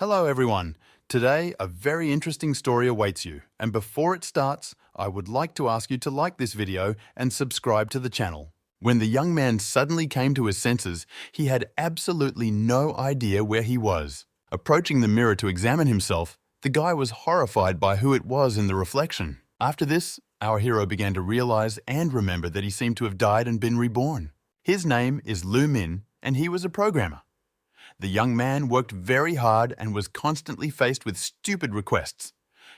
Hello everyone. Today, a very interesting story awaits you. And before it starts, I would like to ask you to like this video and subscribe to the channel. When the young man suddenly came to his senses, he had absolutely no idea where he was. Approaching the mirror to examine himself, the guy was horrified by who it was in the reflection. After this, our hero began to realize and remember that he seemed to have died and been reborn. His name is Lu Min, and he was a programmer. The young man worked very hard and was constantly faced with stupid requests,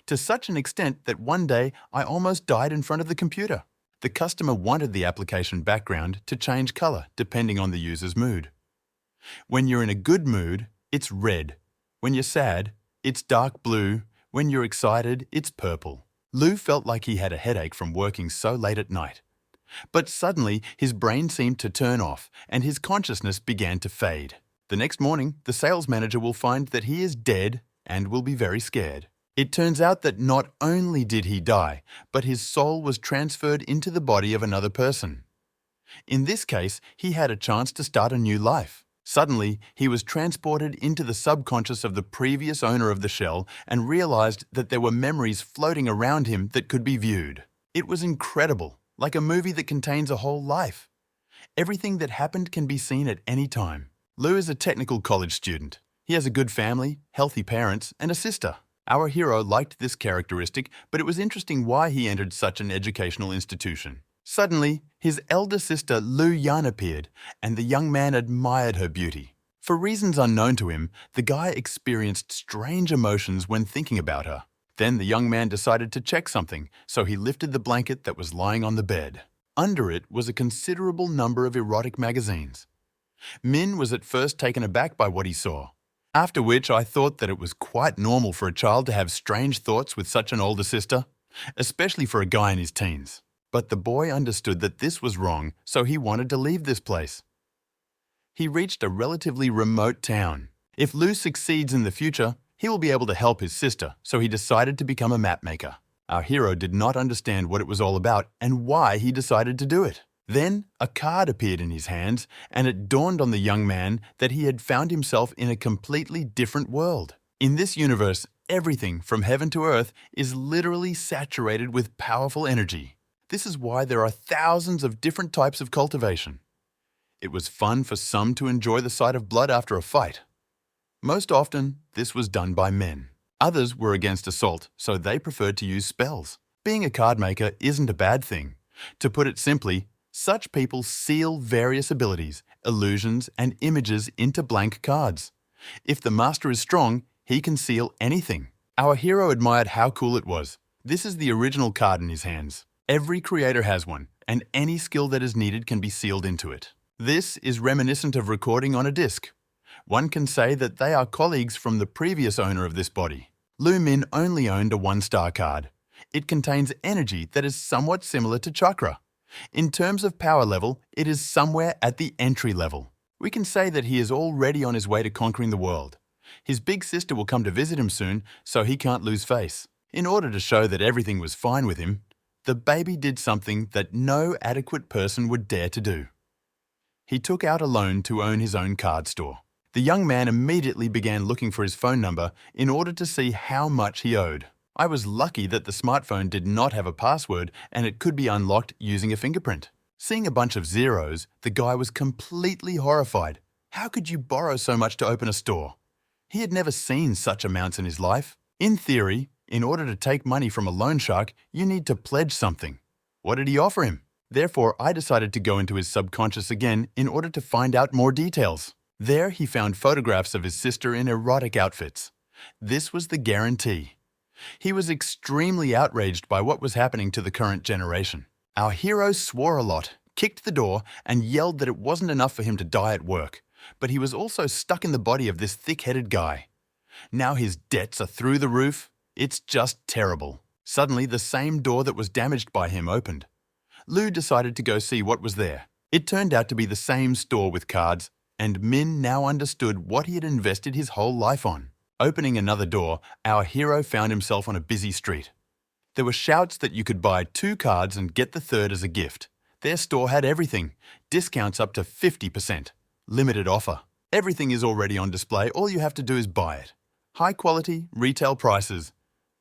to such an extent that one day I almost died in front of the computer. The customer wanted the application background to change color depending on the user's mood. When you're in a good mood, it's red. When you're sad, it's dark blue. When you're excited, it's purple. Lou felt like he had a headache from working so late at night. But suddenly, his brain seemed to turn off and his consciousness began to fade. The next morning, the sales manager will find that he is dead and will be very scared. It turns out that not only did he die, but his soul was transferred into the body of another person. In this case, he had a chance to start a new life. Suddenly, he was transported into the subconscious of the previous owner of the shell and realized that there were memories floating around him that could be viewed. It was incredible, like a movie that contains a whole life. Everything that happened can be seen at any time. Lou is a technical college student. He has a good family, healthy parents, and a sister. Our hero liked this characteristic, but it was interesting why he entered such an educational institution. Suddenly, his elder sister Lu Yan appeared, and the young man admired her beauty. For reasons unknown to him, the guy experienced strange emotions when thinking about her. Then the young man decided to check something, so he lifted the blanket that was lying on the bed. Under it was a considerable number of erotic magazines. Min was at first taken aback by what he saw, after which I thought that it was quite normal for a child to have strange thoughts with such an older sister, especially for a guy in his teens. But the boy understood that this was wrong, so he wanted to leave this place. He reached a relatively remote town. If Lou succeeds in the future, he will be able to help his sister, so he decided to become a map maker. Our hero did not understand what it was all about and why he decided to do it. Then a card appeared in his hands, and it dawned on the young man that he had found himself in a completely different world. In this universe, everything from heaven to earth is literally saturated with powerful energy. This is why there are thousands of different types of cultivation. It was fun for some to enjoy the sight of blood after a fight. Most often, this was done by men. Others were against assault, so they preferred to use spells. Being a card maker isn't a bad thing. To put it simply, such people seal various abilities, illusions, and images into blank cards. If the master is strong, he can seal anything. Our hero admired how cool it was. This is the original card in his hands. Every creator has one, and any skill that is needed can be sealed into it. This is reminiscent of recording on a disc. One can say that they are colleagues from the previous owner of this body. Lu Min only owned a 1-star card. It contains energy that is somewhat similar to chakra. In terms of power level, it is somewhere at the entry level. We can say that he is already on his way to conquering the world. His big sister will come to visit him soon, so he can't lose face. In order to show that everything was fine with him, the baby did something that no adequate person would dare to do. He took out a loan to own his own card store. The young man immediately began looking for his phone number in order to see how much he owed. I was lucky that the smartphone did not have a password and it could be unlocked using a fingerprint. Seeing a bunch of zeros, the guy was completely horrified. How could you borrow so much to open a store? He had never seen such amounts in his life. In theory, in order to take money from a loan shark, you need to pledge something. What did he offer him? Therefore, I decided to go into his subconscious again in order to find out more details. There, he found photographs of his sister in erotic outfits. This was the guarantee. He was extremely outraged by what was happening to the current generation. Our hero swore a lot, kicked the door, and yelled that it wasn't enough for him to die at work, but he was also stuck in the body of this thick-headed guy. Now his debts are through the roof. It's just terrible. Suddenly, the same door that was damaged by him opened. Lou decided to go see what was there. It turned out to be the same store with cards, and Min now understood what he had invested his whole life on. Opening another door, our hero found himself on a busy street. There were shouts that you could buy 2 cards and get the third as a gift. Their store had everything. Discounts up to 50%. Limited offer. Everything is already on display, all you have to do is buy it. High quality, retail prices.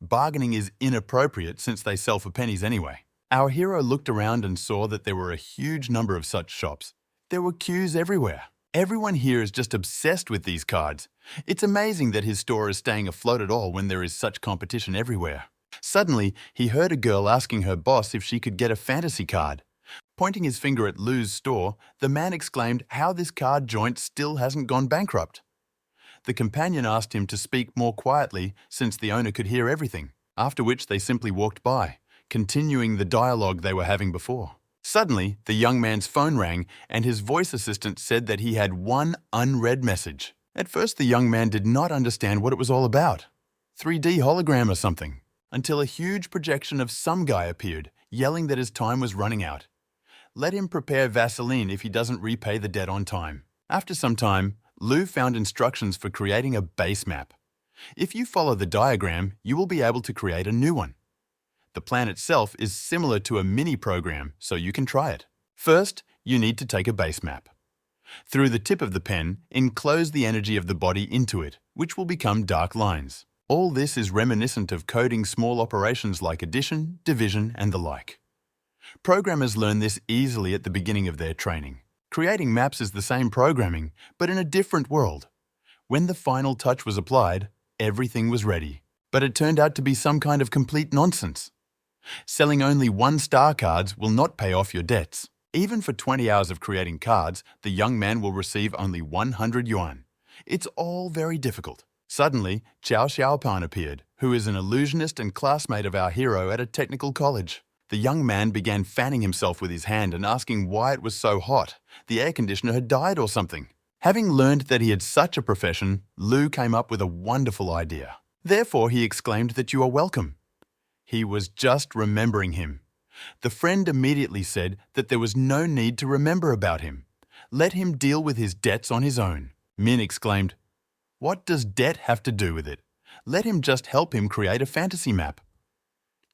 Bargaining is inappropriate since they sell for pennies anyway. Our hero looked around and saw that there were a huge number of such shops. There were queues everywhere. Everyone here is just obsessed with these cards. It's amazing that his store is staying afloat at all when there is such competition everywhere. Suddenly, he heard a girl asking her boss if she could get a fantasy card. Pointing his finger at Lou's store, the man exclaimed how this card joint still hasn't gone bankrupt. The companion asked him to speak more quietly since the owner could hear everything, after which they simply walked by, continuing the dialogue they were having before. Suddenly, the young man's phone rang and his voice assistant said that he had one unread message. At first, the young man did not understand what it was all about. 3D hologram or something, until a huge projection of some guy appeared, yelling that his time was running out. Let him prepare Vaseline if he doesn't repay the debt on time. After some time, Lou found instructions for creating a base map. If you follow the diagram, you will be able to create a new one. The plan itself is similar to a mini program, so you can try it. First, you need to take a base map. Through the tip of the pen, enclose the energy of the body into it, which will become dark lines. All this is reminiscent of coding small operations like addition, division, and the like. Programmers learn this easily at the beginning of their training. Creating maps is the same programming, but in a different world. When the final touch was applied, everything was ready. But it turned out to be some kind of complete nonsense. Selling only 1-star cards will not pay off your debts. Even for 20 hours of creating cards, the young man will receive only 100 yuan. It's all very difficult. Suddenly, Chow Xiaopan appeared, who is an illusionist and classmate of our hero at a technical college. The young man began fanning himself with his hand and asking why it was so hot. The air conditioner had died or something. Having learned that he had such a profession, Lou came up with a wonderful idea. Therefore, he exclaimed that you are welcome. He was just remembering him. The friend immediately said that there was no need to remember about him. Let him deal with his debts on his own. Min exclaimed, "What does debt have to do with it? Let him just help him create a fantasy map."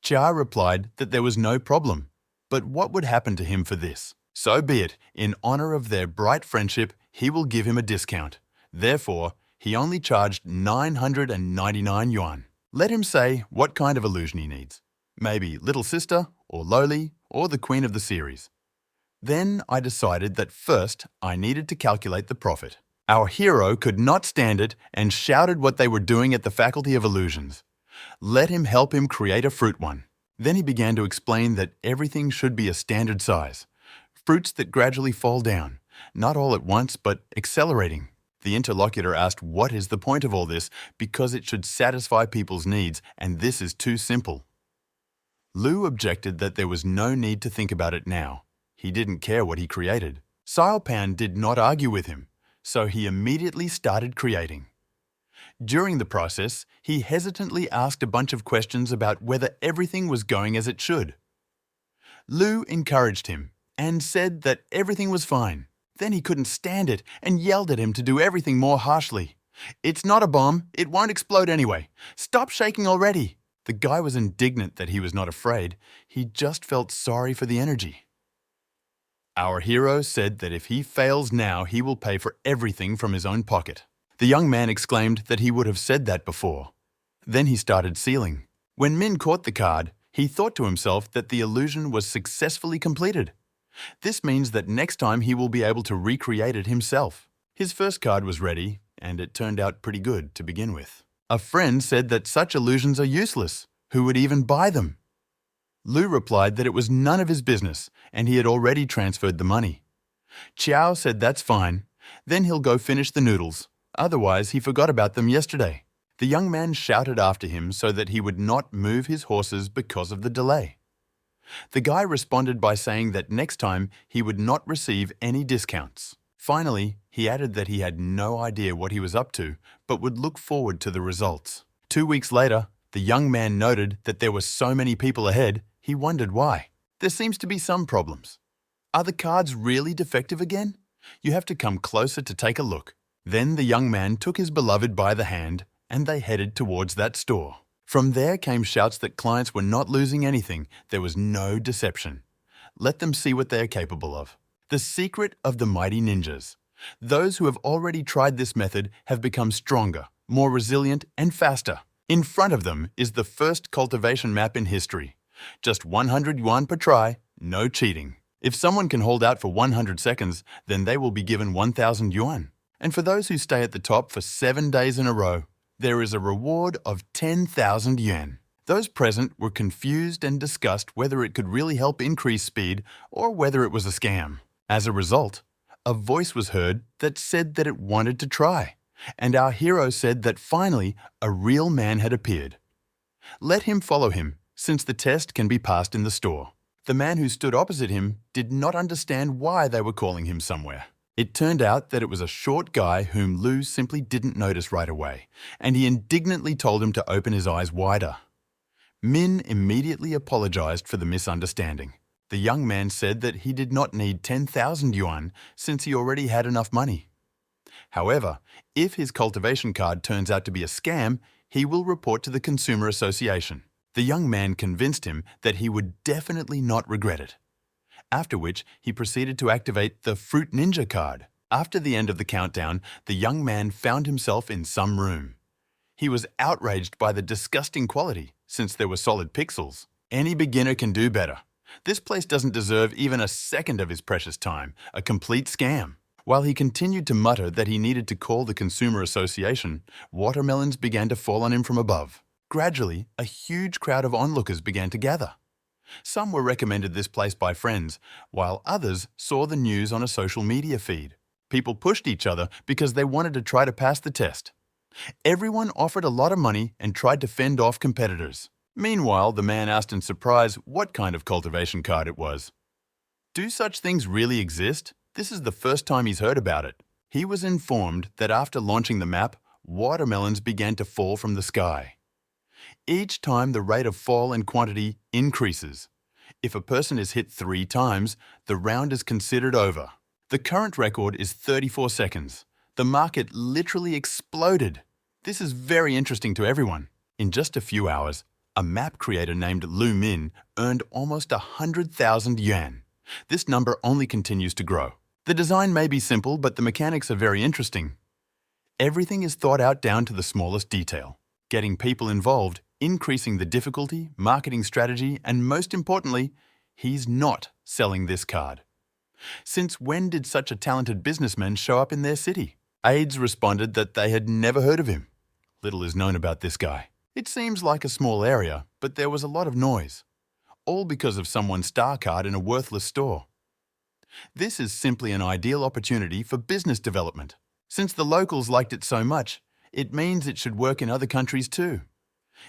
Cha replied that there was no problem, but what would happen to him for this? So be it, in honor of their bright friendship, he will give him a discount. Therefore, he only charged 999 yuan. Let him say what kind of illusion he needs. Maybe Little Sister, or Loli, or the Queen of the series. Then I decided that first I needed to calculate the profit. Our hero could not stand it and shouted what they were doing at the Faculty of Illusions. Let him help him create a fruit one. Then he began to explain that everything should be a standard size. Fruits that gradually fall down, not all at once but accelerating. The interlocutor asked what is the point of all this because it should satisfy people's needs and this is too simple. Lou objected that there was no need to think about it now. He didn't care what he created. Xiaopan did not argue with him, so he immediately started creating. During the process, he hesitantly asked a bunch of questions about whether everything was going as it should. Lou encouraged him and said that everything was fine. Then he couldn't stand it and yelled at him to do everything more harshly. "It's not a bomb. It won't explode anyway. Stop shaking already." The guy was indignant that he was not afraid. He just felt sorry for the energy. Our hero said that if he fails now, he will pay for everything from his own pocket. The young man exclaimed that he would have said that before. Then he started sealing. When Min caught the card, he thought to himself that the illusion was successfully completed. This means that next time he will be able to recreate it himself. His first card was ready, and it turned out pretty good to begin with. A friend said that such illusions are useless. Who would even buy them? Lou replied that it was none of his business, and he had already transferred the money. Chiao said that's fine. Then he'll go finish the noodles. Otherwise, he forgot about them yesterday. The young man shouted after him so that he would not move his horses because of the delay. The guy responded by saying that next time he would not receive any discounts. Finally, he added that he had no idea what he was up to, but would look forward to the results. 2 weeks later, the young man noted that there were so many people ahead, he wondered why. There seems to be some problems. Are the cards really defective again? You have to come closer to take a look. Then the young man took his beloved by the hand, and they headed towards that store. From there came shouts that clients were not losing anything. There was no deception. Let them see what they are capable of. The secret of the mighty ninjas. Those who have already tried this method have become stronger. more resilient, and faster. In front of them is the first cultivation map in history. Just 100 yuan per try, no cheating. If someone can hold out for 100 seconds, then they will be given 1,000 yuan. And for those who stay at the top for 7 days in a row, there is a reward of 10,000 yuan. Those present were confused and discussed whether it could really help increase speed or whether it was a scam. As a result, a voice was heard that said that it wanted to try, and our hero said that finally a real man had appeared. Let him follow him, since the test can be passed in the store. The man who stood opposite him did not understand why they were calling him somewhere. It turned out that it was a short guy whom Lu simply didn't notice right away, and he indignantly told him to open his eyes wider. Min immediately apologized for the misunderstanding. The young man said that he did not need 10,000 yuan since he already had enough money. However, if his cultivation card turns out to be a scam, he will report to the Consumer Association. The young man convinced him that he would definitely not regret it. After which, he proceeded to activate the Fruit Ninja card. After the end of the countdown, the young man found himself in some room. He was outraged by the disgusting quality, since there were solid pixels. Any beginner can do better. This place doesn't deserve even a second of his precious time, a complete scam. While he continued to mutter that he needed to call the Consumer Association, watermelons began to fall on him from above. Gradually, a huge crowd of onlookers began to gather. Some were recommended this place by friends, while others saw the news on a social media feed. People pushed each other because they wanted to try to pass the test. Everyone offered a lot of money and tried to fend off competitors. Meanwhile, the man asked in surprise what kind of cultivation card it was. Do such things really exist? This is the first time he's heard about it. He was informed that after launching the map, watermelons began to fall from the sky. Each time the rate of fall in quantity increases. If a person is hit 3 times, the round is considered over. The current record is 34 seconds. The market literally exploded. This is very interesting to everyone. In just a few hours, a map creator named Lu Min earned almost 100,000 yuan. This number only continues to grow. The design may be simple, but the mechanics are very interesting. Everything is thought out down to the smallest detail, getting people involved, increasing the difficulty, marketing strategy, and most importantly, he's not selling this card. Since when did such a talented businessman show up in their city? Aides responded that they had never heard of him. Little is known about this guy. It seems like a small area, but there was a lot of noise. All because of someone's star card in a worthless store. This is simply an ideal opportunity for business development. Since the locals liked it so much, it means it should work in other countries too.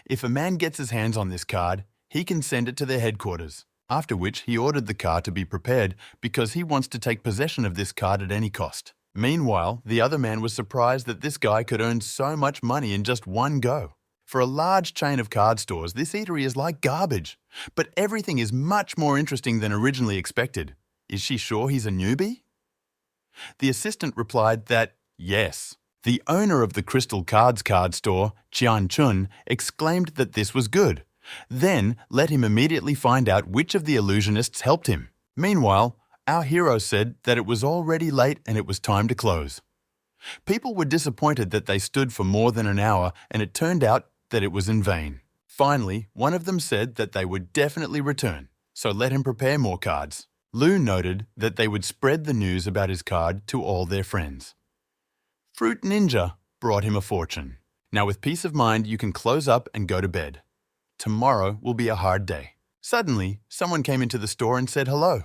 If a man gets his hands on this card, he can send it to their headquarters, after which he ordered the car to be prepared because he wants to take possession of this card at any cost. Meanwhile, the other man was surprised that this guy could earn so much money in just one go. For a large chain of card stores, this eatery is like garbage. But everything is much more interesting than originally expected. Is she sure he's a newbie? The assistant replied that, yes. The owner of the Crystal Cards card store, Qian Chun, exclaimed that this was good. Then let him immediately find out which of the illusionists helped him. Meanwhile, our hero said that it was already late and it was time to close. People were disappointed that they stood for more than an hour, and it turned out that it was in vain. Finally, one of them said that they would definitely return, so let him prepare more cards. Lu noted that they would spread the news about his card to all their friends. Fruit Ninja brought him a fortune. Now with peace of mind, you can close up and go to bed. Tomorrow will be a hard day. Suddenly, someone came into the store and said hello.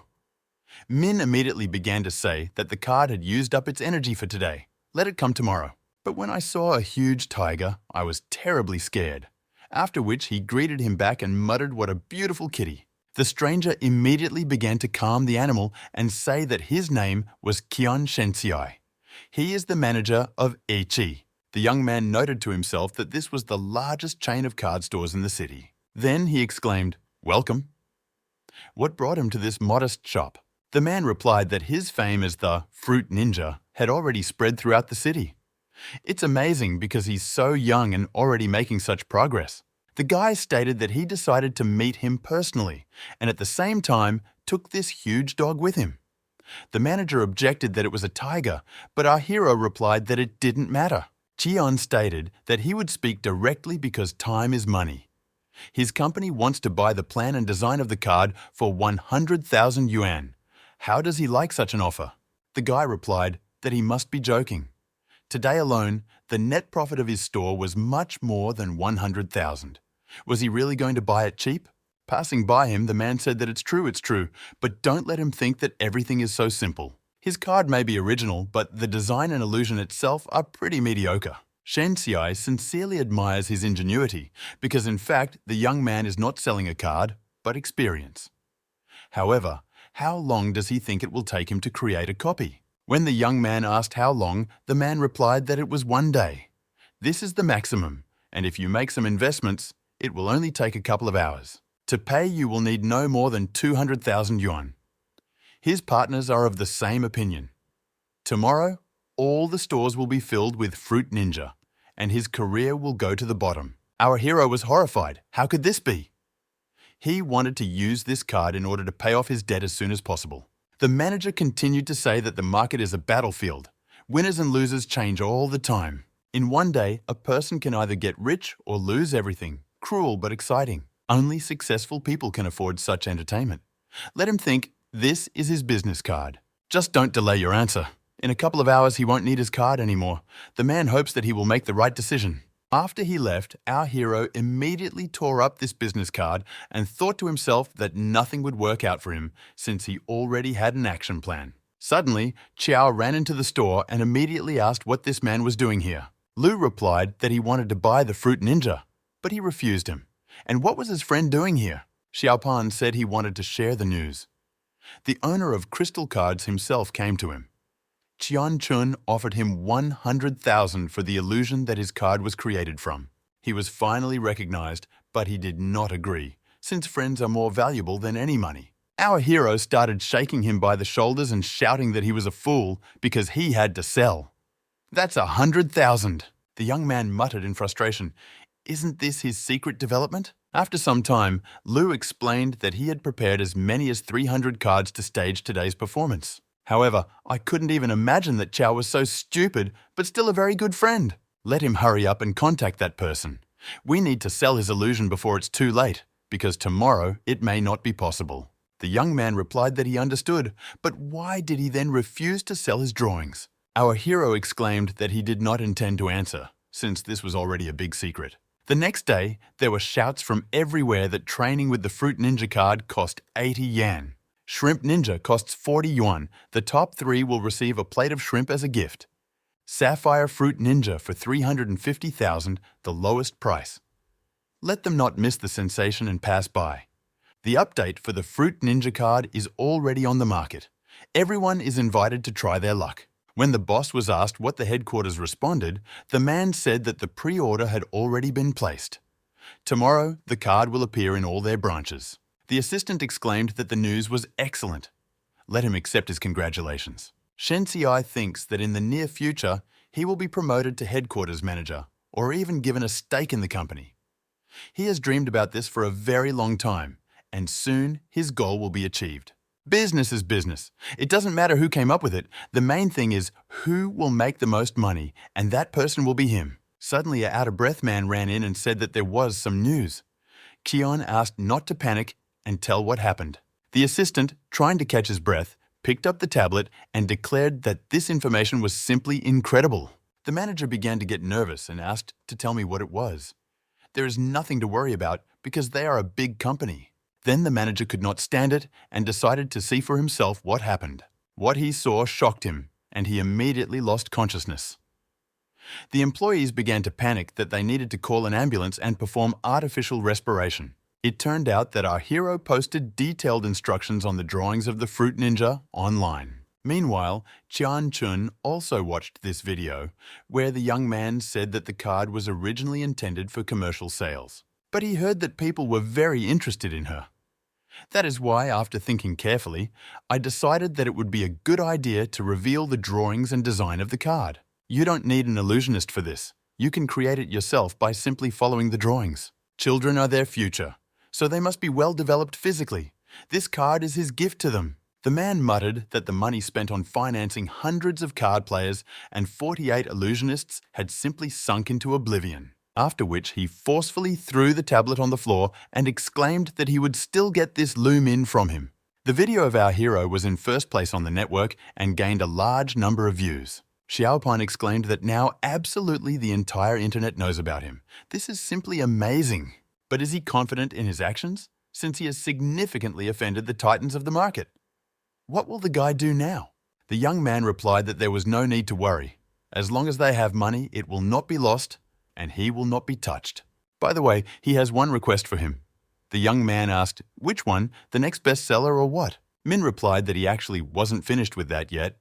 Min immediately began to say that the card had used up its energy for today. Let it come tomorrow. But when I saw a huge tiger, I was terribly scared. After which he greeted him back and muttered what a beautiful kitty. The stranger immediately began to calm the animal and say that his name was Qian Shenxiai. He is the manager of Eiqi. The young man noted to himself that this was the largest chain of card stores in the city. Then he exclaimed, "Welcome." What brought him to this modest shop? The man replied that his fame as the Fruit Ninja had already spread throughout the city. It's amazing because he's so young and already making such progress. The guy stated that he decided to meet him personally and at the same time took this huge dog with him. The manager objected that it was a tiger, but our hero replied that it didn't matter. Cheon stated that he would speak directly because time is money. His company wants to buy the plan and design of the card for 100,000 yuan. How does he like such an offer? The guy replied that he must be joking. Today alone, the net profit of his store was much more than 100,000. Was he really going to buy it cheap? Passing by him, the man said that it's true, but don't let him think that everything is so simple. His card may be original, but the design and illusion itself are pretty mediocre. Shen Xiai sincerely admires his ingenuity because in fact, the young man is not selling a card, but experience. However, how long does he think it will take him to create a copy? When the young man asked how long, the man replied that it was 1 day. This is the maximum, and if you make some investments, it will only take a couple of hours. To pay, you will need no more than 200,000 yuan. His partners are of the same opinion. Tomorrow, all the stores will be filled with Fruit Ninja, and his career will go to the bottom. Our hero was horrified. How could this be? He wanted to use this card in order to pay off his debt as soon as possible. The manager continued to say that the market is a battlefield. Winners and losers change all the time. In one day, a person can either get rich or lose everything. Cruel but exciting. Only successful people can afford such entertainment. Let him think this is his business card. Just don't delay your answer. In a couple of hours, he won't need his card anymore. The man hopes that he will make the right decision. After he left, our hero immediately tore up this business card and thought to himself that nothing would work out for him since he already had an action plan. Suddenly, Chiao ran into the store and immediately asked what this man was doing here. Lu replied that he wanted to buy the Fruit Ninja, but he refused him. And what was his friend doing here? Xiaopan said he wanted to share the news. The owner of Crystal Cards himself came to him. Qian Chun offered him 100,000 for the illusion that his card was created from. He was finally recognized, but he did not agree, since friends are more valuable than any money. Our hero started shaking him by the shoulders and shouting that he was a fool because he had to sell. That's 100,000. The young man muttered in frustration. Isn't this his secret development? After some time, Lu explained that he had prepared as many as 300 cards to stage today's performance. However, I couldn't even imagine that Chow was so stupid, but still a very good friend. Let him hurry up and contact that person. We need to sell his illusion before it's too late, because tomorrow it may not be possible. The young man replied that he understood, but why did he then refuse to sell his drawings? Our hero exclaimed that he did not intend to answer, since this was already a big secret. The next day, there were shouts from everywhere that training with the Fruit Ninja card cost 80 yen. Shrimp Ninja costs 40 yuan. The top 3 will receive a plate of shrimp as a gift. Sapphire Fruit Ninja for 350,000, the lowest price. Let them not miss the sensation and pass by. The update for the Fruit Ninja card is already on the market. Everyone is invited to try their luck. When the boss was asked what the headquarters responded, the man said that the pre-order had already been placed. Tomorrow, the card will appear in all their branches. The assistant exclaimed that the news was excellent. Let him accept his congratulations. Shen Xiai thinks that in the near future, he will be promoted to headquarters manager or even given a stake in the company. He has dreamed about this for a very long time, and soon his goal will be achieved. Business is business. It doesn't matter who came up with it. The main thing is who will make the most money, and that person will be him. Suddenly, an out-of-breath man ran in and said that there was some news. Kion asked not to panic and tell what happened. The assistant, trying to catch his breath, picked up the tablet and declared that this information was simply incredible. The manager began to get nervous and asked to tell me what it was. There is nothing to worry about because they are a big company. Then the manager could not stand it and decided to see for himself what happened. What he saw shocked him, and he immediately lost consciousness. The employees began to panic that they needed to call an ambulance and perform artificial respiration. It turned out that our hero posted detailed instructions on the drawings of the Fruit Ninja online. Meanwhile, Qian Chun also watched this video, where the young man said that the card was originally intended for commercial sales. But he heard that people were very interested in her. That is why, after thinking carefully, I decided that it would be a good idea to reveal the drawings and design of the card. You don't need an illusionist for this. You can create it yourself by simply following the drawings. Children are their future, so they must be well developed physically. This card is his gift to them. The man muttered that the money spent on financing hundreds of card players and 48 illusionists had simply sunk into oblivion, after which he forcefully threw the tablet on the floor and exclaimed that he would still get this loom in from him. The video of our hero was in first place on the network and gained a large number of views. Xiaopan exclaimed that now absolutely the entire internet knows about him. This is simply amazing. But is he confident in his actions, since he has significantly offended the titans of the market? What will the guy do now? The young man replied that there was no need to worry. As long as they have money, it will not be lost, and he will not be touched. By the way, he has one request for him. The young man asked, which one, the next bestseller or what? Min replied that he actually wasn't finished with that yet.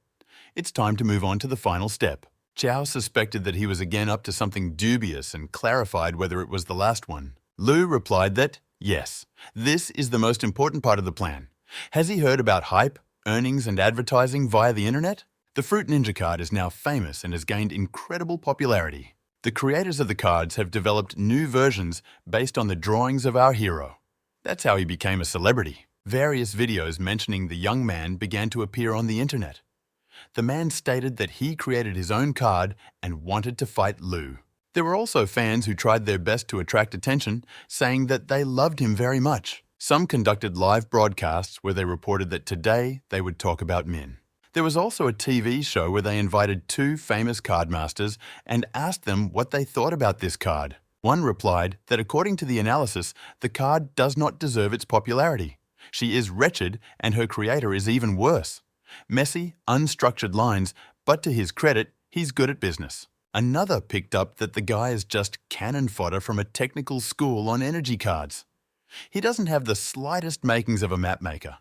It's time to move on to the final step. Chao suspected that he was again up to something dubious and clarified whether it was the last one. Lu replied that, yes, this is the most important part of the plan. Has he heard about hype, earnings and advertising via the internet? The Fruit Ninja card is now famous and has gained incredible popularity. The creators of the cards have developed new versions based on the drawings of our hero. That's how he became a celebrity. Various videos mentioning the young man began to appear on the internet. The man stated that he created his own card and wanted to fight Lu. There were also fans who tried their best to attract attention, saying that they loved him very much. Some conducted live broadcasts where they reported that today they would talk about Min. There was also a TV show where they invited two famous card masters and asked them what they thought about this card. One replied that according to the analysis, the card does not deserve its popularity. She is wretched and her creator is even worse. Messy, unstructured lines, but to his credit, he's good at business. Another picked up that the guy is just cannon fodder from a technical school on energy cards. He doesn't have the slightest makings of a map maker.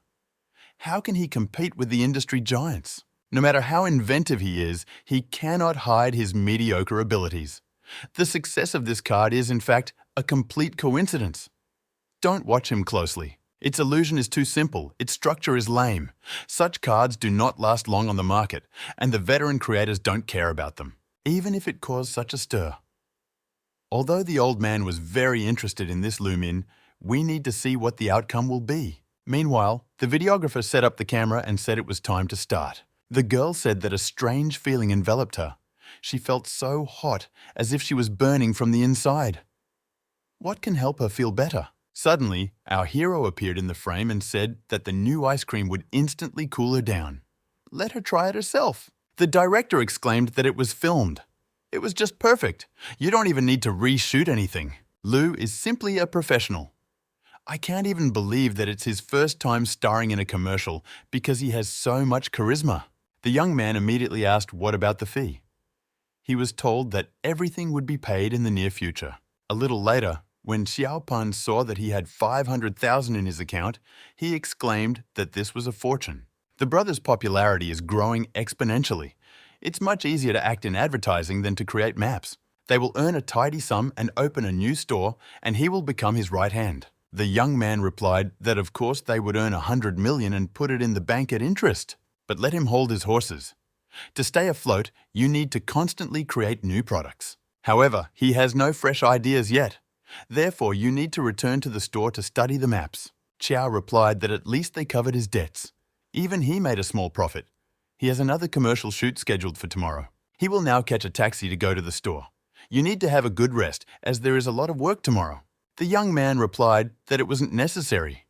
How can he compete with the industry giants? No matter how inventive he is, he cannot hide his mediocre abilities. The success of this card is, in fact, a complete coincidence. Don't watch him closely. Its illusion is too simple, its structure is lame. Such cards do not last long on the market, and the veteran creators don't care about them, even if it caused such a stir. Although the old man was very interested in this loom-in, we need to see what the outcome will be. Meanwhile, the videographer set up the camera and said it was time to start. The girl said that a strange feeling enveloped her. She felt so hot, as if she was burning from the inside. What can help her feel better? Suddenly, our hero appeared in the frame and said that the new ice cream would instantly cool her down. Let her try it herself. The director exclaimed that it was filmed. It was just perfect. You don't even need to reshoot anything. Lu is simply a professional. I can't even believe that it's his first time starring in a commercial because he has so much charisma. The young man immediately asked what about the fee. He was told that everything would be paid in the near future. A little later, when Xiaopan saw that he had 500,000 in his account, he exclaimed that this was a fortune. The brother's popularity is growing exponentially. It's much easier to act in advertising than to create maps. They will earn a tidy sum and open a new store, and he will become his right hand. The young man replied that of course they would earn 100 million and put it in the bank at interest. But let him hold his horses. To stay afloat, you need to constantly create new products. However, he has no fresh ideas yet. Therefore, you need to return to the store to study the maps. Chow replied that at least they covered his debts. Even he made a small profit. He has another commercial shoot scheduled for tomorrow. He will now catch a taxi to go to the store. You need to have a good rest, as there is a lot of work tomorrow. The young man replied that it wasn't necessary.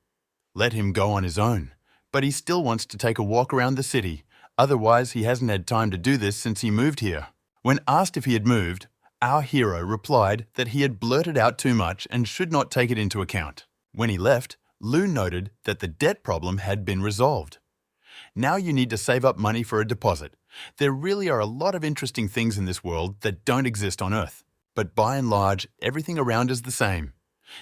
Let him go on his own. But he still wants to take a walk around the city. Otherwise, he hasn't had time to do this since he moved here. When asked if he had moved, our hero replied that he had blurted out too much and should not take it into account. When he left, Lu noted that the debt problem had been resolved. Now you need to save up money for a deposit. There really are a lot of interesting things in this world that don't exist on Earth. But by and large, everything around is the same.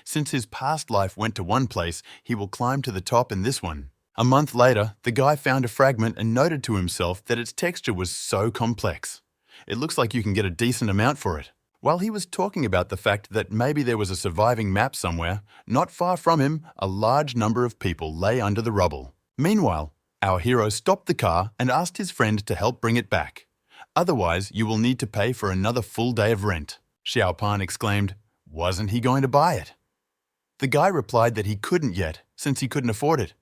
Since his past life went to one place, he will climb to the top in this one. A month later, the guy found a fragment and noted to himself that its texture was so complex. It looks like you can get a decent amount for it. While he was talking about the fact that maybe there was a surviving map somewhere, not far from him, a large number of people lay under the rubble. Meanwhile, our hero stopped the car and asked his friend to help bring it back. Otherwise, you will need to pay for another full day of rent. Xiaopan exclaimed, wasn't he going to buy it? The guy replied that he couldn't yet, since he couldn't afford it.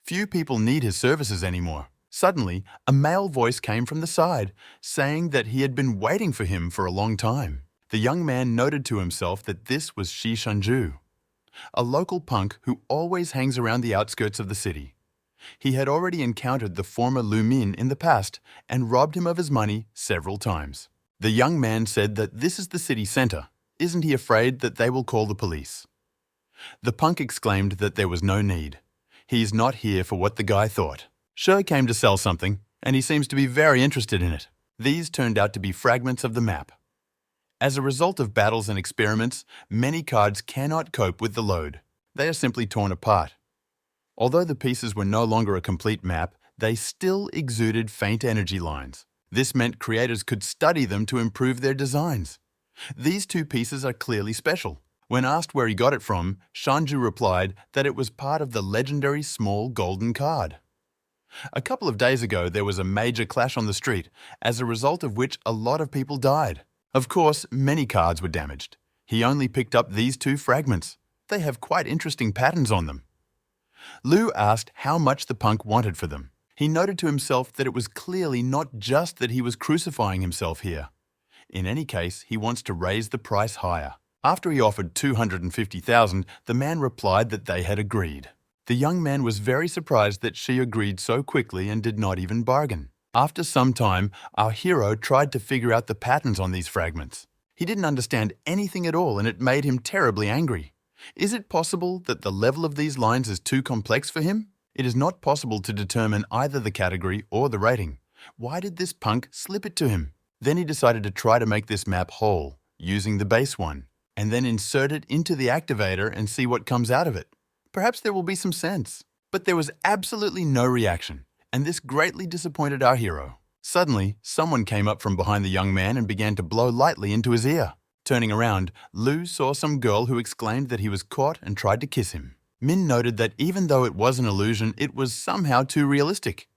Few people need his services anymore. Suddenly, a male voice came from the side, saying that he had been waiting for him for a long time. The young man noted to himself that this was Shi Shanju, a local punk who always hangs around the outskirts of the city. He had already encountered the former Lu Min in the past and robbed him of his money several times. The young man said that this is the city center. Isn't he afraid that they will call the police? The punk exclaimed that there was no need. He is not here for what the guy thought. She came to sell something, and he seems to be very interested in it. These turned out to be fragments of the map. As a result of battles and experiments, many cards cannot cope with the load. They are simply torn apart. Although the pieces were no longer a complete map, they still exuded faint energy lines. This meant creators could study them to improve their designs. These two pieces are clearly special. When asked where he got it from, Shanju replied that it was part of the legendary small golden card. A couple of days ago, there was a major clash on the street, as a result of which a lot of people died. Of course, many cards were damaged. He only picked up these two fragments. They have quite interesting patterns on them. Lu asked how much the punk wanted for them. He noted to himself that it was clearly not just that he was crucifying himself here. In any case, he wants to raise the price higher. After he offered 250,000, the man replied that they had agreed. The young man was very surprised that she agreed so quickly and did not even bargain. After some time, our hero tried to figure out the patterns on these fragments. He didn't understand anything at all, and it made him terribly angry. Is it possible that the level of these lines is too complex for him? It is not possible to determine either the category or the rating. Why did this punk slip it to him? Then he decided to try to make this map whole, using the base one, and then insert it into the activator and see what comes out of it. Perhaps there will be some sense. But there was absolutely no reaction, and this greatly disappointed our hero. Suddenly, someone came up from behind the young man and began to blow lightly into his ear. Turning around, Lu saw some girl who exclaimed that he was caught and tried to kiss him. Min noted that even though it was an illusion, it was somehow too realistic.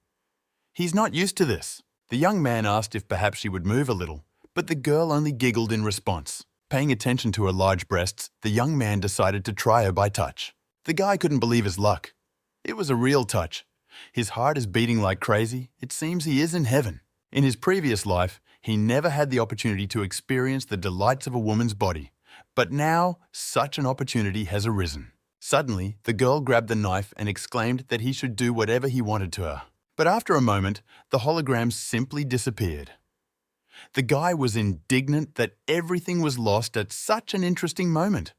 He's not used to this. The young man asked if perhaps she would move a little, but the girl only giggled in response. Paying attention to her large breasts, the young man decided to try her by touch. The guy couldn't believe his luck. It was a real touch. His heart is beating like crazy. It seems he is in heaven. In his previous life, he never had the opportunity to experience the delights of a woman's body. But now, such an opportunity has arisen. Suddenly, the girl grabbed the knife and exclaimed that he should do whatever he wanted to her. But after a moment, the hologram simply disappeared. The guy was indignant that everything was lost at such an interesting moment.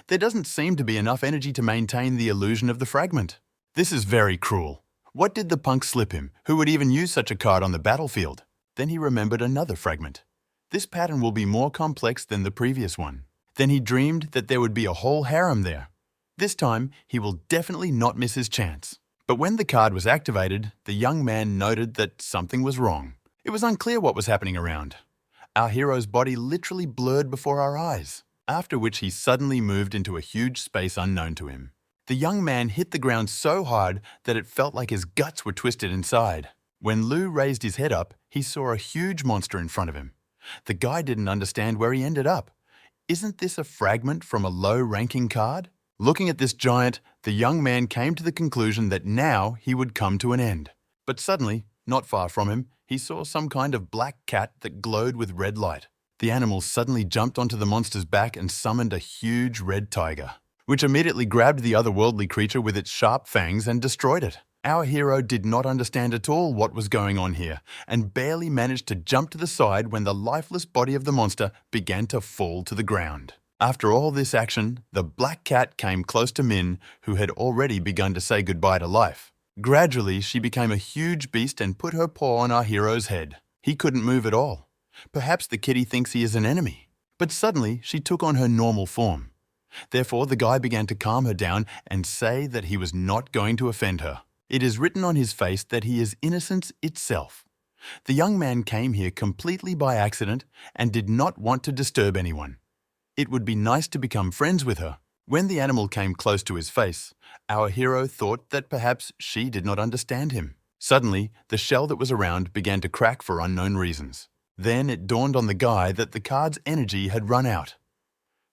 There doesn't seem to be enough energy to maintain the illusion of the fragment. This is very cruel. What did the punk slip him, who would even use such a card on the battlefield? Then he remembered another fragment. This pattern will be more complex than the previous one. Then he dreamed that there would be a whole harem there. This time, he will definitely not miss his chance. But when the card was activated, the young man noted that something was wrong. It was unclear what was happening around. Our hero's body literally blurred before our eyes, after which he suddenly moved into a huge space unknown to him. The young man hit the ground so hard that it felt like his guts were twisted inside. When Lu raised his head up, he saw a huge monster in front of him. The guy didn't understand where he ended up. Isn't this a fragment from a low-ranking card? Looking at this giant, the young man came to the conclusion that now he would come to an end. But suddenly, not far from him, he saw some kind of black cat that glowed with red light. The animal suddenly jumped onto the monster's back and summoned a huge red tiger, which immediately grabbed the otherworldly creature with its sharp fangs and destroyed it. Our hero did not understand at all what was going on here and barely managed to jump to the side when the lifeless body of the monster began to fall to the ground. After all this action, the black cat came close to Min, who had already begun to say goodbye to life. Gradually, she became a huge beast and put her paw on our hero's head. He couldn't move at all. Perhaps the kitty thinks he is an enemy. But suddenly, she took on her normal form. Therefore, the guy began to calm her down and say that he was not going to offend her. It is written on his face that he is innocence itself. The young man came here completely by accident and did not want to disturb anyone. It would be nice to become friends with her. When the animal came close to his face, our hero thought that perhaps she did not understand him. Suddenly, the shell that was around began to crack for unknown reasons. Then it dawned on the guy that the card's energy had run out.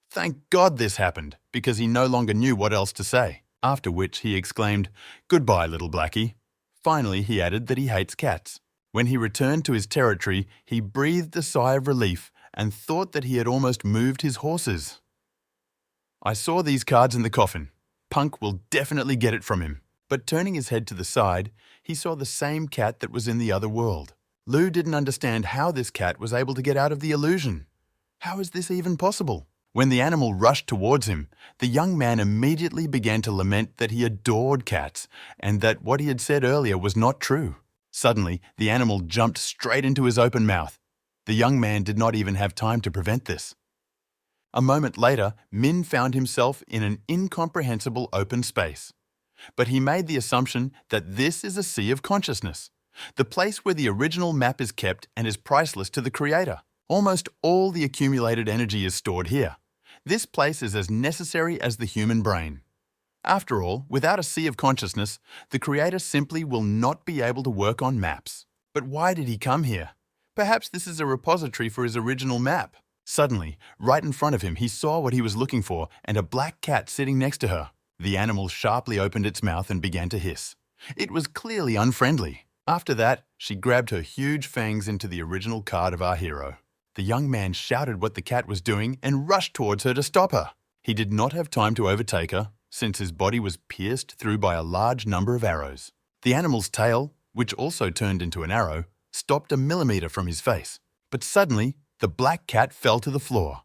Thank God this happened, because he no longer knew what else to say. after which he exclaimed, "Goodbye, little blackie." Finally, he added that he hates cats. When he returned to his territory, he breathed a sigh of relief and thought that he had almost moved his horses. I saw these cards in the coffin. Punk will definitely get it from him. But turning his head to the side, he saw the same cat that was in the other world. Lou didn't understand how this cat was able to get out of the illusion. How is this even possible? When the animal rushed towards him, the young man immediately began to lament that he adored cats and that what he had said earlier was not true. Suddenly, the animal jumped straight into his open mouth. The young man did not even have time to prevent this. A moment later, Min found himself in an incomprehensible open space. But he made the assumption that this is a sea of consciousness, the place where the original map is kept and is priceless to the creator. Almost all the accumulated energy is stored here. This place is as necessary as the human brain. After all, without a sea of consciousness, the creator simply will not be able to work on maps. But why did he come here? Perhaps this is a repository for his original map. Suddenly, right in front of him, he saw what he was looking for and a black cat sitting next to her. The animal sharply opened its mouth and began to hiss. It was clearly unfriendly. After that, she grabbed her huge fangs into the original card of our hero. The young man shouted what the cat was doing and rushed towards her to stop her. He did not have time to overtake her, since his body was pierced through by a large number of arrows. The animal's tail, which also turned into an arrow, stopped a millimeter from his face. But suddenly, the black cat fell to the floor.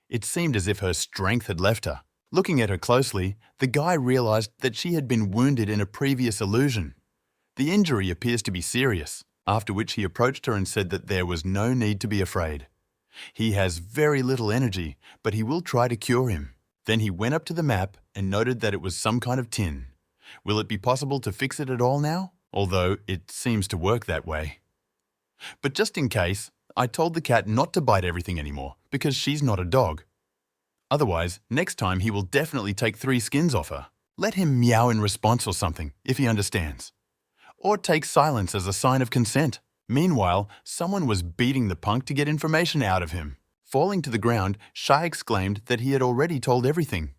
It seemed as if her strength had left her. Looking at her closely, the guy realized that she had been wounded in a previous illusion. The injury appears to be serious, after which he approached her and said that there was no need to be afraid. He has very little energy, but he will try to cure him. Then he went up to the map and noted that it was some kind of tin. Will it be possible to fix it at all now? Although it seems to work that way. But just in case, I told the cat not to bite everything anymore, because she's not a dog. Otherwise, next time he will definitely take 3 skins off her. Let him meow in response or something, if he understands. Or take silence as a sign of consent. Meanwhile, someone was beating the punk to get information out of him. Falling to the ground, Shai exclaimed that he had already told everything.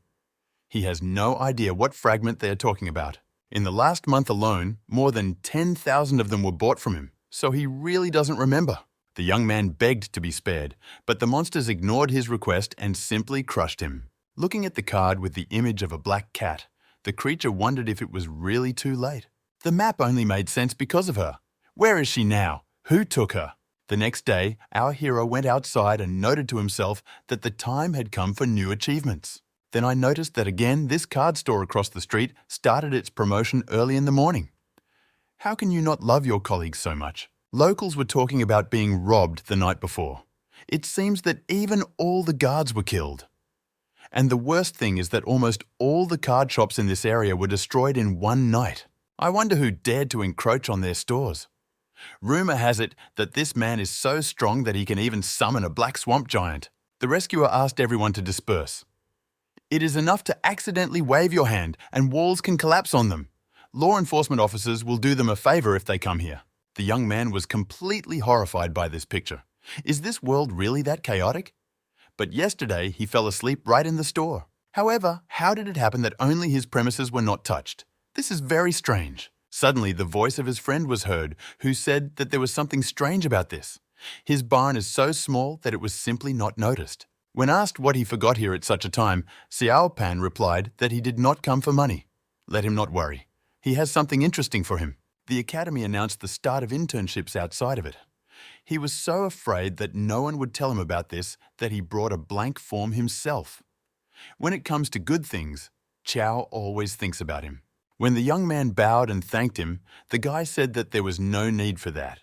He has no idea what fragment they are talking about. In the last month alone, more than 10,000 of them were bought from him, so he really doesn't remember. The young man begged to be spared, but the monsters ignored his request and simply crushed him. Looking at the card with the image of a black cat, the creature wondered if it was really too late. The map only made sense because of her. Where is she now? Who took her? The next day, our hero went outside and noted to himself that the time had come for new achievements. Then I noticed that again this card store across the street started its promotion early in the morning. How can you not love your colleagues so much? Locals were talking about being robbed the night before. It seems that even all the guards were killed. And the worst thing is that almost all the card shops in this area were destroyed in one night. I wonder who dared to encroach on their stores. Rumor has it that this man is so strong that he can even summon a black swamp giant. The rescuer asked everyone to disperse. It is enough to accidentally wave your hand and walls can collapse on them. Law enforcement officers will do them a favor if they come here. The young man was completely horrified by this picture. Is this world really that chaotic? But yesterday he fell asleep right in the store. However, how did it happen that only his premises were not touched? This is very strange. Suddenly, the voice of his friend was heard, who said that there was something strange about this. His barn is so small that it was simply not noticed. When asked what he forgot here at such a time, Xiao Pan replied that he did not come for money. Let him not worry. He has something interesting for him. The academy announced the start of internships outside of it. He was so afraid that no one would tell him about this that he brought a blank form himself. When it comes to good things, Chow always thinks about him. When the young man bowed and thanked him, the guy said that there was no need for that.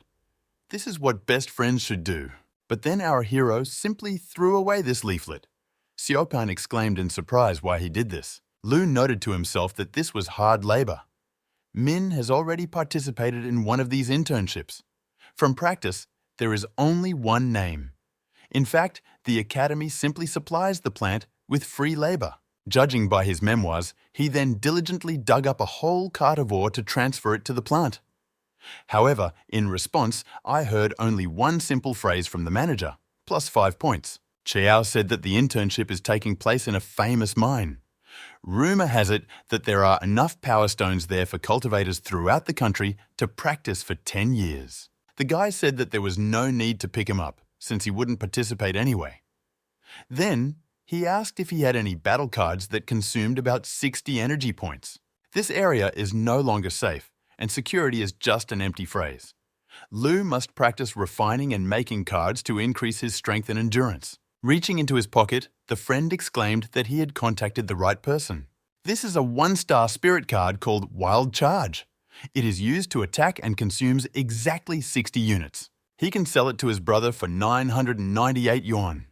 This is what best friends should do. But then our hero simply threw away this leaflet. Siopan exclaimed in surprise why he did this. Lu noted to himself that this was hard labor. Min has already participated in one of these internships. From practice, there is only one name. In fact, the academy simply supplies the plant with free labor. Judging by his memoirs, he then diligently dug up a whole cart of ore to transfer it to the plant. However, in response, I heard only one simple phrase from the manager, plus 5 points. Chiao said that the internship is taking place in a famous mine. Rumor has it that there are enough power stones there for cultivators throughout the country to practice for 10 years. The guy said that there was no need to pick him up, since he wouldn't participate anyway. Then, he asked if he had any battle cards that consumed about 60 energy points. This area is no longer safe, and security is just an empty phrase. Lu must practice refining and making cards to increase his strength and endurance. Reaching into his pocket, the friend exclaimed that he had contacted the right person. This is a 1-star spirit card called Wild Charge. It is used to attack and consumes exactly 60 units. He can sell it to his brother for 998 yuan.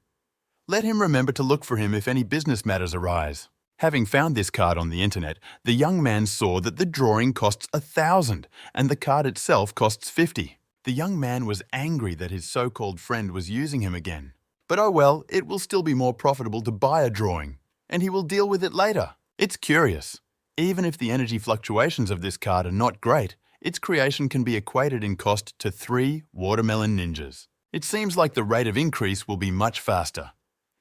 Let him remember to look for him if any business matters arise. Having found this card on the internet, the young man saw that the drawing costs 1,000 and the card itself costs 50. The young man was angry that his so-called friend was using him again. But oh well, it will still be more profitable to buy a drawing, and he will deal with it later. It's curious. Even if the energy fluctuations of this card are not great, its creation can be equated in cost to 3 watermelon ninjas. It seems like the rate of increase will be much faster.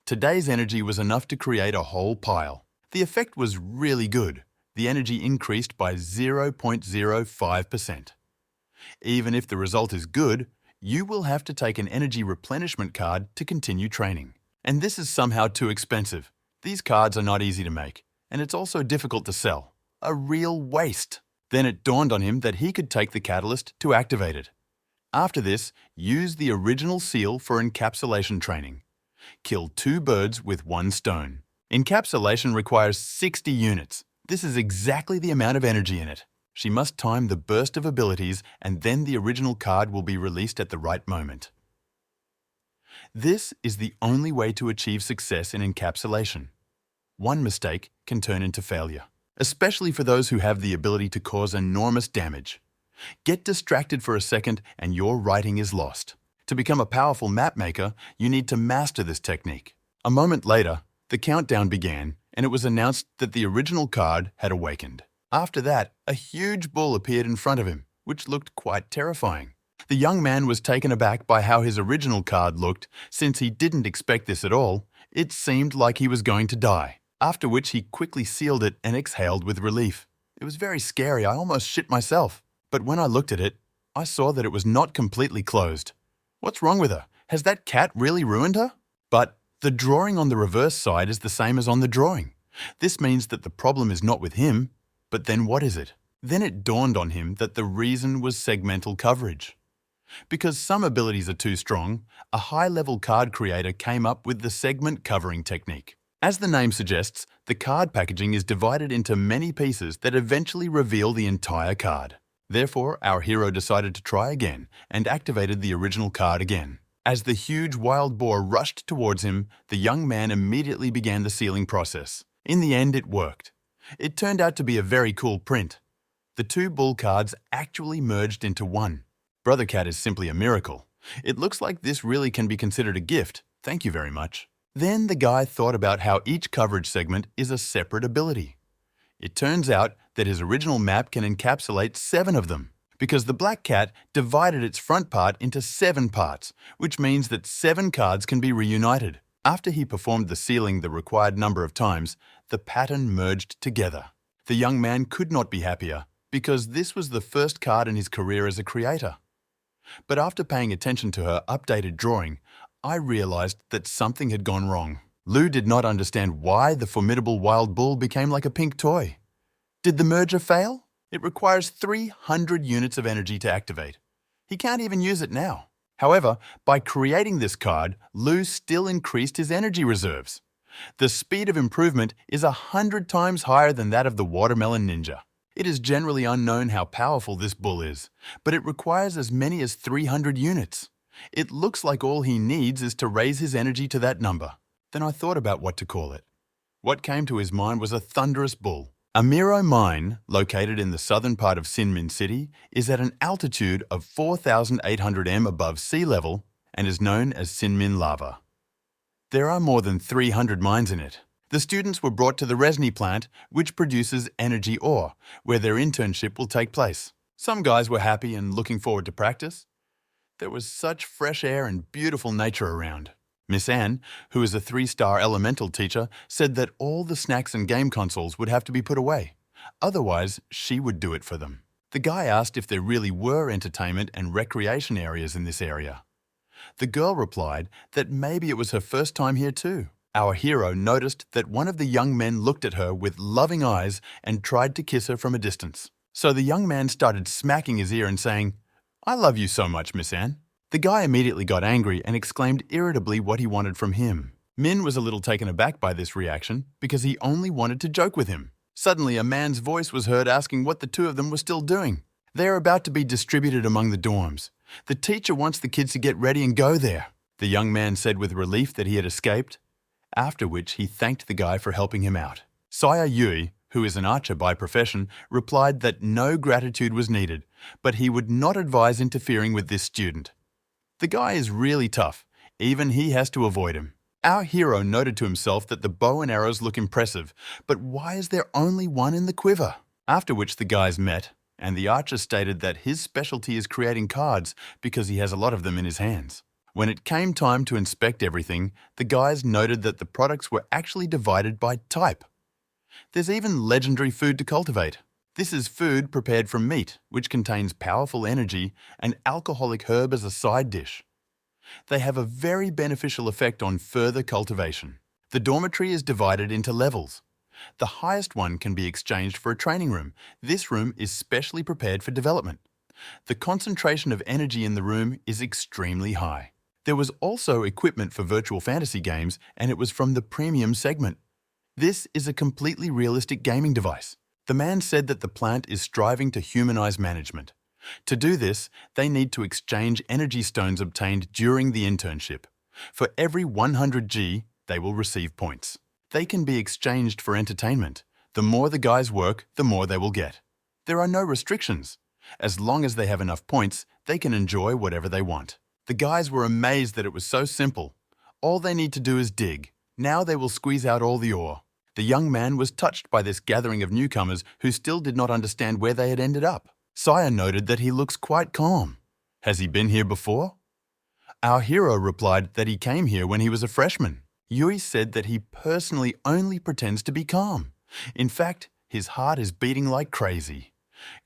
Today's energy was enough to create a whole pile. The effect was really good. The energy increased by 0.05%. Even if the result is good, you will have to take an energy replenishment card to continue training. And this is somehow too expensive. These cards are not easy to make, and it's also difficult to sell. A real waste. Then it dawned on him that he could take the catalyst to activate it. After this, use the original seal for encapsulation training. Kill 2 birds with 1 stone. Encapsulation requires 60 units. This is exactly the amount of energy in it. She must time the burst of abilities, and then the original card will be released at the right moment. This is the only way to achieve success in encapsulation. One mistake can turn into failure, especially for those who have the ability to cause enormous damage. Get distracted for a second and your writing is lost. To become a powerful map maker, you need to master this technique. A moment later, the countdown began, and it was announced that the original card had awakened. After that, a huge bull appeared in front of him, which looked quite terrifying. The young man was taken aback by how his original card looked. Since he didn't expect this at all, it seemed like he was going to die, after which he quickly sealed it and exhaled with relief. It was very scary, I almost shit myself. But when I looked at it, I saw that it was not completely closed. What's wrong with her? Has that cat really ruined her? But the drawing on the reverse side is the same as on the drawing. This means that the problem is not with him. But then what is it? Then it dawned on him that the reason was segmental coverage. Because some abilities are too strong, a high-level card creator came up with the segment covering technique. As the name suggests, the card packaging is divided into many pieces that eventually reveal the entire card. Therefore, our hero decided to try again and activated the original card again. As the huge wild boar rushed towards him, the young man immediately began the sealing process. In the end, it worked. It turned out to be a very cool print. The 2 bull cards actually merged into one. Brother Cat is simply a miracle. It looks like this really can be considered a gift. Thank you very much. Then the guy thought about how each coverage segment is a separate ability. It turns out that his original map can encapsulate 7 of them, because the black cat divided its front part into 7 parts, which means that 7 cards can be reunited. After he performed the sealing the required number of times, the pattern merged together. The young man could not be happier, because this was the first card in his career as a creator. But after paying attention to her updated drawing, I realized that something had gone wrong. Lu did not understand why the formidable wild bull became like a pink toy. Did the merger fail? It requires 300 units of energy to activate. He can't even use it now. However, by creating this card, Lu still increased his energy reserves. The speed of improvement is 100 times higher than that of the watermelon ninja. It is generally unknown how powerful this bull is, but it requires as many as 300 units. It looks like all he needs is to raise his energy to that number. Then I thought about what to call it. What came to his mind was a thunderous bull. Amiro Mine, located in the southern part of Sinmin City, is at an altitude of 4,800 m above sea level and is known as Sinmin Lava. There are more than 300 mines in it. The students were brought to the Resni plant, which produces energy ore, where their internship will take place. Some guys were happy and looking forward to practice. There was such fresh air and beautiful nature around. Miss Anne, who is a 3-star elemental teacher, said that all the snacks and game consoles would have to be put away. Otherwise, she would do it for them. The guy asked if there really were entertainment and recreation areas in this area. The girl replied that maybe it was her first time here too. Our hero noticed that one of the young men looked at her with loving eyes and tried to kiss her from a distance. So the young man started smacking his ear and saying, "I love you so much, Miss Anne." The guy immediately got angry and exclaimed irritably what he wanted from him. Min was a little taken aback by this reaction because he only wanted to joke with him. Suddenly, a man's voice was heard asking what the two of them were still doing. They are about to be distributed among the dorms. The teacher wants the kids to get ready and go there, the young man said with relief that he had escaped, after which he thanked the guy for helping him out. Saya Yui, who is an archer by profession, replied that no gratitude was needed, but he would not advise interfering with this student. The guy is really tough. Even he has to avoid him. Our hero noted to himself that the bow and arrows look impressive, but why is there only one in the quiver? After which the guys met, and the archer stated that his specialty is creating cards because he has a lot of them in his hands. When it came time to inspect everything, the guys noted that the products were actually divided by type. There's even legendary food to cultivate. This is food prepared from meat, which contains powerful energy, and alcoholic herb as a side dish. They have a very beneficial effect on further cultivation. The dormitory is divided into levels. The highest one can be exchanged for a training room. This room is specially prepared for development. The concentration of energy in the room is extremely high. There was also equipment for virtual fantasy games, and it was from the premium segment. This is a completely realistic gaming device. The man said that the plant is striving to humanize management. To do this, they need to exchange energy stones obtained during the internship. For every 100 G, they will receive points. They can be exchanged for entertainment. The more the guys work, the more they will get. There are no restrictions. As long as they have enough points, they can enjoy whatever they want. The guys were amazed that it was so simple. All they need to do is dig. Now they will squeeze out all the ore. The young man was touched by this gathering of newcomers who still did not understand where they had ended up. Saya noted that he looks quite calm. Has he been here before? Our hero replied that he came here when he was a freshman. Yui said that he personally only pretends to be calm. In fact, his heart is beating like crazy.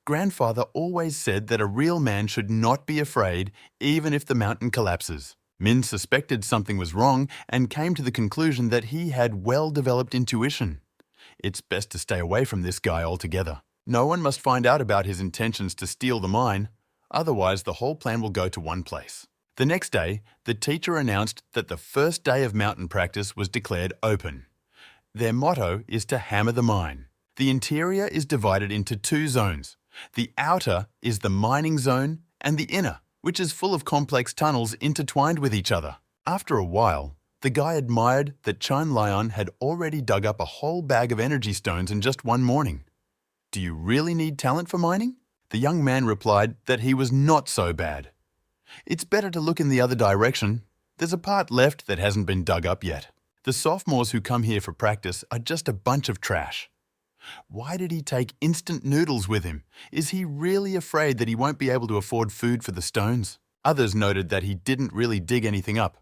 Grandfather always said that a real man should not be afraid even if the mountain collapses. Min suspected something was wrong and came to the conclusion that he had well-developed intuition. It's best to stay away from this guy altogether. No one must find out about his intentions to steal the mine, otherwise the whole plan will go to one place. The next day, the teacher announced that the first day of mountain practice was declared open. Their motto is to hammer the mine. The interior is divided into 2 zones. The outer is the mining zone and the inner, which is full of complex tunnels intertwined with each other. After a while, the guy admired that Chan Lion had already dug up a whole bag of energy stones in just one morning. Do you really need talent for mining? The young man replied that he was not so bad. It's better to look in the other direction. There's a part left that hasn't been dug up yet. The sophomores who come here for practice are just a bunch of trash. Why did he take instant noodles with him? Is he really afraid that he won't be able to afford food for the stones? Others noted that he didn't really dig anything up.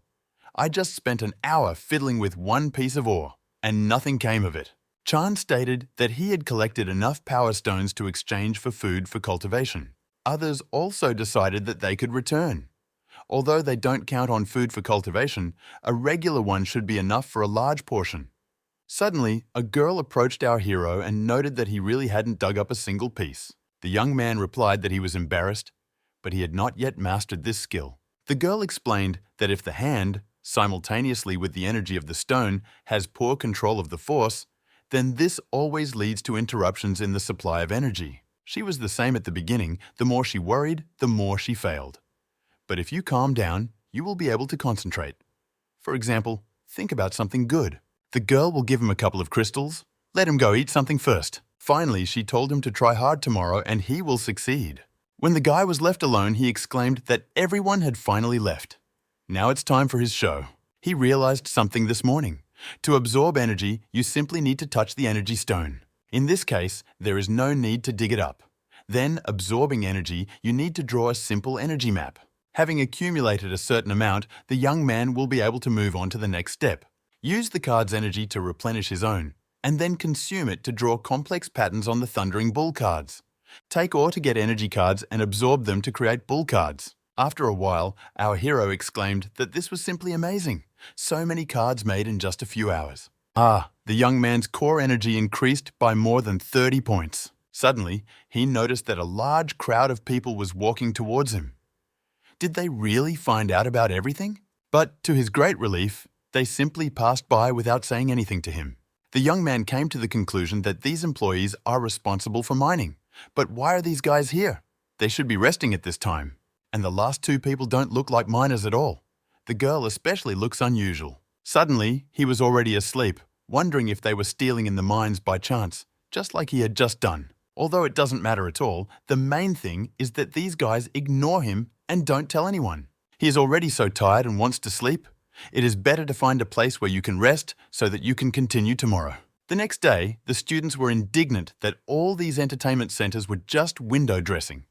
I just spent an hour fiddling with one piece of ore, and nothing came of it. Chan stated that he had collected enough power stones to exchange for food for cultivation. Others also decided that they could return. Although they don't count on food for cultivation, a regular one should be enough for a large portion. Suddenly, a girl approached our hero and noted that he really hadn't dug up a single piece. The young man replied that he was embarrassed, but he had not yet mastered this skill. The girl explained that if the hand, simultaneously with the energy of the stone, has poor control of the force, then this always leads to interruptions in the supply of energy. She was the same at the beginning. The more she worried, the more she failed. But if you calm down, you will be able to concentrate. For example, think about something good. The girl will give him a couple of crystals. Let him go eat something first. Finally, she told him to try hard tomorrow and he will succeed. When the guy was left alone, he exclaimed that everyone had finally left. Now it's time for his show. He realized something this morning. To absorb energy, you simply need to touch the energy stone. In this case, there is no need to dig it up. Then, absorbing energy, you need to draw a simple energy map. Having accumulated a certain amount, the young man will be able to move on to the next step. Use the card's energy to replenish his own, and then consume it to draw complex patterns on the Thundering Bull cards. Take ore to get energy cards and absorb them to create bull cards. After a while, our hero exclaimed that this was simply amazing. So many cards made in just a few hours. The young man's core energy increased by more than 30 points. Suddenly, he noticed that a large crowd of people was walking towards him. Did they really find out about everything? But to his great relief, they simply passed by without saying anything to him. The young man came to the conclusion that these employees are responsible for mining. But why are these guys here? They should be resting at this time. And the last two people don't look like miners at all. The girl especially looks unusual. Suddenly, he was already asleep, wondering if they were stealing in the mines by chance, just like he had just done. Although it doesn't matter at all, the main thing is that these guys ignore him and don't tell anyone. He is already so tired and wants to sleep. It is better to find a place where you can rest so that you can continue tomorrow. The next day, the students were indignant that all these entertainment centers were just window dressing.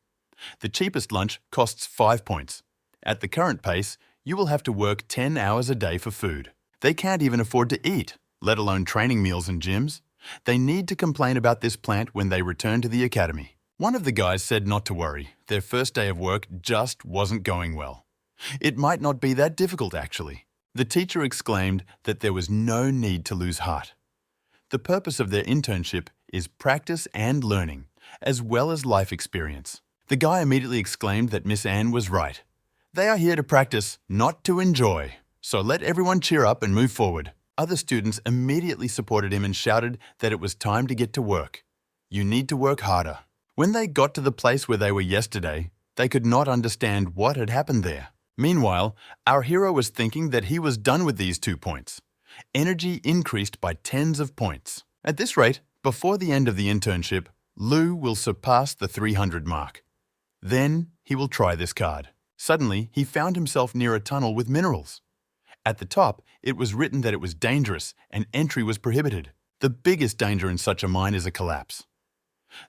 The cheapest lunch costs 5 points. At the current pace, you will have to work 10 hours a day for food. They can't even afford to eat, let alone training meals and gyms. They need to complain about this plant when they return to the academy. One of the guys said not to worry. Their first day of work just wasn't going well. It might not be that difficult, actually. The teacher exclaimed that there was no need to lose heart. The purpose of their internship is practice and learning, as well as life experience. The guy immediately exclaimed that Miss Anne was right. They are here to practice, not to enjoy. So let everyone cheer up and move forward. Other students immediately supported him and shouted that it was time to get to work. You need to work harder. When they got to the place where they were yesterday, they could not understand what had happened there. Meanwhile, our hero was thinking that he was done with these 2 points. Energy increased by tens of points. At this rate, before the end of the internship, Lou will surpass the 300 mark. Then he will try this card. Suddenly, he found himself near a tunnel with minerals. At the top, it was written that it was dangerous and entry was prohibited. The biggest danger in such a mine is a collapse.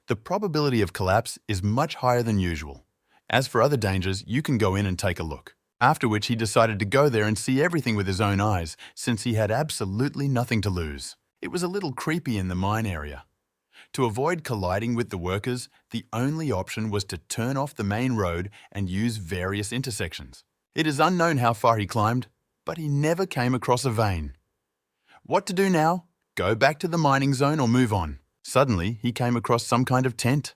The probability of collapse is much higher than usual. As for other dangers, you can go in and take a look. After which he decided to go there and see everything with his own eyes, since he had absolutely nothing to lose. It was a little creepy in the mine area. To avoid colliding with the workers, the only option was to turn off the main road and use various intersections. It is unknown how far he climbed, but he never came across a vein. What to do now? Go back to the mining zone or move on? Suddenly, he came across some kind of tent.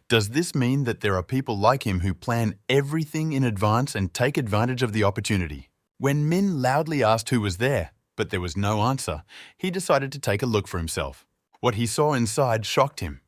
Does this mean that there are people like him who plan everything in advance and take advantage of the opportunity? When Min loudly asked who was there, but there was no answer, he decided to take a look for himself. What he saw inside shocked him.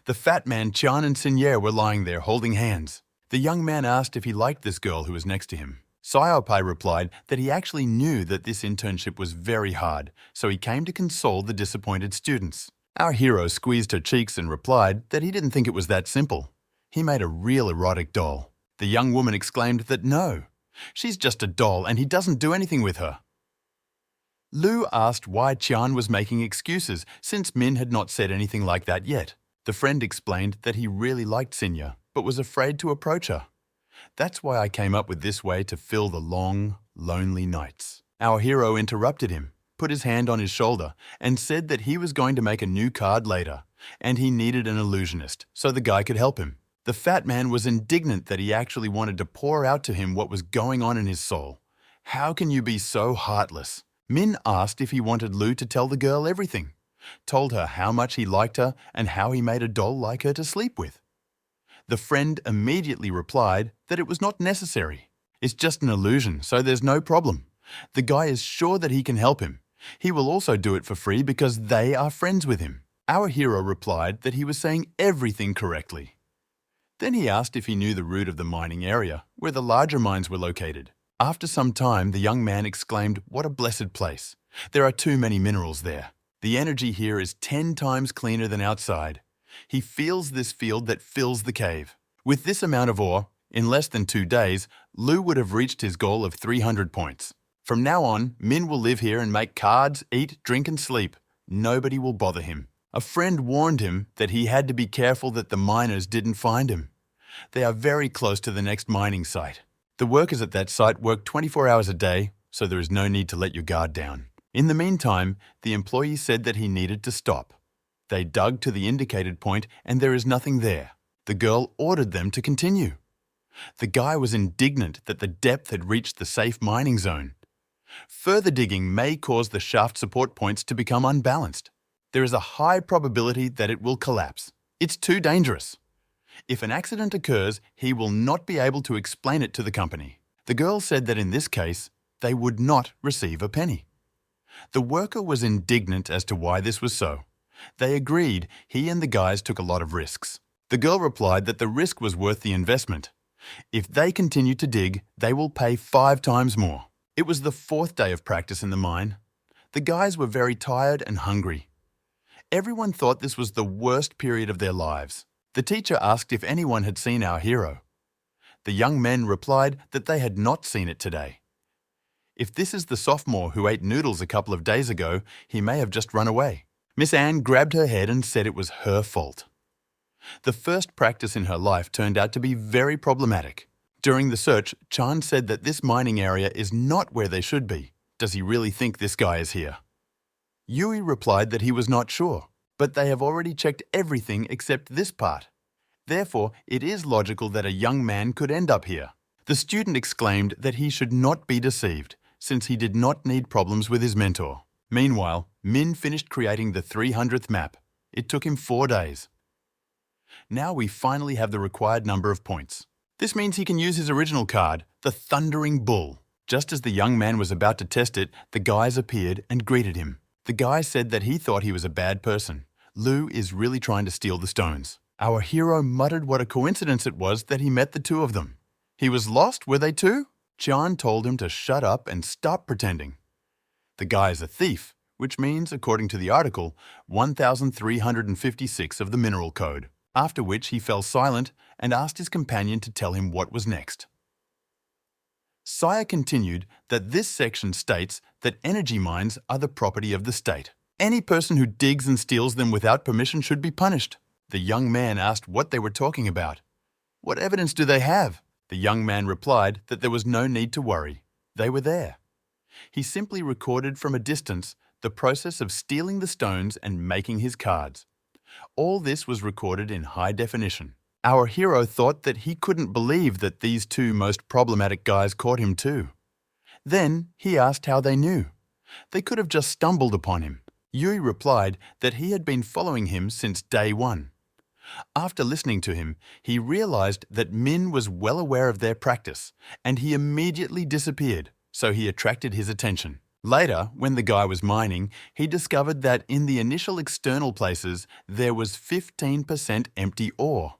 The fat man Chan and Sinyer were lying there holding hands. The young man asked if he liked this girl who was next to him. Siopai replied that he actually knew that this internship was very hard, so he came to console the disappointed students. Our hero squeezed her cheeks and replied that he didn't think it was that simple. He made a real erotic doll. The young woman exclaimed that no, she's just a doll and he doesn't do anything with her. Lu asked why Chan was making excuses since Min had not said anything like that yet. The friend explained that he really liked Sinya, but was afraid to approach her. That's why I came up with this way to fill the long, lonely nights. Our hero interrupted him, put his hand on his shoulder, and said that he was going to make a new card later, and he needed an illusionist, so the guy could help him. The fat man was indignant that he actually wanted to pour out to him what was going on in his soul. How can you be so heartless? Min asked if he wanted Lu to tell the girl everything, told her how much he liked her and how he made a doll like her to sleep with. The friend immediately replied that it was not necessary. It's just an illusion, so there's no problem. The guy is sure that he can help him. He will also do it for free because they are friends with him. Our hero replied that he was saying everything correctly. Then he asked if he knew the route of the mining area, where the larger mines were located. After some time, the young man exclaimed, "What a blessed place. There are too many minerals there. The energy here is 10 times cleaner than outside." He feels this field that fills the cave. With this amount of ore, in less than 2 days, Lu would have reached his goal of 300 points. From now on, Min will live here and make cards, eat, drink and sleep. Nobody will bother him. A friend warned him that he had to be careful that the miners didn't find him. They are very close to the next mining site. The workers at that site work 24 hours a day, so there is no need to let your guard down. In the meantime, the employee said that he needed to stop. They dug to the indicated point and there is nothing there. The girl ordered them to continue. The guy was indignant that the depth had reached the safe mining zone. Further digging may cause the shaft support points to become unbalanced. There is a high probability that it will collapse. It's too dangerous. If an accident occurs, he will not be able to explain it to the company. The girl said that in this case, they would not receive a penny. The worker was indignant as to why this was so. They agreed he and the guys took a lot of risks. The girl replied that the risk was worth the investment. If they continue to dig, they will pay 5 times more. It was the 4th day of practice in the mine. The guys were very tired and hungry. Everyone thought this was the worst period of their lives. The teacher asked if anyone had seen our hero. The young men replied that they had not seen it today. If this is the sophomore who ate noodles a couple of days ago, he may have just run away. Miss Anne grabbed her head and said it was her fault. The first practice in her life turned out to be very problematic. During the search, Chan said that this mining area is not where they should be. Does he really think this guy is here? Yui replied that he was not sure, but they have already checked everything except this part. Therefore, it is logical that a young man could end up here. The student exclaimed that he should not be deceived, since he did not need problems with his mentor. Meanwhile, Min finished creating the 300th map. It took him 4 days. Now we finally have the required number of points. This means he can use his original card, the Thundering Bull. Just as the young man was about to test it, the guys appeared and greeted him. The guy said that he thought he was a bad person. Lu is really trying to steal the stones. Our hero muttered what a coincidence it was that he met the 2 of them. He was lost, were they too? Chan told him to shut up and stop pretending. The guy is a thief, which means, according to the article, 1356 of the Mineral Code, after which he fell silent and asked his companion to tell him what was next. Saya continued that this section states that energy mines are the property of the state. Any person who digs and steals them without permission should be punished. The young man asked what they were talking about. What evidence do they have? The young man replied that there was no need to worry. They were there. He simply recorded from a distance the process of stealing the stones and making his cards. All this was recorded in high definition. Our hero thought that he couldn't believe that these 2 most problematic guys caught him too. Then he asked how they knew. They could have just stumbled upon him. Yui replied that he had been following him since day 1. After listening to him, he realized that Min was well aware of their practice, and he immediately disappeared, so he attracted his attention. Later, when the guy was mining, he discovered that in the initial external places, there was 15% empty ore.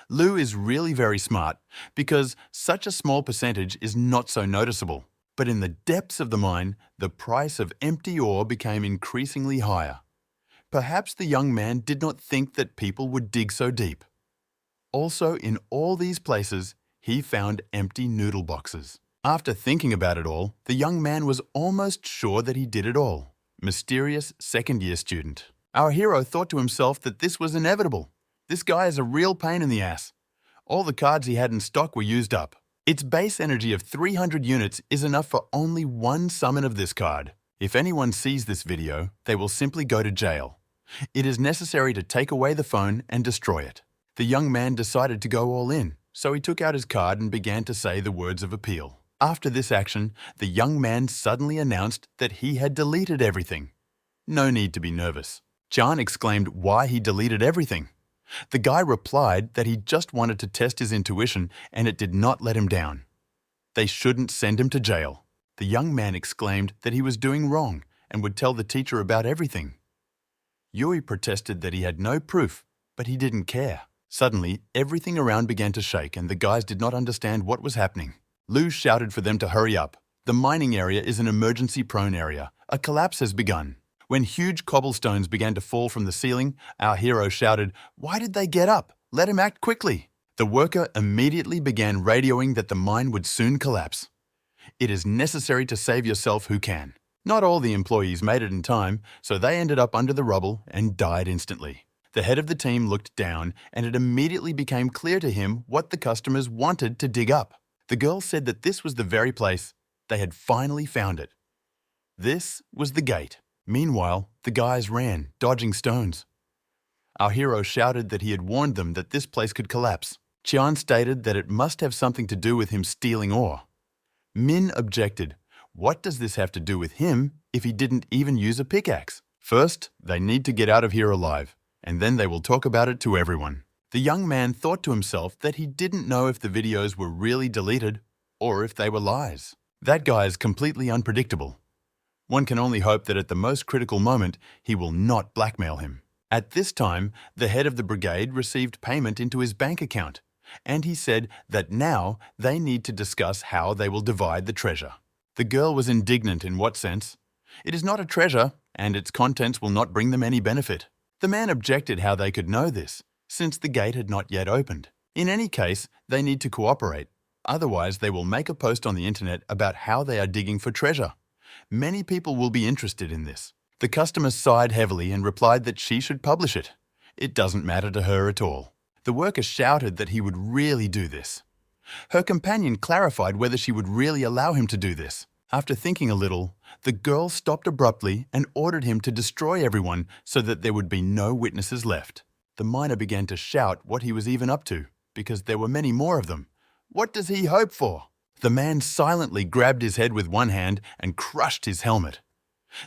Lu is really very smart because such a small percentage is not so noticeable. But in the depths of the mine, the price of empty ore became increasingly higher. Perhaps the young man did not think that people would dig so deep. Also, in all these places, he found empty noodle boxes. After thinking about it all, the young man was almost sure that he did it all. Mysterious second-year student. Our hero thought to himself that this was inevitable. This guy is a real pain in the ass. All the cards he had in stock were used up. Its base energy of 300 units is enough for only 1 summon of this card. If anyone sees this video, they will simply go to jail. It is necessary to take away the phone and destroy it. The young man decided to go all in, so he took out his card and began to say the words of appeal. After this action, the young man suddenly announced that he had deleted everything. No need to be nervous. Chan exclaimed why he deleted everything. The guy replied that he just wanted to test his intuition and it did not let him down. They shouldn't send him to jail. The young man exclaimed that he was doing wrong and would tell the teacher about everything. Yui protested that he had no proof, but he didn't care. Suddenly, everything around began to shake and the guys did not understand what was happening. Lu shouted for them to hurry up. The mining area is an emergency-prone area. A collapse has begun. When huge cobblestones began to fall from the ceiling, our hero shouted, "Why did they get up? Let him act quickly." The worker immediately began radioing that the mine would soon collapse. It is necessary to save yourself who can. Not all the employees made it in time, so they ended up under the rubble and died instantly. The head of the team looked down, and it immediately became clear to him what the customers wanted to dig up. The girl said that this was the very place. They had finally found it. This was the gate. Meanwhile, the guys ran, dodging stones. Our hero shouted that he had warned them that this place could collapse. Chian stated that it must have something to do with him stealing ore. Min objected. What does this have to do with him if he didn't even use a pickaxe? First, they need to get out of here alive, and then they will talk about it to everyone. The young man thought to himself that he didn't know if the videos were really deleted or if they were lies. That guy is completely unpredictable. One can only hope that at the most critical moment, he will not blackmail him. At this time, the head of the brigade received payment into his bank account, and he said that now they need to discuss how they will divide the treasure. The girl was indignant in what sense? It is not a treasure, and its contents will not bring them any benefit. The man objected how they could know this, since the gate had not yet opened. In any case, they need to cooperate. Otherwise, they will make a post on the internet about how they are digging for treasure. Many people will be interested in this. The customer sighed heavily and replied that she should publish it. It doesn't matter to her at all. The worker shouted that he would really do this. Her companion clarified whether she would really allow him to do this. After thinking a little, the girl stopped abruptly and ordered him to destroy everyone so that there would be no witnesses left. The miner began to shout what he was even up to, because there were many more of them. What does he hope for? The man silently grabbed his head with one hand and crushed his helmet.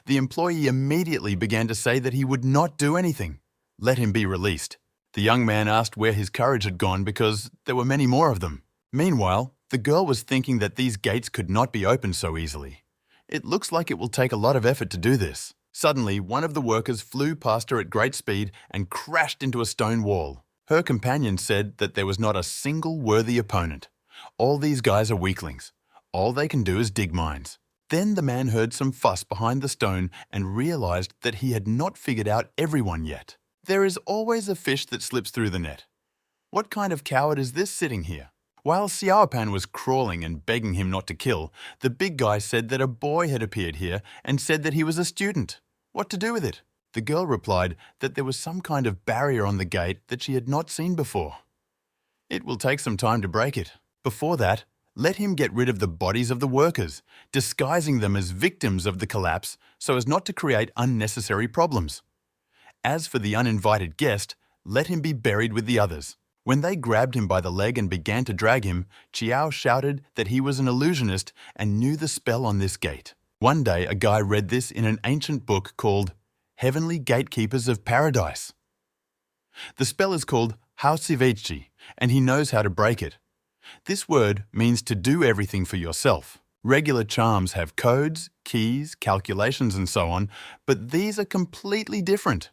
The employee immediately began to say that he would not do anything. Let him be released. The young man asked where his courage had gone because there were many more of them. Meanwhile, the girl was thinking that these gates could not be opened so easily. It looks like it will take a lot of effort to do this. Suddenly, one of the workers flew past her at great speed and crashed into a stone wall. Her companion said that there was not a single worthy opponent. All these guys are weaklings. All they can do is dig mines. Then the man heard some fuss behind the stone and realized that he had not figured out everyone yet. There is always a fish that slips through the net. What kind of coward is this sitting here? While Xiaopan was crawling and begging him not to kill, the big guy said that a boy had appeared here and said that he was a student. What to do with it? The girl replied that there was some kind of barrier on the gate that she had not seen before. It will take some time to break it. Before that, let him get rid of the bodies of the workers, disguising them as victims of the collapse so as not to create unnecessary problems. As for the uninvited guest, let him be buried with the others. When they grabbed him by the leg and began to drag him, Chiao shouted that he was an illusionist and knew the spell on this gate. One day, a guy read this in an ancient book called Heavenly Gatekeepers of Paradise. The spell is called Hausivechi, and he knows how to break it. This word means to do everything for yourself. Regular charms have codes, keys, calculations, and so on, but these are completely different.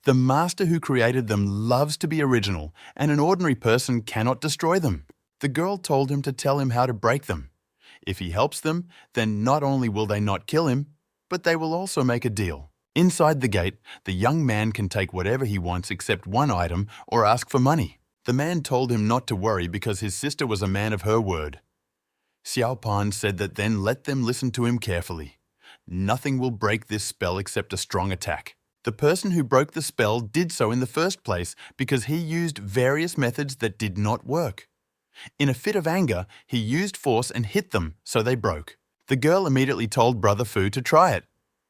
The master who created them loves to be original, and an ordinary person cannot destroy them. The girl told him to tell him how to break them. If he helps them, then not only will they not kill him, but they will also make a deal. Inside the gate, the young man can take whatever he wants except one item or ask for money. The man told him not to worry because his sister was a man of her word. Xiaopan said that then let them listen to him carefully. Nothing will break this spell except a strong attack. The person who broke the spell did so in the first place because he used various methods that did not work. In a fit of anger, he used force and hit them, so they broke. The girl immediately told Brother Fu to try it.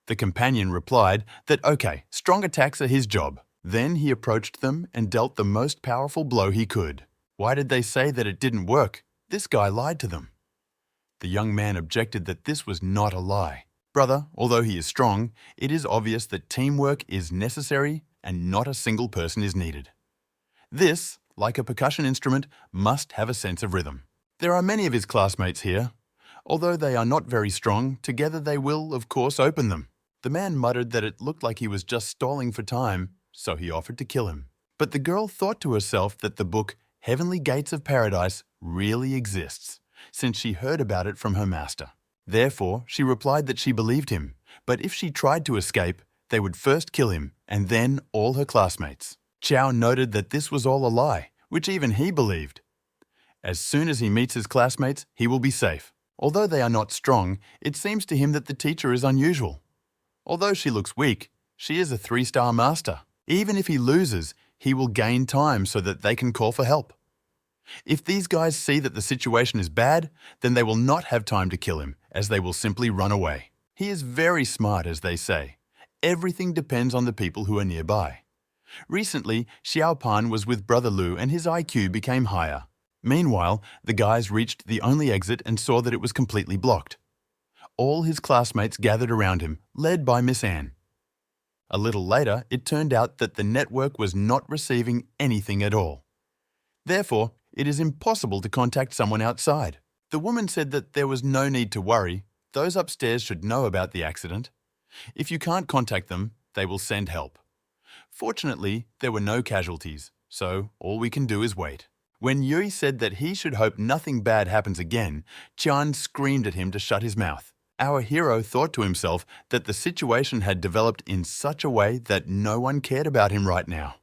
The companion replied that okay, strong attacks are his job. Then he approached them and dealt the most powerful blow he could. Why did they say that it didn't work? This guy lied to them. The young man objected that this was not a lie. Brother, although he is strong, it is obvious that teamwork is necessary and not a single person is needed. This, like a percussion instrument, must have a sense of rhythm. There are many of his classmates here. Although they are not very strong, together they will, of course, open them. The man muttered that it looked like he was just stalling for time, so he offered to kill him. But the girl thought to herself that the book Heavenly Gates of Paradise really exists, since she heard about it from her master. Therefore, she replied that she believed him, but if she tried to escape, they would first kill him and then all her classmates. Chao noted that this was all a lie, which even he believed. As soon as he meets his classmates, he will be safe. Although they are not strong, it seems to him that the teacher is unusual. Although she looks weak, she is a 3-star master. Even if he loses, he will gain time so that they can call for help. If these guys see that the situation is bad, then they will not have time to kill him, as they will simply run away. He is very smart, as they say. Everything depends on the people who are nearby. Recently, Xiao Pan was with Brother Lu and his IQ became higher. Meanwhile, the guys reached the only exit and saw that it was completely blocked. All his classmates gathered around him, led by Miss Anne. A little later, it turned out that the network was not receiving anything at all. Therefore, it is impossible to contact someone outside. The woman said that there was no need to worry. Those upstairs should know about the accident. If you can't contact them, they will send help. Fortunately, there were no casualties, so all we can do is wait. When Yui said that he should hope nothing bad happens again, Chan screamed at him to shut his mouth. Our hero thought to himself that the situation had developed in such a way that no one cared about him right now.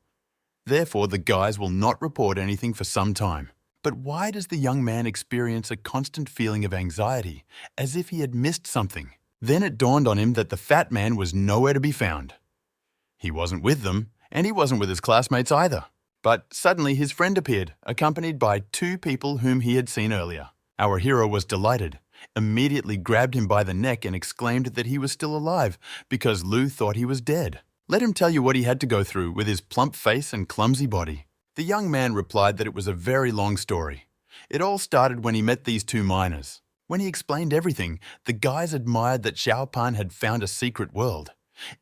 Therefore, the guys will not report anything for some time. But why does the young man experience a constant feeling of anxiety, as if he had missed something? Then it dawned on him that the fat man was nowhere to be found. He wasn't with them, and he wasn't with his classmates either. But suddenly his friend appeared, accompanied by two people whom he had seen earlier. Our hero was delighted, immediately grabbed him by the neck and exclaimed that he was still alive because Lu thought he was dead. Let him tell you what he had to go through with his plump face and clumsy body. The young man replied that it was a very long story. It all started when he met these two miners. When he explained everything, the guys admired that Xiao Pan had found a secret world.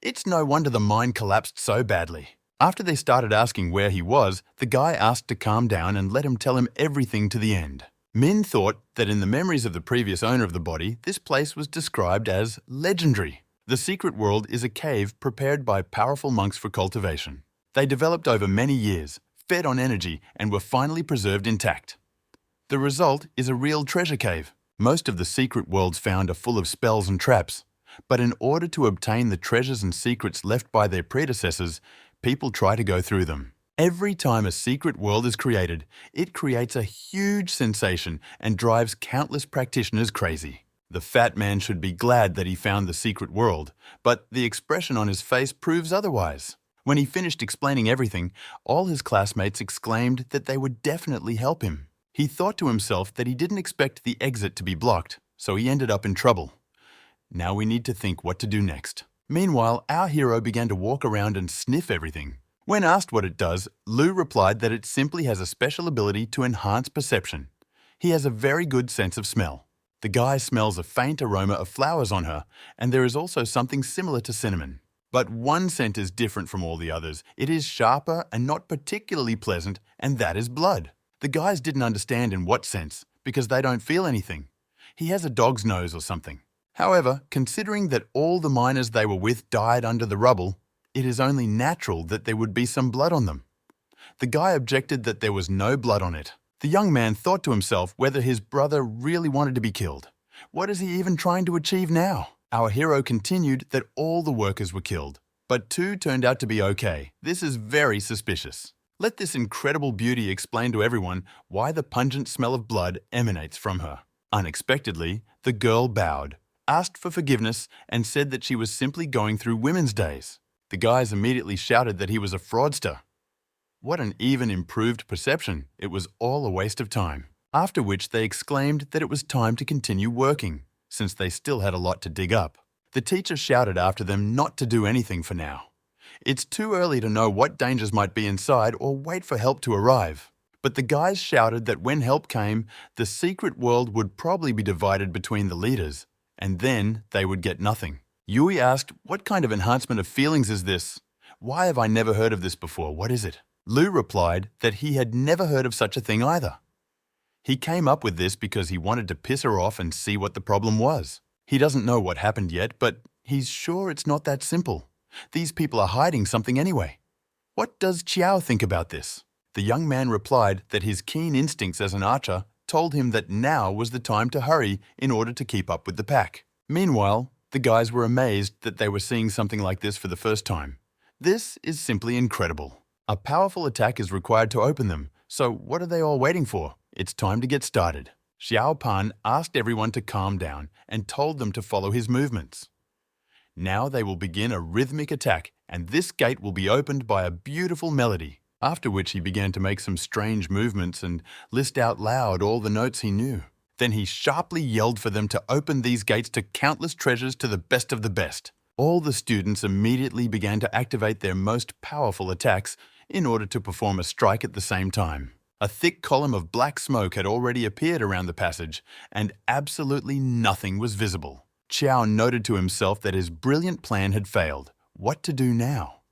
It's no wonder the mine collapsed so badly. After they started asking where he was, the guy asked to calm down and let him tell him everything to the end. Min thought that in the memories of the previous owner of the body, this place was described as legendary. The secret world is a cave prepared by powerful monks for cultivation. They developed over many years, fed on energy, and were finally preserved intact. The result is a real treasure cave. Most of the secret worlds found are full of spells and traps. But in order to obtain the treasures and secrets left by their predecessors, people try to go through them. Every time a secret world is created, it creates a huge sensation and drives countless practitioners crazy. The fat man should be glad that he found the secret world, but the expression on his face proves otherwise. When he finished explaining everything, all his classmates exclaimed that they would definitely help him. He thought to himself that he didn't expect the exit to be blocked, so he ended up in trouble. Now we need to think what to do next. Meanwhile, our hero began to walk around and sniff everything. When asked what it does, Lu replied that it simply has a special ability to enhance perception. He has a very good sense of smell. The guy smells a faint aroma of flowers on her, and there is also something similar to cinnamon. But one scent is different from all the others. It is sharper and not particularly pleasant, and that is blood. The guys didn't understand in what sense, because they don't feel anything. He has a dog's nose or something. However, considering that all the miners they were with died under the rubble, it is only natural that there would be some blood on them. The guy objected that there was no blood on it. The young man thought to himself whether his brother really wanted to be killed. What is he even trying to achieve now? Our hero continued that all the workers were killed, but two turned out to be okay. This is very suspicious. Let this incredible beauty explain to everyone why the pungent smell of blood emanates from her. Unexpectedly, the girl bowed, asked for forgiveness, and said that she was simply going through Women's Days. The guys immediately shouted that he was a fraudster. What an even improved perception. It was all a waste of time. After which they exclaimed that it was time to continue working, since they still had a lot to dig up. The teacher shouted after them not to do anything for now. It's too early to know what dangers might be inside or wait for help to arrive. But the guys shouted that when help came, the secret world would probably be divided between the leaders, and then they would get nothing. Yui asked, "What kind of enhancement of feelings is this? Why have I never heard of this before? What is it?" Lu replied that he had never heard of such a thing either. He came up with this because he wanted to piss her off and see what the problem was. He doesn't know what happened yet, but he's sure it's not that simple. These people are hiding something anyway. What does Chiao think about this? The young man replied that his keen instincts as an archer told him that now was the time to hurry in order to keep up with the pack. Meanwhile, the guys were amazed that they were seeing something like this for the first time. This is simply incredible. A powerful attack is required to open them, so what are they all waiting for? It's time to get started. Xiao Pan asked everyone to calm down and told them to follow his movements. Now they will begin a rhythmic attack, and this gate will be opened by a beautiful melody. after which he began to make some strange movements and list out loud all the notes he knew. Then he sharply yelled for them to open these gates to countless treasures to the best of the best. All the students immediately began to activate their most powerful attacks in order to perform a strike at the same time. A thick column of black smoke had already appeared around the passage, and absolutely nothing was visible. Qiao noted to himself that his brilliant plan had failed. What to do now?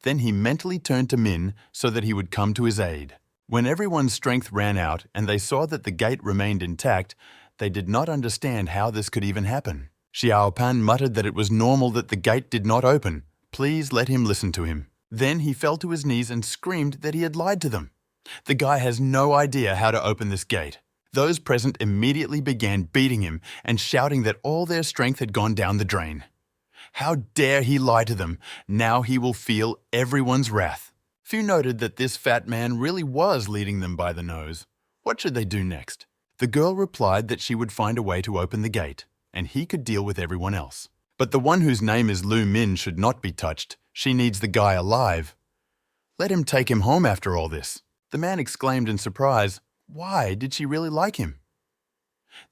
Then he mentally turned to Min so that he would come to his aid. When everyone's strength ran out and they saw that the gate remained intact, they did not understand how this could even happen. Xiao Pan muttered that it was normal that the gate did not open. Please let him listen to him. Then he fell to his knees and screamed that he had lied to them. The guy has no idea how to open this gate. Those present immediately began beating him and shouting that all their strength had gone down the drain. How dare he lie to them? Now he will feel everyone's wrath. Few noted that this fat man really was leading them by the nose. What should they do next? The girl replied that she would find a way to open the gate, and he could deal with everyone else. But the one whose name is Lu Min should not be touched. She needs the guy alive. Let him take him home after all this. The man exclaimed in surprise. Why did she really like him?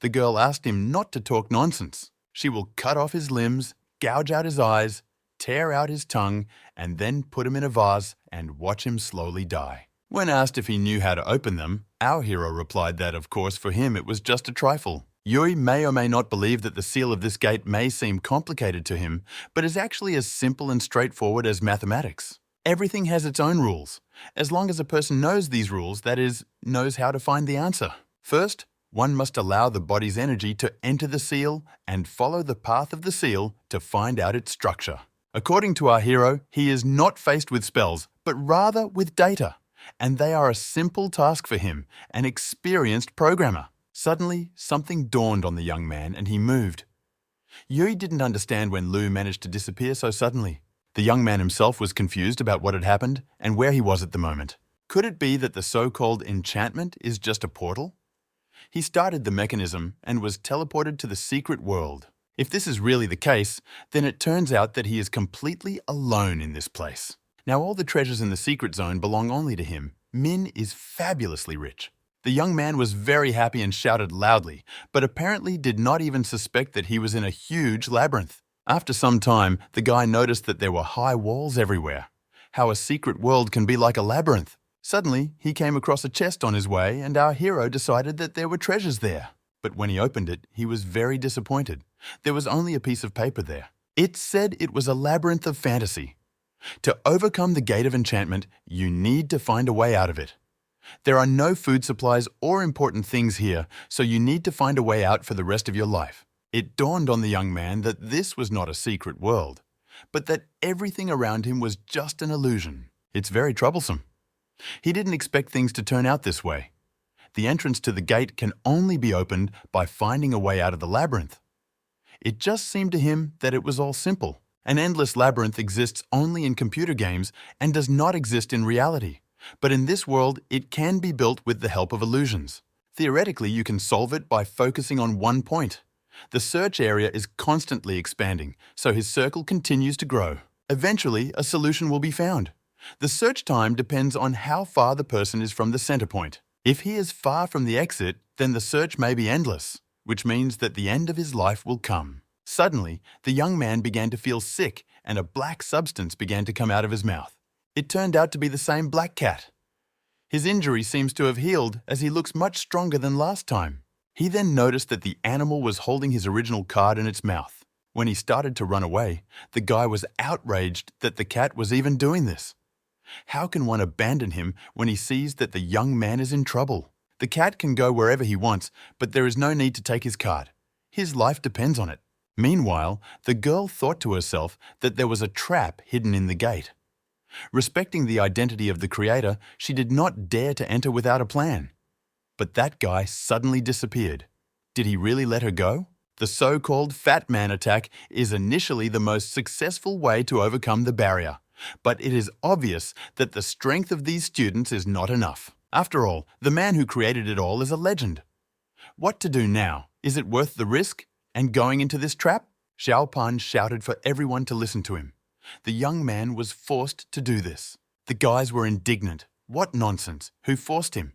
The girl asked him not to talk nonsense. She will cut off his limbs, gouge out his eyes, tear out his tongue, and then put him in a vase and watch him slowly die. When asked if he knew how to open them, our hero replied that, of course, for him it was just a trifle. Yui may or may not believe that the seal of this gate may seem complicated to him, but is actually as simple and straightforward as mathematics. Everything has its own rules, as long as a person knows these rules, that is, knows how to find the answer. First, one must allow the body's energy to enter the seal and follow the path of the seal to find out its structure. According to our hero, he is not faced with spells, but rather with data, and they are a simple task for him, an experienced programmer. Suddenly, something dawned on the young man and he moved. Yui didn't understand when Lu managed to disappear so suddenly. The young man himself was confused about what had happened and where he was at the moment. Could it be that the so-called enchantment is just a portal? He started the mechanism and was teleported to the secret world. If this is really the case, then it turns out that he is completely alone in this place. Now all the treasures in the secret zone belong only to him. Min is fabulously rich. The young man was very happy and shouted loudly, but apparently did not even suspect that he was in a huge labyrinth. After some time, the guy noticed that there were high walls everywhere. How a secret world can be like a labyrinth. Suddenly, he came across a chest on his way and our hero decided that there were treasures there. But when he opened it, he was very disappointed. There was only a piece of paper there. It said it was a labyrinth of fantasy. To overcome the gate of enchantment, you need to find a way out of it. There are no food supplies or important things here, so you need to find a way out for the rest of your life. It dawned on the young man that this was not a secret world, but that everything around him was just an illusion. It's very troublesome. He didn't expect things to turn out this way. The entrance to the gate can only be opened by finding a way out of the labyrinth. It just seemed to him that it was all simple. An endless labyrinth exists only in computer games and does not exist in reality. But in this world, it can be built with the help of illusions. Theoretically, you can solve it by focusing on one point. The search area is constantly expanding, so his circle continues to grow. Eventually, a solution will be found. The search time depends on how far the person is from the center point. If he is far from the exit, then the search may be endless, which means that the end of his life will come. Suddenly, the young man began to feel sick and a black substance began to come out of his mouth. It turned out to be the same black cat. His injury seems to have healed as he looks much stronger than last time. He then noticed that the animal was holding his original card in its mouth. When he started to run away, the guy was outraged that the cat was even doing this. How can one abandon him when he sees that the young man is in trouble? The cat can go wherever he wants, but there is no need to take his card. His life depends on it. Meanwhile, the girl thought to herself that there was a trap hidden in the gate. Respecting the identity of the creator, she did not dare to enter without a plan. But that guy suddenly disappeared. Did he really let her go? The so-called fat man attack is initially the most successful way to overcome the barrier. But it is obvious that the strength of these students is not enough. After all, the man who created it all is a legend. What to do now? Is it worth the risk and going into this trap? Xiao Pan shouted for everyone to listen to him. The young man was forced to do this. The guys were indignant. What nonsense! Who forced him?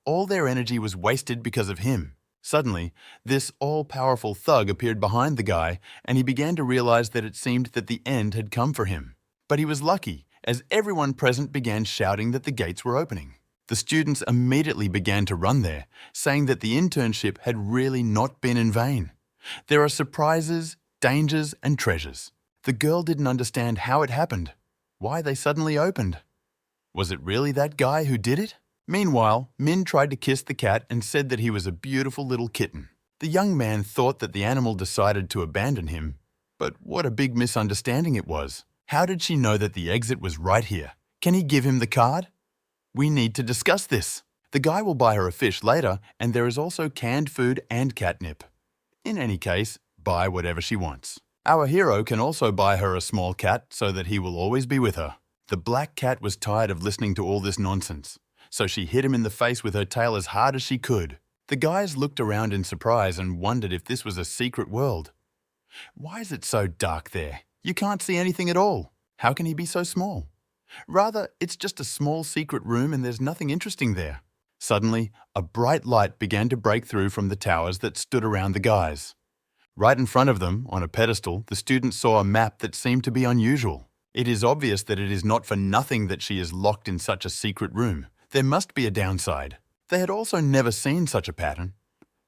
All their energy was wasted because of him. Suddenly, this all-powerful thug appeared behind the guy, and he began to realize that it seemed that the end had come for him. But he was lucky, as everyone present began shouting that the gates were opening. The students immediately began to run there, saying that the internship had really not been in vain. There are surprises, dangers, and treasures. The girl didn't understand how it happened, why they suddenly opened. Was it really that guy who did it? Meanwhile, Min tried to kiss the cat and said that he was a beautiful little kitten. The young man thought that the animal decided to abandon him, but what a big misunderstanding it was. How did she know that the exit was right here? Can he give him the card? We need to discuss this. The guy will buy her a fish later, and there is also canned food and catnip. In any case, buy whatever she wants. Our hero can also buy her a small cat so that he will always be with her. The black cat was tired of listening to all this nonsense, so she hit him in the face with her tail as hard as she could. The guys looked around in surprise and wondered if this was a secret world. Why is it so dark there? You can't see anything at all. How can he be so small? Rather, it's just a small secret room and there's nothing interesting there. Suddenly, a bright light began to break through from the towers that stood around the guys. Right in front of them, on a pedestal, the students saw a map that seemed to be unusual. It is obvious that it is not for nothing that she is locked in such a secret room. There must be a downside. They had also never seen such a pattern.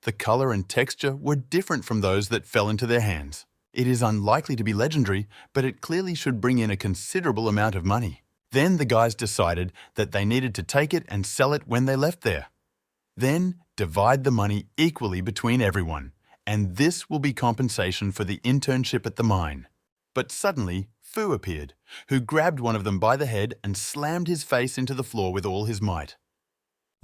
The color and texture were different from those that fell into their hands. It is unlikely to be legendary, but it clearly should bring in a considerable amount of money. Then the guys decided that they needed to take it and sell it when they left there. Then divide the money equally between everyone, and this will be compensation for the internship at the mine. But suddenly, Fu appeared, who grabbed one of them by the head and slammed his face into the floor with all his might.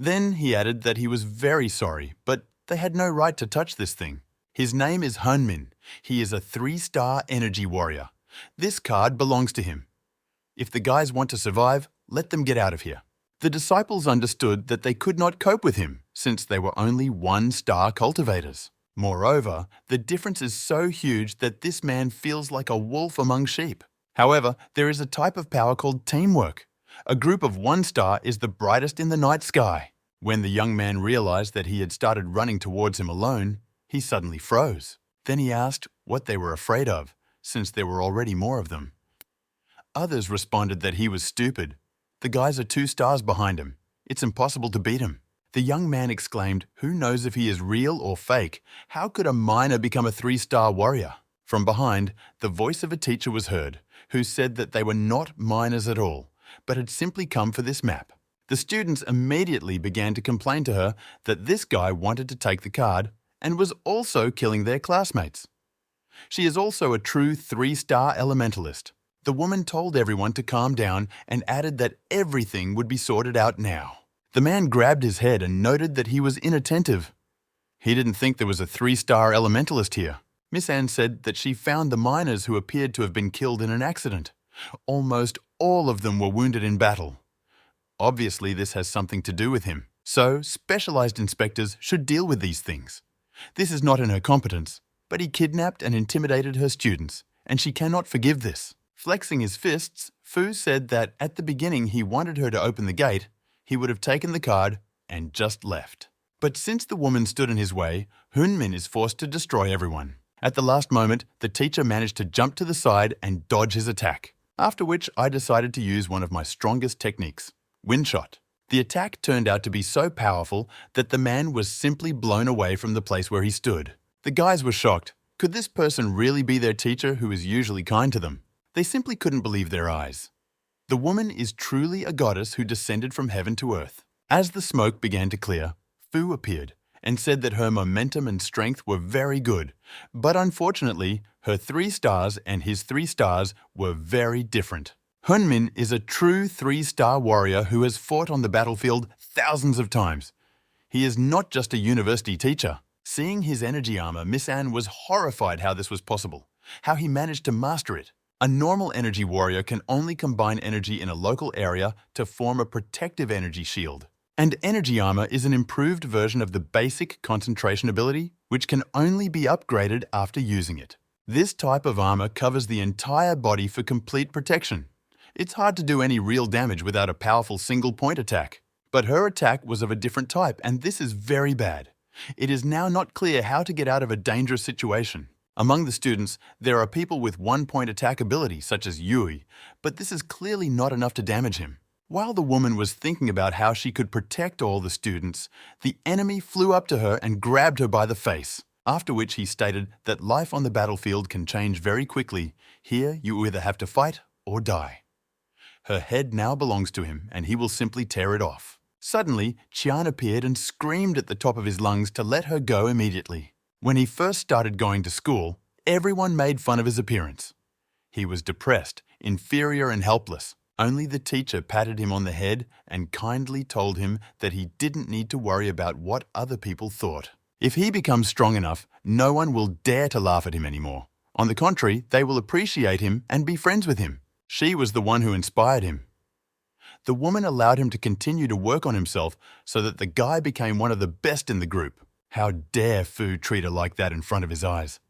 Then he added that he was very sorry, but they had no right to touch this thing. His name is Hunmin. He is a 3-star energy warrior. This card belongs to him. If the guys want to survive, let them get out of here. The disciples understood that they could not cope with him, since they were only 1-star cultivators. Moreover, the difference is so huge that this man feels like a wolf among sheep. However, there is a type of power called teamwork. A group of 1-star is the brightest in the night sky. When the young man realized that he had started running towards him alone, he suddenly froze. Then he asked what they were afraid of, since there were already more of them. Others responded that he was stupid. The guys are 2 stars behind him. It's impossible to beat him. The young man exclaimed, "Who knows if he is real or fake? How could a miner become a 3-star warrior?" From behind, the voice of a teacher was heard, who said that they were not miners at all, but had simply come for this map. The students immediately began to complain to her that this guy wanted to take the card and was also killing their classmates. She is also a true 3-star elementalist. The woman told everyone to calm down and added that everything would be sorted out now. The man grabbed his head and noted that he was inattentive. He didn't think there was a 3-star elementalist here. Miss Anne said that she found the miners who appeared to have been killed in an accident. Almost all of them were wounded in battle. Obviously, this has something to do with him, so specialized inspectors should deal with these things. This is not in her competence, but he kidnapped and intimidated her students, and she cannot forgive this. Flexing his fists, Fu said that at the beginning he wanted her to open the gate, he would have taken the card and just left. But since the woman stood in his way, Hunmin is forced to destroy everyone. At the last moment, the teacher managed to jump to the side and dodge his attack, after which I decided to use one of my strongest techniques, wind shot. The attack turned out to be so powerful that the man was simply blown away from the place where he stood. The guys were shocked. Could this person really be their teacher who is usually kind to them? They simply couldn't believe their eyes. The woman is truly a goddess who descended from heaven to earth. As the smoke began to clear, Fu appeared and said that her momentum and strength were very good, but unfortunately, her 3 stars and his 3 stars were very different. Hunmin is a true 3-star warrior who has fought on the battlefield thousands of times. He is not just a university teacher. Seeing his energy armor, Miss Anne was horrified how this was possible, how he managed to master it. A normal energy warrior can only combine energy in a local area to form a protective energy shield. And energy armor is an improved version of the basic concentration ability, which can only be upgraded after using it. This type of armor covers the entire body for complete protection. It's hard to do any real damage without a powerful single-point attack. But her attack was of a different type, and this is very bad. It is now not clear how to get out of a dangerous situation. Among the students, there are people with one-point attack ability, such as Yui, but this is clearly not enough to damage him. While the woman was thinking about how she could protect all the students, the enemy flew up to her and grabbed her by the face, after which he stated that life on the battlefield can change very quickly. Here, you either have to fight or die. Her head now belongs to him, and he will simply tear it off. Suddenly, Qian appeared and screamed at the top of his lungs to let her go immediately. When he first started going to school, everyone made fun of his appearance. He was depressed, inferior and helpless. Only the teacher patted him on the head and kindly told him that he didn't need to worry about what other people thought. If he becomes strong enough, no one will dare to laugh at him anymore. On the contrary, they will appreciate him and be friends with him. She was the one who inspired him. The woman allowed him to continue to work on himself so that the guy became one of the best in the group. How dare Fu treat her like that in front of his eyes?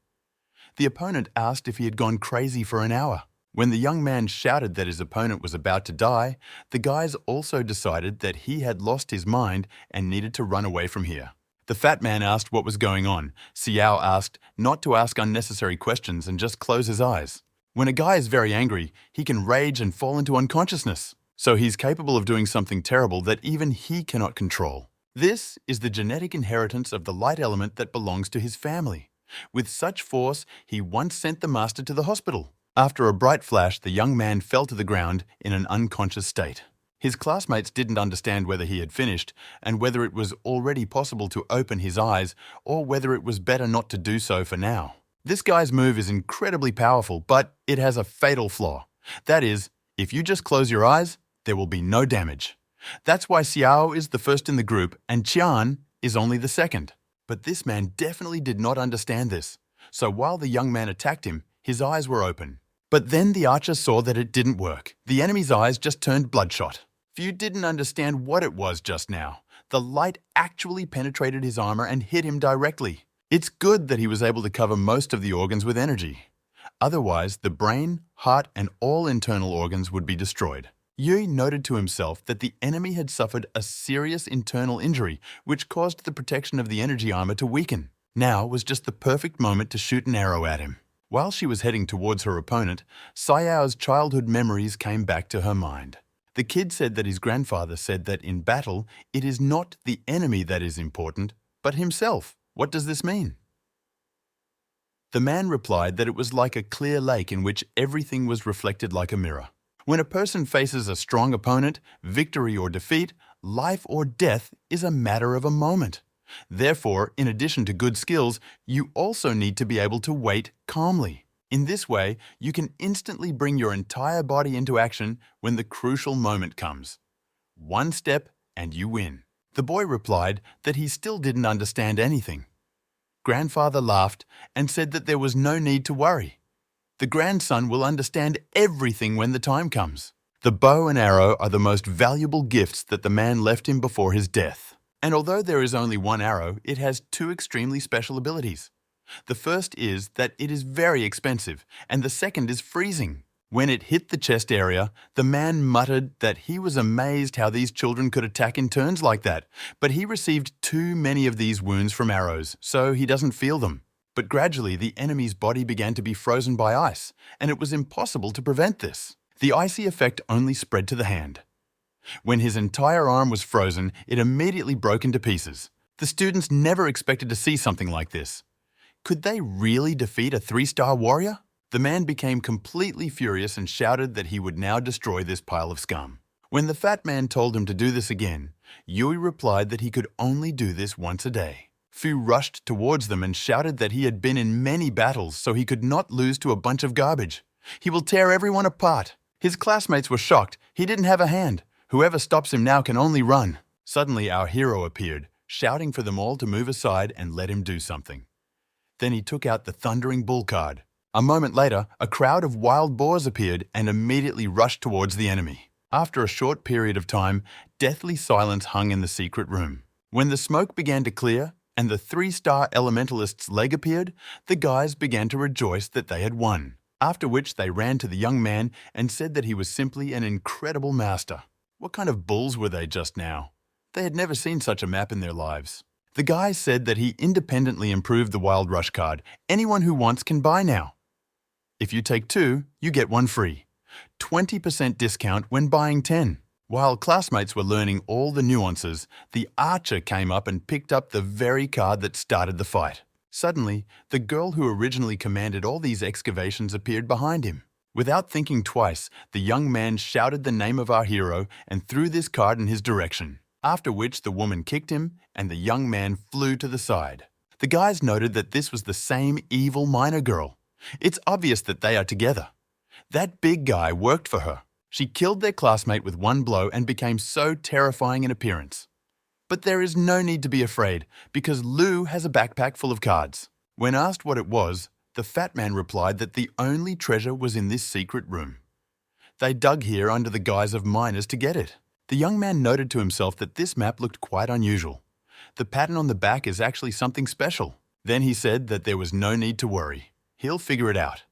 The opponent asked if he had gone crazy for an hour. When the young man shouted that his opponent was about to die, the guys also decided that he had lost his mind and needed to run away from here. The fat man asked what was going on. Xiao asked not to ask unnecessary questions and just close his eyes. When a guy is very angry, he can rage and fall into unconsciousness. So he's capable of doing something terrible that even he cannot control. This is the genetic inheritance of the light element that belongs to his family. With such force, he once sent the master to the hospital. After a bright flash, the young man fell to the ground in an unconscious state. His classmates didn't understand whether he had finished and whether it was already possible to open his eyes or whether it was better not to do so for now. This guy's move is incredibly powerful, but it has a fatal flaw. That is, if you just close your eyes, there will be no damage. That's why Xiao is the first in the group and Qian is only the second. But this man definitely did not understand this. So while the young man attacked him, his eyes were open. But then the archer saw that it didn't work. The enemy's eyes just turned bloodshot. Fu didn't understand what it was just now. The light actually penetrated his armor and hit him directly. It's good that he was able to cover most of the organs with energy. Otherwise, the brain, heart, and all internal organs would be destroyed. Yui noted to himself that the enemy had suffered a serious internal injury, which caused the protection of the energy armor to weaken. Now was just the perfect moment to shoot an arrow at him. While she was heading towards her opponent, Xiao's childhood memories came back to her mind. The kid said that his grandfather said that in battle, it is not the enemy that is important, but himself. What does this mean? The man replied that it was like a clear lake in which everything was reflected like a mirror. When a person faces a strong opponent, victory or defeat, life or death is a matter of a moment. Therefore, in addition to good skills, you also need to be able to wait calmly. In this way, you can instantly bring your entire body into action when the crucial moment comes. One step and you win. The boy replied that he still didn't understand anything. Grandfather laughed and said that there was no need to worry. The grandson will understand everything when the time comes. The bow and arrow are the most valuable gifts that the man left him before his death. And although there is only one arrow, it has two extremely special abilities. The first is that it is very expensive, and the second is freezing. When it hit the chest area, the man muttered that he was amazed how these children could attack in turns like that, but he received too many of these wounds from arrows, so he doesn't feel them. But gradually, the enemy's body began to be frozen by ice, and it was impossible to prevent this. The icy effect only spread to the hand. When his entire arm was frozen, it immediately broke into pieces. The students never expected to see something like this. Could they really defeat a 3-star warrior? The man became completely furious and shouted that he would now destroy this pile of scum. When the fat man told him to do this again, Yui replied that he could only do this once a day. Fu rushed towards them and shouted that he had been in many battles, so he could not lose to a bunch of garbage. He will tear everyone apart. His classmates were shocked. He didn't have a hand. Whoever stops him now can only run. Suddenly our hero appeared, shouting for them all to move aside and let him do something. Then he took out the Thundering Bull card. A moment later, a crowd of wild boars appeared and immediately rushed towards the enemy. After a short period of time, deathly silence hung in the secret room. When the smoke began to clear and the 3-star elementalist's leg appeared, the guys began to rejoice that they had won. After which they ran to the young man and said that he was simply an incredible master. What kind of bulls were they just now? They had never seen such a map in their lives. The guy said that he independently improved the Wild Rush card. Anyone who wants can buy now. If you take 2, you get 1 free. 20% discount when buying 10. While classmates were learning all the nuances, the archer came up and picked up the very card that started the fight. Suddenly, the girl who originally commanded all these excavations appeared behind him. Without thinking twice, the young man shouted the name of our hero and threw this card in his direction, after which the woman kicked him and the young man flew to the side. The guys noted that this was the same evil miner girl. It's obvious that they are together. That big guy worked for her. She killed their classmate with 1 blow and became so terrifying in appearance. But there is no need to be afraid, because Lou has a backpack full of cards. When asked what it was, the fat man replied that the only treasure was in this secret room. They dug here under the guise of miners to get it. The young man noted to himself that this map looked quite unusual. The pattern on the back is actually something special. Then he said that there was no need to worry. He'll figure it out.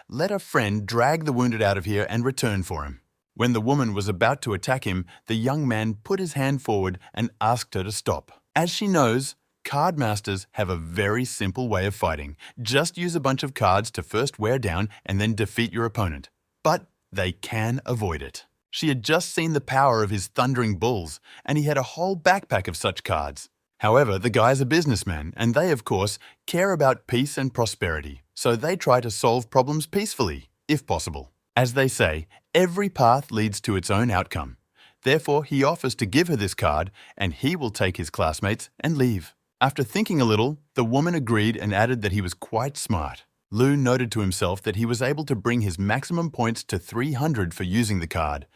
Let a friend drag the wounded out of here and return for him. When the woman was about to attack him, the young man put his hand forward and asked her to stop. As she knows, card masters have a very simple way of fighting. Just use a bunch of cards to first wear down and then defeat your opponent. But they can avoid it. She had just seen the power of his thundering bulls, and he had a whole backpack of such cards. However, the guy's a businessman, and they, of course, care about peace and prosperity, so they try to solve problems peacefully, if possible. As they say, every path leads to its own outcome. Therefore, he offers to give her this card, and he will take his classmates and leave. After thinking a little, the woman agreed and added that he was quite smart. Lou noted to himself that he was able to bring his maximum points to 300 for using the card,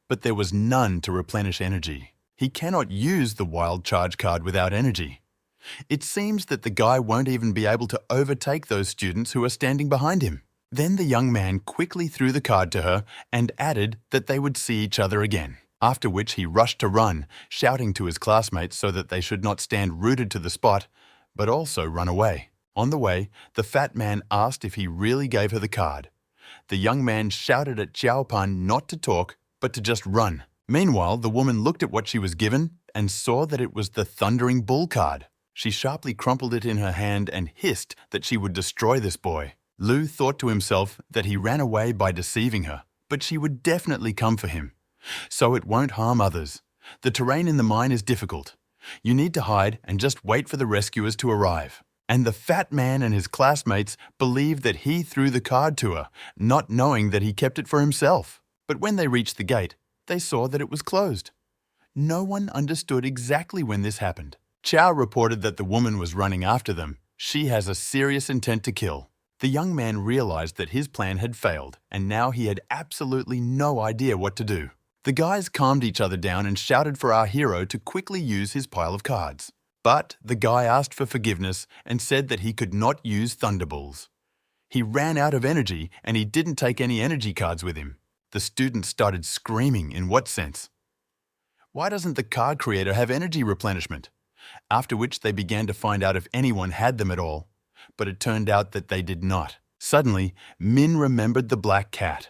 but there was none to replenish energy. He cannot use the wild charge card without energy. It seems that the guy won't even be able to overtake those students who are standing behind him. Then the young man quickly threw the card to her and added that they would see each other again, after which he rushed to run, shouting to his classmates so that they should not stand rooted to the spot, but also run away. On the way, the fat man asked if he really gave her the card. The young man shouted at Xiao Pan not to talk, but to just run. Meanwhile, the woman looked at what she was given and saw that it was the Thundering Bull card. She sharply crumpled it in her hand and hissed that she would destroy this boy. Lou thought to himself that he ran away by deceiving her, but she would definitely come for him. So it won't harm others. The terrain in the mine is difficult. You need to hide and just wait for the rescuers to arrive. And the fat man and his classmates believed that he threw the card to her, not knowing that he kept it for himself. But when they reached the gate, they saw that it was closed. No one understood exactly when this happened. Chow reported that the woman was running after them. She has a serious intent to kill. The young man realized that his plan had failed, and now he had absolutely no idea what to do. The guys calmed each other down and shouted for our hero to quickly use his pile of cards. But the guy asked for forgiveness and said that he could not use Thunderballs. He ran out of energy and he didn't take any energy cards with him. The students started screaming. In what sense? Why doesn't the card creator have energy replenishment? After which they began to find out if anyone had them at all. But it turned out that they did not. Suddenly, Min remembered the black cat.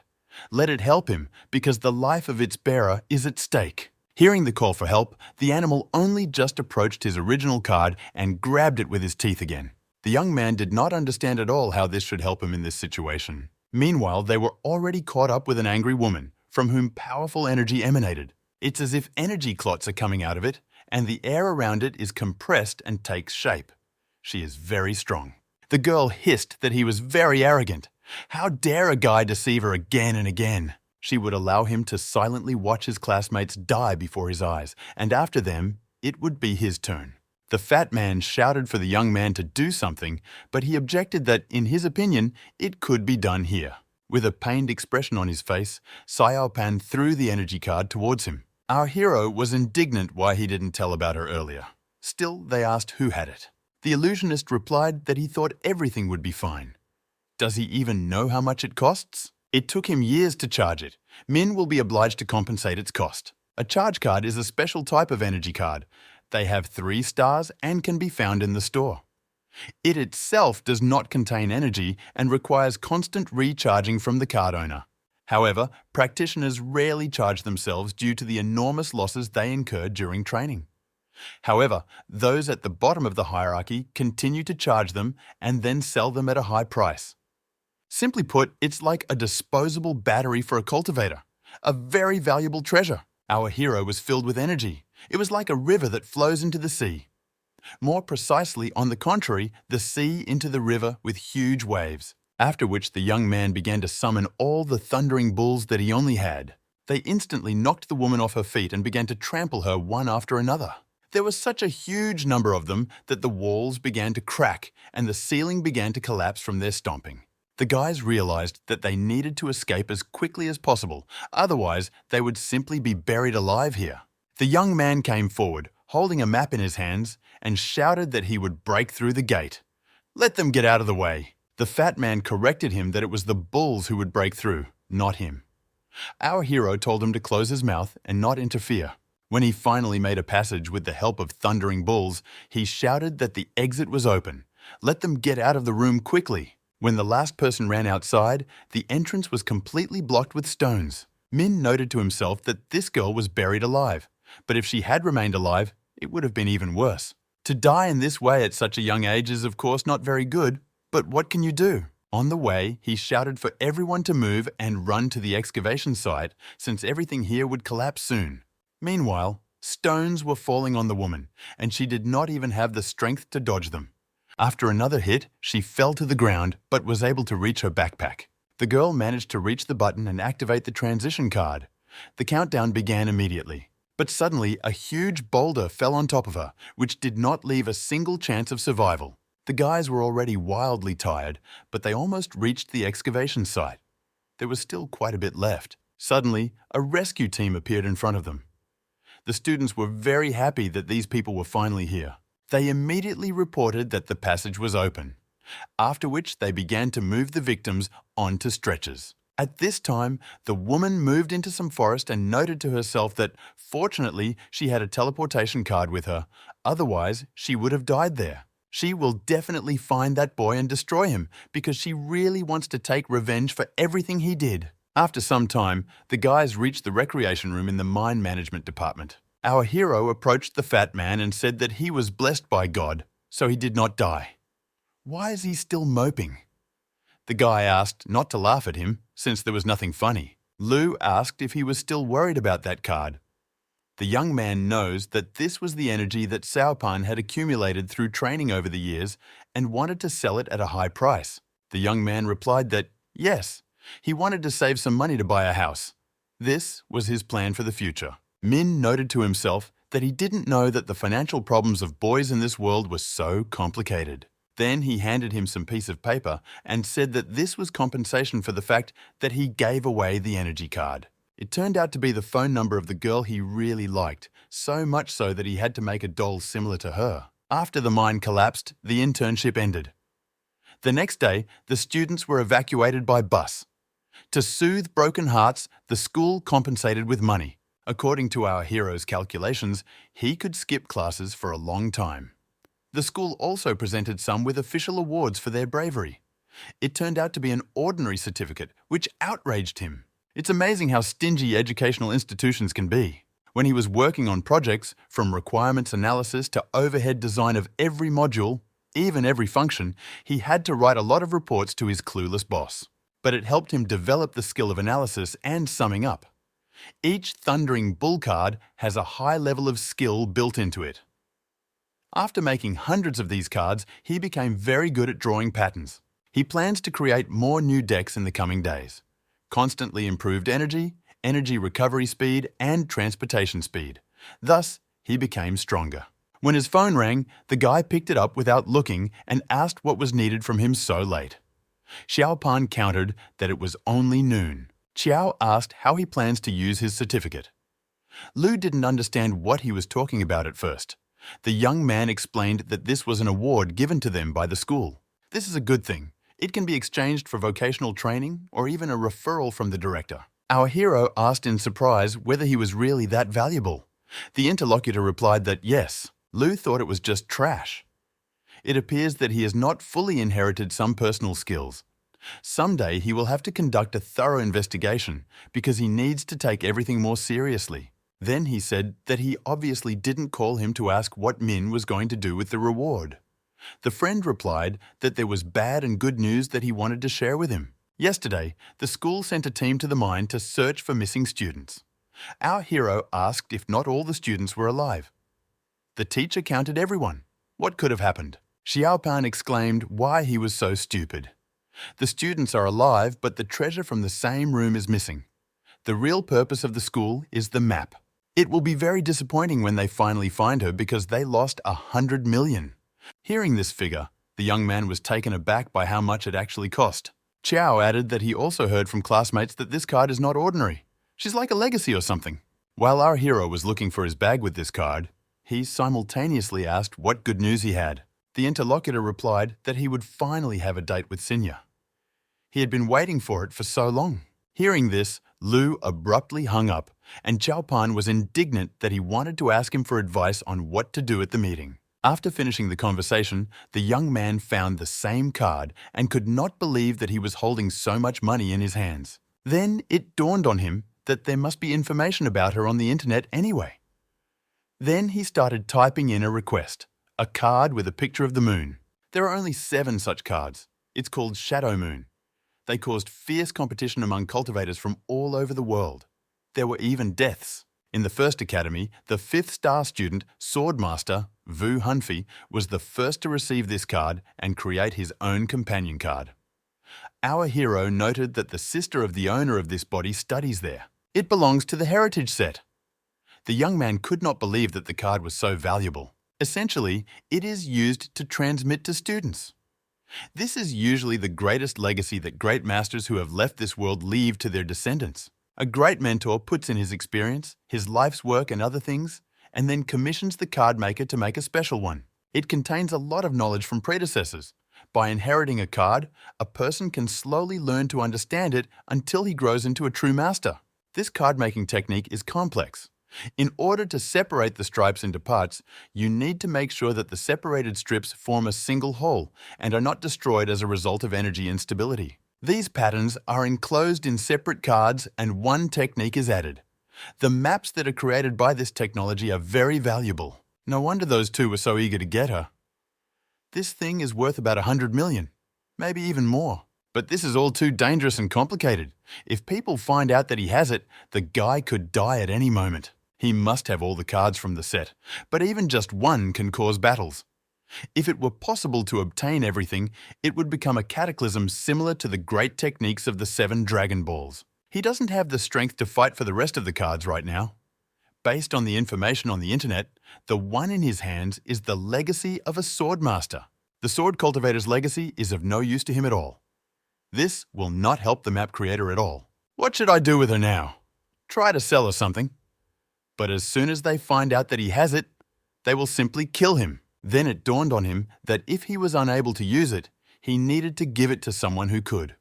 Let it help him, because the life of its bearer is at stake. Hearing the call for help, the animal only just approached his original card and grabbed it with his teeth again. The young man did not understand at all how this should help him in this situation. Meanwhile, they were already caught up with an angry woman, from whom powerful energy emanated. It's as if energy clots are coming out of it, and the air around it is compressed and takes shape. She is very strong. The girl hissed that he was very arrogant. How dare a guy deceive her again and again? She would allow him to silently watch his classmates die before his eyes, and after them, it would be his turn. The fat man shouted for the young man to do something, but he objected that, in his opinion, it could be done here. With a pained expression on his face, Xiao Pan threw the energy card towards him. Our hero was indignant why he didn't tell about her earlier. Still, they asked who had it. The illusionist replied that he thought everything would be fine. Does he even know how much it costs? It took him years to charge it. Min will be obliged to compensate its cost. A charge card is a special type of energy card. They have 3 stars and can be found in the store. It itself does not contain energy and requires constant recharging from the card owner. However, practitioners rarely charge themselves due to the enormous losses they incur during training. However, those at the bottom of the hierarchy continue to charge them and then sell them at a high price. Simply put, it's like a disposable battery for a cultivator, a very valuable treasure. Our hero was filled with energy. It was like a river that flows into the sea. More precisely, on the contrary, the sea into the river with huge waves. After which the young man began to summon all the thundering bulls that he only had. They instantly knocked the woman off her feet and began to trample her one after another. There was such a huge number of them that the walls began to crack and the ceiling began to collapse from their stomping. The guys realized that they needed to escape as quickly as possible, otherwise they would simply be buried alive here. The young man came forward, holding a map in his hands, and shouted that he would break through the gate. Let them get out of the way. The fat man corrected him that it was the bulls who would break through, not him. Our hero told him to close his mouth and not interfere. When he finally made a passage with the help of thundering bulls, he shouted that the exit was open. Let them get out of the room quickly. When the last person ran outside, the entrance was completely blocked with stones. Min noted to himself that this girl was buried alive, but if she had remained alive, it would have been even worse. To die in this way at such a young age is of course not very good, but what can you do? On the way, he shouted for everyone to move and run to the excavation site, since everything here would collapse soon. Meanwhile, stones were falling on the woman, and she did not even have the strength to dodge them. After another hit, she fell to the ground, but was able to reach her backpack. The girl managed to reach the button and activate the transition card. The countdown began immediately. But suddenly, a huge boulder fell on top of her, which did not leave a single chance of survival. The guys were already wildly tired, but they almost reached the excavation site. There was still quite a bit left. Suddenly, a rescue team appeared in front of them. The students were very happy that these people were finally here. They immediately reported that the passage was open, after which they began to move the victims onto stretchers. At this time, the woman moved into some forest and noted to herself that, fortunately, she had a teleportation card with her, otherwise she would have died there. She will definitely find that boy and destroy him because she really wants to take revenge for everything he did. After some time, the guys reached the recreation room in the mine management department. Our hero approached the fat man and said that he was blessed by God, so he did not die. Why is he still moping? The guy asked not to laugh at him, since there was nothing funny. Lou asked if he was still worried about that card. The young man knows that this was the energy that Saopan had accumulated through training over the years and wanted to sell it at a high price. The young man replied that, yes, he wanted to save some money to buy a house. This was his plan for the future. Min noted to himself that he didn't know that the financial problems of boys in this world were so complicated. Then he handed him some piece of paper and said that this was compensation for the fact that he gave away the energy card. It turned out to be the phone number of the girl he really liked, so much so that he had to make a doll similar to her. After the mine collapsed, the internship ended. The next day, the students were evacuated by bus. To soothe broken hearts, the school compensated with money. According to our hero's calculations, he could skip classes for a long time. The school also presented some with official awards for their bravery. It turned out to be an ordinary certificate, which outraged him. It's amazing how stingy educational institutions can be. When he was working on projects, from requirements analysis to overhead design of every module, even every function, he had to write a lot of reports to his clueless boss. But it helped him develop the skill of analysis and summing up. Each thundering bull card has a high level of skill built into it. After making hundreds of these cards, he became very good at drawing patterns. He plans to create more new decks in the coming days. Constantly improved energy, energy recovery speed, and transportation speed. Thus, he became stronger. When his phone rang, the guy picked it up without looking and asked what was needed from him so late. Xiao Pan countered that it was only noon. Qiao asked how he plans to use his certificate. Lu didn't understand what he was talking about at first. The young man explained that this was an award given to them by the school. This is a good thing. It can be exchanged for vocational training or even a referral from the director. Our hero asked in surprise whether he was really that valuable. The interlocutor replied that yes, Lu thought it was just trash. It appears that he has not fully inherited some personal skills. Someday he will have to conduct a thorough investigation because he needs to take everything more seriously. Then he said that he obviously didn't call him to ask what Min was going to do with the reward. The friend replied that there was bad and good news that he wanted to share with him. Yesterday, the school sent a team to the mine to search for missing students. Our hero asked if not all the students were alive. The teacher counted everyone. What could have happened? Xiaopan exclaimed why he was so stupid. The students are alive, but the treasure from the same room is missing. The real purpose of the school is the map. It will be very disappointing when they finally find her because they lost 100 million. Hearing this figure, the young man was taken aback by how much it actually cost. Chao added that he also heard from classmates that this card is not ordinary. She's like a legacy or something. While our hero was looking for his bag with this card, he simultaneously asked what good news he had. The interlocutor replied that he would finally have a date with Sinya. He had been waiting for it for so long. Hearing this, Lu abruptly hung up, and Xiaopan was indignant that he wanted to ask him for advice on what to do at the meeting. After finishing the conversation, the young man found the same card and could not believe that he was holding so much money in his hands. Then it dawned on him that there must be information about her on the internet anyway. Then he started typing in a request, a card with a picture of the moon. There are only 7 such cards. It's called Shadow Moon. They caused fierce competition among cultivators from all over the world. There were even deaths. In the first academy, the 5th star student, Swordmaster, Vu Hunfi, was the first to receive this card and create his own companion card. Our hero noted that the sister of the owner of this body studies there. It belongs to the heritage set. The young man could not believe that the card was so valuable. Essentially, it is used to transmit to students. This is usually the greatest legacy that great masters who have left this world leave to their descendants. A great mentor puts in his experience, his life's work and other things, and then commissions the card maker to make a special one. It contains a lot of knowledge from predecessors. By inheriting a card, a person can slowly learn to understand it until he grows into a true master. This card-making technique is complex. In order to separate the stripes into parts, you need to make sure that the separated strips form a single whole and are not destroyed as a result of energy instability. These patterns are enclosed in separate cards and one technique is added. The maps that are created by this technology are very valuable. No wonder those two were so eager to get her. This thing is worth about 100 million, maybe even more. But this is all too dangerous and complicated. If people find out that he has it, the guy could die at any moment. He must have all the cards from the set, but even just one can cause battles. If it were possible to obtain everything, it would become a cataclysm similar to the great techniques of the 7 Dragon Balls. He doesn't have the strength to fight for the rest of the cards right now. Based on the information on the internet, the one in his hands is the legacy of a swordmaster. The sword cultivator's legacy is of no use to him at all. This will not help the map creator at all. What should I do with her now? Try to sell her something. But as soon as they find out that he has it, they will simply kill him. Then it dawned on him that if he was unable to use it, he needed to give it to someone who could.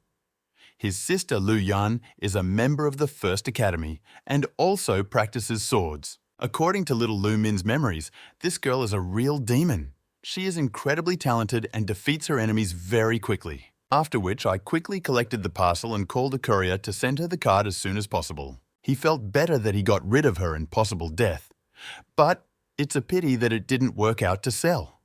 His sister Lu Yan is a member of the First Academy and also practices swords. According to little Lu Min's memories, this girl is a real demon. She is incredibly talented and defeats her enemies very quickly. After which I quickly collected the parcel and called a courier to send her the card as soon as possible. He felt better that he got rid of her and possible death. But it's a pity that it didn't work out to sell.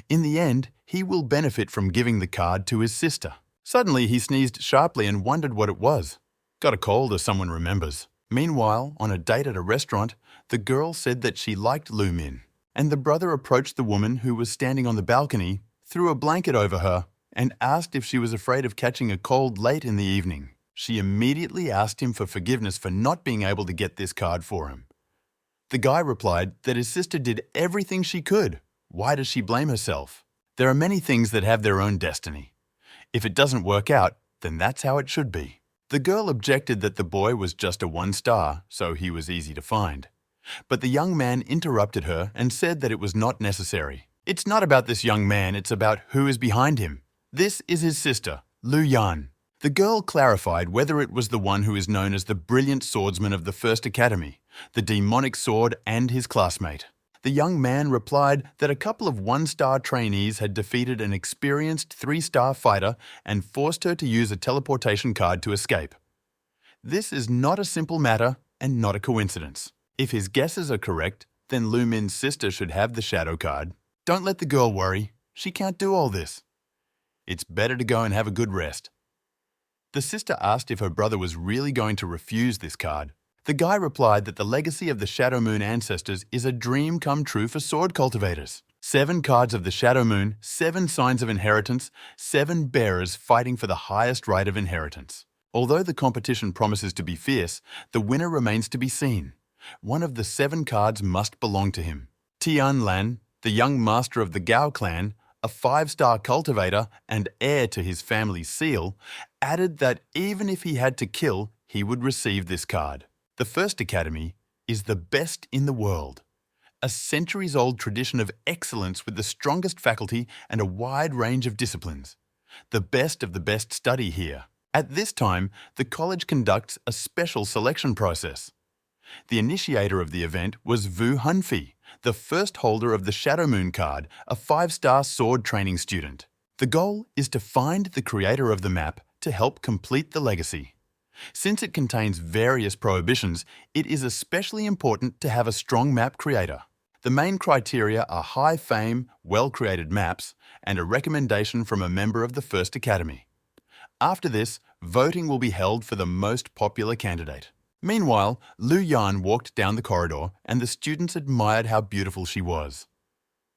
In the end, he will benefit from giving the card to his sister. Suddenly, he sneezed sharply and wondered what it was. Got a cold, as someone remembers. Meanwhile, on a date at a restaurant, the girl said that she liked Lu Min, and the brother approached the woman who was standing on the balcony, threw a blanket over her, and asked if she was afraid of catching a cold late in the evening. She immediately asked him for forgiveness for not being able to get this card for him. The guy replied that his sister did everything she could. Why does she blame herself? There are many things that have their own destiny. If it doesn't work out, then that's how it should be. The girl objected that the boy was just a 1-star, so he was easy to find. But the young man interrupted her and said that it was not necessary. It's not about this young man, it's about who is behind him. This is his sister, Lu Yan. The girl clarified whether it was the one who is known as the brilliant swordsman of the First Academy, the demonic sword and his classmate. The young man replied that a couple of one-star trainees had defeated an experienced three-star fighter and forced her to use a teleportation card to escape. This is not a simple matter and not a coincidence. If his guesses are correct, then Lu Min's sister should have the shadow card. Don't let the girl worry. She can't do all this. It's better to go and have a good rest. The sister asked if her brother was really going to refuse this card. The guy replied that the legacy of the Shadow Moon ancestors is a dream come true for sword cultivators. 7 cards of the Shadow Moon, 7 signs of inheritance, 7 bearers fighting for the highest right of inheritance. Although the competition promises to be fierce, the winner remains to be seen. One of the 7 cards must belong to him. Tian Lan, the young master of the Gao clan, a 5-star cultivator and heir to his family's seal, added that even if he had to kill, he would receive this card. The First Academy is the best in the world. A centuries-old tradition of excellence with the strongest faculty and a wide range of disciplines. The best of the best study here. At this time, the college conducts a special selection process. The initiator of the event was Vu Hunfi, the first holder of the Shadow Moon card, a 5-star sword training student. The goal is to find the creator of the map to help complete the legacy. Since it contains various prohibitions, it is especially important to have a strong map creator. The main criteria are high fame, well-created maps, and a recommendation from a member of the First Academy. After this, voting will be held for the most popular candidate. Meanwhile, Lu Yan walked down the corridor and the students admired how beautiful she was.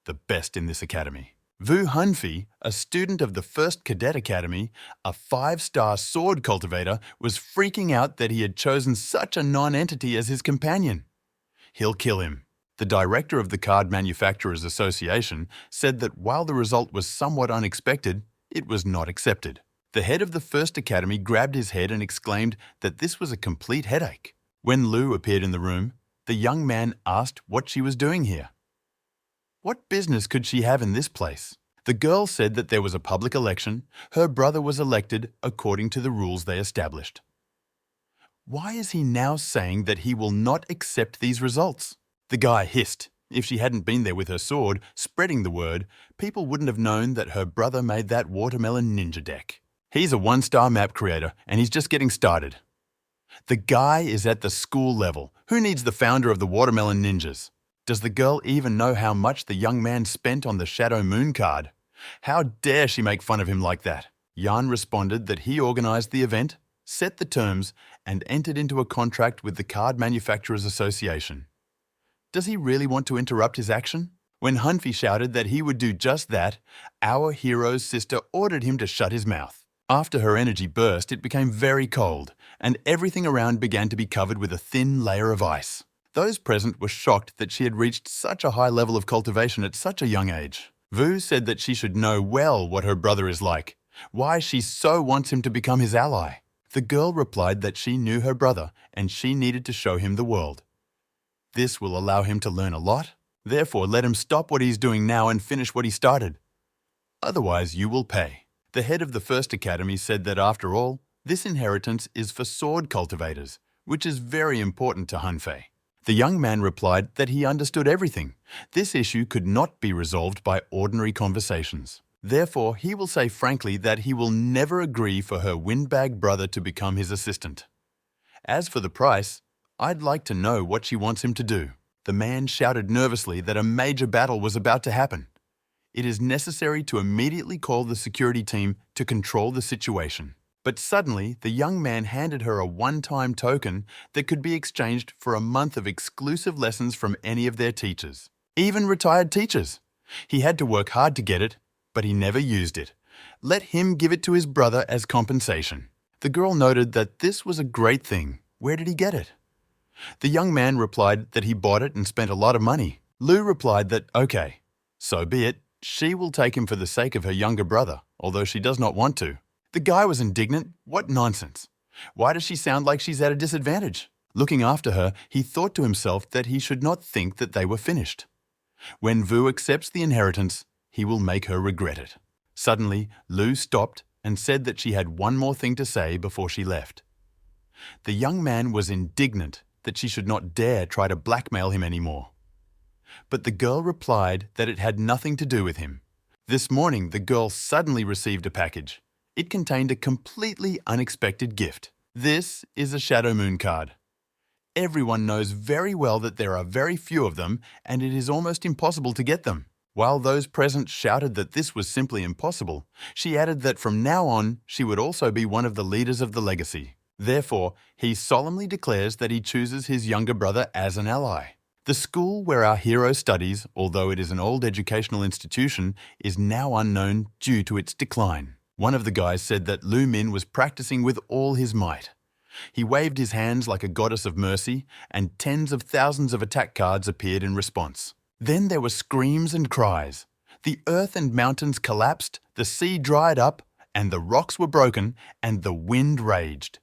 The best in this academy. Vu Hunfi, a student of the First Cadet Academy, a 5-star sword cultivator, was freaking out that he had chosen such a non-entity as his companion. He'll kill him. The director of the Card Manufacturers Association said that while the result was somewhat unexpected, it was not accepted. The head of the First Academy grabbed his head and exclaimed that this was a complete headache. When Lu appeared in the room, the young man asked what she was doing here. What business could she have in this place? The girl said that there was a public election. Her brother was elected according to the rules they established. Why is he now saying that he will not accept these results? The guy hissed. If she hadn't been there with her sword, spreading the word, people wouldn't have known that her brother made that watermelon ninja deck. He's a 1-star map creator, and he's just getting started. The guy is at the school level. Who needs the founder of the watermelon ninjas? Does the girl even know how much the young man spent on the Shadow Moon card? How dare she make fun of him like that? Yan responded that he organized the event, set the terms, and entered into a contract with the Card Manufacturers Association. Does he really want to interrupt his action? When Hunfi shouted that he would do just that, our hero's sister ordered him to shut his mouth. After her energy burst, it became very cold, and everything around began to be covered with a thin layer of ice. Those present were shocked that she had reached such a high level of cultivation at such a young age. Vu said that she should know well what her brother is like, why she so wants him to become his ally. The girl replied that she knew her brother and she needed to show him the world. This will allow him to learn a lot. Therefore, let him stop what he's doing now and finish what he started. Otherwise, you will pay. The head of the First Academy said that after all, this inheritance is for sword cultivators, which is very important to Hunfei. The young man replied that he understood everything. This issue could not be resolved by ordinary conversations. Therefore, he will say frankly that he will never agree for her windbag brother to become his assistant. As for the price, I'd like to know what she wants him to do. The man shouted nervously that a major battle was about to happen. It is necessary to immediately call the security team to control the situation. But suddenly, the young man handed her a one-time token that could be exchanged for a month of exclusive lessons from any of their teachers, even retired teachers. He had to work hard to get it, but he never used it. Let him give it to his brother as compensation. The girl noted that this was a great thing. Where did he get it? The young man replied that he bought it and spent a lot of money. Lu replied that, okay, so be it. She will take him for the sake of her younger brother, although she does not want to. The guy was indignant. What nonsense. Why does she sound like she's at a disadvantage? Looking after her, he thought to himself that he should not think that they were finished. When Vu accepts the inheritance, he will make her regret it. Suddenly, Lu stopped and said that she had one more thing to say before she left. The young man was indignant that she should not dare try to blackmail him anymore. but the girl replied that it had nothing to do with him. This morning, the girl suddenly received a package. It contained a completely unexpected gift. This is a shadow moon card. Everyone knows very well that there are very few of them, and it is almost impossible to get them. While those present shouted that this was simply impossible, she added that from now on, she would also be one of the leaders of the legacy. Therefore, he solemnly declares that he chooses his younger brother as an ally. The school where our hero studies, although it is an old educational institution, is now unknown due to its decline. One of the guys said that Lu Min was practicing with all his might. He waved his hands like a goddess of mercy, and tens of thousands of attack cards appeared in response. Then there were screams and cries. The earth and mountains collapsed, the sea dried up, and the rocks were broken, and the wind raged.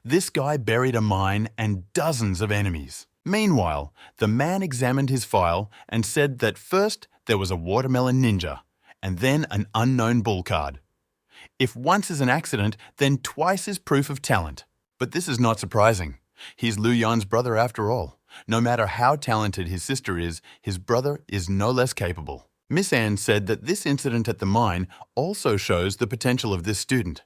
This guy buried a mine and dozens of enemies. Meanwhile, the man examined his file and said that first there was a watermelon ninja, and then an unknown bull card. If once is an accident, then twice is proof of talent. But this is not surprising. He's Lu Yan's brother after all. No matter how talented his sister is, his brother is no less capable. Miss Anne said that this incident at the mine also shows the potential of this student.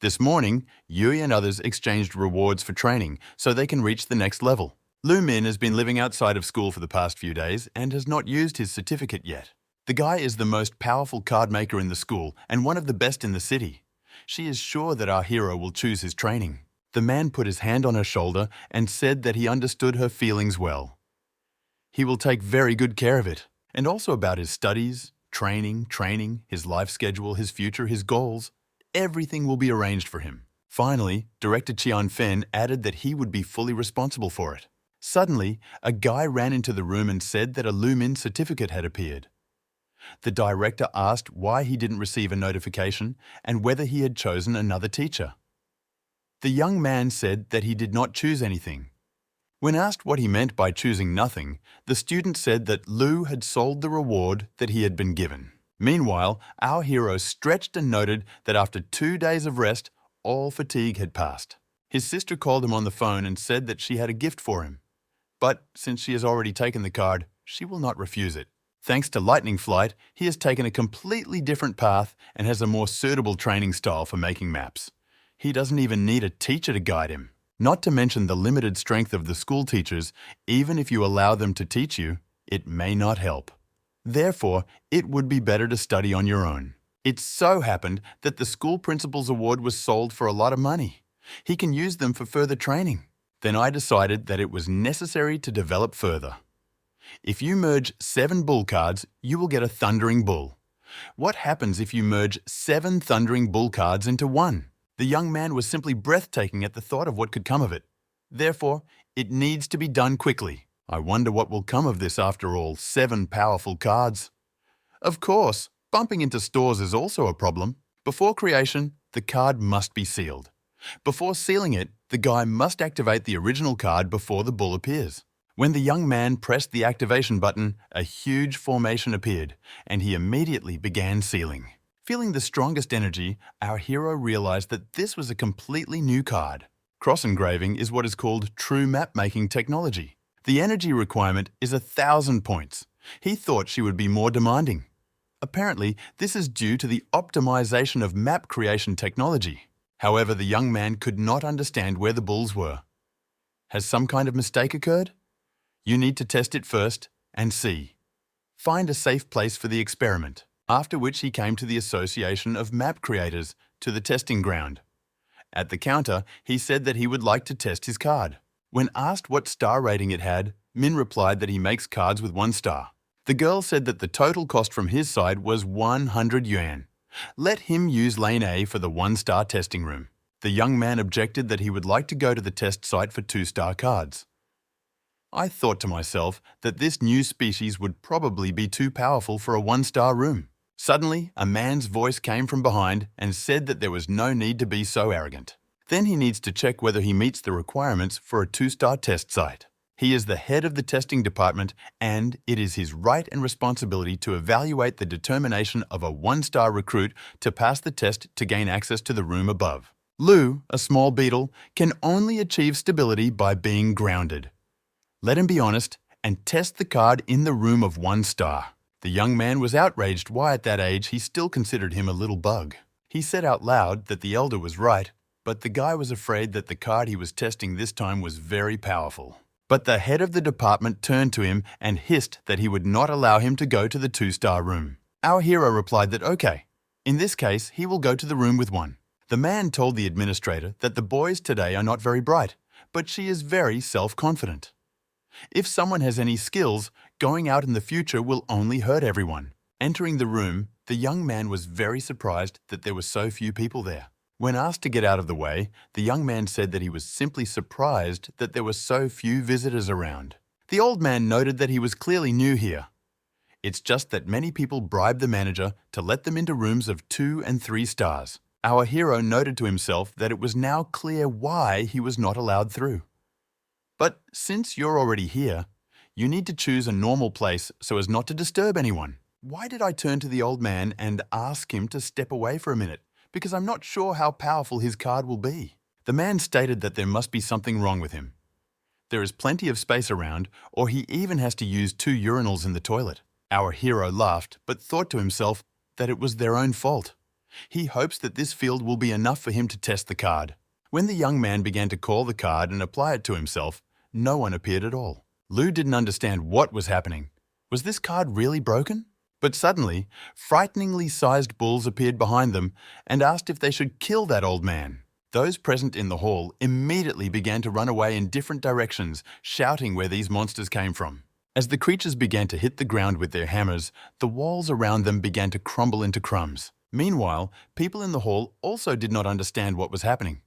This morning, Yui and others exchanged rewards for training so they can reach the next level. Lu Min has been living outside of school for the past few days and has not used his certificate yet. The guy is the most powerful card maker in the school and one of the best in the city. She is sure that our hero will choose his training. The man put his hand on her shoulder and said that he understood her feelings well. He will take very good care of it, and also about his studies, training, his life schedule, his future, his goals. Everything will be arranged for him. Finally, Director Qian Fen added that he would be fully responsible for it. Suddenly, a guy ran into the room and said that a Lu Min certificate had appeared. The director asked why he didn't receive a notification and whether he had chosen another teacher. The young man said that he did not choose anything. When asked what he meant by choosing nothing, the student said that Lu had sold the reward that he had been given. Meanwhile, our hero stretched and noted that after 2 days of rest, all fatigue had passed. His sister called him on the phone and said that she had a gift for him. But since she has already taken the card, she will not refuse it. Thanks to Lightning Flight, he has taken a completely different path and has a more suitable training style for making maps. He doesn't even need a teacher to guide him. Not to mention the limited strength of the school teachers, even if you allow them to teach you, it may not help. Therefore, it would be better to study on your own. It so happened that the school principal's award was sold for a lot of money. He can use them for further training. Then I decided that it was necessary to develop further. If you merge 7 bull cards, you will get a thundering bull. What happens if you merge 7 thundering bull cards into one? The young man was simply breathtaking at the thought of what could come of it. Therefore, it needs to be done quickly. I wonder what will come of this after all, 7 powerful cards. Of course, bumping into stores is also a problem. Before creation, the card must be sealed. Before sealing it, the guy must activate the original card before the bull appears. When the young man pressed the activation button, a huge formation appeared, and he immediately began sealing. Feeling the strongest energy, our hero realized that this was a completely new card. Cross-engraving is what is called true map-making technology. The energy requirement is 1,000 points. He thought she would be more demanding. Apparently, this is due to the optimization of map creation technology. However, the young man could not understand where the bulls were. Has some kind of mistake occurred? You need to test it first and see. Find a safe place for the experiment. After which he came to the Association of Map Creators, to the testing ground. At the counter, he said that he would like to test his card. When asked what star rating it had, Min replied that he makes cards with 1 star. The girl said that the total cost from his side was 100 yuan. Let him use Lane A for the 1-star testing room. The young man objected that he would like to go to the test site for 2-star cards. I thought to myself that this new species would probably be too powerful for a 1-star room. Suddenly, a man's voice came from behind and said that there was no need to be so arrogant. Then he needs to check whether he meets the requirements for a 2-star test site. He is the head of the testing department, and it is his right and responsibility to evaluate the determination of a 1-star recruit to pass the test to gain access to the room above. Lu, a small beetle, can only achieve stability by being grounded. Let him be honest and test the card in the room of 1 star. The young man was outraged why at that age he still considered him a little bug. He said out loud that the elder was right, but the guy was afraid that the card he was testing this time was very powerful. But the head of the department turned to him and hissed that he would not allow him to go to the 2-star room. Our hero replied that okay, in this case he will go to the room with 1. The man told the administrator that the boys today are not very bright, but she is very self-confident. If someone has any skills, going out in the future will only hurt everyone. Entering the room, the young man was very surprised that there were so few people there. When asked to get out of the way, the young man said that he was simply surprised that there were so few visitors around. The old man noted that he was clearly new here. It's just that many people bribe the manager to let them into rooms of 2 and 3 stars. Our hero noted to himself that it was now clear why he was not allowed through. But since you're already here, you need to choose a normal place so as not to disturb anyone. Why did I turn to the old man and ask him to step away for a minute? Because I'm not sure how powerful his card will be. The man stated that there must be something wrong with him. There is plenty of space around, or he even has to use 2 urinals in the toilet. Our hero laughed, but thought to himself that it was their own fault. He hopes that this field will be enough for him to test the card. When the young man began to call the card and apply it to himself, no one appeared at all. Lou didn't understand what was happening. Was this card really broken? But suddenly, frighteningly sized bulls appeared behind them and asked if they should kill that old man. Those present in the hall immediately began to run away in different directions, shouting where these monsters came from. As the creatures began to hit the ground with their hammers, the walls around them began to crumble into crumbs. Meanwhile, people in the hall also did not understand what was happening.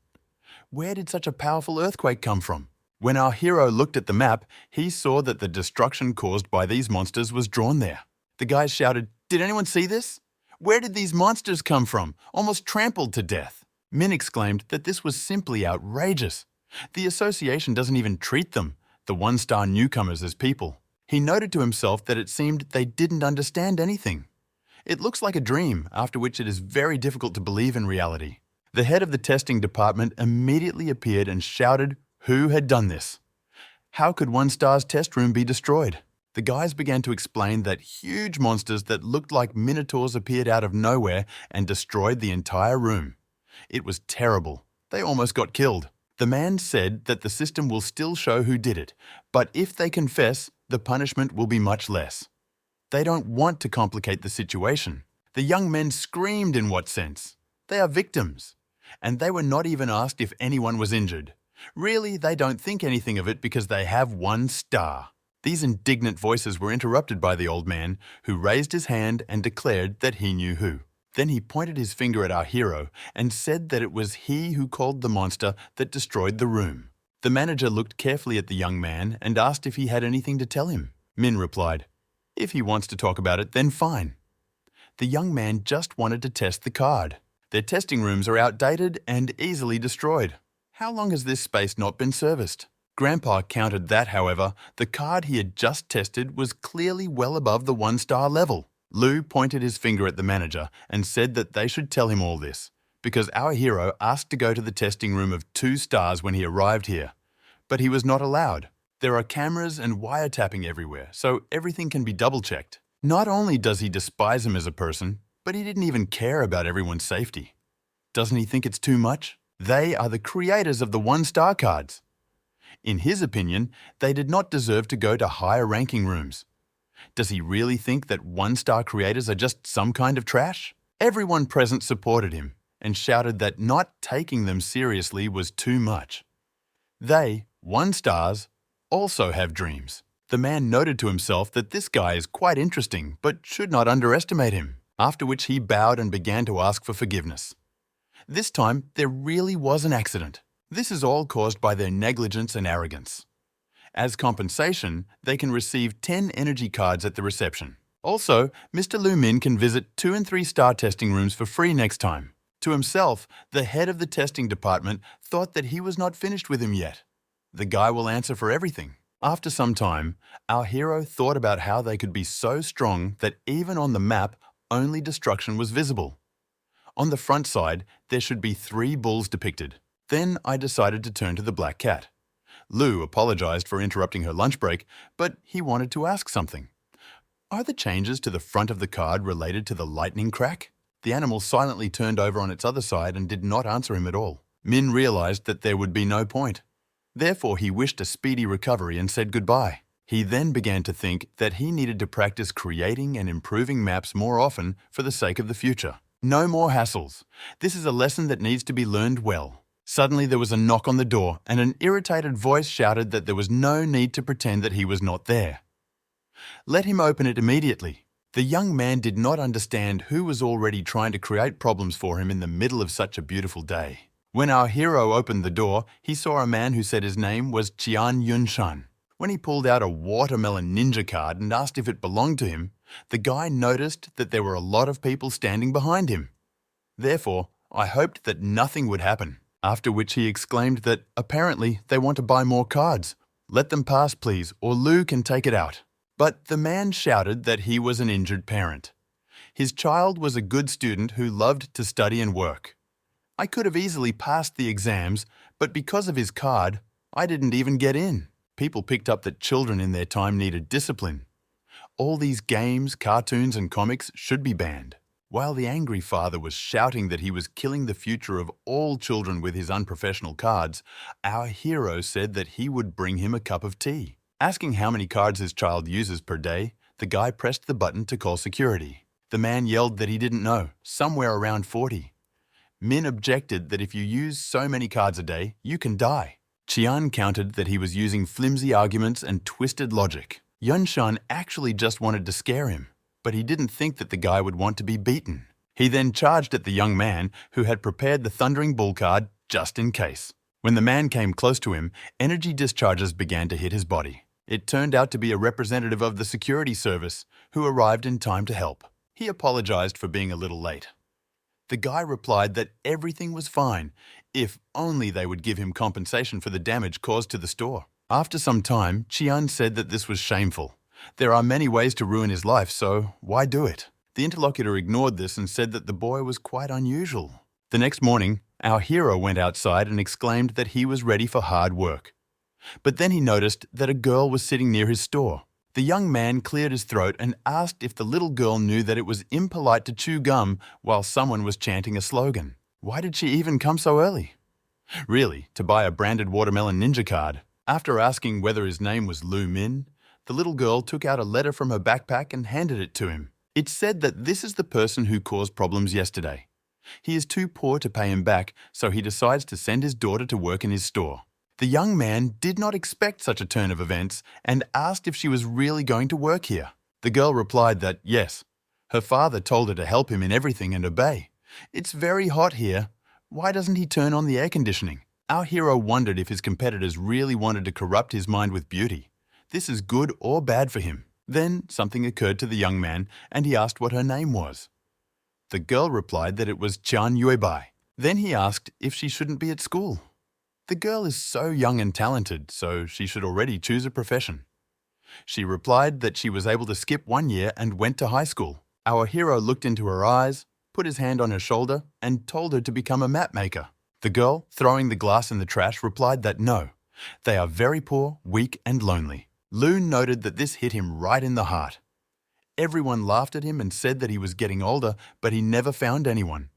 Where did such a powerful earthquake come from? When our hero looked at the map, he saw that the destruction caused by these monsters was drawn there. The guys shouted, "Did anyone see this? Where did these monsters come from? Almost trampled to death." Min exclaimed that this was simply outrageous. The association doesn't even treat them, the 1-star newcomers, as people. He noted to himself that it seemed they didn't understand anything. It looks like a dream, after which it is very difficult to believe in reality. The head of the testing department immediately appeared and shouted who had done this. How could 1-star's test room be destroyed? The guys began to explain that huge monsters that looked like minotaurs appeared out of nowhere and destroyed the entire room. It was terrible. They almost got killed. The man said that the system will still show who did it, but if they confess, the punishment will be much less. They don't want to complicate the situation. The young men screamed in what sense? They are victims. And they were not even asked if anyone was injured. Really, they don't think anything of it because they have 1 star. These indignant voices were interrupted by the old man, who raised his hand and declared that he knew who. Then he pointed his finger at our hero and said that it was he who called the monster that destroyed the room. The manager looked carefully at the young man and asked if he had anything to tell him. Min replied, "If he wants to talk about it, then fine." The young man just wanted to test the card. Their testing rooms are outdated and easily destroyed. How long has this space not been serviced? Grandpa countered that, however, the card he had just tested was clearly well above the 1-star level. Lou pointed his finger at the manager and said that they should tell him all this, because our hero asked to go to the testing room of 2 stars when he arrived here. But he was not allowed. There are cameras and wiretapping everywhere, so everything can be double-checked. Not only does he despise him as a person, but he didn't even care about everyone's safety. Doesn't he think it's too much? They are the creators of the 1-star cards. In his opinion, they did not deserve to go to higher-ranking rooms. Does he really think that 1-star creators are just some kind of trash? Everyone present supported him and shouted that not taking them seriously was too much. They, 1-stars, also have dreams. The man noted to himself that this guy is quite interesting, but should not underestimate him, after which he bowed and began to ask for forgiveness. This time, there really was an accident. This is all caused by their negligence and arrogance. As compensation, they can receive 10 energy cards at the reception. Also, Mr. Lu Min can visit 2- and 3-star testing rooms for free next time. To himself, the head of the testing department thought that he was not finished with him yet. The guy will answer for everything. After some time, our hero thought about how they could be so strong that even on the map, only destruction was visible. On the front side, there should be 3 bulls depicted. Then I decided to turn to the black cat. Lu apologized for interrupting her lunch break, but he wanted to ask something. Are the changes to the front of the card related to the lightning crack? The animal silently turned over on its other side and did not answer him at all. Min realized that there would be no point. Therefore, he wished a speedy recovery and said goodbye. He then began to think that he needed to practice creating and improving maps more often for the sake of the future. No more hassles. This is a lesson that needs to be learned well. Suddenly there was a knock on the door and an irritated voice shouted that there was no need to pretend that he was not there. Let him open it immediately. The young man did not understand who was already trying to create problems for him in the middle of such a beautiful day. When our hero opened the door, he saw a man who said his name was Qian Yunshan. When he pulled out a watermelon ninja card and asked if it belonged to him, the guy noticed that there were a lot of people standing behind him. Therefore, I hoped that nothing would happen, after which he exclaimed that apparently they want to buy more cards. Let them pass, please, or Lu can take it out. But the man shouted that he was an injured parent. His child was a good student who loved to study and work. I could have easily passed the exams, but because of his card, I didn't even get in. People picked up that children in their time needed discipline. All these games, cartoons, and comics should be banned. While the angry father was shouting that he was killing the future of all children with his unprofessional cards, our hero said that he would bring him a cup of tea. Asking how many cards his child uses per day, the guy pressed the button to call security. The man yelled that he didn't know, somewhere around 40. Min objected that if you use so many cards a day, you can die. Qian countered that he was using flimsy arguments and twisted logic. Yunshan actually just wanted to scare him, but he didn't think that the guy would want to be beaten. He then charged at the young man who had prepared the Thundering Bull card just in case. When the man came close to him, energy discharges began to hit his body. It turned out to be a representative of the security service who arrived in time to help. He apologized for being a little late. The guy replied that everything was fine, if only they would give him compensation for the damage caused to the store. After some time, Qian said that this was shameful. There are many ways to ruin his life, so why do it? The interlocutor ignored this and said that the boy was quite unusual. The next morning, our hero went outside and exclaimed that he was ready for hard work. But then he noticed that a girl was sitting near his store. The young man cleared his throat and asked if the little girl knew that it was impolite to chew gum while someone was chanting a slogan. Why did she even come so early? Really, to buy a branded watermelon ninja card. After asking whether his name was Lu Min, the little girl took out a letter from her backpack and handed it to him. It said that this is the person who caused problems yesterday. He is too poor to pay him back, so he decides to send his daughter to work in his store. The young man did not expect such a turn of events and asked if she was really going to work here. The girl replied that yes. Her father told her to help him in everything and obey. It's very hot here. Why doesn't he turn on the air conditioning? Our hero wondered if his competitors really wanted to corrupt his mind with beauty. This is good or bad for him. Then something occurred to the young man and he asked what her name was. The girl replied that it was Chan Yuebai. Then he asked if she shouldn't be at school. The girl is so young and talented, so she should already choose a profession. She replied that she was able to skip 1 year and went to high school. Our hero looked into her eyes, put his hand on her shoulder, and told her to become a map maker. The girl, throwing the glass in the trash, replied that no, they are very poor, weak, and lonely. Lu noted that this hit him right in the heart. Everyone laughed at him and said that he was getting older, but he never found anyone.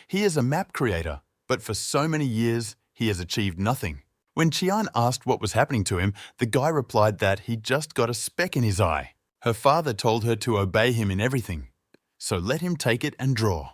He is a map creator, but for so many years, he has achieved nothing. When Qian asked what was happening to him, the guy replied that he just got a speck in his eye. Her father told her to obey him in everything, so let him take it and draw.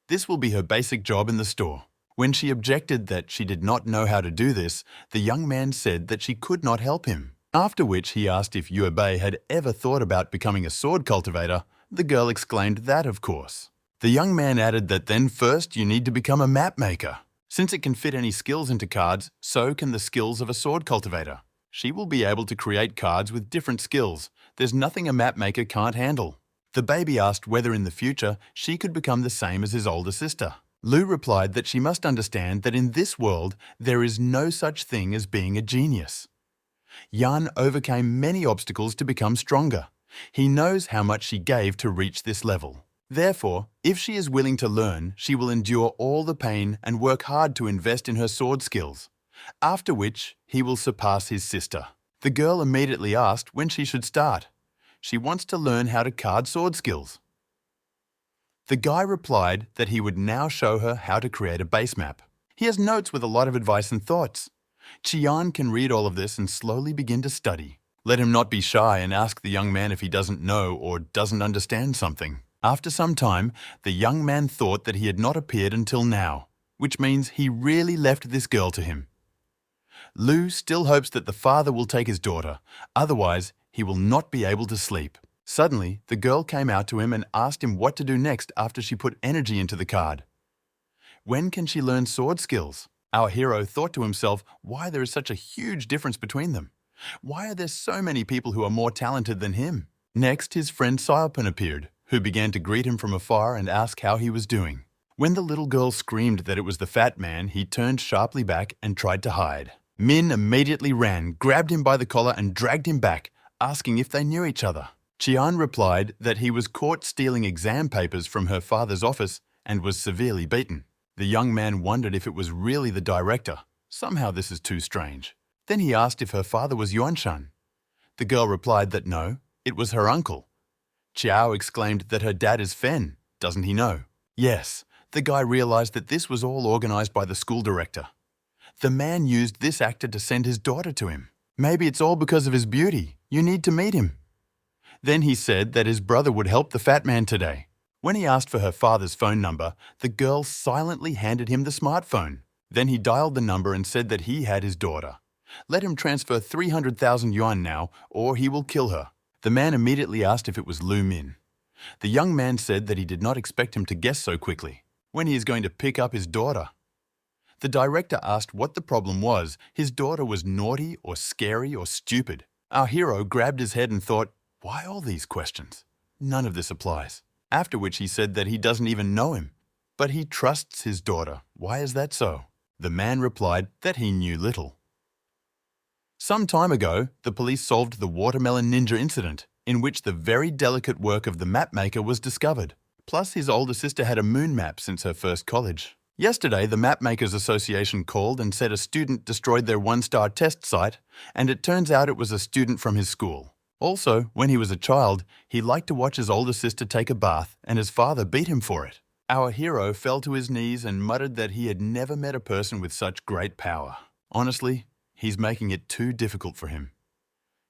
This will be her basic job in the store. When she objected that she did not know how to do this, the young man said that she could not help him. After which he asked if Yuebei had ever thought about becoming a sword cultivator. The girl exclaimed that, of course. The young man added that then first you need to become a map maker. Since it can fit any skills into cards, so can the skills of a sword cultivator. She will be able to create cards with different skills. There's nothing a map maker can't handle. The baby asked whether in the future she could become the same as his older sister. Lu replied that she must understand that in this world there is no such thing as being a genius. Yan overcame many obstacles to become stronger. He knows how much she gave to reach this level. Therefore, if she is willing to learn, she will endure all the pain and work hard to invest in her sword skills. after which he will surpass his sister. The girl immediately asked when she should start. She wants to learn how to card sword skills. The guy replied that he would now show her how to create a base map. He has notes with a lot of advice and thoughts. Chian can read all of this and slowly begin to study. Let him not be shy and ask the young man if he doesn't know or doesn't understand something. After some time, the young man thought that he had not appeared until now, which means he really left this girl to him. Lu still hopes that the father will take his daughter, otherwise he will not be able to sleep. Suddenly, the girl came out to him and asked him what to do next after she put energy into the card. When can she learn sword skills? Our hero thought to himself why there is such a huge difference between them. Why are there so many people who are more talented than him? Next, his friend Siopan appeared, who began to greet him from afar and ask how he was doing. When the little girl screamed that it was the fat man, he turned sharply back and tried to hide. Min immediately ran, grabbed him by the collar and dragged him back, asking if they knew each other. Chian replied that he was caught stealing exam papers from her father's office and was severely beaten. The young man wondered if it was really the director. Somehow this is too strange. Then he asked if her father was Yuanshan. The girl replied that no, it was her uncle. Chiao exclaimed that her dad is Fen. Doesn't he know? Yes, the guy realized that this was all organized by the school director. The man used this actor to send his daughter to him. Maybe it's all because of his beauty. You need to meet him. Then he said that his brother would help the fat man today. When he asked for her father's phone number, the girl silently handed him the smartphone. Then he dialed the number and said that he had his daughter. Let him transfer 300,000 yuan now, or he will kill her. The man immediately asked if it was Lu Min. The young man said that he did not expect him to guess so quickly, when he is going to pick up his daughter. The director asked what the problem was. His daughter was naughty or scary or stupid. Our hero grabbed his head and thought, why all these questions? None of this applies. After which he said that he doesn't even know him. But he trusts his daughter. Why is that so? The man replied that he knew little. Some time ago, the police solved the watermelon ninja incident, in which the very delicate work of the map maker was discovered. Plus, his older sister had a moon map since her first college. Yesterday, the Mapmakers Association called and said a student destroyed their one-star test site, and it turns out it was a student from his school. Also, when he was a child, he liked to watch his older sister take a bath, and his father beat him for it. Our hero fell to his knees and muttered that he had never met a person with such great power. Honestly, he's making it too difficult for him.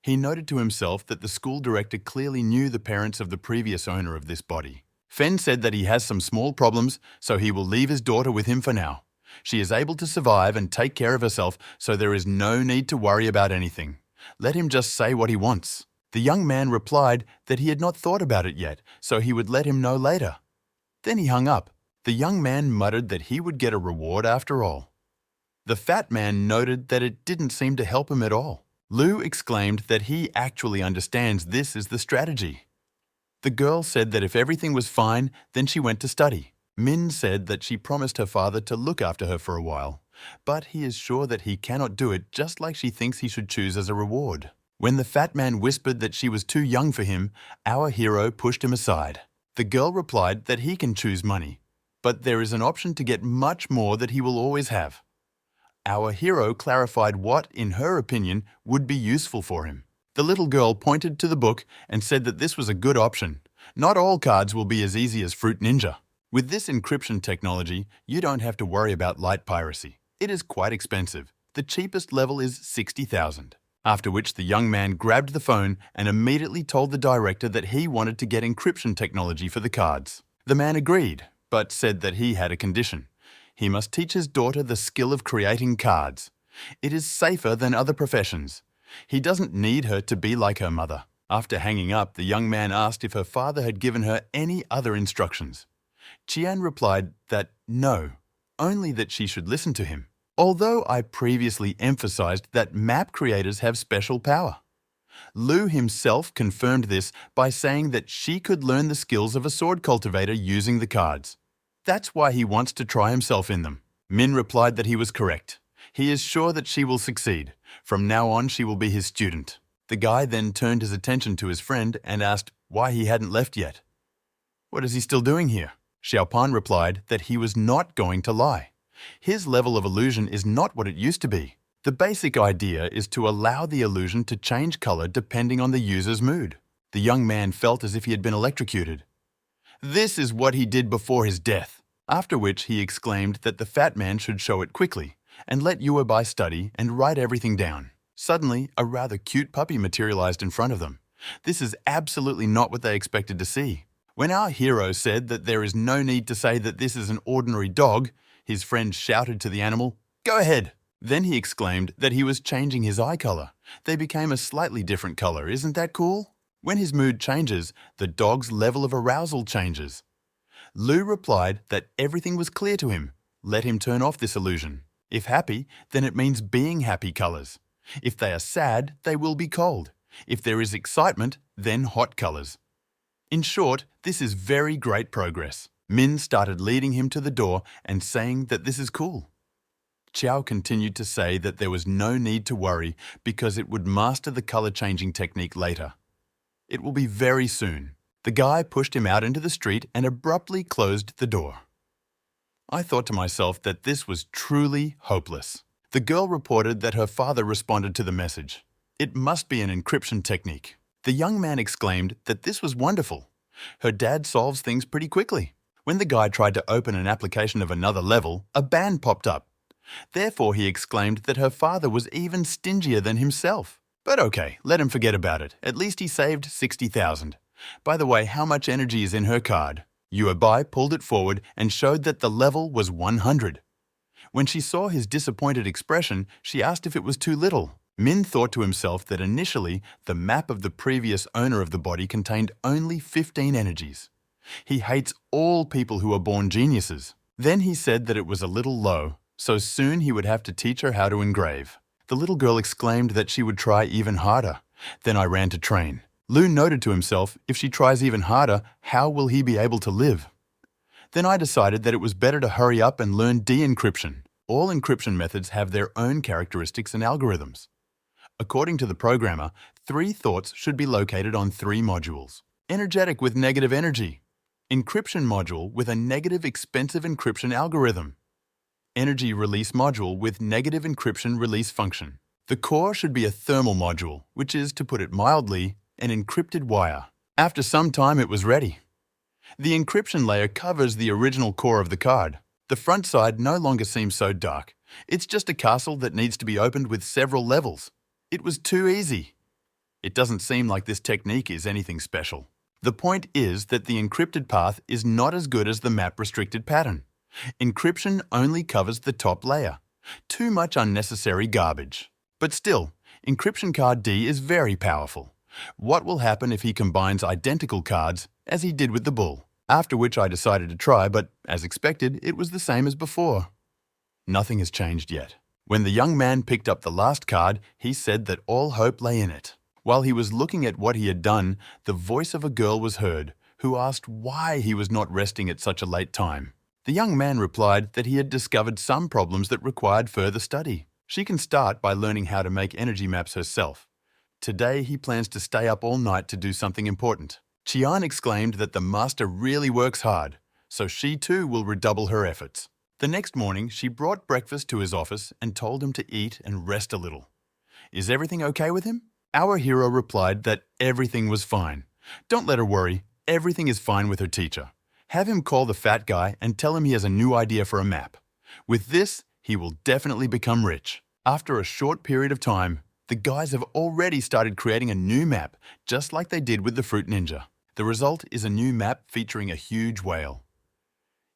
He noted to himself that the school director clearly knew the parents of the previous owner of this body. Fen said that he has some small problems, so he will leave his daughter with him for now. She is able to survive and take care of herself, so there is no need to worry about anything. Let him just say what he wants. The young man replied that he had not thought about it yet, so he would let him know later. Then he hung up. The young man muttered that he would get a reward after all. The fat man noted that it didn't seem to help him at all. Lu exclaimed that he actually understands this is the strategy. The girl said that if everything was fine, then she went to study. Min said that she promised her father to look after her for a while, but he is sure that he cannot do it, just like she thinks he should choose as a reward. When the fat man whispered that she was too young for him, our hero pushed him aside. The girl replied that he can choose money, but there is an option to get much more that he will always have. Our hero clarified what, in her opinion, would be useful for him. The little girl pointed to the book and said that this was a good option. Not all cards will be as easy as Fruit Ninja. With this encryption technology, you don't have to worry about light piracy. It is quite expensive. The cheapest level is 60,000. After which the young man grabbed the phone and immediately told the director that he wanted to get encryption technology for the cards. The man agreed, but said that he had a condition. He must teach his daughter the skill of creating cards. It is safer than other professions. He doesn't need her to be like her mother. After hanging up, the young man asked if her father had given her any other instructions. Qian replied that no, only that she should listen to him. Although I previously emphasized that map creators have special power. Lu himself confirmed this by saying that she could learn the skills of a sword cultivator using the cards. That's why he wants to try himself in them. Min replied that he was correct. He is sure that she will succeed. From now on, she will be his student. The guy then turned his attention to his friend and asked why he hadn't left yet. What is he still doing here? Xiaopan replied that he was not going to lie. His level of illusion is not what it used to be. The basic idea is to allow the illusion to change color depending on the user's mood. The young man felt as if he had been electrocuted. This is what he did before his death. After which he exclaimed that the fat man should show it quickly and let Yuabai study and write everything down. Suddenly, a rather cute puppy materialized in front of them. This is absolutely not what they expected to see. When our hero said that there is no need to say that this is an ordinary dog, his friend shouted to the animal, "Go ahead!" Then he exclaimed that he was changing his eye color. They became a slightly different color, isn't that cool? When his mood changes, the dog's level of arousal changes. Lu replied that everything was clear to him. Let him turn off this illusion. If happy, then it means being happy colors. If they are sad, they will be cold. If there is excitement, then hot colors. In short, this is very great progress. Min started leading him to the door and saying that this is cool. Qiao continued to say that there was no need to worry because it would master the color-changing technique later. It will be very soon. The guy pushed him out into the street and abruptly closed the door. I thought to myself that this was truly hopeless. The girl reported that her father responded to the message. It must be an encryption technique. The young man exclaimed that this was wonderful. Her dad solves things pretty quickly. When the guy tried to open an application of another level, a ban popped up. Therefore, he exclaimed that her father was even stingier than himself. But okay, let him forget about it. At least he saved 60,000. By the way, how much energy is in her card? Yuabai pulled it forward and showed that the level was 100. When she saw his disappointed expression, she asked if it was too little. Min thought to himself that initially, the map of the previous owner of the body contained only 15 energies. He hates all people who are born geniuses. Then he said that it was a little low, so soon he would have to teach her how to engrave. The little girl exclaimed that she would try even harder. Then I ran to train. Lu noted to himself, if she tries even harder, how will he be able to live? Then I decided that it was better to hurry up and learn de-encryption. All encryption methods have their own characteristics and algorithms. According to the programmer, 3 thoughts should be located on 3 modules. Energetic with negative energy. Encryption module with a negative expensive encryption algorithm. Energy release module with negative encryption release function. The core should be a thermal module, which is, to put it mildly, an encrypted wire. After some time, it was ready. The encryption layer covers the original core of the card. The front side no longer seems so dark. It's just a castle that needs to be opened with several levels. It was too easy. It doesn't seem like this technique is anything special. The point is that the encrypted path is not as good as the map-restricted pattern. Encryption only covers the top layer. Too much unnecessary garbage. But still, encryption card D is very powerful. What will happen if he combines identical cards, as he did with the bull? After which I decided to try, but as expected, it was the same as before. Nothing has changed yet. When the young man picked up the last card, he said that all hope lay in it. While he was looking at what he had done, the voice of a girl was heard, who asked why he was not resting at such a late time. The young man replied that he had discovered some problems that required further study. She can start by learning how to make energy maps herself. Today, he plans to stay up all night to do something important. Qian exclaimed that the master really works hard, so she too will redouble her efforts. The next morning, she brought breakfast to his office and told him to eat and rest a little. Is everything okay with him? Our hero replied that everything was fine. Don't let her worry, everything is fine with her teacher. Have him call the fat guy and tell him he has a new idea for a map. With this, he will definitely become rich. After a short period of time, the guys have already started creating a new map, just like they did with the Fruit Ninja. The result is a new map featuring a huge whale.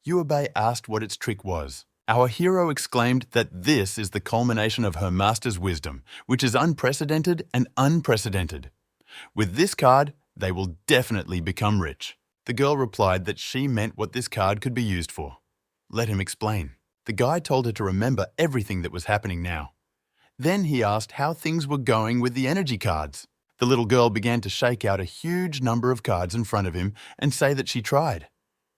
Yuabei asked what its trick was. Our hero exclaimed that this is the culmination of her master's wisdom, which is unprecedented and unprecedented. With this card, they will definitely become rich. The girl replied that she meant what this card could be used for. Let him explain. The guy told her to remember everything that was happening now. Then he asked how things were going with the energy cards. The little girl began to shake out a huge number of cards in front of him and say that she tried.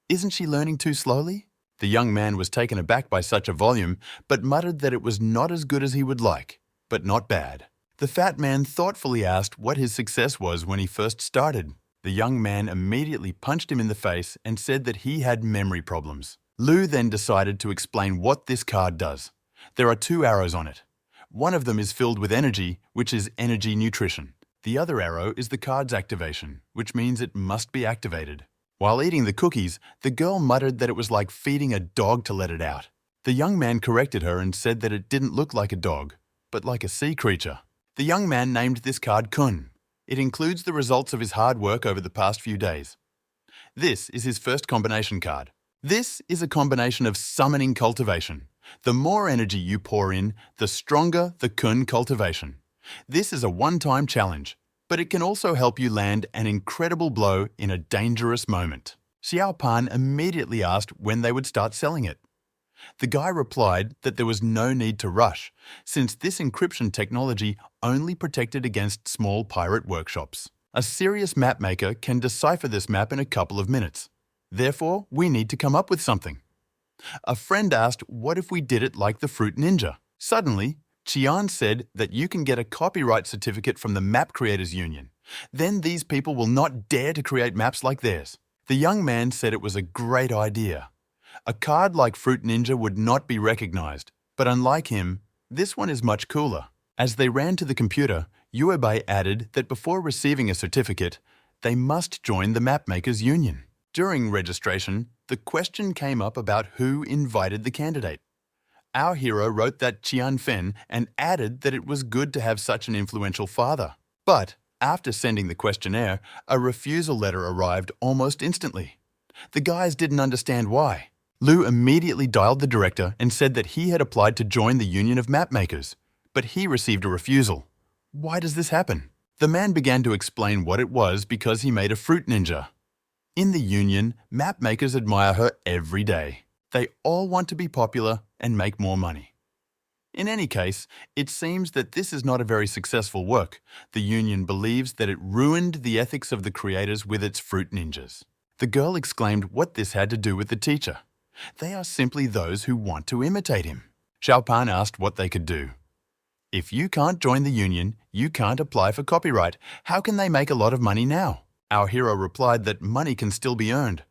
Isn't she learning too slowly? The young man was taken aback by such a volume, but muttered that it was not as good as he would like, but not bad. The fat man thoughtfully asked what his success was when he first started. The young man immediately punched him in the face and said that he had memory problems. Lu then decided to explain what this card does. There are 2 arrows on it. One of them is filled with energy, which is energy nutrition. The other arrow is the card's activation, which means it must be activated. While eating the cookies, the girl muttered that it was like feeding a dog to let it out. The young man corrected her and said that it didn't look like a dog, but like a sea creature. The young man named this card Kun. It includes the results of his hard work over the past few days. This is his first combination card. This is a combination of summoning cultivation. The more energy you pour in, the stronger the Kun cultivation. This is a one-time challenge, but it can also help you land an incredible blow in a dangerous moment. Xiao Pan immediately asked when they would start selling it. The guy replied that there was no need to rush, since this encryption technology only protected against small pirate workshops. A serious map maker can decipher this map in a couple of minutes. Therefore, we need to come up with something. A friend asked, what if we did it like the Fruit Ninja? Suddenly, Qian said that you can get a copyright certificate from the Map Creators Union. Then these people will not dare to create maps like theirs. The young man said it was a great idea. A card like Fruit Ninja would not be recognized, but unlike him, this one is much cooler. As they ran to the computer, Yuebei added that before receiving a certificate, they must join the Mapmakers Union. During registration, the question came up about who invited the candidate. Our hero wrote that Qian Fen and added that it was good to have such an influential father. But after sending the questionnaire, a refusal letter arrived almost instantly. The guys didn't understand why. Lu immediately dialed the director and said that he had applied to join the Union of Mapmakers, but he received a refusal. Why does this happen? The man began to explain what it was because he made a fruit ninja. In the Union, mapmakers admire her every day. They all want to be popular and make more money. In any case, it seems that this is not a very successful work. The Union believes that it ruined the ethics of the creators with its fruit ninjas. The girl exclaimed what this had to do with the teacher. They are simply those who want to imitate him. Xiao Pan asked what they could do. If you can't join the union, you can't apply for copyright. How can they make a lot of money now? Our hero replied that money can still be earned.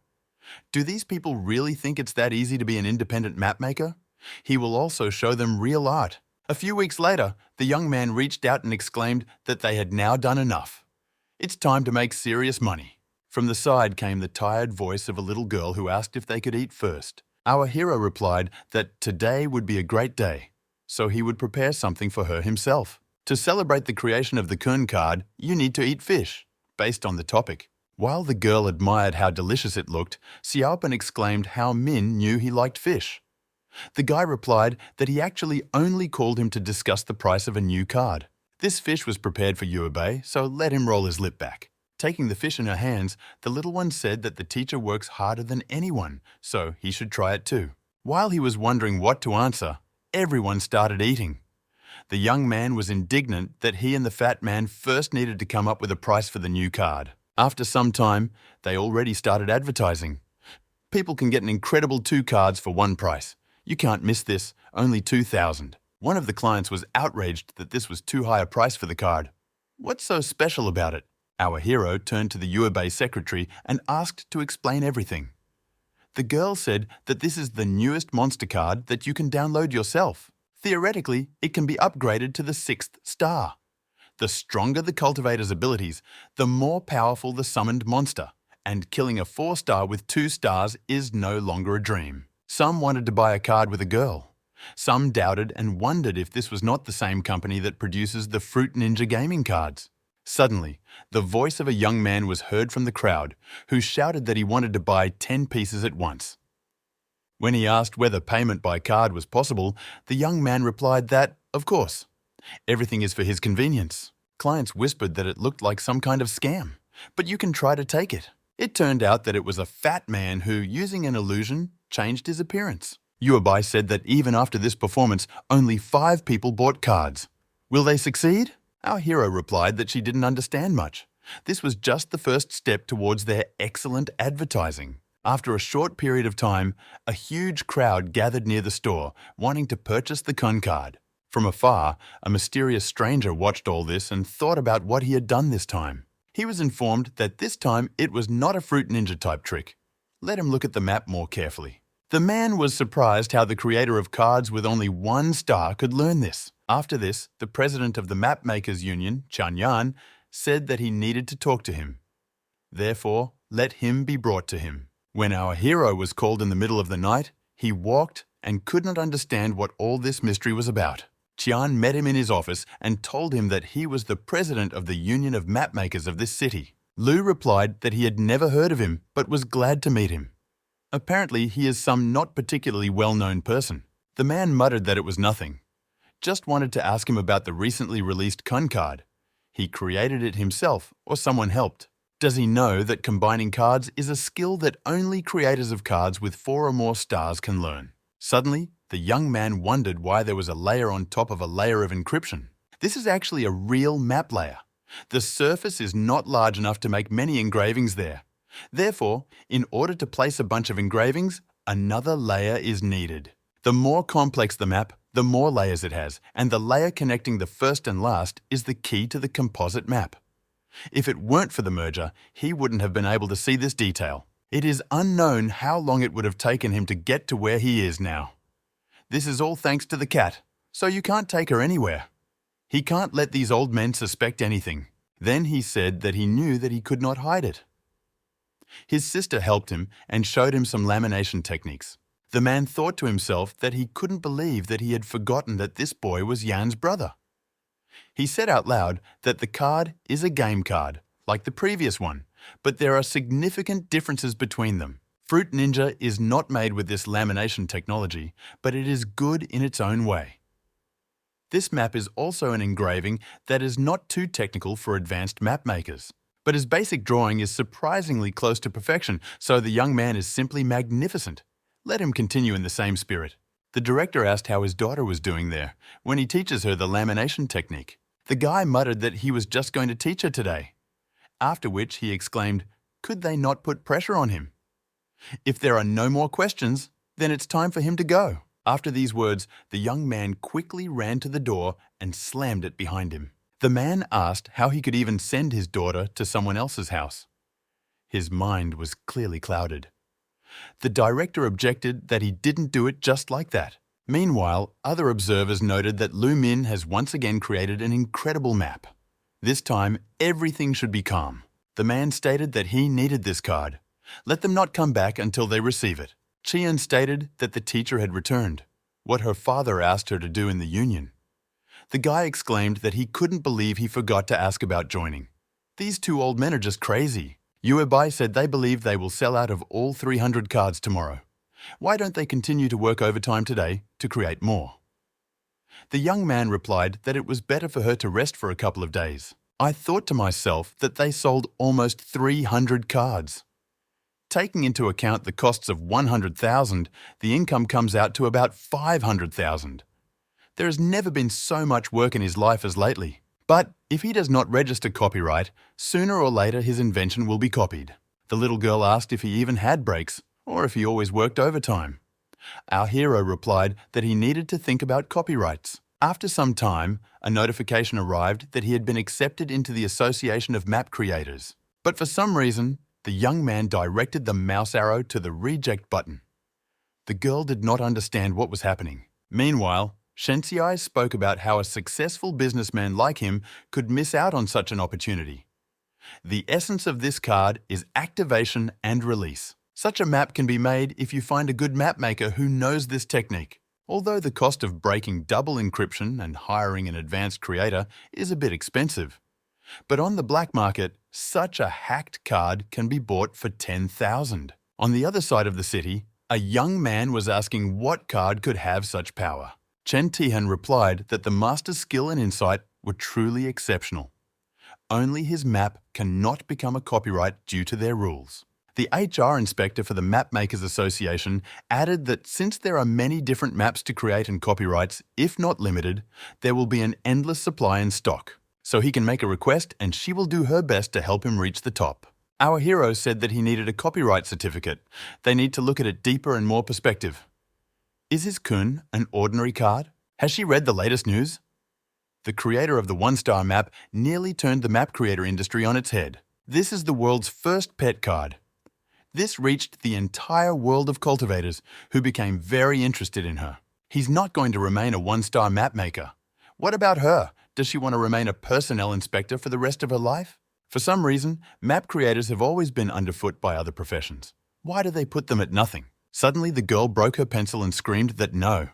Do these people really think it's that easy to be an independent mapmaker? He will also show them real art. A few weeks later, the young man reached out and exclaimed that they had now done enough. It's time to make serious money. From the side came the tired voice of a little girl who asked if they could eat first. Our hero replied that today would be a great day, so he would prepare something for her himself. To celebrate the creation of the Kun card, you need to eat fish, based on the topic. While the girl admired how delicious it looked, Xiaopan exclaimed how Min knew he liked fish. The guy replied that he actually only called him to discuss the price of a new card. This fish was prepared for Yuebei, so let him roll his lip back. Taking the fish in her hands, the little one said that the teacher works harder than anyone, so he should try it too. While he was wondering what to answer, everyone started eating. The young man was indignant that he and the fat man first needed to come up with a price for the new card. After some time, they already started advertising. People can get an incredible 2 cards for 1 price. You can't miss this, only 2,000. One of the clients was outraged that this was too high a price for the card. What's so special about it? Our hero turned to the Yuebei secretary and asked to explain everything. The girl said that this is the newest monster card that you can download yourself. Theoretically, it can be upgraded to the 6th star. The stronger the cultivator's abilities, the more powerful the summoned monster, and killing a 4-star with 2 stars is no longer a dream. Some wanted to buy a card with a girl. Some doubted and wondered if this was not the same company that produces the Fruit Ninja gaming cards. Suddenly, the voice of a young man was heard from the crowd, who shouted that he wanted to buy 10 pieces at once. When he asked whether payment by card was possible, the young man replied that, of course, everything is for his convenience. Clients whispered that it looked like some kind of scam, but you can try to take it. It turned out that it was a fat man who, using an illusion, changed his appearance. Yuebei said that even after this performance, only 5 people bought cards. Will they succeed? Our hero replied that she didn't understand much. This was just the first step towards their excellent advertising. After a short period of time, a huge crowd gathered near the store, wanting to purchase the Kun card. From afar, a mysterious stranger watched all this and thought about what he had done this time. He was informed that this time it was not a Fruit Ninja type trick. Let him look at the map more carefully. The man was surprised how the creator of cards with only 1 star could learn this. After this, the president of the Mapmakers Union, Chan Yan, said that he needed to talk to him. Therefore, let him be brought to him. When our hero was called in the middle of the night, he walked and could not understand what all this mystery was about. Qian met him in his office and told him that he was the president of the Union of Mapmakers of this city. Lu replied that he had never heard of him but was glad to meet him. Apparently, he is some not particularly well-known person. The man muttered that it was nothing. Just wanted to ask him about the recently released Kun card. He created it himself or someone helped. Does he know that combining cards is a skill that only creators of cards with 4 or more stars can learn? Suddenly, the young man wondered why there was a layer on top of a layer of encryption. This is actually a real map layer. The surface is not large enough to make many engravings there. Therefore, in order to place a bunch of engravings, another layer is needed. The more complex the map, the more layers it has, and the layer connecting the first and last is the key to the composite map. If it weren't for the merger, he wouldn't have been able to see this detail. It is unknown how long it would have taken him to get to where he is now. This is all thanks to the cat, so you can't take her anywhere. He can't let these old men suspect anything. Then he said that he knew that he could not hide it. His sister helped him and showed him some lamination techniques. The man thought to himself that he couldn't believe that he had forgotten that this boy was Yan's brother. He said out loud that the card is a game card, like the previous one, but there are significant differences between them. Fruit Ninja is not made with this lamination technology, but it is good in its own way. This map is also an engraving that is not too technical for advanced map makers. But his basic drawing is surprisingly close to perfection, so the young man is simply magnificent. Let him continue in the same spirit. The director asked how his daughter was doing there, when he teaches her the lamination technique. The guy muttered that he was just going to teach her today. After which he exclaimed, could they not put pressure on him? If there are no more questions, then it's time for him to go. After these words, the young man quickly ran to the door and slammed it behind him. The man asked how he could even send his daughter to someone else's house. His mind was clearly clouded. The director objected that he didn't do it just like that. Meanwhile, other observers noted that Lu Min has once again created an incredible map. This time, everything should be calm. The man stated that he needed this card. Let them not come back until they receive it. Qian stated that the teacher had returned, what her father asked her to do in the union. The guy exclaimed that he couldn't believe he forgot to ask about joining. These 2 old men are just crazy. Yuebai said they believe they will sell out of all 300 cards tomorrow. Why don't they continue to work overtime today to create more? The young man replied that it was better for her to rest for a couple of days. I thought to myself that they sold almost 300 cards. Taking into account the costs of 100,000, the income comes out to about 500,000. There has never been so much work in his life as lately. But if he does not register copyright, sooner or later his invention will be copied. The little girl asked if he even had breaks, or if he always worked overtime. Our hero replied that he needed to think about copyrights. After some time, a notification arrived that he had been accepted into the Association of Map Creators. But for some reason, the young man directed the mouse arrow to the reject button. The girl did not understand what was happening. Meanwhile, Shenxiai spoke about how a successful businessman like him could miss out on such an opportunity. The essence of this card is activation and release. Such a map can be made if you find a good map maker who knows this technique. Although the cost of breaking double encryption and hiring an advanced creator is a bit expensive. But on the black market, such a hacked card can be bought for 10,000. On the other side of the city, a young man was asking what card could have such power. Chen Tihan replied that the master's skill and insight were truly exceptional. Only his map cannot become a copyright due to their rules. The HR inspector for the Mapmakers Association added that since there are many different maps to create and copyrights, if not limited, there will be an endless supply in stock. So he can make a request and she will do her best to help him reach the top. Our hero said that he needed a copyright certificate. They need to look at it deeper and more perspective. Is his kun an ordinary card? Has she read the latest news? The creator of the one-star map nearly turned the map creator industry on its head. This is the world's first pet card. This reached the entire world of cultivators who became very interested in her. He's not going to remain a one-star map maker. What about her? Does she want to remain a personnel inspector for the rest of her life? For some reason, map creators have always been underfoot by other professions. Why do they put them at nothing? Suddenly, the girl broke her pencil and screamed that no.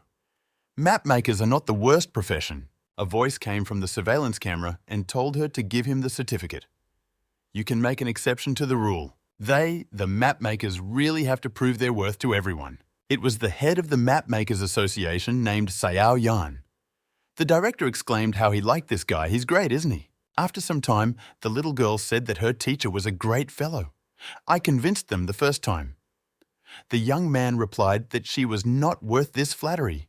Map makers are not the worst profession. A voice came from the surveillance camera and told her to give him the certificate. You can make an exception to the rule. They, the map makers, really have to prove their worth to everyone. It was the head of the Map Makers Association named Sayao Yan. The director exclaimed how he liked this guy. He's great, isn't he? After some time, the little girl said that her teacher was a great fellow. I convinced them the first time. The young man replied that she was not worth this flattery.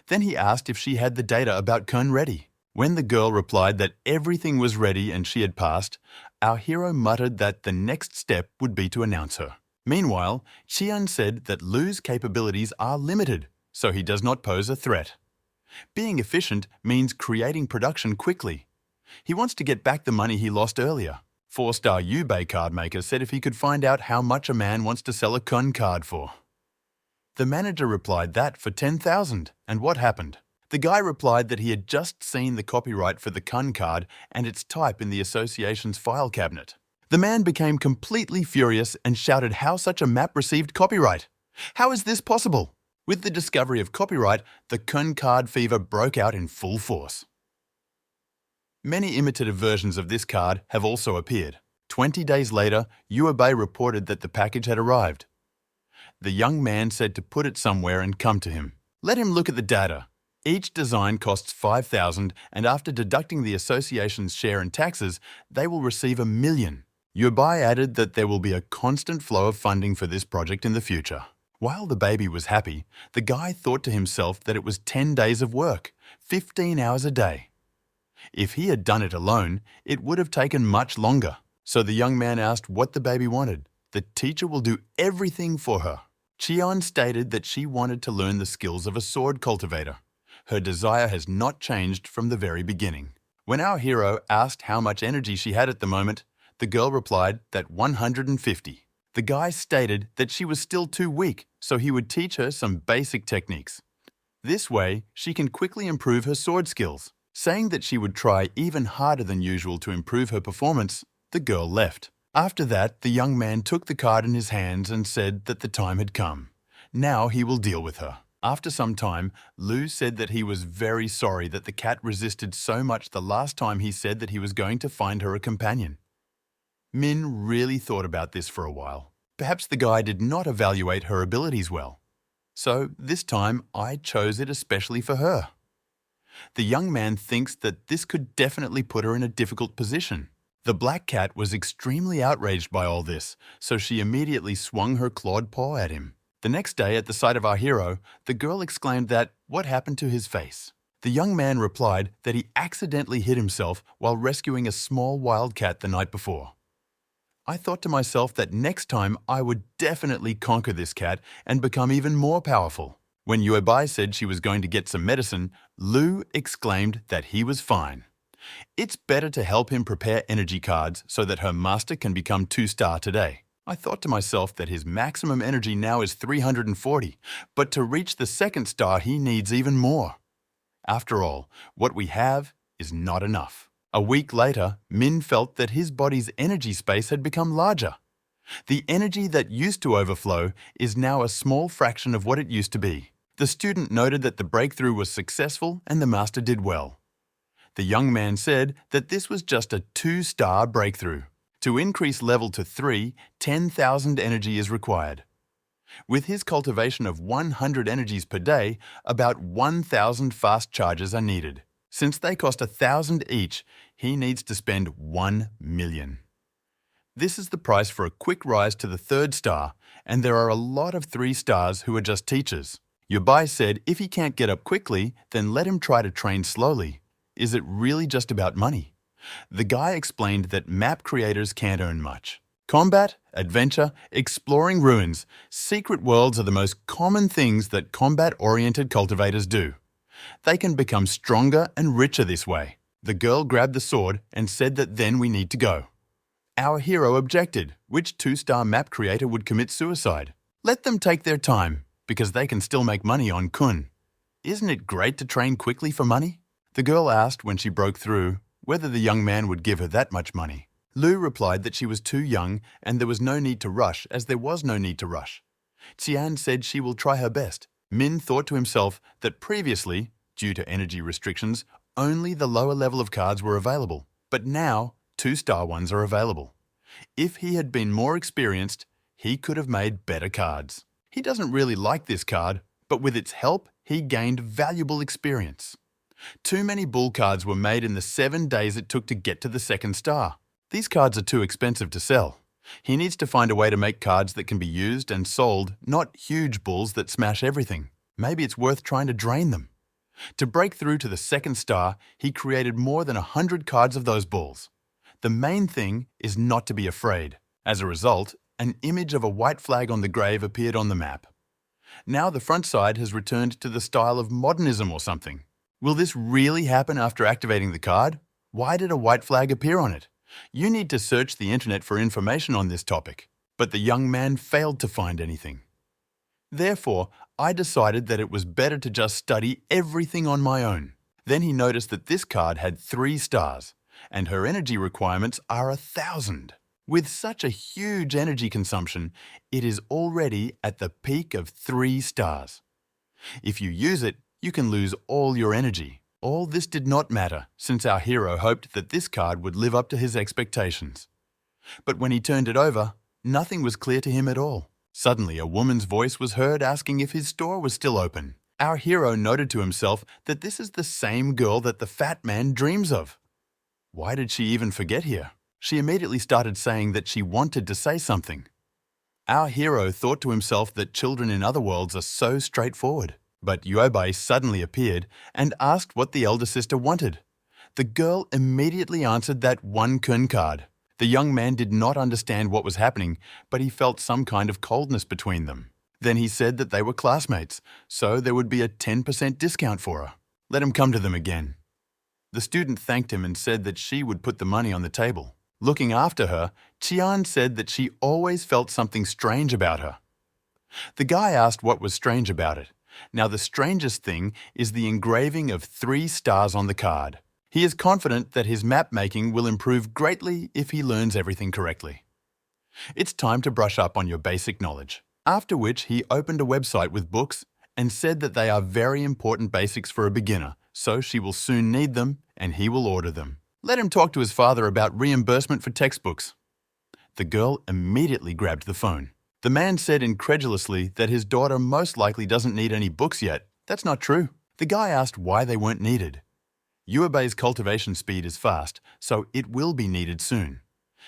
Then he asked if she had the data about Kun ready. When the girl replied that everything was ready and she had passed, our hero muttered that the next step would be to announce her. Meanwhile, Qian said that Lu's capabilities are limited, so he does not pose a threat. Being efficient means creating production quickly. He wants to get back the money he lost earlier. 4-star Yubei card maker said if he could find out how much a man wants to sell a Kun card for. The manager replied that for 10,000, and what happened? The guy replied that he had just seen the copyright for the Kun card and its type in the association's file cabinet. The man became completely furious and shouted how such a map received copyright. How is this possible? With the discovery of copyright, the Kun card fever broke out in full force. Many imitative versions of this card have also appeared. 20 days later, Yuebei reported that the package had arrived. The young man said to put it somewhere and come to him. Let him look at the data. Each design costs 5,000, and after deducting the association's share and taxes, they will receive $1 million. Yuebei added that there will be a constant flow of funding for this project in the future. While the baby was happy, the guy thought to himself that it was 10 days of work, 15 hours a day. If he had done it alone, it would have taken much longer. So the young man asked what the baby wanted. The teacher will do everything for her. Qian stated that she wanted to learn the skills of a sword cultivator. Her desire has not changed from the very beginning. When our hero asked how much energy she had at the moment, the girl replied that 150. The guy stated that she was still too weak, so he would teach her some basic techniques. This way, she can quickly improve her sword skills. Saying that she would try even harder than usual to improve her performance, the girl left. After that, the young man took the card in his hands and said that the time had come. Now he will deal with her. After some time, Lu said that he was very sorry that the cat resisted so much the last time he said that he was going to find her a companion. Min really thought about this for a while. Perhaps the guy did not evaluate her abilities well. So this time, I chose it especially for her. The young man thinks that this could definitely put her in a difficult position. The black cat was extremely outraged by all this, so she immediately swung her clawed paw at him. The next day, at the sight of our hero, the girl exclaimed that, "What happened to his face?" The young man replied that he accidentally hit himself while rescuing a small wild cat the night before. I thought to myself that next time I would definitely conquer this cat and become even more powerful. When Yuebei said she was going to get some medicine, Lu exclaimed that he was fine. It's better to help him prepare energy cards so that her master can become 2-star today. I thought to myself that his maximum energy now is 340, but to reach the 2nd star he needs even more. After all, what we have is not enough. A week later, Min felt that his body's energy space had become larger. The energy that used to overflow is now a small fraction of what it used to be. The student noted that the breakthrough was successful and the master did well. The young man said that this was just a 2-star breakthrough. To increase level to 3, 10,000 energy is required. With his cultivation of 100 energies per day, about 1,000 fast charges are needed. Since they cost 1,000 each, he needs to spend 1 million. This is the price for a quick rise to the 3rd star, and there are a lot of 3 stars who are just teachers. Yuebei said if he can't get up quickly, then let him try to train slowly. Is it really just about money? The guy explained that map creators can't earn much. Combat, adventure, exploring ruins, secret worlds are the most common things that combat-oriented cultivators do. They can become stronger and richer this way. The girl grabbed the sword and said that then we need to go. Our hero objected. Which 2-star map creator would commit suicide? Let them take their time, because they can still make money on Kun. Isn't it great to train quickly for money? The girl asked when she broke through whether the young man would give her that much money. Lu replied that she was too young and there was no need to rush, as there was no need to rush. Xian said she will try her best. Min thought to himself that previously, due to energy restrictions, only the lower level of cards were available, but now 2-star ones are available. If he had been more experienced, he could have made better cards. He doesn't really like this card, but with its help, he gained valuable experience. Too many bull cards were made in the 7 days it took to get to the 2nd star. These cards are too expensive to sell. He needs to find a way to make cards that can be used and sold, not huge bulls that smash everything. Maybe it's worth trying to drain them. To break through to the 2nd star, he created more than 100 cards of those bulls. The main thing is not to be afraid. As a result, an image of a white flag on the grave appeared on the map. Now the front side has returned to the style of modernism or something. Will this really happen after activating the card? Why did a white flag appear on it? You need to search the internet for information on this topic, but the young man failed to find anything. Therefore, I decided that it was better to just study everything on my own. Then he noticed that this card had 3 stars, and her energy requirements are 1,000. With such a huge energy consumption, it is already at the peak of 3 stars. If you use it, you can lose all your energy. All this did not matter, since our hero hoped that this card would live up to his expectations. But when he turned it over, nothing was clear to him at all. Suddenly, a woman's voice was heard asking if his store was still open. Our hero noted to himself that this is the same girl that the fat man dreams of. Why did she even forget here? She immediately started saying that she wanted to say something. Our hero thought to himself that children in other worlds are so straightforward. But Yuobei suddenly appeared and asked what the elder sister wanted. The girl immediately answered that 1 kun card. The young man did not understand what was happening, but he felt some kind of coldness between them. Then he said that they were classmates, so there would be a 10% discount for her. Let him come to them again. The student thanked him and said that she would put the money on the table. Looking after her, Qian said that she always felt something strange about her. The guy asked what was strange about it. Now, the strangest thing is the engraving of 3 stars on the card. He is confident that his map making will improve greatly if he learns everything correctly. It's time to brush up on your basic knowledge. After which, he opened a website with books and said that they are very important basics for a beginner, so she will soon need them and he will order them. Let him talk to his father about reimbursement for textbooks. The girl immediately grabbed the phone. The man said incredulously that his daughter most likely doesn't need any books yet. That's not true. The guy asked why they weren't needed. Yuobei's cultivation speed is fast, so it will be needed soon.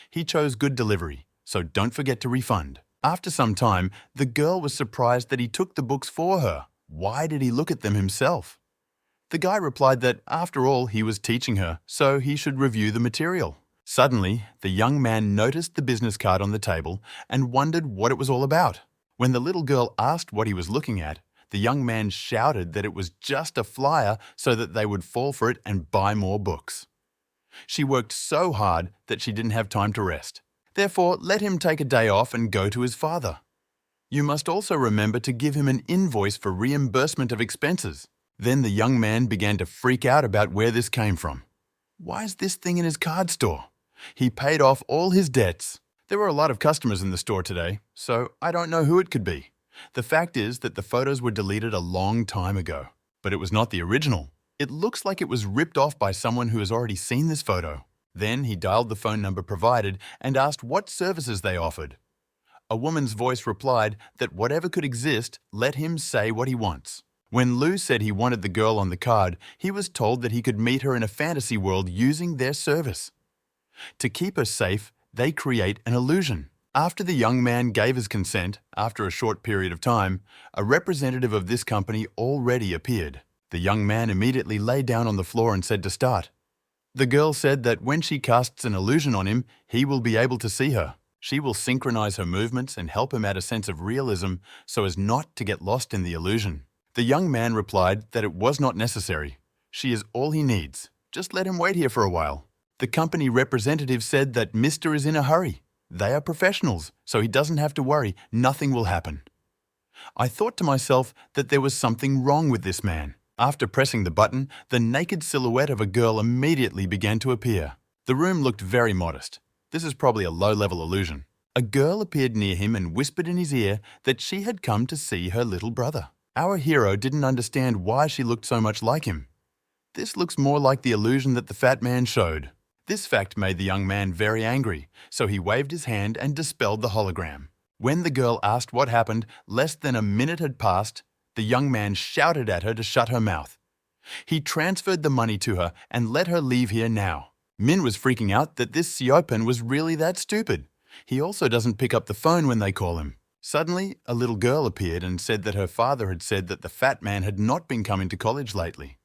He chose good delivery, so don't forget to refund. After some time, the girl was surprised that he took the books for her. Why did he look at them himself? The guy replied that after all he was teaching her, so he should review the material. Suddenly, the young man noticed the business card on the table and wondered what it was all about. When the little girl asked what he was looking at, the young man shouted that it was just a flyer so that they would fall for it and buy more books. She worked so hard that she didn't have time to rest. Therefore, let him take a day off and go to his father. You must also remember to give him an invoice for reimbursement of expenses. Then the young man began to freak out about where this came from. Why is this thing in his card store? He paid off all his debts. There were a lot of customers in the store today, so I don't know who it could be. The fact is that the photos were deleted a long time ago, but it was not the original. It looks like it was ripped off by someone who has already seen this photo. Then he dialed the phone number provided and asked what services they offered. A woman's voice replied that whatever could exist, let him say what he wants. When Lu said he wanted the girl on the card, he was told that he could meet her in a fantasy world using their service. To keep her safe, they create an illusion. After the young man gave his consent, after a short period of time, a representative of this company already appeared. The young man immediately lay down on the floor and said to start. The girl said that when she casts an illusion on him, he will be able to see her. She will synchronize her movements and help him add a sense of realism so as not to get lost in the illusion. The young man replied that it was not necessary. She is all he needs. Just let him wait here for a while. The company representative said that Mr. is in a hurry. They are professionals, so he doesn't have to worry. Nothing will happen. I thought to myself that there was something wrong with this man. After pressing the button, the naked silhouette of a girl immediately began to appear. The room looked very modest. This is probably a low-level illusion. A girl appeared near him and whispered in his ear that she had come to see her little brother. Our hero didn't understand why she looked so much like him. This looks more like the illusion that the fat man showed. This fact made the young man very angry, so he waved his hand and dispelled the hologram. When the girl asked what happened, less than a minute had passed, the young man shouted at her to shut her mouth. He transferred the money to her and let her leave here now. Min was freaking out that this Siopan was really that stupid. He also doesn't pick up the phone when they call him. Suddenly, a little girl appeared and said that her father had said that the fat man had not been coming to college lately.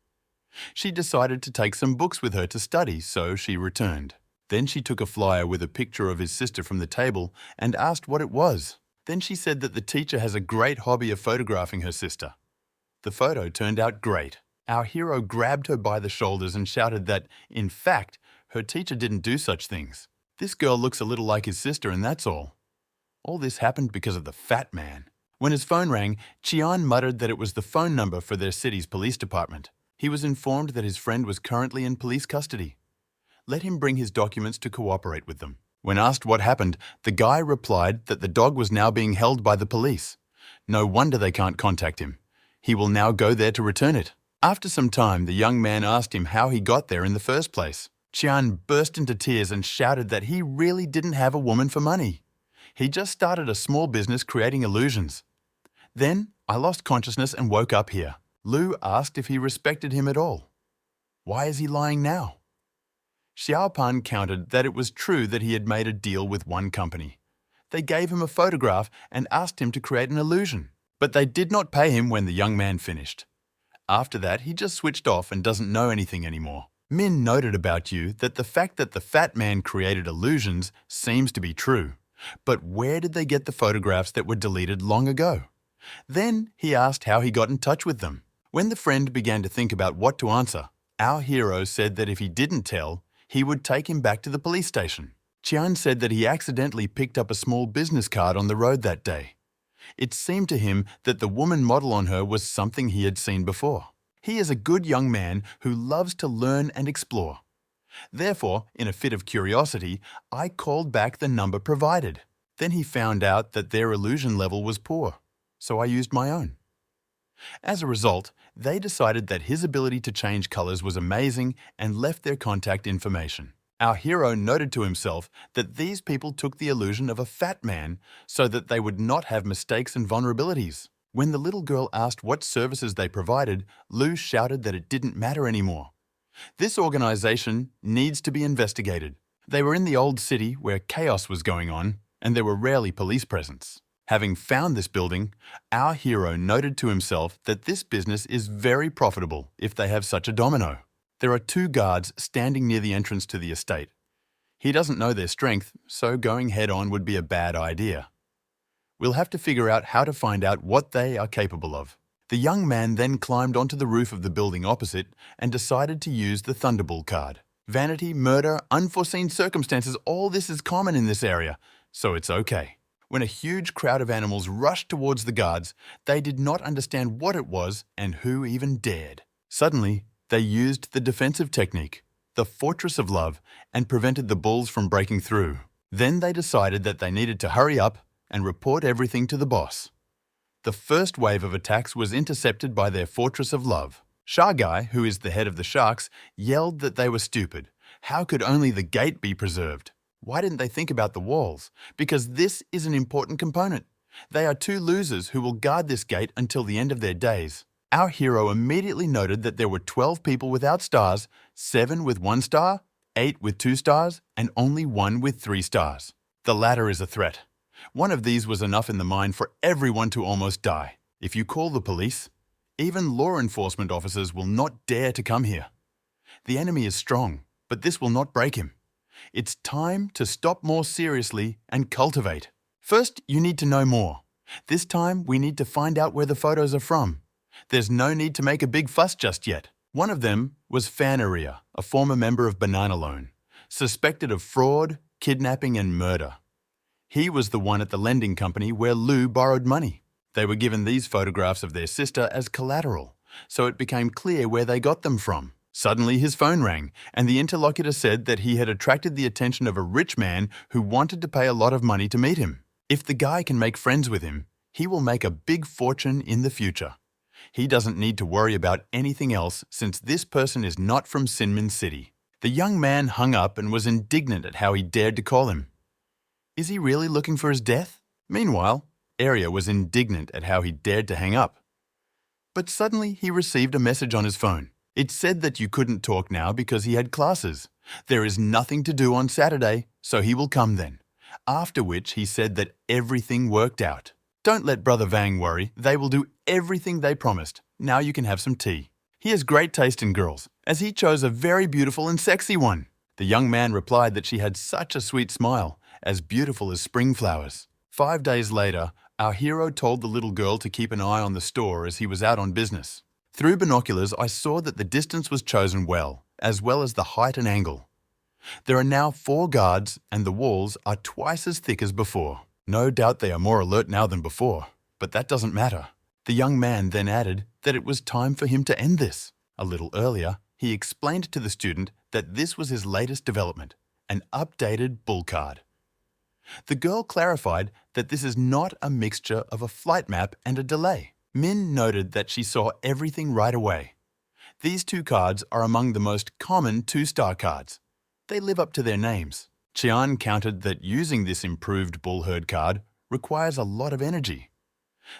She decided to take some books with her to study, so she returned. Then she took a flyer with a picture of his sister from the table and asked what it was. Then she said that the teacher has a great hobby of photographing her sister. The photo turned out great. Our hero grabbed her by the shoulders and shouted that, in fact, her teacher didn't do such things. This girl looks a little like his sister and that's all. All this happened because of the fat man. When his phone rang, Chian muttered that it was the phone number for their city's police department. He was informed that his friend was currently in police custody. Let him bring his documents to cooperate with them. When asked what happened, the guy replied that the dog was now being held by the police. No wonder they can't contact him. He will now go there to return it. After some time, the young man asked him how he got there in the first place. Chian burst into tears and shouted that he really didn't have a woman for money. He just started a small business creating illusions. Then, I lost consciousness and woke up here. Lu asked if he respected him at all. Why is he lying now? Xiaopan countered that it was true that he had made a deal with one company. They gave him a photograph and asked him to create an illusion, but they did not pay him when the young man finished. After that, he just switched off and doesn't know anything anymore. Min noted about you that the fact that the fat man created illusions seems to be true. But where did they get the photographs that were deleted long ago? Then he asked how he got in touch with them. When the friend began to think about what to answer, our hero said that if he didn't tell, he would take him back to the police station. Chian said that he accidentally picked up a small business card on the road that day. It seemed to him that the woman model on her was something he had seen before. He is a good young man who loves to learn and explore. Therefore, in a fit of curiosity, I called back the number provided. Then he found out that their illusion level was poor, so I used my own. As a result, they decided that his ability to change colors was amazing and left their contact information. Our hero noted to himself that these people took the illusion of a fat man so that they would not have mistakes and vulnerabilities. When the little girl asked what services they provided, Lu shouted that it didn't matter anymore. This organization needs to be investigated. They were in the old city where chaos was going on, and there were rarely police presence. Having found this building, our hero noted to himself that this business is very profitable if they have such a domino. There are 2 guards standing near the entrance to the estate. He doesn't know their strength, so going head-on would be a bad idea. We'll have to figure out how to find out what they are capable of. The young man then climbed onto the roof of the building opposite and decided to use the Thunderbolt card. Vanity, murder, unforeseen circumstances, all this is common in this area, so it's okay. When a huge crowd of animals rushed towards the guards, they did not understand what it was and who even dared. Suddenly, they used the defensive technique, the Fortress of Love, and prevented the bulls from breaking through. Then they decided that they needed to hurry up and report everything to the boss. The first wave of attacks was intercepted by their Fortress of Love. Sharguy, who is the head of the sharks, yelled that they were stupid. How could only the gate be preserved? Why didn't they think about the walls? Because this is an important component. They are 2 losers who will guard this gate until the end of their days. Our hero immediately noted that there were 12 people without stars, 7 with 1 star, 8 with 2 stars, and only 1 with 3 stars. The latter is a threat. One of these was enough in the mine for everyone to almost die. If you call the police, even law enforcement officers will not dare to come here. The enemy is strong, but this will not break him. It's time to stop more seriously and cultivate. First, you need to know more. This time, we need to find out where the photos are from. There's no need to make a big fuss just yet. One of them was Fanaria, a former member of Banana Loan, suspected of fraud, kidnapping and murder. He was the one at the lending company where Lu borrowed money. They were given these photographs of their sister as collateral, so it became clear where they got them from. Suddenly his phone rang, and the interlocutor said that he had attracted the attention of a rich man who wanted to pay a lot of money to meet him. If the guy can make friends with him, he will make a big fortune in the future. He doesn't need to worry about anything else since this person is not from Sinmin City. The young man hung up and was indignant at how he dared to call him. Is he really looking for his death? Meanwhile, Arya was indignant at how he dared to hang up. But suddenly he received a message on his phone. It said that you couldn't talk now because he had classes. There is nothing to do on Saturday, so he will come then. After which he said that everything worked out. Don't let Brother Vang worry, they will do everything they promised. Now you can have some tea. He has great taste in girls, as he chose a very beautiful and sexy one. The young man replied that she had such a sweet smile, as beautiful as spring flowers. 5 days later, our hero told the little girl to keep an eye on the store as he was out on business. Through binoculars, I saw that the distance was chosen well as the height and angle. There are now 4 guards and the walls are twice as thick as before. No doubt they are more alert now than before, but that doesn't matter. The young man then added that it was time for him to end this. A little earlier, he explained to the student that this was his latest development, an updated bull card. The girl clarified that this is not a mixture of a flight map and a delay. Min noted that she saw everything right away. These 2 cards are among the most common 2-star cards. They live up to their names. Qian countered that using this improved bull herd card requires a lot of energy.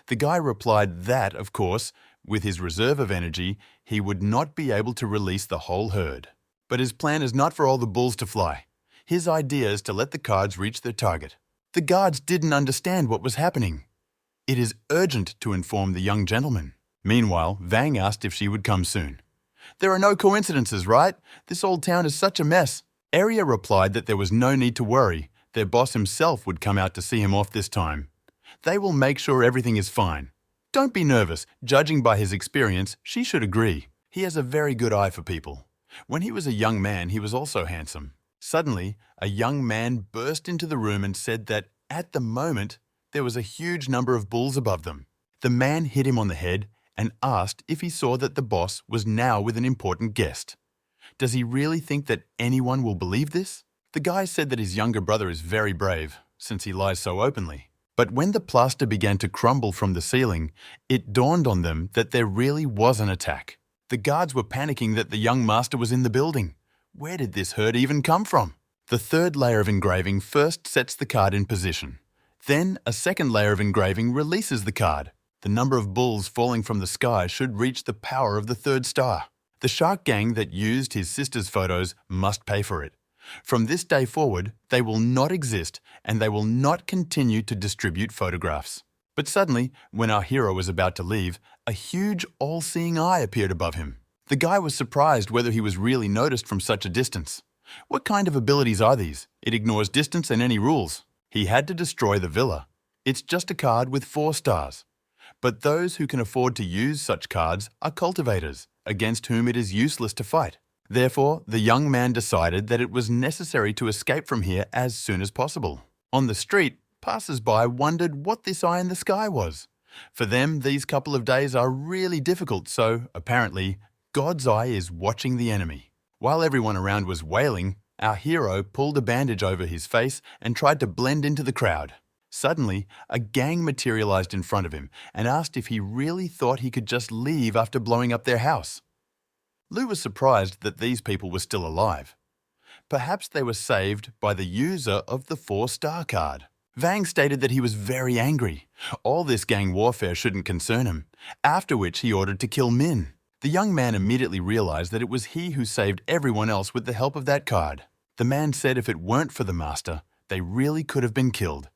The guy replied that, of course, with his reserve of energy, he would not be able to release the whole herd. But his plan is not for all the bulls to fly. His idea is to let the cards reach their target. The guards didn't understand what was happening. It is urgent to inform the young gentleman. Meanwhile, Vang asked if she would come soon. There are no coincidences, right? This old town is such a mess. Arya replied that there was no need to worry. Their boss himself would come out to see him off this time. They will make sure everything is fine. Don't be nervous. Judging by his experience, she should agree. He has a very good eye for people. When he was a young man, he was also handsome. Suddenly, a young man burst into the room and said that, at the moment, there was a huge number of bulls above them. The man hit him on the head and asked if he saw that the boss was now with an important guest. Does he really think that anyone will believe this? The guy said that his younger brother is very brave, since he lies so openly. But when the plaster began to crumble from the ceiling, it dawned on them that there really was an attack. The guards were panicking that the young master was in the building. Where did this herd even come from? The 3rd layer of engraving first sets the card in position. Then, a 2nd layer of engraving releases the card. The number of bulls falling from the sky should reach the power of the 3rd star. The shark gang that used his sister's photos must pay for it. From this day forward, they will not exist and they will not continue to distribute photographs. But suddenly, when our hero was about to leave, a huge all-seeing eye appeared above him. The guy was surprised whether he was really noticed from such a distance. What kind of abilities are these? It ignores distance and any rules. He had to destroy the villa. It's just a card with 4 stars. But those who can afford to use such cards are cultivators, against whom it is useless to fight. Therefore, the young man decided that it was necessary to escape from here as soon as possible. On the street, passers-by wondered what this eye in the sky was. For them, these couple of days are really difficult, so, apparently, God's eye is watching the enemy. While everyone around was wailing, our hero pulled a bandage over his face and tried to blend into the crowd. Suddenly, a gang materialized in front of him and asked if he really thought he could just leave after blowing up their house. Lou was surprised that these people were still alive. Perhaps they were saved by the user of the 4-star card. Vang stated that he was very angry. All this gang warfare shouldn't concern him, after which he ordered to kill Min. The young man immediately realized that it was he who saved everyone else with the help of that card. The man said if it weren't for the master, they really could have been killed.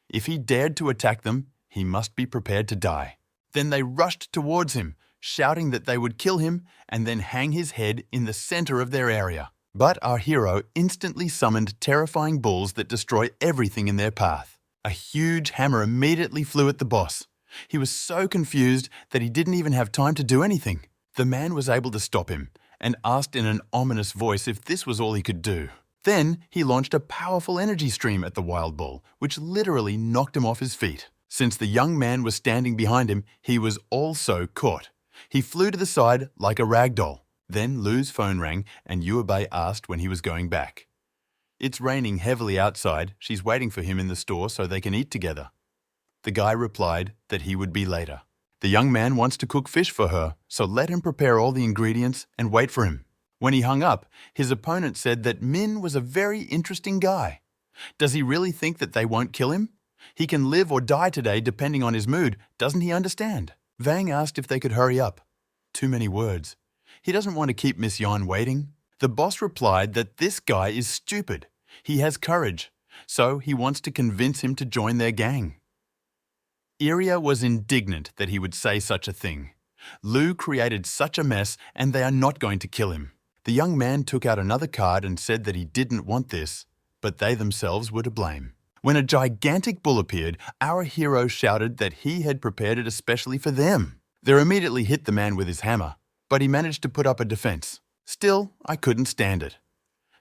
If he dared to attack them, he must be prepared to die. Then they rushed towards him, shouting that they would kill him and then hang his head in the center of their area. But our hero instantly summoned terrifying bulls that destroy everything in their path. A huge hammer immediately flew at the boss. He was so confused that he didn't even have time to do anything. The man was able to stop him and asked in an ominous voice if this was all he could do. Then he launched a powerful energy stream at the wild bull, which literally knocked him off his feet. Since the young man was standing behind him, he was also caught. He flew to the side like a rag doll. Then Lu's phone rang and Yuebei asked when he was going back. It's raining heavily outside. She's waiting for him in the store so they can eat together. The guy replied that he would be later. The young man wants to cook fish for her, so let him prepare all the ingredients and wait for him. When he hung up, his opponent said that Min was a very interesting guy. Does he really think that they won't kill him? He can live or die today depending on his mood. Doesn't he understand? Vang asked if they could hurry up. Too many words. He doesn't want to keep Miss Yan waiting. The boss replied that this guy is stupid. He has courage, so he wants to convince him to join their gang. Iria was indignant that he would say such a thing. Lu created such a mess and they are not going to kill him. The young man took out another card and said that he didn't want this, but they themselves were to blame. When a gigantic bull appeared, our hero shouted that he had prepared it especially for them. They immediately hit the man with his hammer, but he managed to put up a defense. Still, I couldn't stand it.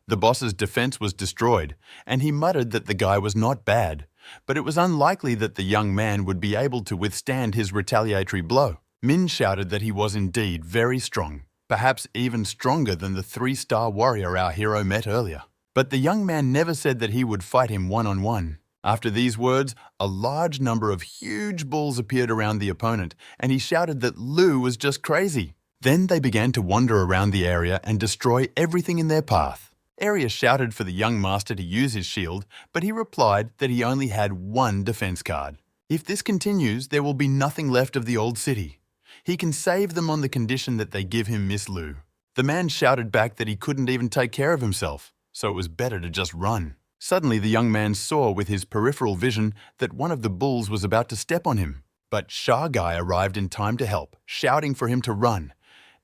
The boss's defense was destroyed, and he muttered that the guy was not bad, but it was unlikely that the young man would be able to withstand his retaliatory blow. Min shouted that he was indeed very strong, perhaps even stronger than the 3-star warrior our hero met earlier. But the young man never said that he would fight him one-on-one. After these words, a large number of huge bulls appeared around the opponent, and he shouted that Lu was just crazy. Then they began to wander around the area and destroy everything in their path. Arya shouted for the young master to use his shield, but he replied that he only had one defense card. If this continues, there will be nothing left of the old city. He can save them on the condition that they give him Miss Lu. The man shouted back that he couldn't even take care of himself, so it was better to just run. Suddenly the young man saw with his peripheral vision that one of the bulls was about to step on him. But Sha Guy arrived in time to help, shouting for him to run.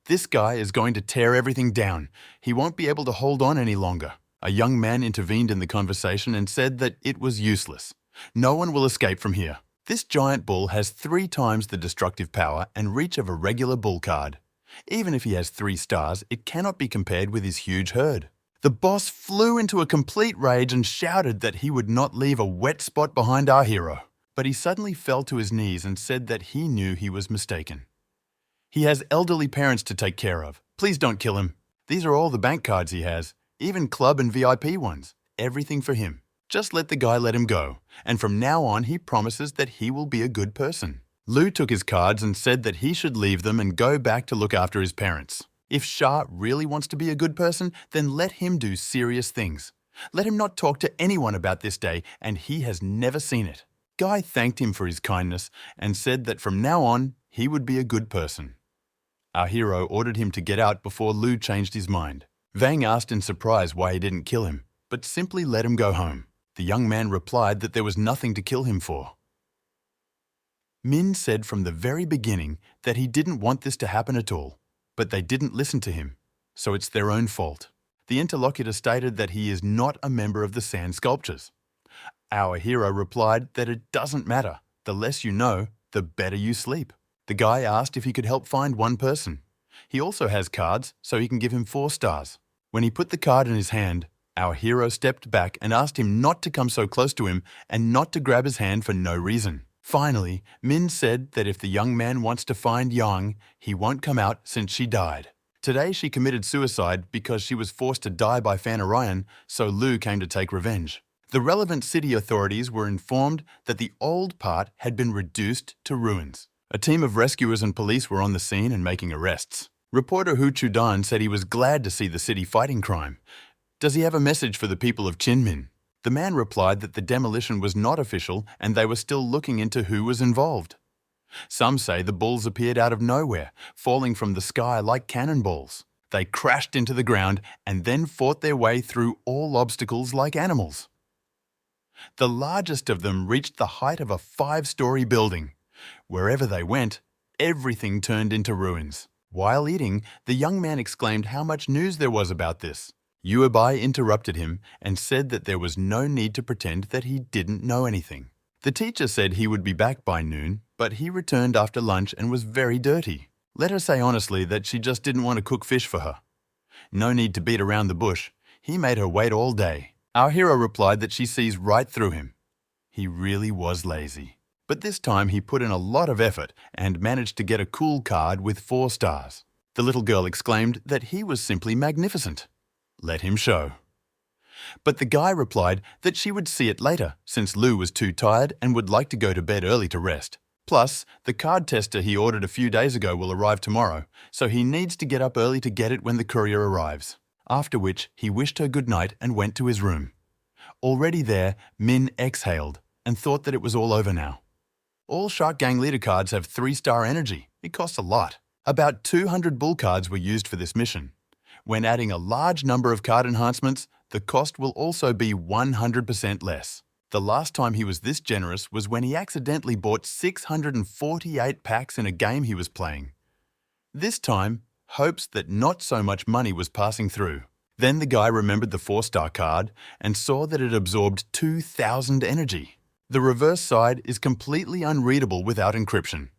This guy is going to tear everything down. He won't be able to hold on any longer. A young man intervened in the conversation and said that it was useless. No one will escape from here. This giant bull has 3 times the destructive power and reach of a regular bull card. Even if he has 3 stars, it cannot be compared with his huge herd. The boss flew into a complete rage and shouted that he would not leave a wet spot behind our hero. But he suddenly fell to his knees and said that he knew he was mistaken. He has elderly parents to take care of. Please don't kill him. These are all the bank cards he has, even club and VIP ones. Everything for him. Just let the guy let him go. And from now on, he promises that he will be a good person. Lu took his cards and said that he should leave them and go back to look after his parents. If Sha really wants to be a good person, then let him do serious things. Let him not talk to anyone about this day, and he has never seen it. Guy thanked him for his kindness and said that from now on, he would be a good person. Our hero ordered him to get out before Lu changed his mind. Vang asked in surprise why he didn't kill him, but simply let him go home. The young man replied that there was nothing to kill him for. Min said from the very beginning that he didn't want this to happen at all, but they didn't listen to him, so it's their own fault. The interlocutor stated that he is not a member of the Sand Sculptures. Our hero replied that it doesn't matter. The less you know, the better you sleep. The guy asked if he could help find one person. He also has cards, so he can give him 4 stars. When he put the card in his hand, our hero stepped back and asked him not to come so close to him and not to grab his hand for no reason. Finally, Min said that if the young man wants to find Yang, he won't come out since she died. Today she committed suicide because she was forced to die by Fan Orion, so Lu came to take revenge. The relevant city authorities were informed that the old part had been reduced to ruins. A team of rescuers and police were on the scene and making arrests. Reporter Hu Chudan said he was glad to see the city fighting crime. Does he have a message for the people of Chinmin? The man replied that the demolition was not official and they were still looking into who was involved. Some say the bulls appeared out of nowhere, falling from the sky like cannonballs. They crashed into the ground and then fought their way through all obstacles like animals. The largest of them reached the height of a 5-story building. Wherever they went, everything turned into ruins. While eating, the young man exclaimed how much news there was about this. Yuebei interrupted him and said that there was no need to pretend that he didn't know anything. The teacher said he would be back by noon, but he returned after lunch and was very dirty. Let her say honestly that she just didn't want to cook fish for her. No need to beat around the bush. He made her wait all day. Our hero replied that she sees right through him. He really was lazy. But this time he put in a lot of effort and managed to get a cool card with 4 stars. The little girl exclaimed that he was simply magnificent. Let him show. But the guy replied that she would see it later, since Lou was too tired and would like to go to bed early to rest. Plus, the card tester he ordered a few days ago will arrive tomorrow, so he needs to get up early to get it when the courier arrives. After which, he wished her good night and went to his room. Already there, Min exhaled and thought that it was all over now. All Shark Gang leader cards have 3-star energy. It costs a lot. About 200 bull cards were used for this mission. When adding a large number of card enhancements, the cost will also be 100% less. The last time he was this generous was when he accidentally bought 648 packs in a game he was playing. This time, hopes that not so much money was passing through. Then the guy remembered the 4-star card and saw that it absorbed 2,000 energy. The reverse side is completely unreadable without encryption.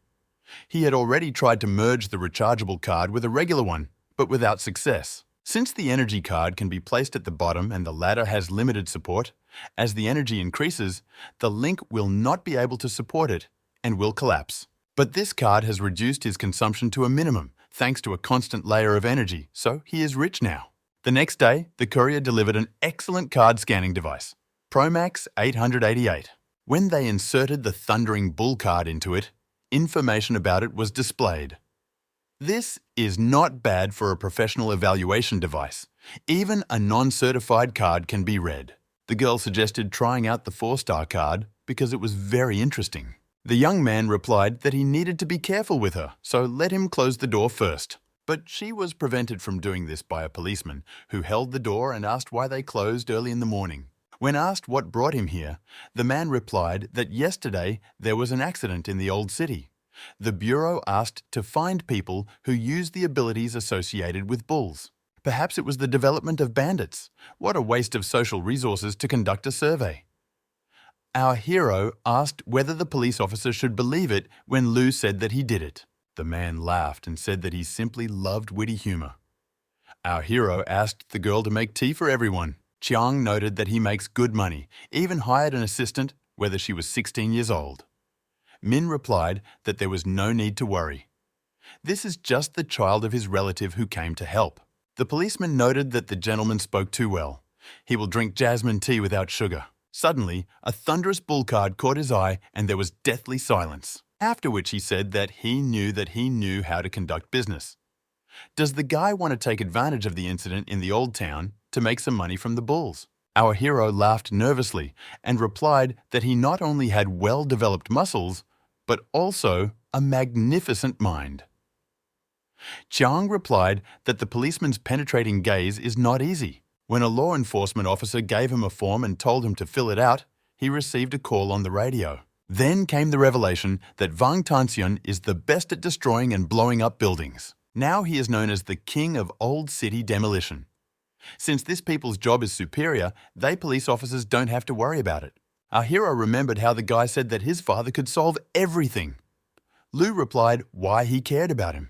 He had already tried to merge the rechargeable card with a regular one, but without success. Since the energy card can be placed at the bottom and the ladder has limited support, as the energy increases, the link will not be able to support it and will collapse. But this card has reduced his consumption to a minimum thanks to a constant layer of energy, so he is rich now. The next day, the courier delivered an excellent card scanning device, Promax 888. When they inserted the Thundering Bull card into it, information about it was displayed. This is not bad for a professional evaluation device. Even a non-certified card can be read. The girl suggested trying out the 4-star card because it was very interesting. The young man replied that he needed to be careful with her, so let him close the door first. But she was prevented from doing this by a policeman who held the door and asked why they closed early in the morning. When asked what brought him here, the man replied that yesterday there was an accident in the old city. The bureau asked to find people who used the abilities associated with bulls. Perhaps it was the development of bandits. What a waste of social resources to conduct a survey. Our hero asked whether the police officer should believe it when Lou said that he did it. The man laughed and said that he simply loved witty humor. Our hero asked the girl to make tea for everyone. Chiang noted that he makes good money, even hired an assistant, whether she was 16 years old. Min replied that there was no need to worry. This is just the child of his relative who came to help. The policeman noted that the gentleman spoke too well. He will drink jasmine tea without sugar. Suddenly, a thunderous bull card caught his eye and there was deathly silence. After which he said that he knew how to conduct business. Does the guy want to take advantage of the incident in the old town to make some money from the bulls? Our hero laughed nervously and replied that he not only had well-developed muscles, but also a magnificent mind. Chiang replied that the policeman's penetrating gaze is not easy. When a law enforcement officer gave him a form and told him to fill it out, he received a call on the radio. Then came the revelation that Vang Tanxian is the best at destroying and blowing up buildings. Now he is known as the king of old city demolition. Since this people's job is superior, they police officers don't have to worry about it. Our hero remembered how the guy said that his father could solve everything. Lou replied why he cared about him.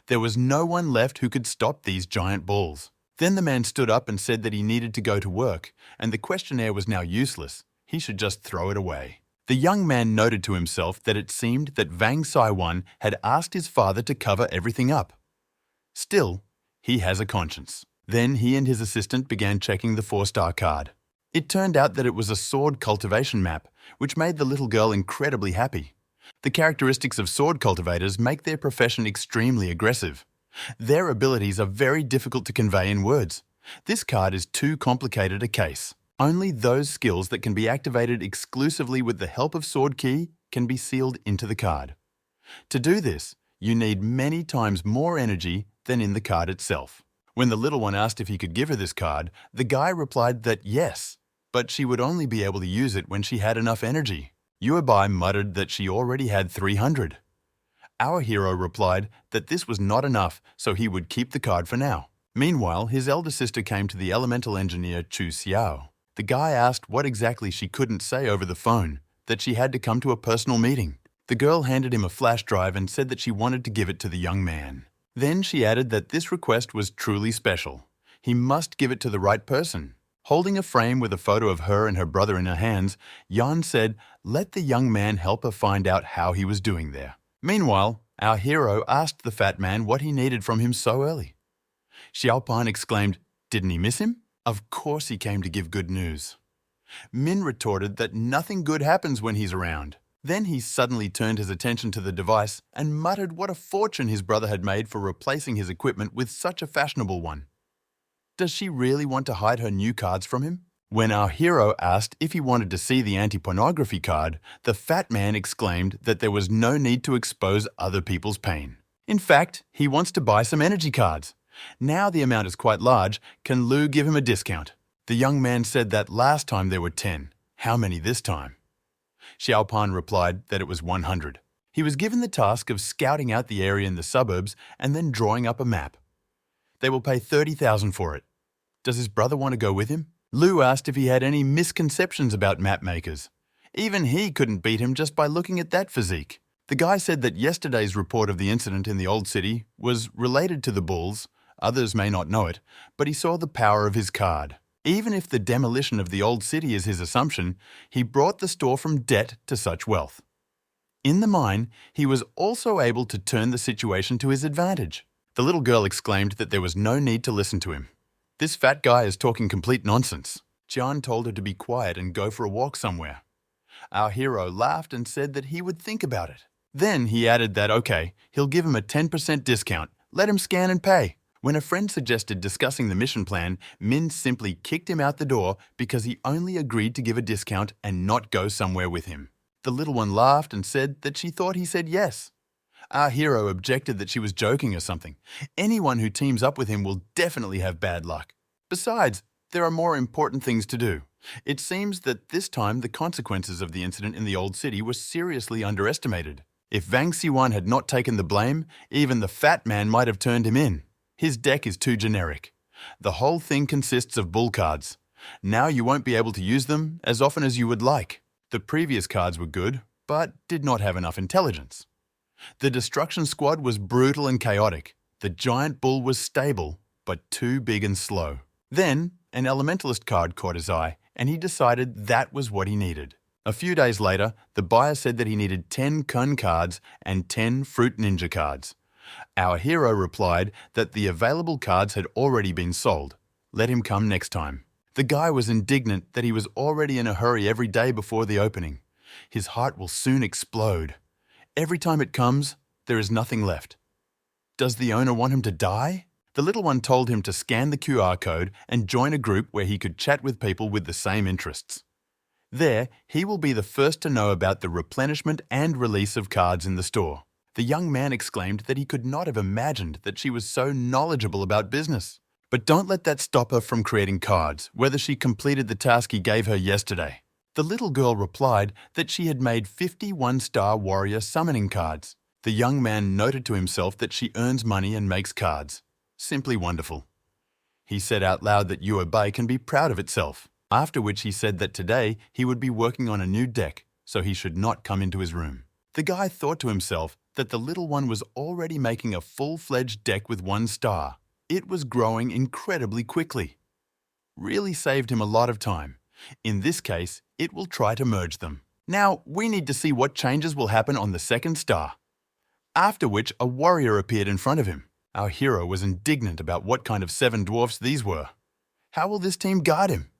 There was no one left who could stop these giant bulls. Then the man stood up and said that he needed to go to work, and the questionnaire was now useless. He should just throw it away. The young man noted to himself that it seemed that Vang Saiwan had asked his father to cover everything up. Still, he has a conscience. Then he and his assistant began checking the 4-star card. It turned out that it was a sword cultivation map, which made the little girl incredibly happy. The characteristics of sword cultivators make their profession extremely aggressive. Their abilities are very difficult to convey in words. This card is too complicated a case. Only those skills that can be activated exclusively with the help of sword key can be sealed into the card. To do this, you need many times more energy than in the card itself. When the little one asked if he could give her this card, the guy replied that yes, but she would only be able to use it when she had enough energy. Yuebai muttered that she already had 300. Our hero replied that this was not enough, so he would keep the card for now. Meanwhile, his elder sister came to the elemental engineer Chu Xiao. The guy asked what exactly she couldn't say over the phone, that she had to come to a personal meeting. The girl handed him a flash drive and said that she wanted to give it to the young man. Then she added that this request was truly special. He must give it to the right person. Holding a frame with a photo of her and her brother in her hands, Jan said, let the young man help her find out how he was doing there. Meanwhile, our hero asked the fat man what he needed from him so early. Xiaopan exclaimed, didn't he miss him? Of course he came to give good news. Min retorted that nothing good happens when he's around. Then he suddenly turned his attention to the device and muttered what a fortune his brother had made for replacing his equipment with such a fashionable one. Does she really want to hide her new cards from him? When our hero asked if he wanted to see the anti-pornography card, the fat man exclaimed that there was no need to expose other people's pain. In fact, he wants to buy some energy cards. Now the amount is quite large, can Lou give him a discount? The young man said that last time there were 10. How many this time? Xiaopan replied that it was 100. He was given the task of scouting out the area in the suburbs and then drawing up a map. They will pay 30,000 for it. Does his brother want to go with him? Lou asked if he had any misconceptions about map makers. Even he couldn't beat him just by looking at that physique. The guy said that yesterday's report of the incident in the old city was related to the bulls. Others may not know it, but he saw the power of his card. Even if the demolition of the old city is his assumption, he brought the store from debt to such wealth. In the mine, he was also able to turn the situation to his advantage. The little girl exclaimed that there was no need to listen to him. This fat guy is talking complete nonsense. John told her to be quiet and go for a walk somewhere. Our hero laughed and said that he would think about it. Then he added that, okay, he'll give him a 10% discount. Let him scan and pay. When a friend suggested discussing the mission plan, Min simply kicked him out the door because he only agreed to give a discount and not go somewhere with him. The little one laughed and said that she thought he said yes. Our hero objected that she was joking or something. Anyone who teams up with him will definitely have bad luck. Besides, there are more important things to do. It seems that this time the consequences of the incident in the old city were seriously underestimated. If Wang Xiwan had not taken the blame, even the fat man might have turned him in. His deck is too generic. The whole thing consists of bull cards. Now you won't be able to use them as often as you would like. The previous cards were good, but did not have enough intelligence. The destruction squad was brutal and chaotic. The giant bull was stable, but too big and slow. Then, an elementalist card caught his eye, and he decided that was what he needed. A few days later, the buyer said that he needed 10 Kun cards and 10 Fruit Ninja cards. Our hero replied that the available cards had already been sold. Let him come next time. The guy was indignant that he was already in a hurry every day before the opening. His heart will soon explode. Every time it comes, there is nothing left. Does the owner want him to die? The little one told him to scan the QR code and join a group where he could chat with people with the same interests. There, he will be the first to know about the replenishment and release of cards in the store. The young man exclaimed that he could not have imagined that she was so knowledgeable about business. But don't let that stop her from creating cards, whether she completed the task he gave her yesterday. The little girl replied that she had made 50 one-star warrior summoning cards. The young man noted to himself that she earns money and makes cards. Simply wonderful. He said out loud that Yuobei can be proud of itself, after which he said that today he would be working on a new deck, so he should not come into his room. The guy thought to himself that the little one was already making a full-fledged deck with 1 star. It was growing incredibly quickly. Really saved him a lot of time. In this case, it will try to merge them. Now, we need to see what changes will happen on the 2nd star. After which, a warrior appeared in front of him. Our hero was indignant about what kind of 7 dwarfs these were. How will this team guard him?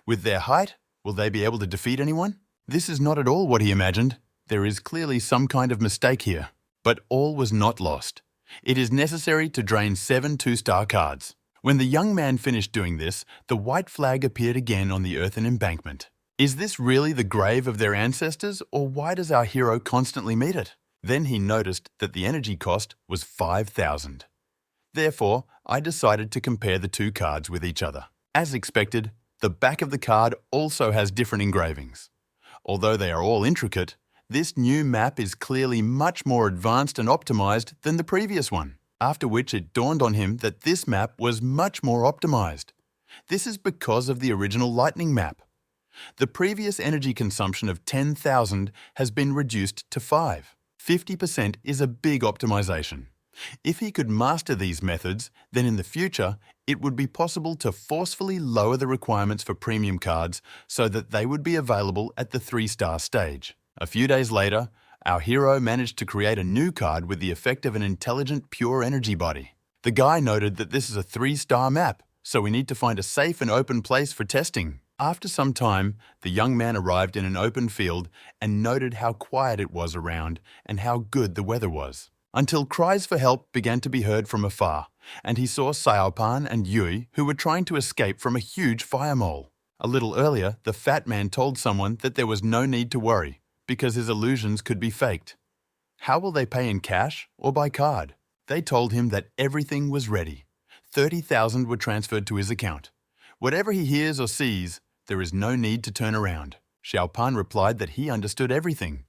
With their height, will they be able to defeat anyone? This is not at all what he imagined. There is clearly some kind of mistake here. But all was not lost. It is necessary to drain 7 2-star cards. When the young man finished doing this, the white flag appeared again on the earthen embankment. Is this really the grave of their ancestors, or why does our hero constantly meet it? Then he noticed that the energy cost was 5,000. Therefore, I decided to compare the 2 cards with each other. As expected, the back of the card also has different engravings. Although they are all intricate, this new map is clearly much more advanced and optimized than the previous one, after which it dawned on him that this map was much more optimized. This is because of the original lightning map. The previous energy consumption of 10,000 has been reduced to 5. 50% is a big optimization. If he could master these methods, then in the future, it would be possible to forcefully lower the requirements for premium cards so that they would be available at the 3-star stage. A few days later, our hero managed to create a new card with the effect of an intelligent pure energy body. The guy noted that this is a 3-star map, so we need to find a safe and open place for testing. After some time, the young man arrived in an open field and noted how quiet it was around and how good the weather was. Until cries for help began to be heard from afar, and he saw Xiaopan and Yui who were trying to escape from a huge fire mole. A little earlier, the fat man told someone that there was no need to worry, because his illusions could be faked. How will they pay in cash or by card? They told him that everything was ready. 30,000 were transferred to his account. Whatever he hears or sees, there is no need to turn around. Xiaopan replied that he understood everything.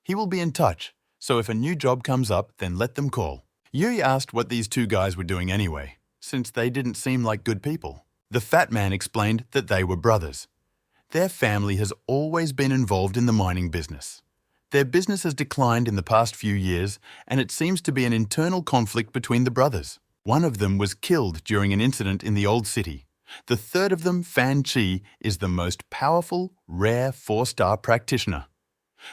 He will be in touch, so if a new job comes up, then let them call. Yui asked what these two guys were doing anyway, since they didn't seem like good people. The fat man explained that they were brothers. Their family has always been involved in the mining business. Their business has declined in the past few years, and it seems to be an internal conflict between the brothers. One of them was killed during an incident in the old city. The third of them, Fan Chi, is the most powerful, rare 4-star practitioner.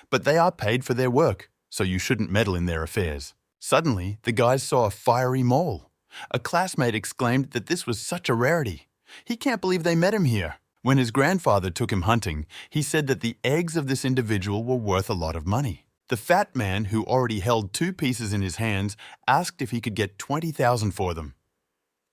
But they are paid for their work, so you shouldn't meddle in their affairs. Suddenly, the guys saw a fiery mole. A classmate exclaimed that this was such a rarity. He can't believe they met him here. When his grandfather took him hunting, he said that the eggs of this individual were worth a lot of money. The fat man, who already held 2 pieces in his hands, asked if he could get 20,000 for them.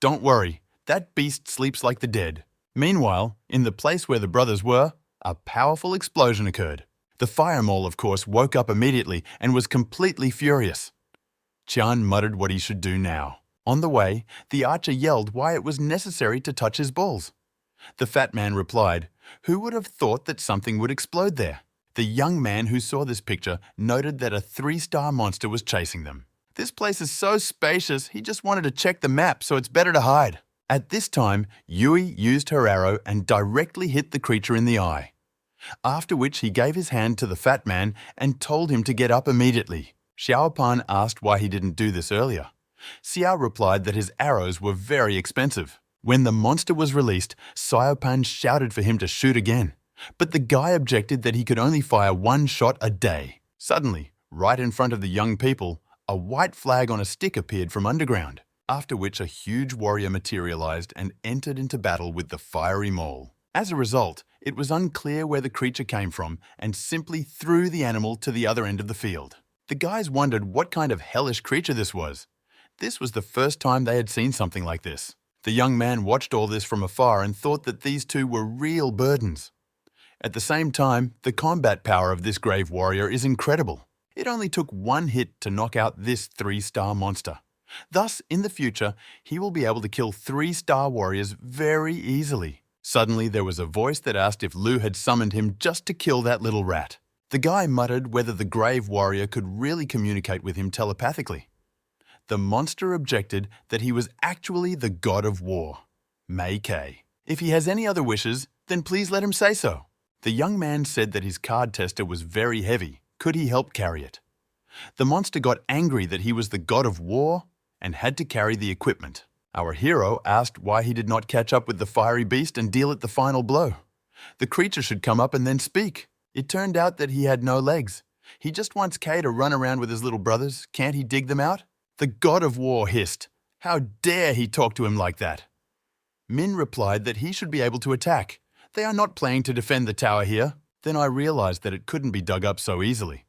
Don't worry, that beast sleeps like the dead. Meanwhile, in the place where the brothers were, a powerful explosion occurred. The fire mole, of course, woke up immediately and was completely furious. Chan muttered what he should do now. On the way, the archer yelled why it was necessary to touch his balls. The fat man replied, "Who would have thought that something would explode there?" The young man who saw this picture noted that a 3-star monster was chasing them. This place is so spacious, he just wanted to check the map, so it's better to hide. At this time, Yui used her arrow and directly hit the creature in the eye. After which he gave his hand to the fat man and told him to get up immediately. Xiaopan asked why he didn't do this earlier. Xiao replied that his arrows were very expensive. When the monster was released, Xiaopan shouted for him to shoot again. But the guy objected that he could only fire 1 shot a day. Suddenly, right in front of the young people, a white flag on a stick appeared from underground, after which a huge warrior materialized and entered into battle with the fiery mole. As a result, it was unclear where the creature came from and simply threw the animal to the other end of the field. The guys wondered what kind of hellish creature this was. This was the first time they had seen something like this. The young man watched all this from afar and thought that these two were real burdens. At the same time, the combat power of this grave warrior is incredible. It only took 1 hit to knock out this 3-star monster. Thus, in the future, he will be able to kill 3-star warriors very easily. Suddenly, there was a voice that asked if Lu had summoned him just to kill that little rat. The guy muttered whether the grave warrior could really communicate with him telepathically. The monster objected that he was actually the god of war, Mei Kei. If he has any other wishes, then please let him say so. The young man said that his card tester was very heavy. Could he help carry it? The monster got angry that he was the god of war and had to carry the equipment. Our hero asked why he did not catch up with the fiery beast and deal it the final blow. The creature should come up and then speak. It turned out that he had no legs. He just wants Kei to run around with his little brothers. Can't he dig them out? The god of war hissed. How dare he talk to him like that? Min replied that he should be able to attack. They are not planning to defend the tower here. Then I realized that it couldn't be dug up so easily.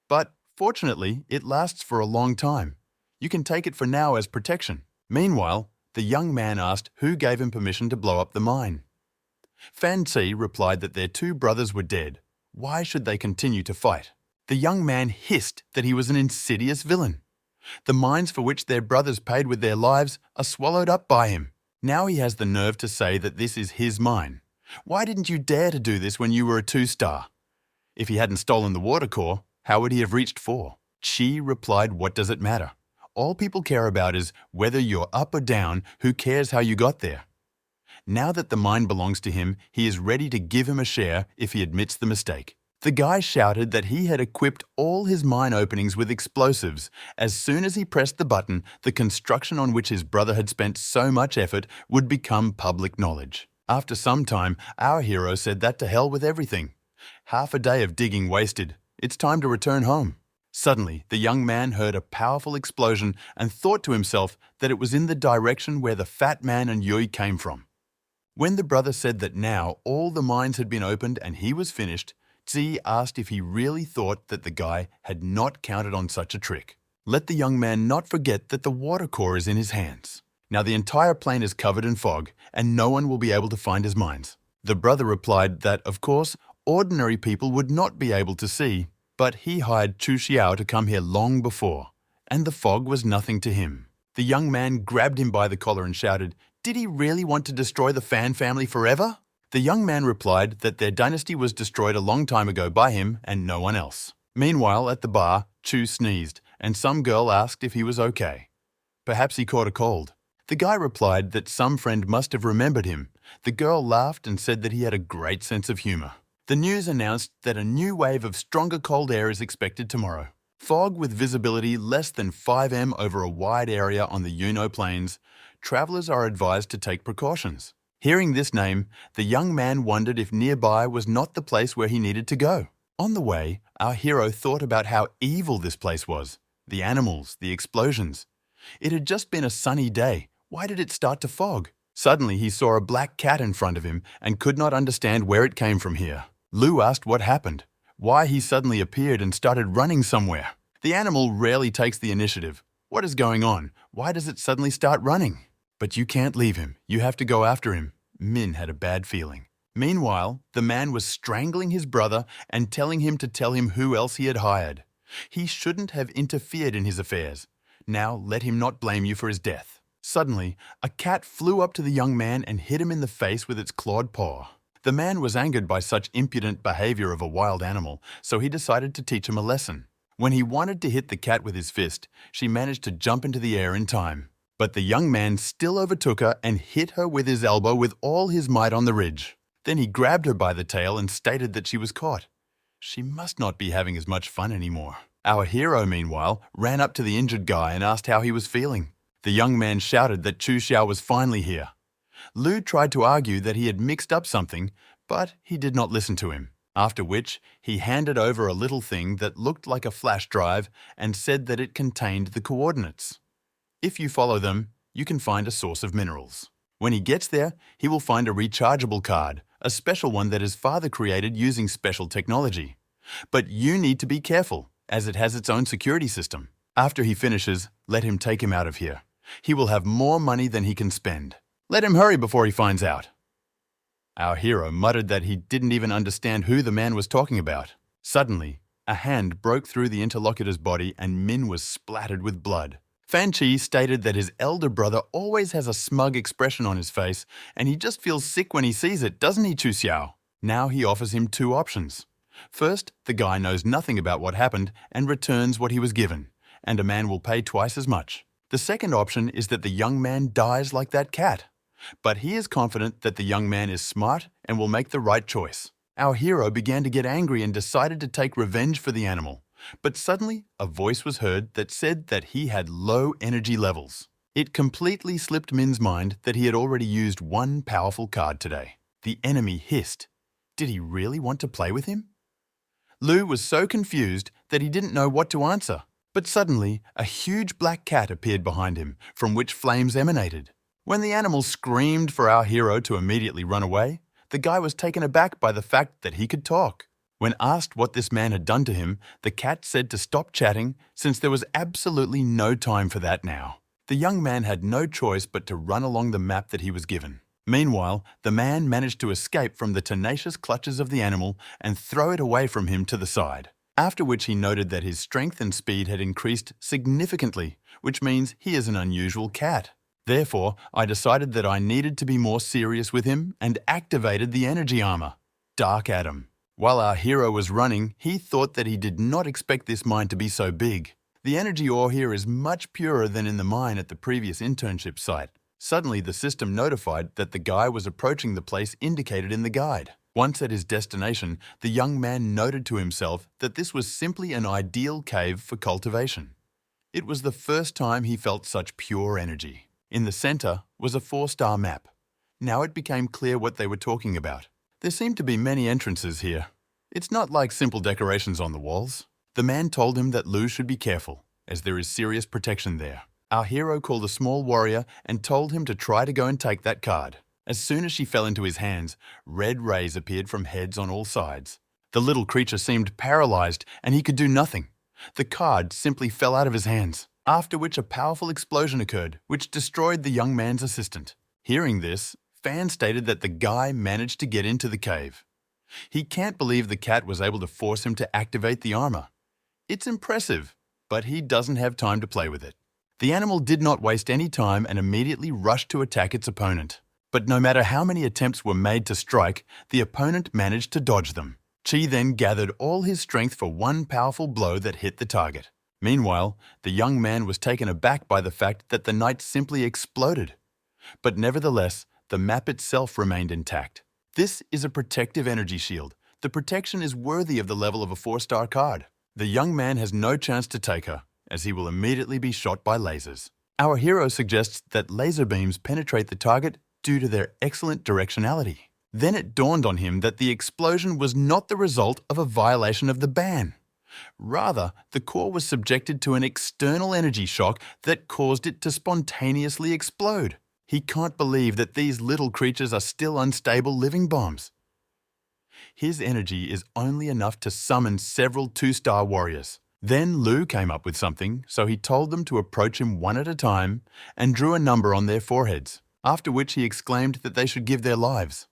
But fortunately, it lasts for a long time. You can take it for now as protection. Meanwhile, the young man asked who gave him permission to blow up the mine. Fan Ci replied that their 2 brothers were dead. Why should they continue to fight? The young man hissed that he was an insidious villain. The mines for which their brothers paid with their lives are swallowed up by him. Now he has the nerve to say that this is his mine. Why didn't you dare to do this when you were a 2-star? If he hadn't stolen the water core, how would he have reached 4? Chi replied, what does it matter? All people care about is whether you're up or down, who cares how you got there? Now that the mine belongs to him, he is ready to give him a share if he admits the mistake. The guy shouted that he had equipped all his mine openings with explosives. As soon as he pressed the button, the construction on which his brother had spent so much effort would become public knowledge. After some time, our hero said that to hell with everything. Half a day of digging wasted. It's time to return home. Suddenly, the young man heard a powerful explosion and thought to himself that it was in the direction where the fat man and Yui came from. When the brother said that now all the mines had been opened and he was finished, Zi asked if he really thought that the guy had not counted on such a trick. Let the young man not forget that the water core is in his hands. Now the entire plain is covered in fog, and no one will be able to find his mines. The brother replied that, of course, ordinary people would not be able to see, but he hired Chu Xiao to come here long before, and the fog was nothing to him. The young man grabbed him by the collar and shouted, "Did he really want to destroy the Fan family forever?" The young man replied that their dynasty was destroyed a long time ago by him and no one else. Meanwhile, at the bar, Chu sneezed, and some girl asked if he was okay. Perhaps he caught a cold. The guy replied that some friend must have remembered him. The girl laughed and said that he had a great sense of humor. The news announced that a new wave of stronger cold air is expected tomorrow. Fog with visibility less than 5 m over a wide area on the Yuno Plains, travelers are advised to take precautions. Hearing this name, the young man wondered if nearby was not the place where he needed to go. On the way, our hero thought about how evil this place was. The animals, the explosions. It had just been a sunny day. Why did it start to fog? Suddenly, he saw a black cat in front of him and could not understand where it came from here. Lu asked what happened, why he suddenly appeared and started running somewhere. The animal rarely takes the initiative. What is going on? Why does it suddenly start running? But you can't leave him. You have to go after him. Min had a bad feeling. Meanwhile, the man was strangling his brother and telling him to tell him who else he had hired. He shouldn't have interfered in his affairs. Now let him not blame you for his death. Suddenly, a cat flew up to the young man and hit him in the face with its clawed paw. The man was angered by such impudent behavior of a wild animal, so he decided to teach him a lesson. When he wanted to hit the cat with his fist, she managed to jump into the air in time. But the young man still overtook her and hit her with his elbow with all his might on the ridge. Then he grabbed her by the tail and stated that she was caught. She must not be having as much fun anymore. Our hero, meanwhile, ran up to the injured guy and asked how he was feeling. The young man shouted that Chu Xiao was finally here. Lu tried to argue that he had mixed up something, but he did not listen to him. After which, he handed over a little thing that looked like a flash drive and said that it contained the coordinates. If you follow them, you can find a source of minerals. When he gets there, he will find a rechargeable card, a special one that his father created using special technology. But you need to be careful, as it has its own security system. After he finishes, let him take him out of here. He will have more money than he can spend. Let him hurry before he finds out. Our hero muttered that he didn't even understand who the man was talking about. Suddenly, a hand broke through the interlocutor's body and Min was splattered with blood. Fan Chi stated that his elder brother always has a smug expression on his face and he just feels sick when he sees it, doesn't he, Chu Xiao? Now he offers him 2 options. First, the guy knows nothing about what happened and returns what he was given, and a man will pay twice as much. The second option is that the young man dies like that cat. But he is confident that the young man is smart and will make the right choice. Our hero began to get angry and decided to take revenge for the animal. But suddenly, a voice was heard that said that he had low energy levels. It completely slipped Min's mind that he had already used 1 powerful card today. The enemy hissed. Did he really want to play with him? Lu was so confused that he didn't know what to answer. But suddenly, a huge black cat appeared behind him, from which flames emanated. When the animal screamed for our hero to immediately run away, the guy was taken aback by the fact that he could talk. When asked what this man had done to him, the cat said to stop chatting since there was absolutely no time for that now. The young man had no choice but to run along the map that he was given. Meanwhile, the man managed to escape from the tenacious clutches of the animal and throw it away from him to the side. After which he noted that his strength and speed had increased significantly, which means he is an unusual cat. Therefore, I decided that I needed to be more serious with him and activated the energy armor, Dark Atom. While our hero was running, he thought that he did not expect this mine to be so big. The energy ore here is much purer than in the mine at the previous internship site. Suddenly, the system notified that the guy was approaching the place indicated in the guide. Once at his destination, the young man noted to himself that this was simply an ideal cave for cultivation. It was the first time he felt such pure energy. In the center was a 4-star map. Now it became clear what they were talking about. There seemed to be many entrances here. It's not like simple decorations on the walls. The man told him that Lu should be careful, as there is serious protection there. Our hero called a small warrior and told him to try to go and take that card. As soon as she fell into his hands, red rays appeared from heads on all sides. The little creature seemed paralyzed and he could do nothing. The card simply fell out of his hands, after which a powerful explosion occurred, which destroyed the young man's assistant. Hearing this, Fan stated that the guy managed to get into the cave. He can't believe the cat was able to force him to activate the armor. It's impressive, but he doesn't have time to play with it. The animal did not waste any time and immediately rushed to attack its opponent. But no matter how many attempts were made to strike, the opponent managed to dodge them. Chi then gathered all his strength for one powerful blow that hit the target. Meanwhile, the young man was taken aback by the fact that the knight simply exploded. But nevertheless, the map itself remained intact. This is a protective energy shield. The protection is worthy of the level of a 4-star card. The young man has no chance to take her, as he will immediately be shot by lasers. Our hero suggests that laser beams penetrate the target due to their excellent directionality. Then it dawned on him that the explosion was not the result of a violation of the ban. Rather, the core was subjected to an external energy shock that caused it to spontaneously explode. He can't believe that these little creatures are still unstable living bombs. His energy is only enough to summon several 2-star warriors. Then Lu came up with something, so he told them to approach him one at a time and drew a number on their foreheads, after which he exclaimed that they should give their lives.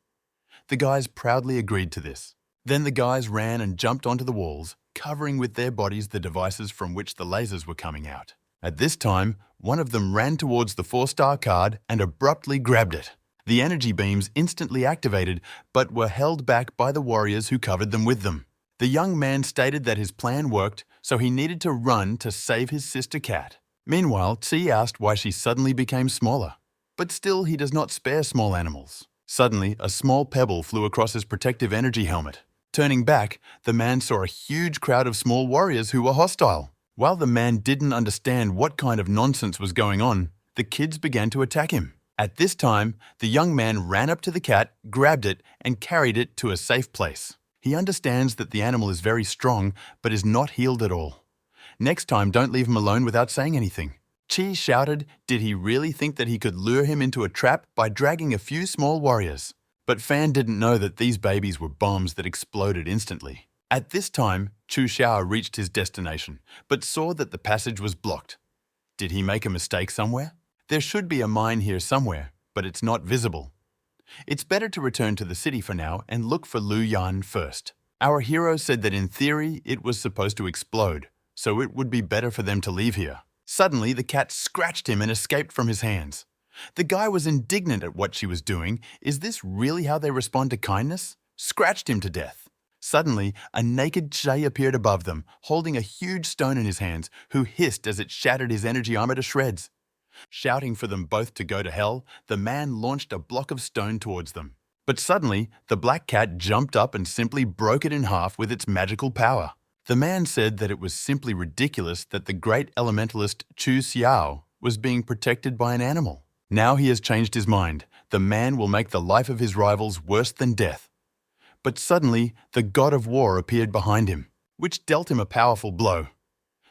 The guys proudly agreed to this. Then the guys ran and jumped onto the walls, covering with their bodies the devices from which the lasers were coming out. At this time, one of them ran towards the 4-star card and abruptly grabbed it. The energy beams instantly activated, but were held back by the warriors who covered them with them. The young man stated that his plan worked, so he needed to run to save his sister cat. Meanwhile, Chi asked why she suddenly became smaller. But still, he does not spare small animals. Suddenly, a small pebble flew across his protective energy helmet. Turning back, the man saw a huge crowd of small warriors who were hostile. While the man didn't understand what kind of nonsense was going on, the kids began to attack him. At this time, the young man ran up to the cat, grabbed it, and carried it to a safe place. He understands that the animal is very strong, but is not healed at all. Next time, don't leave him alone without saying anything. Chi shouted, did he really think that he could lure him into a trap by dragging a few small warriors? But Fan didn't know that these babies were bombs that exploded instantly. At this time, Chu Xiao reached his destination, but saw that the passage was blocked. Did he make a mistake somewhere? There should be a mine here somewhere, but it's not visible. It's better to return to the city for now and look for Lu Yan first. Our hero said that in theory it was supposed to explode, so it would be better for them to leave here. Suddenly, the cat scratched him and escaped from his hands. The guy was indignant at what she was doing. Is this really how they respond to kindness? Scratched him to death. Suddenly, a naked Shay appeared above them, holding a huge stone in his hands, who hissed as it shattered his energy armor to shreds. Shouting for them both to go to hell, the man launched a block of stone towards them. But suddenly, the black cat jumped up and simply broke it in half with its magical power. The man said that it was simply ridiculous that the great elementalist Chu Xiao was being protected by an animal. Now he has changed his mind. The man will make the life of his rivals worse than death. But suddenly, the god of war appeared behind him, which dealt him a powerful blow.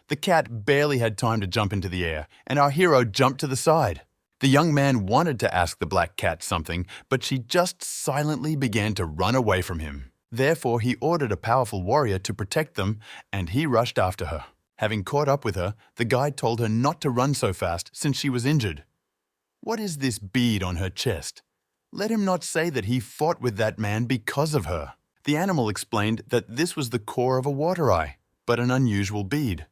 The cat barely had time to jump into the air, and our hero jumped to the side. The young man wanted to ask the black cat something, but she just silently began to run away from him. Therefore, he ordered a powerful warrior to protect them, and he rushed after her. Having caught up with her, the guide told her not to run so fast since she was injured. What is this bead on her chest? Let him not say that he fought with that man because of her. The animal explained that this was the core of a water eye, but an unusual bead.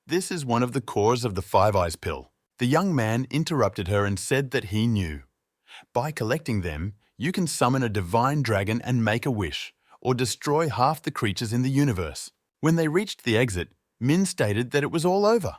This is one of the cores of the Five Eyes pill. The young man interrupted her and said that he knew. By collecting them, you can summon a divine dragon and make a wish, or destroy half the creatures in the universe. When they reached the exit, Min stated that it was all over.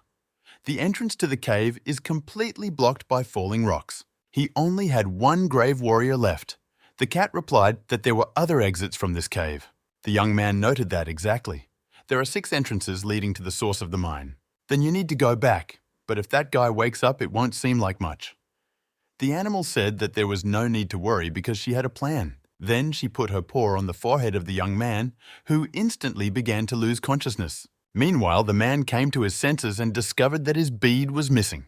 The entrance to the cave is completely blocked by falling rocks. He only had one grave warrior left. The cat replied that there were other exits from this cave. The young man noted that exactly. There are 6 entrances leading to the source of the mine. Then you need to go back, but if that guy wakes up, it won't seem like much. The animal said that there was no need to worry because she had a plan. Then she put her paw on the forehead of the young man, who instantly began to lose consciousness. Meanwhile, the man came to his senses and discovered that his bead was missing.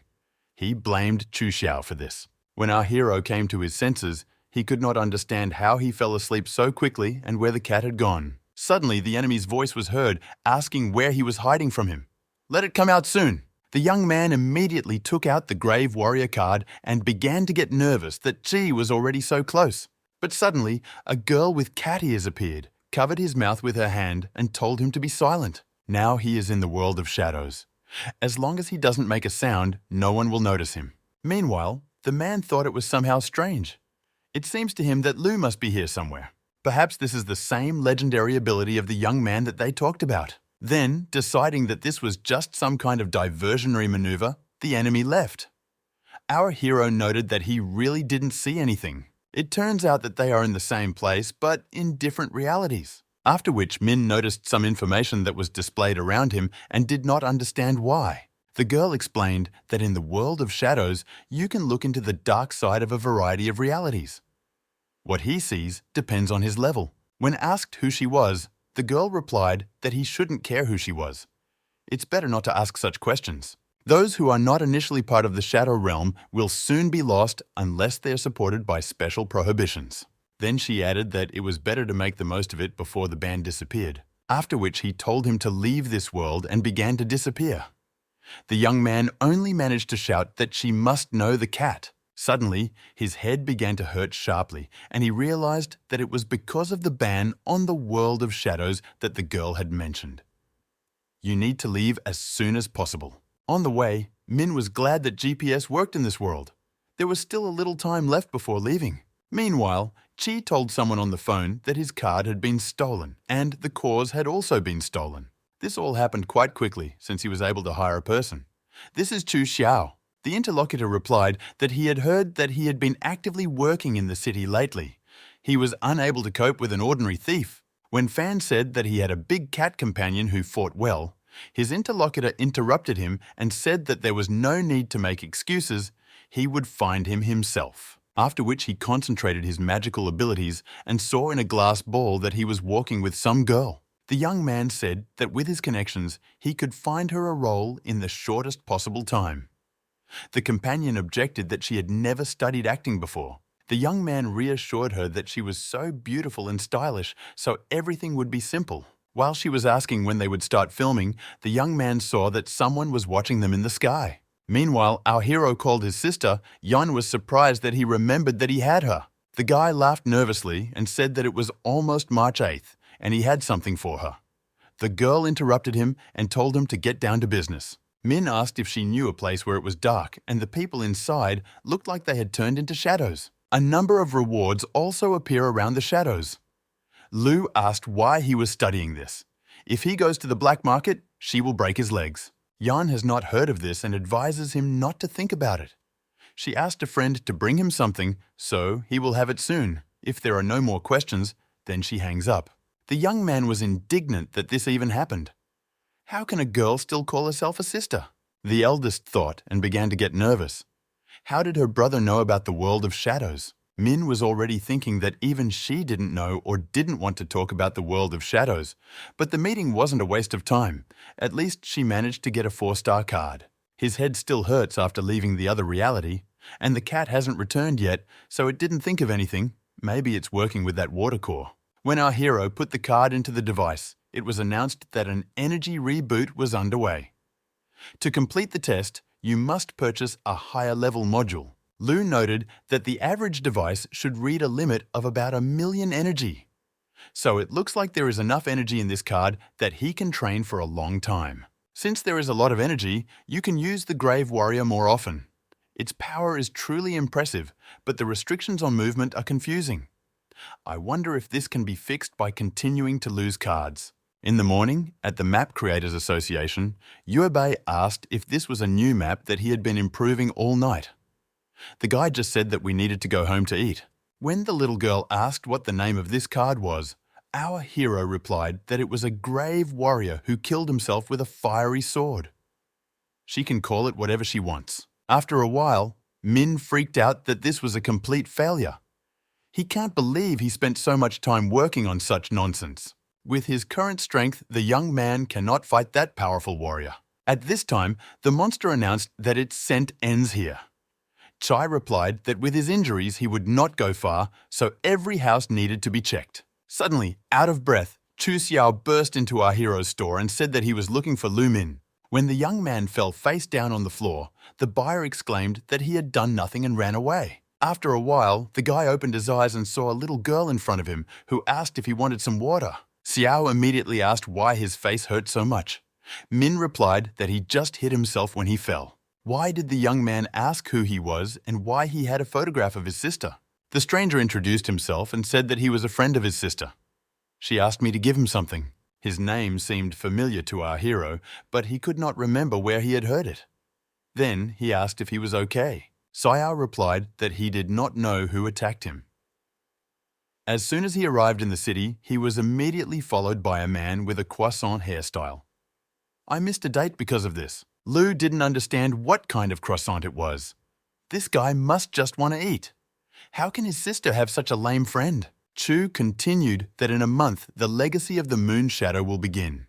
He blamed Chu Xiao for this. When our hero came to his senses, he could not understand how he fell asleep so quickly and where the cat had gone. Suddenly, the enemy's voice was heard, asking where he was hiding from him. "Let it come out soon." The young man immediately took out the Grave Warrior card and began to get nervous that Chi was already so close. But suddenly, a girl with cat ears appeared, covered his mouth with her hand, and told him to be silent. Now he is in the world of shadows. As long as he doesn't make a sound, no one will notice him. Meanwhile, the man thought it was somehow strange. It seems to him that Lu must be here somewhere. Perhaps this is the same legendary ability of the young man that they talked about. Then, deciding that this was just some kind of diversionary maneuver, the enemy left. Our hero noted that he really didn't see anything. It turns out that they are in the same place, but in different realities. After which, Min noticed some information that was displayed around him and did not understand why. The girl explained that in the world of shadows, you can look into the dark side of a variety of realities. What he sees depends on his level. When asked who she was, the girl replied that he shouldn't care who she was. It's better not to ask such questions. Those who are not initially part of the shadow realm will soon be lost unless they are supported by special prohibitions. Then she added that it was better to make the most of it before the band disappeared, after which he told him to leave this world and began to disappear. The young man only managed to shout that she must know the cat. Suddenly, his head began to hurt sharply, and he realized that it was because of the ban on the world of shadows that the girl had mentioned. You need to leave as soon as possible. On the way, Min was glad that GPS worked in this world. There was still a little time left before leaving. Meanwhile, Chi told someone on the phone that his card had been stolen, and the cause had also been stolen. This all happened quite quickly, since he was able to hire a person. "This is Chu Xiao." The interlocutor replied that he had heard that he had been actively working in the city lately. He was unable to cope with an ordinary thief. When Fan said that he had a big cat companion who fought well, his interlocutor interrupted him and said that there was no need to make excuses, he would find him himself. After which he concentrated his magical abilities and saw in a glass ball that he was walking with some girl. The young man said that with his connections, he could find her a role in the shortest possible time. The companion objected that she had never studied acting before. The young man reassured her that she was so beautiful and stylish, so everything would be simple. While she was asking when they would start filming, the young man saw that someone was watching them in the sky. Meanwhile, our hero called his sister. Yan was surprised that he remembered that he had her. The guy laughed nervously and said that it was almost March 8th, and he had something for her. The girl interrupted him and told him to get down to business. Min asked if she knew a place where it was dark and the people inside looked like they had turned into shadows. A number of rewards also appear around the shadows. Lu asked why he was studying this. If he goes to the black market, she will break his legs. Yan has not heard of this and advises him not to think about it. She asked a friend to bring him something, so he will have it soon. If there are no more questions, then she hangs up. The young man was indignant that this even happened. How can a girl still call herself a sister? The eldest thought and began to get nervous. How did her brother know about the world of shadows? Min was already thinking that even she didn't know or didn't want to talk about the world of shadows. But the meeting wasn't a waste of time. At least she managed to get a 4-star card. His head still hurts after leaving the other reality, and the cat hasn't returned yet, so it didn't think of anything. Maybe it's working with that water core. When our hero put the card into the device, it was announced that an energy reboot was underway. To complete the test, you must purchase a higher level module. Lu noted that the average device should read a limit of about 1 million energy. So it looks like there is enough energy in this card that he can train for a long time. Since there is a lot of energy, you can use the Grave Warrior more often. Its power is truly impressive, but the restrictions on movement are confusing. I wonder if this can be fixed by continuing to lose cards. In the morning, at the Map Creators Association, Yuebei asked if this was a new map that he had been improving all night. The guy just said that we needed to go home to eat. When the little girl asked what the name of this card was, our hero replied that it was a grave warrior who killed himself with a fiery sword. She can call it whatever she wants. After a while, Min freaked out that this was a complete failure. He can't believe he spent so much time working on such nonsense. With his current strength, the young man cannot fight that powerful warrior. At this time, the monster announced that its scent ends here. Chai replied that with his injuries he would not go far, so every house needed to be checked. Suddenly, out of breath, Chu Xiao burst into our hero's store and said that he was looking for Lu Min. When the young man fell face down on the floor, the buyer exclaimed that he had done nothing and ran away. After a while, the guy opened his eyes and saw a little girl in front of him who asked if he wanted some water. Xiao immediately asked why his face hurt so much. Min replied that he just hit himself when he fell. Why did the young man ask who he was and why he had a photograph of his sister? The stranger introduced himself and said that he was a friend of his sister. She asked me to give him something. His name seemed familiar to our hero, but he could not remember where he had heard it. Then he asked if he was okay. Sayao replied that he did not know who attacked him. As soon as he arrived in the city, he was immediately followed by a man with a croissant hairstyle. I missed a date because of this. Lu didn't understand what kind of croissant it was. This guy must just want to eat. How can his sister have such a lame friend? Chu continued that in a month the legacy of the moon shadow will begin.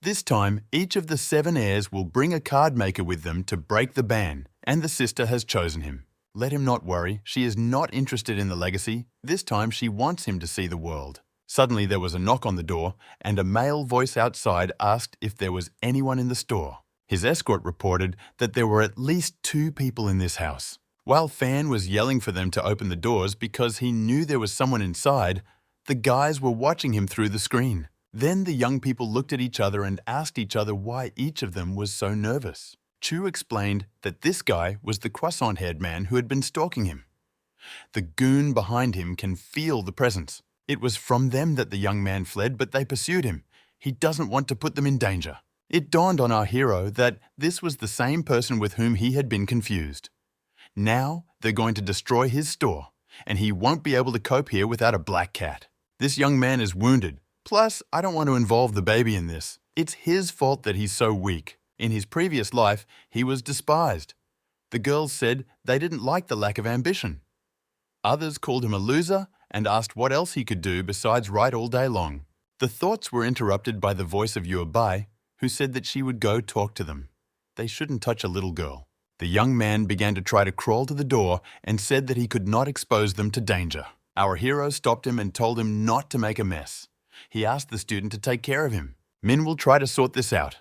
This time, each of the 7 heirs will bring a card maker with them to break the ban, and the sister has chosen him. Let him not worry, she is not interested in the legacy. This time she wants him to see the world. Suddenly there was a knock on the door, and a male voice outside asked if there was anyone in the store. His escort reported that there were at least 2 people in this house. While Fan was yelling for them to open the doors because he knew there was someone inside, the guys were watching him through the screen. Then the young people looked at each other and asked each other why each of them was so nervous. Chu explained that this guy was the croissant-haired man who had been stalking him. The goon behind him can feel the presence. It was from them that the young man fled, but they pursued him. He doesn't want to put them in danger. It dawned on our hero that this was the same person with whom he had been confused. Now they're going to destroy his store, and he won't be able to cope here without a black cat. This young man is wounded. Plus, I don't want to involve the baby in this. It's his fault that he's so weak. In his previous life, he was despised. The girls said they didn't like the lack of ambition. Others called him a loser and asked what else he could do besides write all day long. The thoughts were interrupted by the voice of Yuebai, who said that she would go talk to them. They shouldn't touch a little girl. The young man began to try to crawl to the door and said that he could not expose them to danger. Our hero stopped him and told him not to make a mess. He asked the student to take care of him. Min will try to sort this out.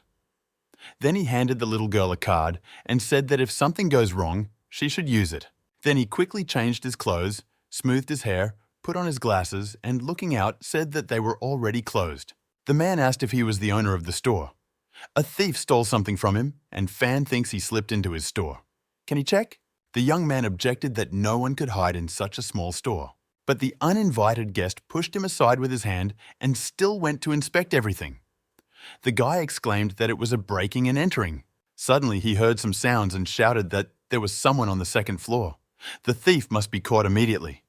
Then he handed the little girl a card and said that if something goes wrong, she should use it. Then he quickly changed his clothes, smoothed his hair, put on his glasses, and looking out, said that they were already closed. The man asked if he was the owner of the store. A thief stole something from him, and Fan thinks he slipped into his store. Can he check? The young man objected that no one could hide in such a small store. But the uninvited guest pushed him aside with his hand and still went to inspect everything. The guy exclaimed that it was a breaking and entering. Suddenly he heard some sounds and shouted that there was someone on the 2nd floor. The thief must be caught immediately.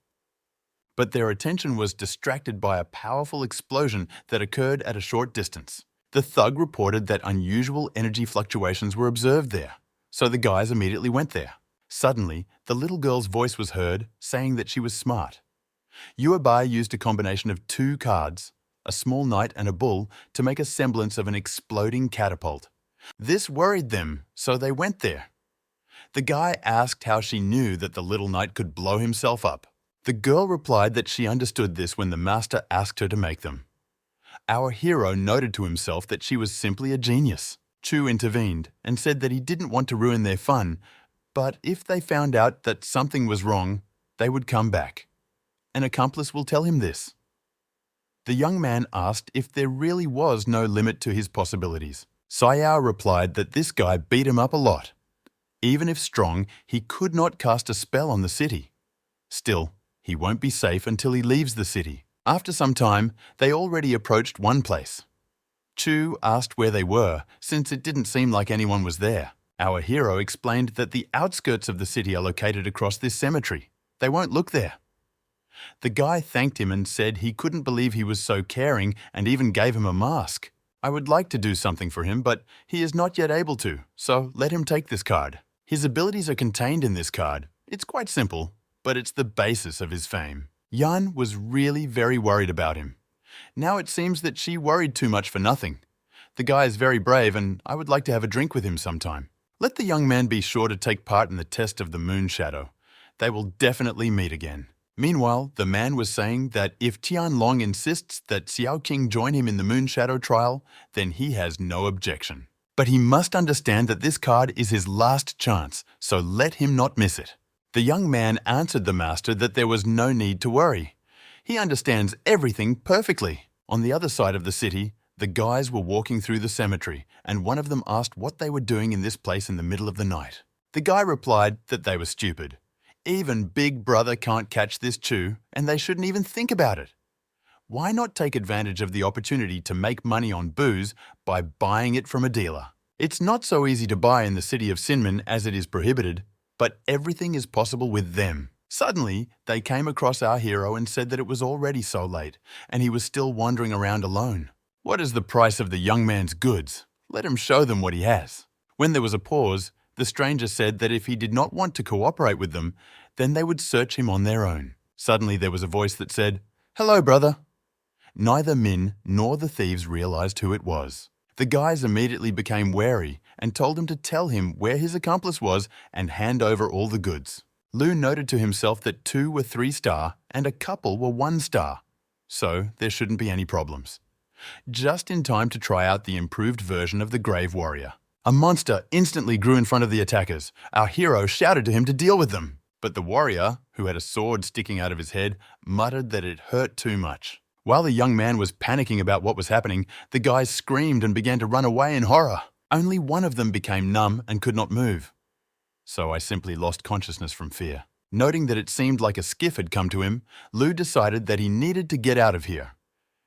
But their attention was distracted by a powerful explosion that occurred at a short distance. The thug reported that unusual energy fluctuations were observed there, so the guys immediately went there. Suddenly, the little girl's voice was heard, saying that she was smart. Yuebai used a combination of 2 cards, a small knight and a bull, to make a semblance of an exploding catapult. This worried them, so they went there. The guy asked how she knew that the little knight could blow himself up. The girl replied that she understood this when the master asked her to make them. Our hero noted to himself that she was simply a genius. Chu intervened and said that he didn't want to ruin their fun, but if they found out that something was wrong, they would come back. An accomplice will tell him this. The young man asked if there really was no limit to his possibilities. Sayao replied that this guy beat him up a lot. Even if strong, he could not cast a spell on the city. Still, he won't be safe until he leaves the city. After some time, they already approached one place. Chu asked where they were, since it didn't seem like anyone was there. Our hero explained that the outskirts of the city are located across this cemetery. They won't look there. The guy thanked him and said he couldn't believe he was so caring and even gave him a mask. I would like to do something for him, but he is not yet able to, so let him take this card. His abilities are contained in this card. It's quite simple, but it's the basis of his fame. Yan was really very worried about him. Now it seems that she worried too much for nothing. The guy is very brave and I would like to have a drink with him sometime. Let the young man be sure to take part in the test of the moon shadow. They will definitely meet again. Meanwhile, the man was saying that if Tianlong insists that Xiao Qing join him in the moon shadow trial, then he has no objection. But he must understand that this card is his last chance, so let him not miss it. The young man answered the master that there was no need to worry. He understands everything perfectly. On the other side of the city, the guys were walking through the cemetery, and one of them asked what they were doing in this place in the middle of the night. The guy replied that they were stupid. Even Big Brother can't catch this chew, and they shouldn't even think about it. Why not take advantage of the opportunity to make money on booze by buying it from a dealer? It's not so easy to buy in the city of Sinman as it is prohibited, but everything is possible with them. Suddenly, they came across our hero and said that it was already so late, and he was still wandering around alone. What is the price of the young man's goods? Let him show them what he has. When there was a pause, the stranger said that if he did not want to cooperate with them, then they would search him on their own. Suddenly there was a voice that said, "Hello, brother." Neither Min nor the thieves realized who it was. The guys immediately became wary and told him to tell him where his accomplice was and hand over all the goods. Lu noted to himself that 2 were 3-star and a couple were 1-star, so there shouldn't be any problems. Just in time to try out the improved version of the Grave Warrior. A monster instantly grew in front of the attackers. Our hero shouted to him to deal with them. But the warrior, who had a sword sticking out of his head, muttered that it hurt too much. While the young man was panicking about what was happening, the guys screamed and began to run away in horror. Only one of them became numb and could not move. So I simply lost consciousness from fear. Noting that it seemed like a skiff had come to him, Lu decided that he needed to get out of here.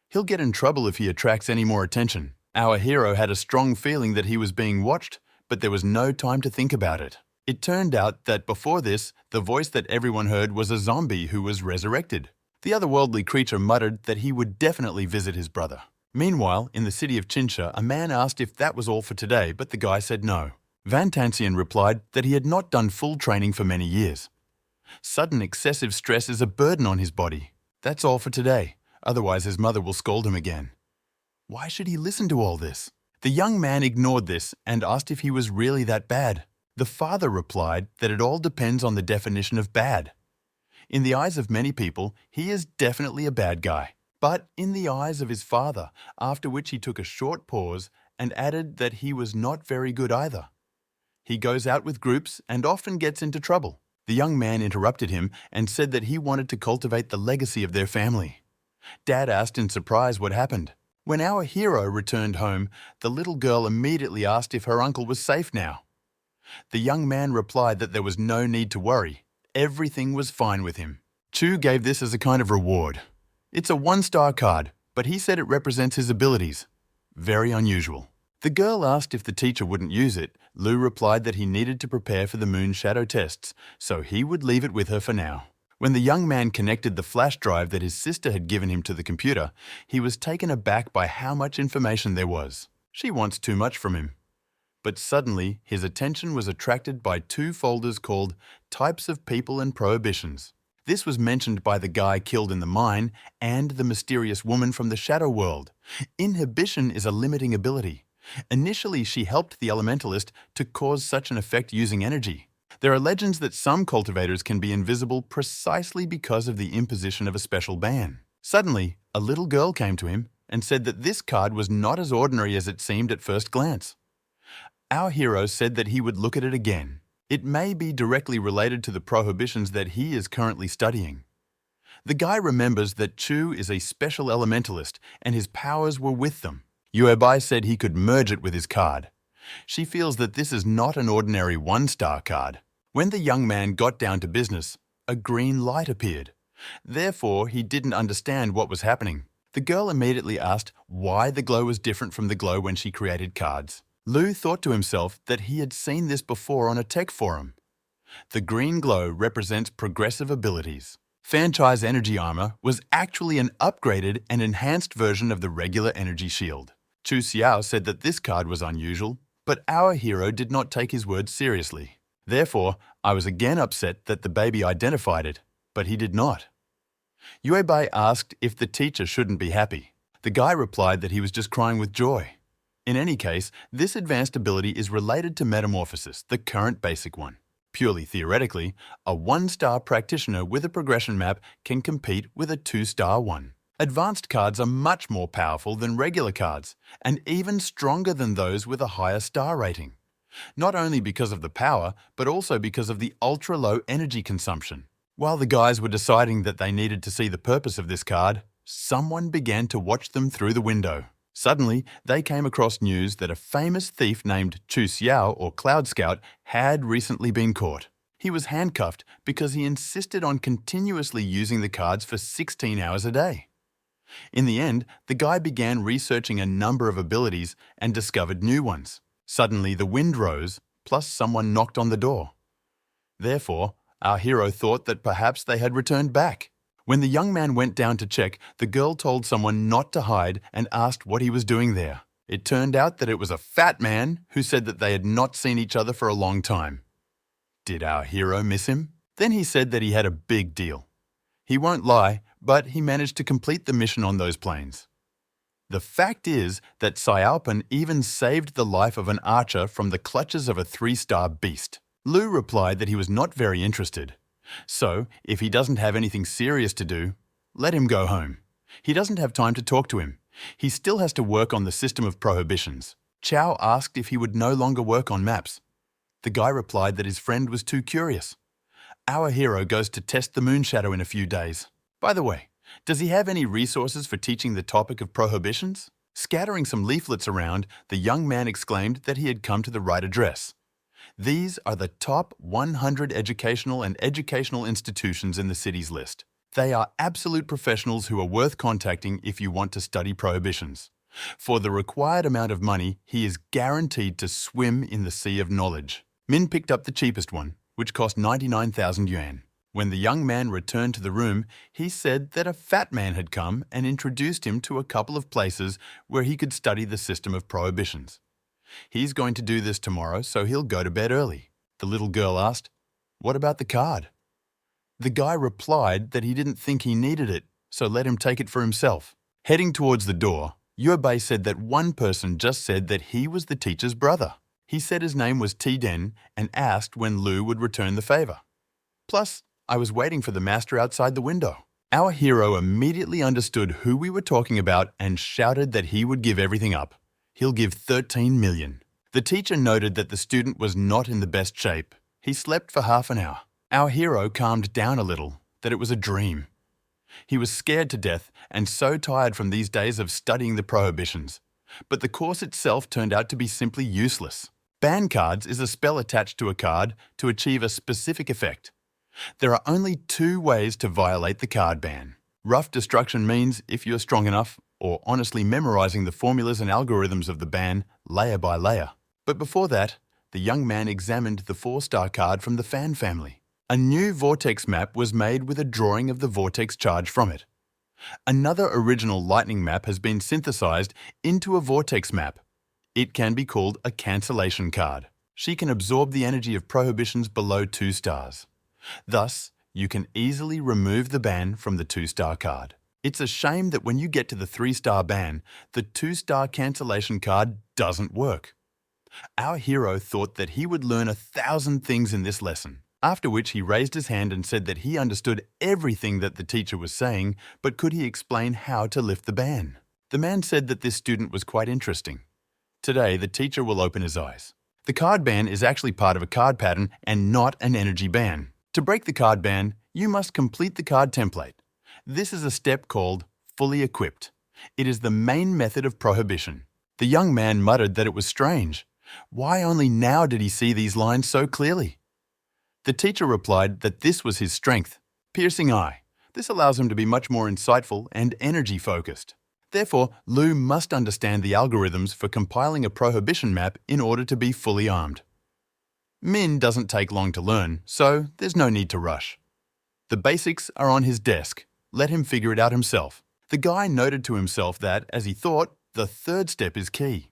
He'll get in trouble if he attracts any more attention. Our hero had a strong feeling that he was being watched, but there was no time to think about it. It turned out that before this, the voice that everyone heard was a zombie who was resurrected. The otherworldly creature muttered that he would definitely visit his brother. Meanwhile, in the city of Chinsha, a man asked if that was all for today, but the guy said no. Van Tansian replied that he had not done full training for many years. Sudden excessive stress is a burden on his body. That's all for today, otherwise his mother will scold him again. Why should he listen to all this? The young man ignored this and asked if he was really that bad. The father replied that it all depends on the definition of bad. In the eyes of many people, he is definitely a bad guy. But in the eyes of his father, after which he took a short pause and added that he was not very good either. He goes out with groups and often gets into trouble. The young man interrupted him and said that he wanted to cultivate the legacy of their family. Dad asked in surprise what happened. When our hero returned home, the little girl immediately asked if her uncle was safe now. The young man replied that there was no need to worry. Everything was fine with him. Chu gave this as a kind of reward. It's a 1-star card, but he said it represents his abilities. Very unusual. The girl asked if the teacher wouldn't use it. Lu replied that he needed to prepare for the moon shadow tests, so he would leave it with her for now. When the young man connected the flash drive that his sister had given him to the computer, he was taken aback by how much information there was. She wants too much from him. But suddenly, his attention was attracted by 2 folders called Types of People and Prohibitions. This was mentioned by the guy killed in the mine and the mysterious woman from the shadow world. Inhibition is a limiting ability. Initially, she helped the elementalist to cause such an effect using energy. There are legends that some cultivators can be invisible precisely because of the imposition of a special ban. Suddenly, a little girl came to him and said that this card was not as ordinary as it seemed at first glance. Our hero said that he would look at it again. It may be directly related to the prohibitions that he is currently studying. The guy remembers that Chu is a special elementalist and his powers were with them. Yuebai said he could merge it with his card. She feels that this is not an ordinary 1-star card. When the young man got down to business, a green light appeared. Therefore, he didn't understand what was happening. The girl immediately asked why the glow was different from the glow when she created cards. Lu thought to himself that he had seen this before on a tech forum. The green glow represents progressive abilities. Fanchai's energy armor was actually an upgraded and enhanced version of the regular energy shield. Chu Xiao said that this card was unusual, but our hero did not take his words seriously. Therefore, I was again upset that the baby identified it, but he did not. Yue Bai asked if the teacher shouldn't be happy. The guy replied that he was just crying with joy. In any case, this advanced ability is related to Metamorphosis, the current basic one. Purely theoretically, a 1-star practitioner with a progression map can compete with a 2-star one. Advanced cards are much more powerful than regular cards, and even stronger than those with a higher star rating. Not only because of the power, but also because of the ultra-low energy consumption. While the guys were deciding that they needed to see the purpose of this card, someone began to watch them through the window. Suddenly, they came across news that a famous thief named Chu Xiao or Cloud Scout had recently been caught. He was handcuffed because he insisted on continuously using the cards for 16 hours a day. In the end, the guy began researching a number of abilities and discovered new ones. Suddenly, the wind rose, plus someone knocked on the door. Therefore, our hero thought that perhaps they had returned back. When the young man went down to check, the girl told someone not to hide and asked what he was doing there. It turned out that it was a fat man who said that they had not seen each other for a long time. Did our hero miss him? Then he said that he had a big deal. He won't lie, but he managed to complete the mission on those planes. The fact is that Xiaopan even saved the life of an archer from the clutches of a 3-star beast. Lu replied that he was not very interested. So, if he doesn't have anything serious to do, let him go home. He doesn't have time to talk to him. He still has to work on the system of prohibitions. Chow asked if he would no longer work on maps. The guy replied that his friend was too curious. Our hero goes to test the moon shadow in a few days. By the way, does he have any resources for teaching the topic of prohibitions? Scattering some leaflets around, the young man exclaimed that he had come to the right address. These are the top 100 educational and educational institutions in the city's list. They are absolute professionals who are worth contacting if you want to study prohibitions. For the required amount of money, he is guaranteed to swim in the sea of knowledge. Min picked up the cheapest one, which cost 99,000 yuan. When the young man returned to the room, he said that a fat man had come and introduced him to a couple of places where he could study the system of prohibitions. He's going to do this tomorrow, so he'll go to bed early. The little girl asked, "What about the card?" The guy replied that he didn't think he needed it, so let him take it for himself. Heading towards the door, Yuebei said that one person just said that he was the teacher's brother. He said his name was T-Den and asked when Lu would return the favor. Plus, I was waiting for the master outside the window. Our hero immediately understood who we were talking about and shouted that he would give everything up. He'll give 13 million. The teacher noted that the student was not in the best shape. He slept for half an hour. Our hero calmed down a little, that it was a dream. He was scared to death and so tired from these days of studying the prohibitions. But the course itself turned out to be simply useless. Ban cards is a spell attached to a card to achieve a specific effect. There are only 2 ways to violate the card ban. Rough destruction means, if you're strong enough, or honestly memorizing the formulas and algorithms of the ban layer by layer. But before that, the young man examined the 4-star card from the Fan family. A new vortex map was made with a drawing of the vortex charge from it. Another original lightning map has been synthesized into a vortex map. It can be called a cancellation card. She can absorb the energy of prohibitions below 2 stars. Thus, you can easily remove the ban from the 2-star card. It's a shame that when you get to the 3-star ban, the 2-star cancellation card doesn't work. Our hero thought that he would learn 1,000 things in this lesson, after which he raised his hand and said that he understood everything that the teacher was saying, but could he explain how to lift the ban? The man said that this student was quite interesting. Today, the teacher will open his eyes. The card ban is actually part of a card pattern and not an energy ban. To break the card ban, you must complete the card template. This is a step called fully equipped. It is the main method of prohibition. The young man muttered that it was strange. Why only now did he see these lines so clearly? The teacher replied that this was his strength, piercing eye. This allows him to be much more insightful and energy-focused. Therefore, Lu must understand the algorithms for compiling a prohibition map in order to be fully armed. Min doesn't take long to learn, so there's no need to rush. The basics are on his desk. Let him figure it out himself. The guy noted to himself that, as he thought, the third step is key.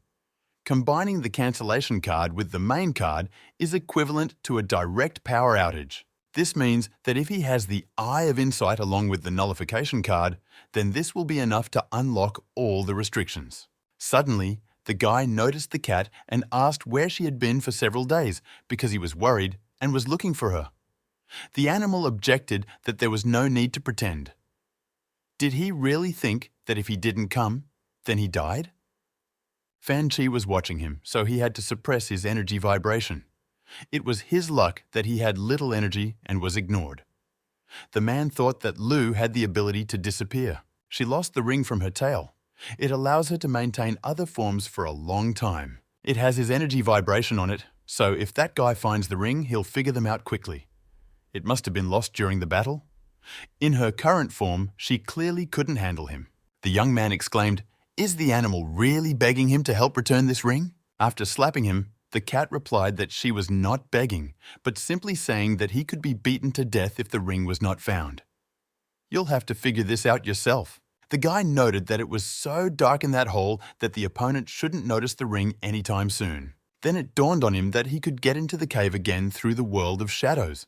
Combining the cancellation card with the main card is equivalent to a direct power outage. This means that if he has the Eye of Insight along with the nullification card, then this will be enough to unlock all the restrictions. Suddenly, the guy noticed the cat and asked where she had been for several days because he was worried and was looking for her. The animal objected that there was no need to pretend. Did he really think that if he didn't come, then he died? Fan Chi was watching him, so he had to suppress his energy vibration. It was his luck that he had little energy and was ignored. The man thought that Lu had the ability to disappear. She lost the ring from her tail. It allows her to maintain other forms for a long time. It has his energy vibration on it, so if that guy finds the ring, he'll figure them out quickly. It must have been lost during the battle. In her current form, she clearly couldn't handle him. The young man exclaimed, "Is the animal really begging him to help return this ring?" After slapping him, the cat replied that she was not begging, but simply saying that he could be beaten to death if the ring was not found. You'll have to figure this out yourself. The guy noted that it was so dark in that hole that the opponent shouldn't notice the ring anytime soon. Then it dawned on him that he could get into the cave again through the world of shadows.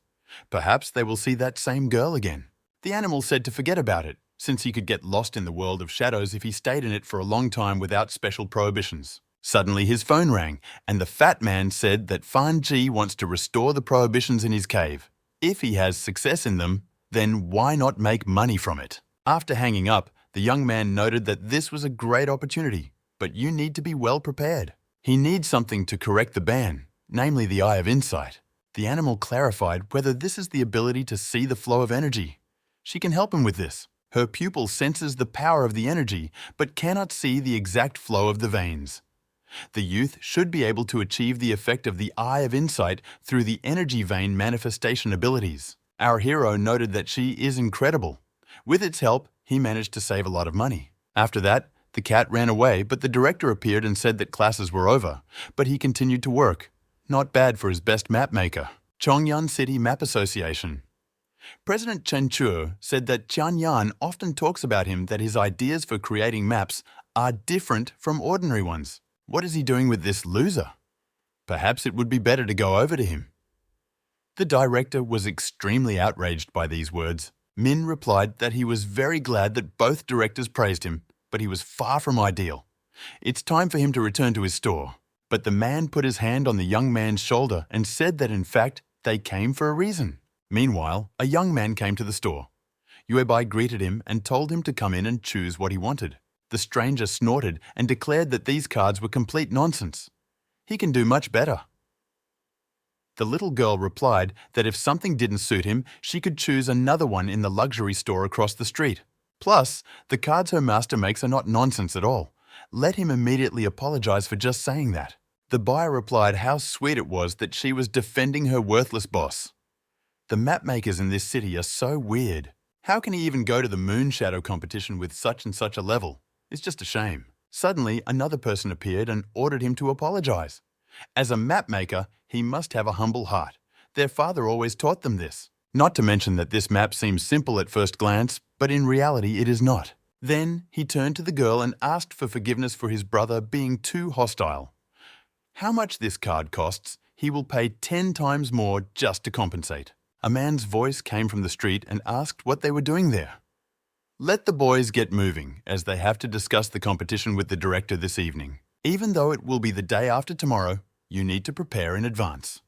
Perhaps they will see that same girl again. The animal said to forget about it, since he could get lost in the world of shadows if he stayed in it for a long time without special prohibitions. Suddenly his phone rang, and the fat man said that Fan Chi wants to restore the prohibitions in his cave. If he has success in them, then why not make money from it? After hanging up, the young man noted that this was a great opportunity, but you need to be well prepared. He needs something to correct the ban, namely the Eye of Insight. The animal clarified whether this is the ability to see the flow of energy. She can help him with this. Her pupil senses the power of the energy, but cannot see the exact flow of the veins. The youth should be able to achieve the effect of the Eye of Insight through the energy vein manifestation abilities. Our hero noted that she is incredible. With its help, he managed to save a lot of money. After that, the cat ran away, but the director appeared and said that classes were over, but he continued to work. Not bad for his best map maker. Chongyan City Map Association. President Chen Chuo said that Tianyan often talks about him that his ideas for creating maps are different from ordinary ones. What is he doing with this loser? Perhaps it would be better to go over to him. The director was extremely outraged by these words. Min replied that he was very glad that both directors praised him, but he was far from ideal. It's time for him to return to his store. But the man put his hand on the young man's shoulder and said that in fact they came for a reason. Meanwhile, a young man came to the store. Yuebai greeted him and told him to come in and choose what he wanted. The stranger snorted and declared that these cards were complete nonsense. He can do much better. The little girl replied that if something didn't suit him, she could choose another one in the luxury store across the street. Plus, the cards her master makes are not nonsense at all. Let him immediately apologize for just saying that. The buyer replied how sweet it was that she was defending her worthless boss. The map makers in this city are so weird. How can he even go to the moon shadow competition with such and such a level? It's just a shame. Suddenly, another person appeared and ordered him to apologize. As a map maker, he must have a humble heart. Their father always taught them this. Not to mention that this map seems simple at first glance, but in reality it is not. Then he turned to the girl and asked for forgiveness for his brother being too hostile. How much this card costs, he will pay 10 times more just to compensate. A man's voice came from the street and asked what they were doing there. Let the boys get moving, as they have to discuss the competition with the director this evening. Even though it will be the day after tomorrow, you need to prepare in advance.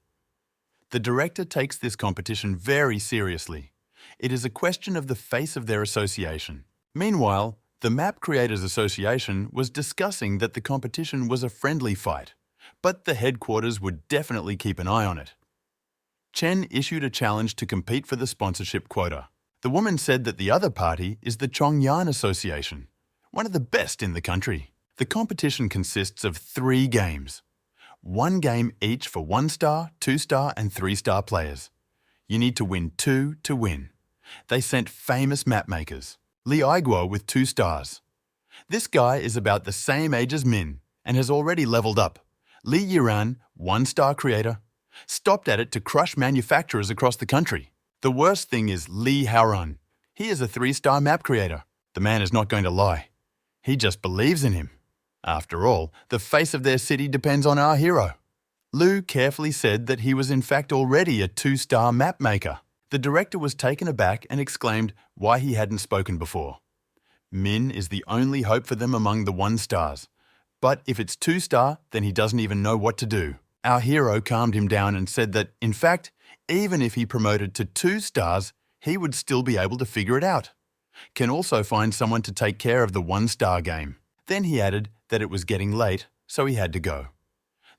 The director takes this competition very seriously. It is a question of the face of their association. Meanwhile, the Map Creators Association was discussing that the competition was a friendly fight, but the headquarters would definitely keep an eye on it. Chen issued a challenge to compete for the sponsorship quota. The woman said that the other party is the Chongyan Association, one of the best in the country. The competition consists of 3 games. 1 game each for 1-star, 2-star and 3-star players. You need to win 2 to win. They sent famous map makers. Li Aiguo with 2 stars. This guy is about the same age as Min and has already leveled up. Li Yiran, 1-star creator, stopped at it to crush manufacturers across the country. The worst thing is Lee Howran. He is a 3-star map creator. The man is not going to lie. He just believes in him. After all, the face of their city depends on our hero. Lu carefully said that he was in fact already a 2-star map maker. The director was taken aback and exclaimed why he hadn't spoken before. Min is the only hope for them among the 1-stars. But if it's 2-star, then he doesn't even know what to do. Our hero calmed him down and said that, in fact, even if he promoted to 2 stars, he would still be able to figure it out. Can also find someone to take care of the 1-star game. Then he added that it was getting late, so he had to go.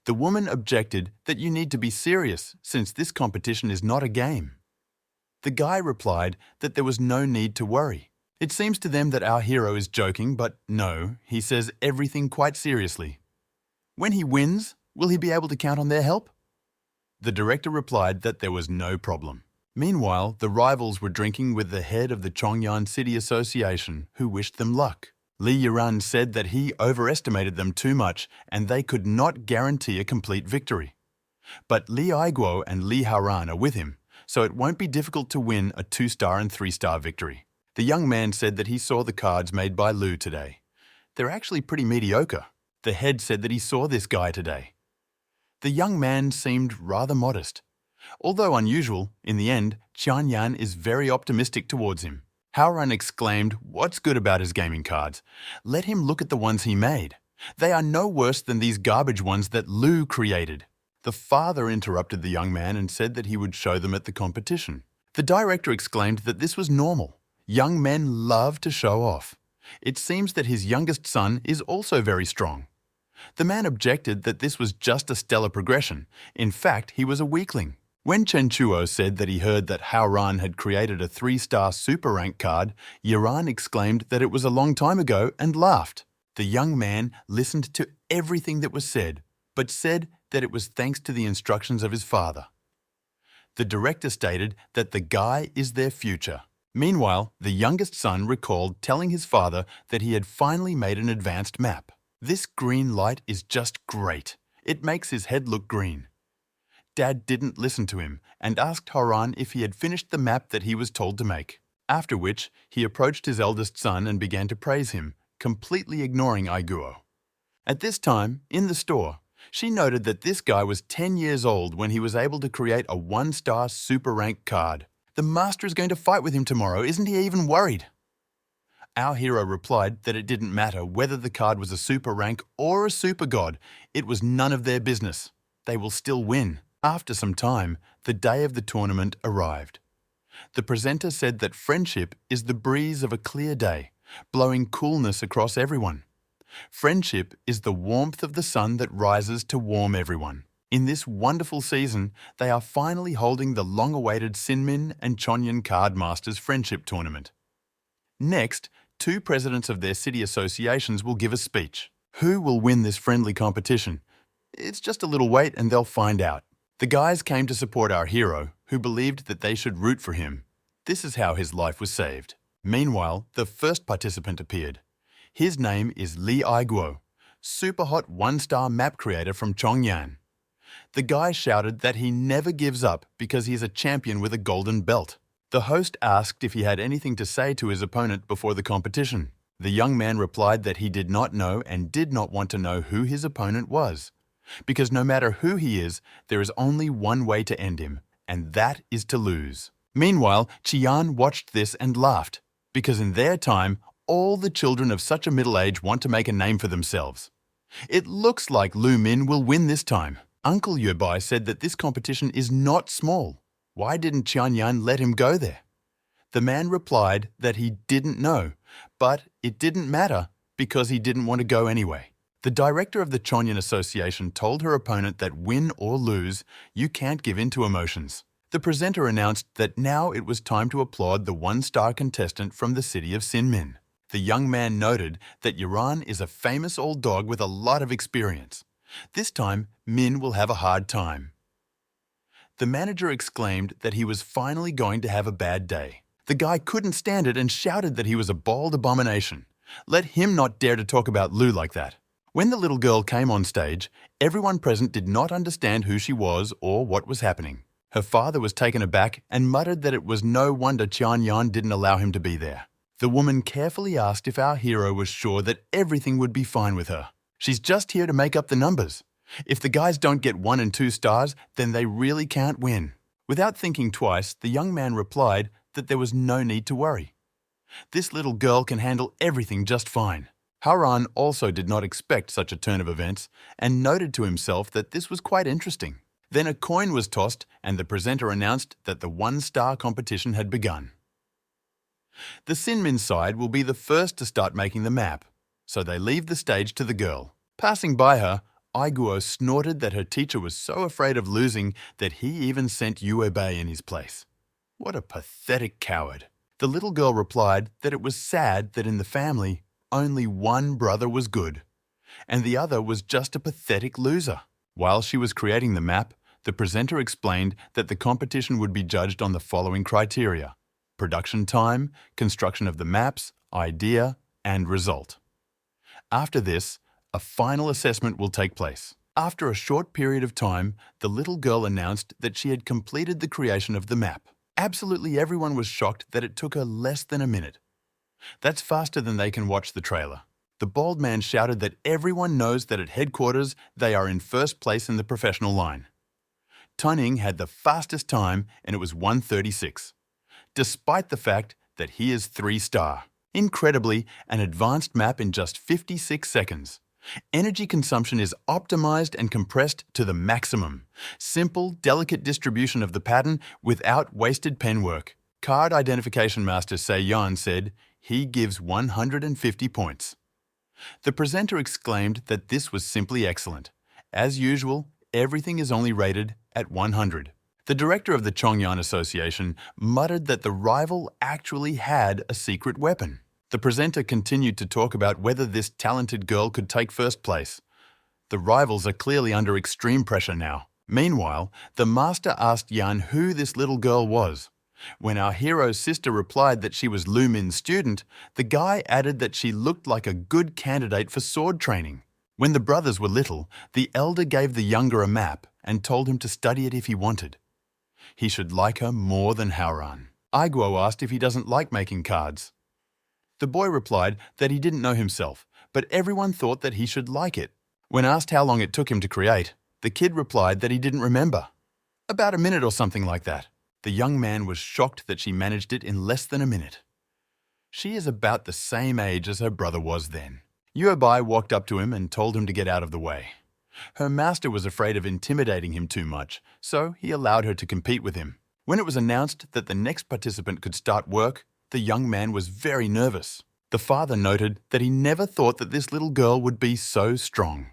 The woman objected that you need to be serious since this competition is not a game. The guy replied that there was no need to worry. It seems to them that our hero is joking, but no, he says everything quite seriously. When he wins, will he be able to count on their help? The director replied that there was no problem. Meanwhile, the rivals were drinking with the head of the Chongyan City Association, who wished them luck. Li Yuran said that he overestimated them too much and they could not guarantee a complete victory. But Li Aiguo and Li Haoran are with him, so it won't be difficult to win a 2-star and 3-star victory. The young man said that he saw the cards made by Lu today. They're actually pretty mediocre. The head said that he saw this guy today. The young man seemed rather modest. Although unusual, in the end, Qianyan is very optimistic towards him. Haoran exclaimed, "What's good about his gaming cards? Let him look at the ones he made. They are no worse than these garbage ones that Lu created." The father interrupted the young man and said that he would show them at the competition. The director exclaimed that this was normal. Young men love to show off. It seems that his youngest son is also very strong. The man objected that this was just a stellar progression. In fact, he was a weakling. When Chen Chuo said that he heard that Haoran had created a 3-star super rank card, Yiran exclaimed that it was a long time ago and laughed. The young man listened to everything that was said, but said that it was thanks to the instructions of his father. The director stated that the guy is their future. Meanwhile, the youngest son recalled telling his father that he had finally made an advanced map. "This green light is just great. It makes his head look green." Dad didn't listen to him and asked Haoran if he had finished the map that he was told to make. After which, he approached his eldest son and began to praise him, completely ignoring Aiguo. At this time, in the store, she noted that this guy was 10 years old when he was able to create a 1-star super rank card. "The master is going to fight with him tomorrow, isn't he even worried?" Our hero replied that it didn't matter whether the card was a super rank or a super god. It was none of their business. They will still win. After some time, the day of the tournament arrived. The presenter said that friendship is the breeze of a clear day, blowing coolness across everyone. Friendship is the warmth of the sun that rises to warm everyone. In this wonderful season, they are finally holding the long-awaited Sinmin and Chonyan Card Masters Friendship Tournament. Next, 2 presidents of their city associations will give a speech. Who will win this friendly competition? It's just a little wait and they'll find out. The guys came to support our hero, who believed that they should root for him. This is how his life was saved. Meanwhile, the first participant appeared. His name is Li Aiguo, super hot 1-star map creator from Chongyan. The guy shouted that he never gives up because he is a champion with a golden belt. The host asked if he had anything to say to his opponent before the competition. The young man replied that he did not know and did not want to know who his opponent was. Because no matter who he is, there is only one way to end him, and that is to lose. Meanwhile, Qian watched this and laughed, because in their time, all the children of such a middle age want to make a name for themselves. It looks like Lu Min will win this time. Uncle Yubai said that this competition is not small. Why didn't Qianyan let him go there? The man replied that he didn't know, but it didn't matter because he didn't want to go anyway. The director of the Chonyan Association told her opponent that win or lose, you can't give in to emotions. The presenter announced that now it was time to applaud the 1-star contestant from the city of Sinmin. The young man noted that Yuran is a famous old dog with a lot of experience. This time, Min will have a hard time. The manager exclaimed that he was finally going to have a bad day. The guy couldn't stand it and shouted that he was a bald abomination. Let him not dare to talk about Lu like that. When the little girl came on stage, everyone present did not understand who she was or what was happening. Her father was taken aback and muttered that it was no wonder Qian Yan didn't allow him to be there. The woman carefully asked if our hero was sure that everything would be fine with her. She's just here to make up the numbers. If the guys don't get 1 and 2 stars, then they really can't win. Without thinking twice, the young man replied that there was no need to worry. This little girl can handle everything just fine. Haran also did not expect such a turn of events and noted to himself that this was quite interesting. Then a coin was tossed and the presenter announced that the 1-star competition had begun. The Sinmin side will be the first to start making the map, so they leave the stage to the girl. Passing by her, Aiguo snorted that her teacher was so afraid of losing that he even sent Yuebei in his place. What a pathetic coward. The little girl replied that it was sad that in the family, only one brother was good, and the other was just a pathetic loser. While she was creating the map, the presenter explained that the competition would be judged on the following criteria: production time, construction of the maps, idea, and result. After this, a final assessment will take place. After a short period of time, the little girl announced that she had completed the creation of the map. Absolutely everyone was shocked that it took her less than a minute. That's faster than they can watch the trailer. The bald man shouted that everyone knows that at headquarters they are in first place in the professional line. Tunning had the fastest time and it was 1:36, despite the fact that he is 3-star. Incredibly, an advanced map in just 56 seconds. Energy consumption is optimized and compressed to the maximum. Simple, delicate distribution of the pattern without wasted pen work. Card identification master Se Yan said he gives 150 points. The presenter exclaimed that this was simply excellent. As usual, everything is only rated at 100. The director of the Chongyan Association muttered that the rival actually had a secret weapon. The presenter continued to talk about whether this talented girl could take first place. The rivals are clearly under extreme pressure now. Meanwhile, the master asked Yan who this little girl was. When our hero's sister replied that she was Lu Min's student, the guy added that she looked like a good candidate for sword training. When the brothers were little, the elder gave the younger a map and told him to study it if he wanted. He should like her more than Haran. Aiguo asked if he doesn't like making cards. The boy replied that he didn't know himself, but everyone thought that he should like it. When asked how long it took him to create, the kid replied that he didn't remember. About a minute or something like that. The young man was shocked that she managed it in less than a minute. She is about the same age as her brother was then. Yuebei walked up to him and told him to get out of the way. Her master was afraid of intimidating him too much, so he allowed her to compete with him. When it was announced that the next participant could start work, the young man was very nervous. The father noted that he never thought that this little girl would be so strong.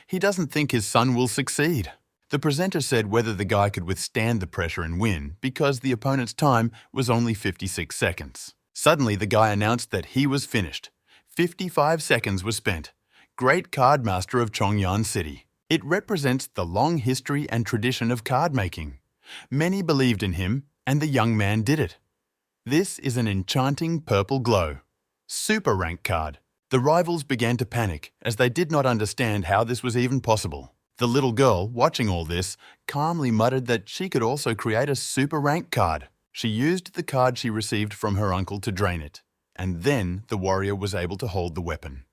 He doesn't think his son will succeed. The presenter said whether the guy could withstand the pressure and win because the opponent's time was only 56 seconds. Suddenly, the guy announced that he was finished. 55 seconds were spent. Great card master of Chongyan City. It represents the long history and tradition of card making. Many believed in him, and the young man did it. This is an enchanting purple glow. Super rank card. The rivals began to panic as they did not understand how this was even possible. The little girl, watching all this, calmly muttered that she could also create a super rank card. She used the card she received from her uncle to drain it, and then the warrior was able to hold the weapon.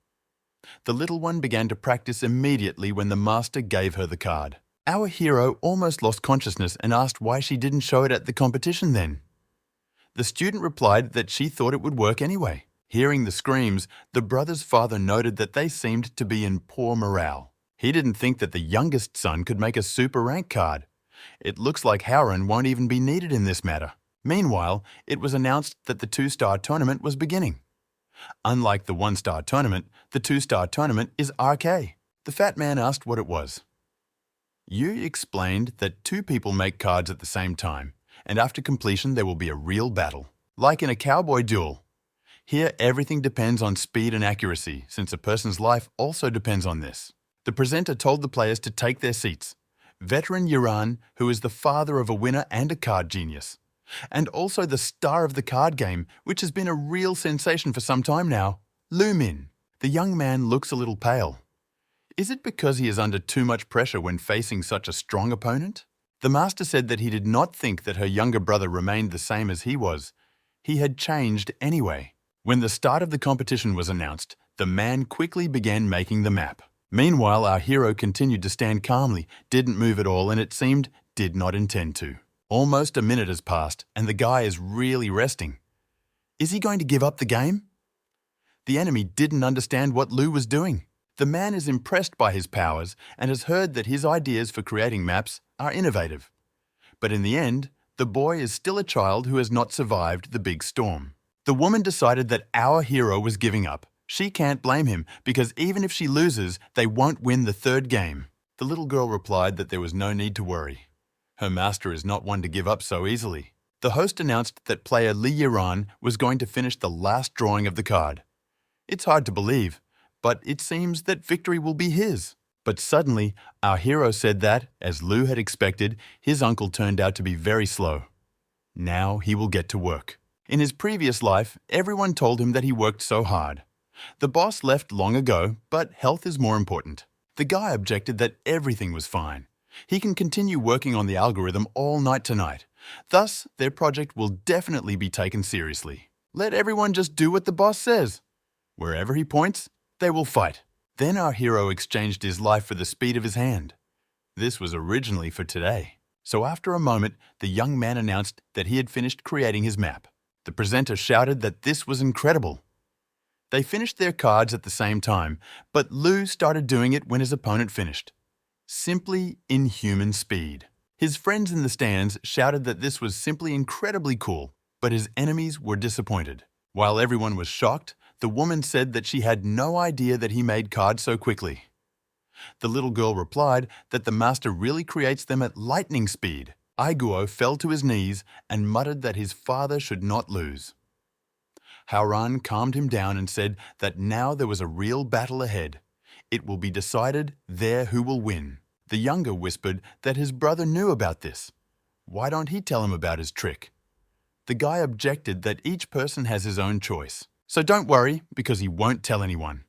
The little one began to practice immediately when the master gave her the card. Our hero almost lost consciousness and asked why she didn't show it at the competition then. The student replied that she thought it would work anyway. Hearing the screams, the brother's father noted that they seemed to be in poor morale. He didn't think that the youngest son could make a super rank card. It looks like Haran won't even be needed in this matter. Meanwhile, it was announced that the 2-star tournament was beginning. Unlike the 1-star tournament, the 2-star tournament is RK. The fat man asked what it was. Yu explained that 2 people make cards at the same time, and after completion there will be a real battle, like in a cowboy duel. Here everything depends on speed and accuracy, since a person's life also depends on this. The presenter told the players to take their seats. Veteran Yuran, who is the father of a winner and a card genius, and also the star of the card game, which has been a real sensation for some time now, Lu Min. The young man looks a little pale. Is it because he is under too much pressure when facing such a strong opponent? The master said that he did not think that her younger brother remained the same as he was. He had changed anyway. When the start of the competition was announced, the man quickly began making the map. Meanwhile, our hero continued to stand calmly, didn't move at all, and it seemed did not intend to. Almost a minute has passed, and the guy is really resting. Is he going to give up the game? The enemy didn't understand what Lu was doing. The man is impressed by his powers and has heard that his ideas for creating maps are innovative. But in the end, the boy is still a child who has not survived the big storm. The woman decided that our hero was giving up. She can't blame him because even if she loses, they won't win the third game. The little girl replied that there was no need to worry. Her master is not one to give up so easily. The host announced that player Li Yiran was going to finish the last drawing of the card. It's hard to believe, but it seems that victory will be his. But suddenly, our hero said that, as Lu had expected, his uncle turned out to be very slow. Now he will get to work. In his previous life, everyone told him that he worked so hard. The boss left long ago, but health is more important. The guy objected that everything was fine. He can continue working on the algorithm all night tonight. Thus, their project will definitely be taken seriously. Let everyone just do what the boss says. Wherever he points, they will fight. Then our hero exchanged his life for the speed of his hand. This was originally for today. So after a moment, the young man announced that he had finished creating his map. The presenter shouted that this was incredible. They finished their cards at the same time, but Lu started doing it when his opponent finished. Simply inhuman speed. His friends in the stands shouted that this was simply incredibly cool, but his enemies were disappointed. While everyone was shocked, the woman said that she had no idea that he made cards so quickly. The little girl replied that the master really creates them at lightning speed. Aiguo fell to his knees and muttered that his father should not lose. Haoran calmed him down and said that now there was a real battle ahead. It will be decided there who will win. The younger whispered that his brother knew about this. Why don't he tell him about his trick? The guy objected that each person has his own choice. So don't worry, because he won't tell anyone.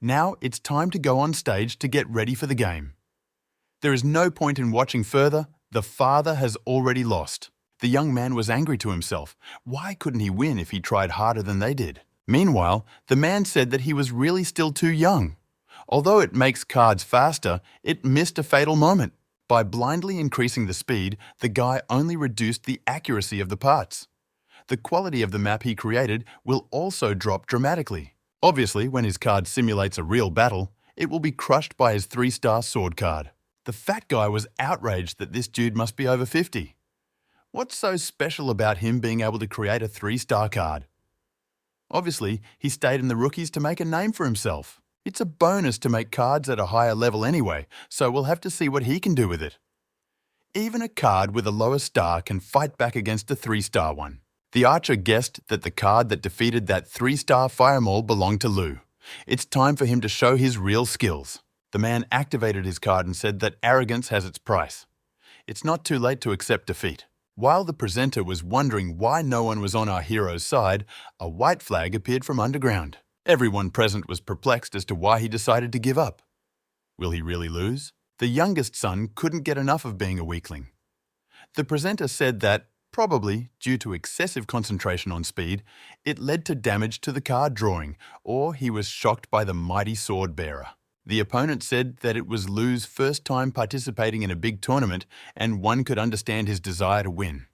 Now it's time to go on stage to get ready for the game. There is no point in watching further. The father has already lost. The young man was angry to himself. Why couldn't he win if he tried harder than they did? Meanwhile, the man said that he was really still too young. Although it makes cards faster, it missed a fatal moment. By blindly increasing the speed, the guy only reduced the accuracy of the parts. The quality of the map he created will also drop dramatically. Obviously, when his card simulates a real battle, it will be crushed by his 3-star sword card. The fat guy was outraged that this dude must be over 50. What's so special about him being able to create a 3-star card? Obviously, he stayed in the rookies to make a name for himself. It's a bonus to make cards at a higher level anyway, so we'll have to see what he can do with it. Even a card with a lower star can fight back against a 3-star one. The archer guessed that the card that defeated that 3-star Firemaul belonged to Lu. It's time for him to show his real skills. The man activated his card and said that arrogance has its price. It's not too late to accept defeat. While the presenter was wondering why no one was on our hero's side, a white flag appeared from underground. Everyone present was perplexed as to why he decided to give up. Will he really lose? The youngest son couldn't get enough of being a weakling. The presenter said that, probably due to excessive concentration on speed, it led to damage to the card drawing, or he was shocked by the mighty sword bearer. The opponent said that it was Lu's first time participating in a big tournament and one could understand his desire to win.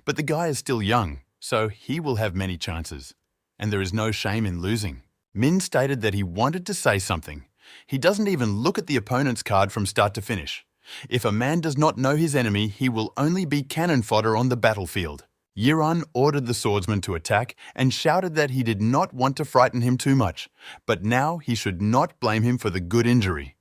But the guy is still young, so he will have many chances. And there is no shame in losing. Min stated that he wanted to say something. He doesn't even look at the opponent's card from start to finish. If a man does not know his enemy, he will only be cannon fodder on the battlefield. Yiran ordered the swordsman to attack and shouted that he did not want to frighten him too much, but now he should not blame him for the good injury.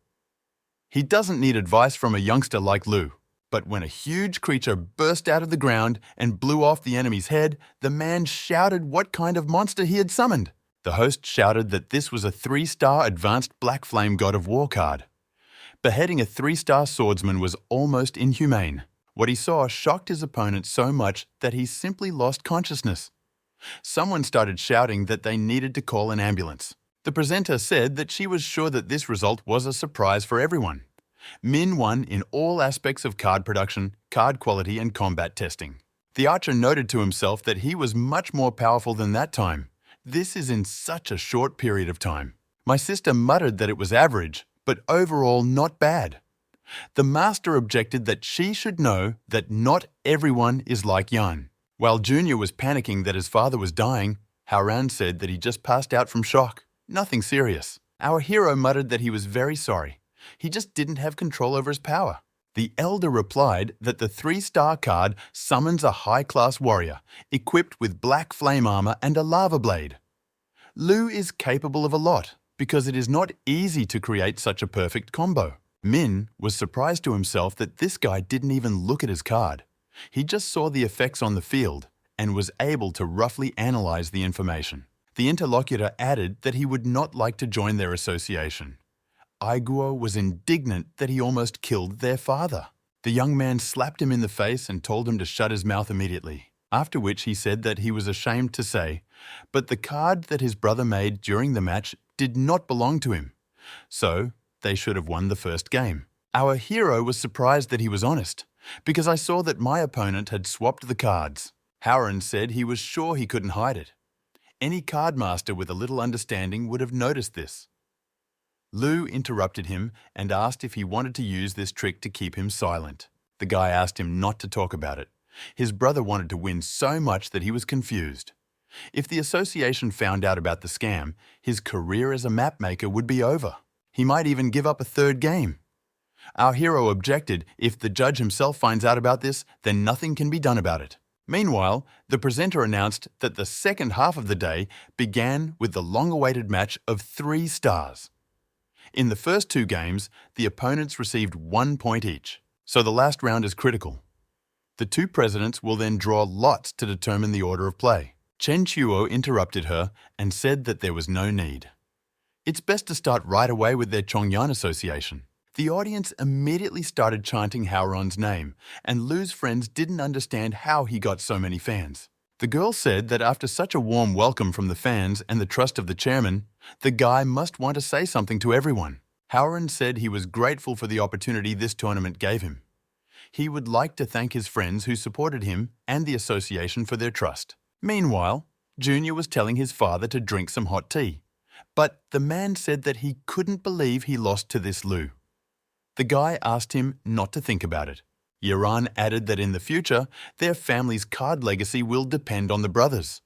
He doesn't need advice from a youngster like Lu. But when a huge creature burst out of the ground and blew off the enemy's head, the man shouted what kind of monster he had summoned. The host shouted that this was a 3-star advanced Black Flame God of War card. Beheading a 3-star swordsman was almost inhumane. What he saw shocked his opponent so much that he simply lost consciousness. Someone started shouting that they needed to call an ambulance. The presenter said that she was sure that this result was a surprise for everyone. Min won in all aspects of card production, card quality, and combat testing. The archer noted to himself that he was much more powerful than that time. This is in such a short period of time. My sister muttered that it was average, but overall not bad. The master objected that she should know that not everyone is like Yan. While Junior was panicking that his father was dying, Haoran said that he just passed out from shock. Nothing serious. Our hero muttered that he was very sorry. He just didn't have control over his power. The elder replied that the 3-star card summons a high-class warrior, equipped with black flame armor and a lava blade. Lu is capable of a lot, because it is not easy to create such a perfect combo. Min was surprised to himself that this guy didn't even look at his card. He just saw the effects on the field and was able to roughly analyze the information. The interlocutor added that he would not like to join their association. Aiguo was indignant that he almost killed their father. The young man slapped him in the face and told him to shut his mouth immediately, after which he said that he was ashamed to say, but the card that his brother made during the match did not belong to him, so they should have won the first game. Our hero was surprised that he was honest, because I saw that my opponent had swapped the cards. Haoran said he was sure he couldn't hide it. Any card master with a little understanding would have noticed this. Lu interrupted him and asked if he wanted to use this trick to keep him silent. The guy asked him not to talk about it. His brother wanted to win so much that he was confused. If the association found out about the scam, his career as a map maker would be over. He might even give up a third game. Our hero objected, if the judge himself finds out about this, then nothing can be done about it. Meanwhile, the presenter announced that the second half of the day began with the long-awaited match of 3 stars. In the first 2 games, the opponents received 1 point each, so the last round is critical. The 2 presidents will then draw lots to determine the order of play. Chen Chuo interrupted her and said that there was no need. It's best to start right away with their Chongyan association. The audience immediately started chanting Haoran's name, and Lu's friends didn't understand how he got so many fans. The girl said that after such a warm welcome from the fans and the trust of the chairman, the guy must want to say something to everyone. Haoran said he was grateful for the opportunity this tournament gave him. He would like to thank his friends who supported him and the association for their trust. Meanwhile, Junior was telling his father to drink some hot tea, but the man said that he couldn't believe he lost to this Lu. The guy asked him not to think about it. Yaran added that in the future, their family's card legacy will depend on the brothers.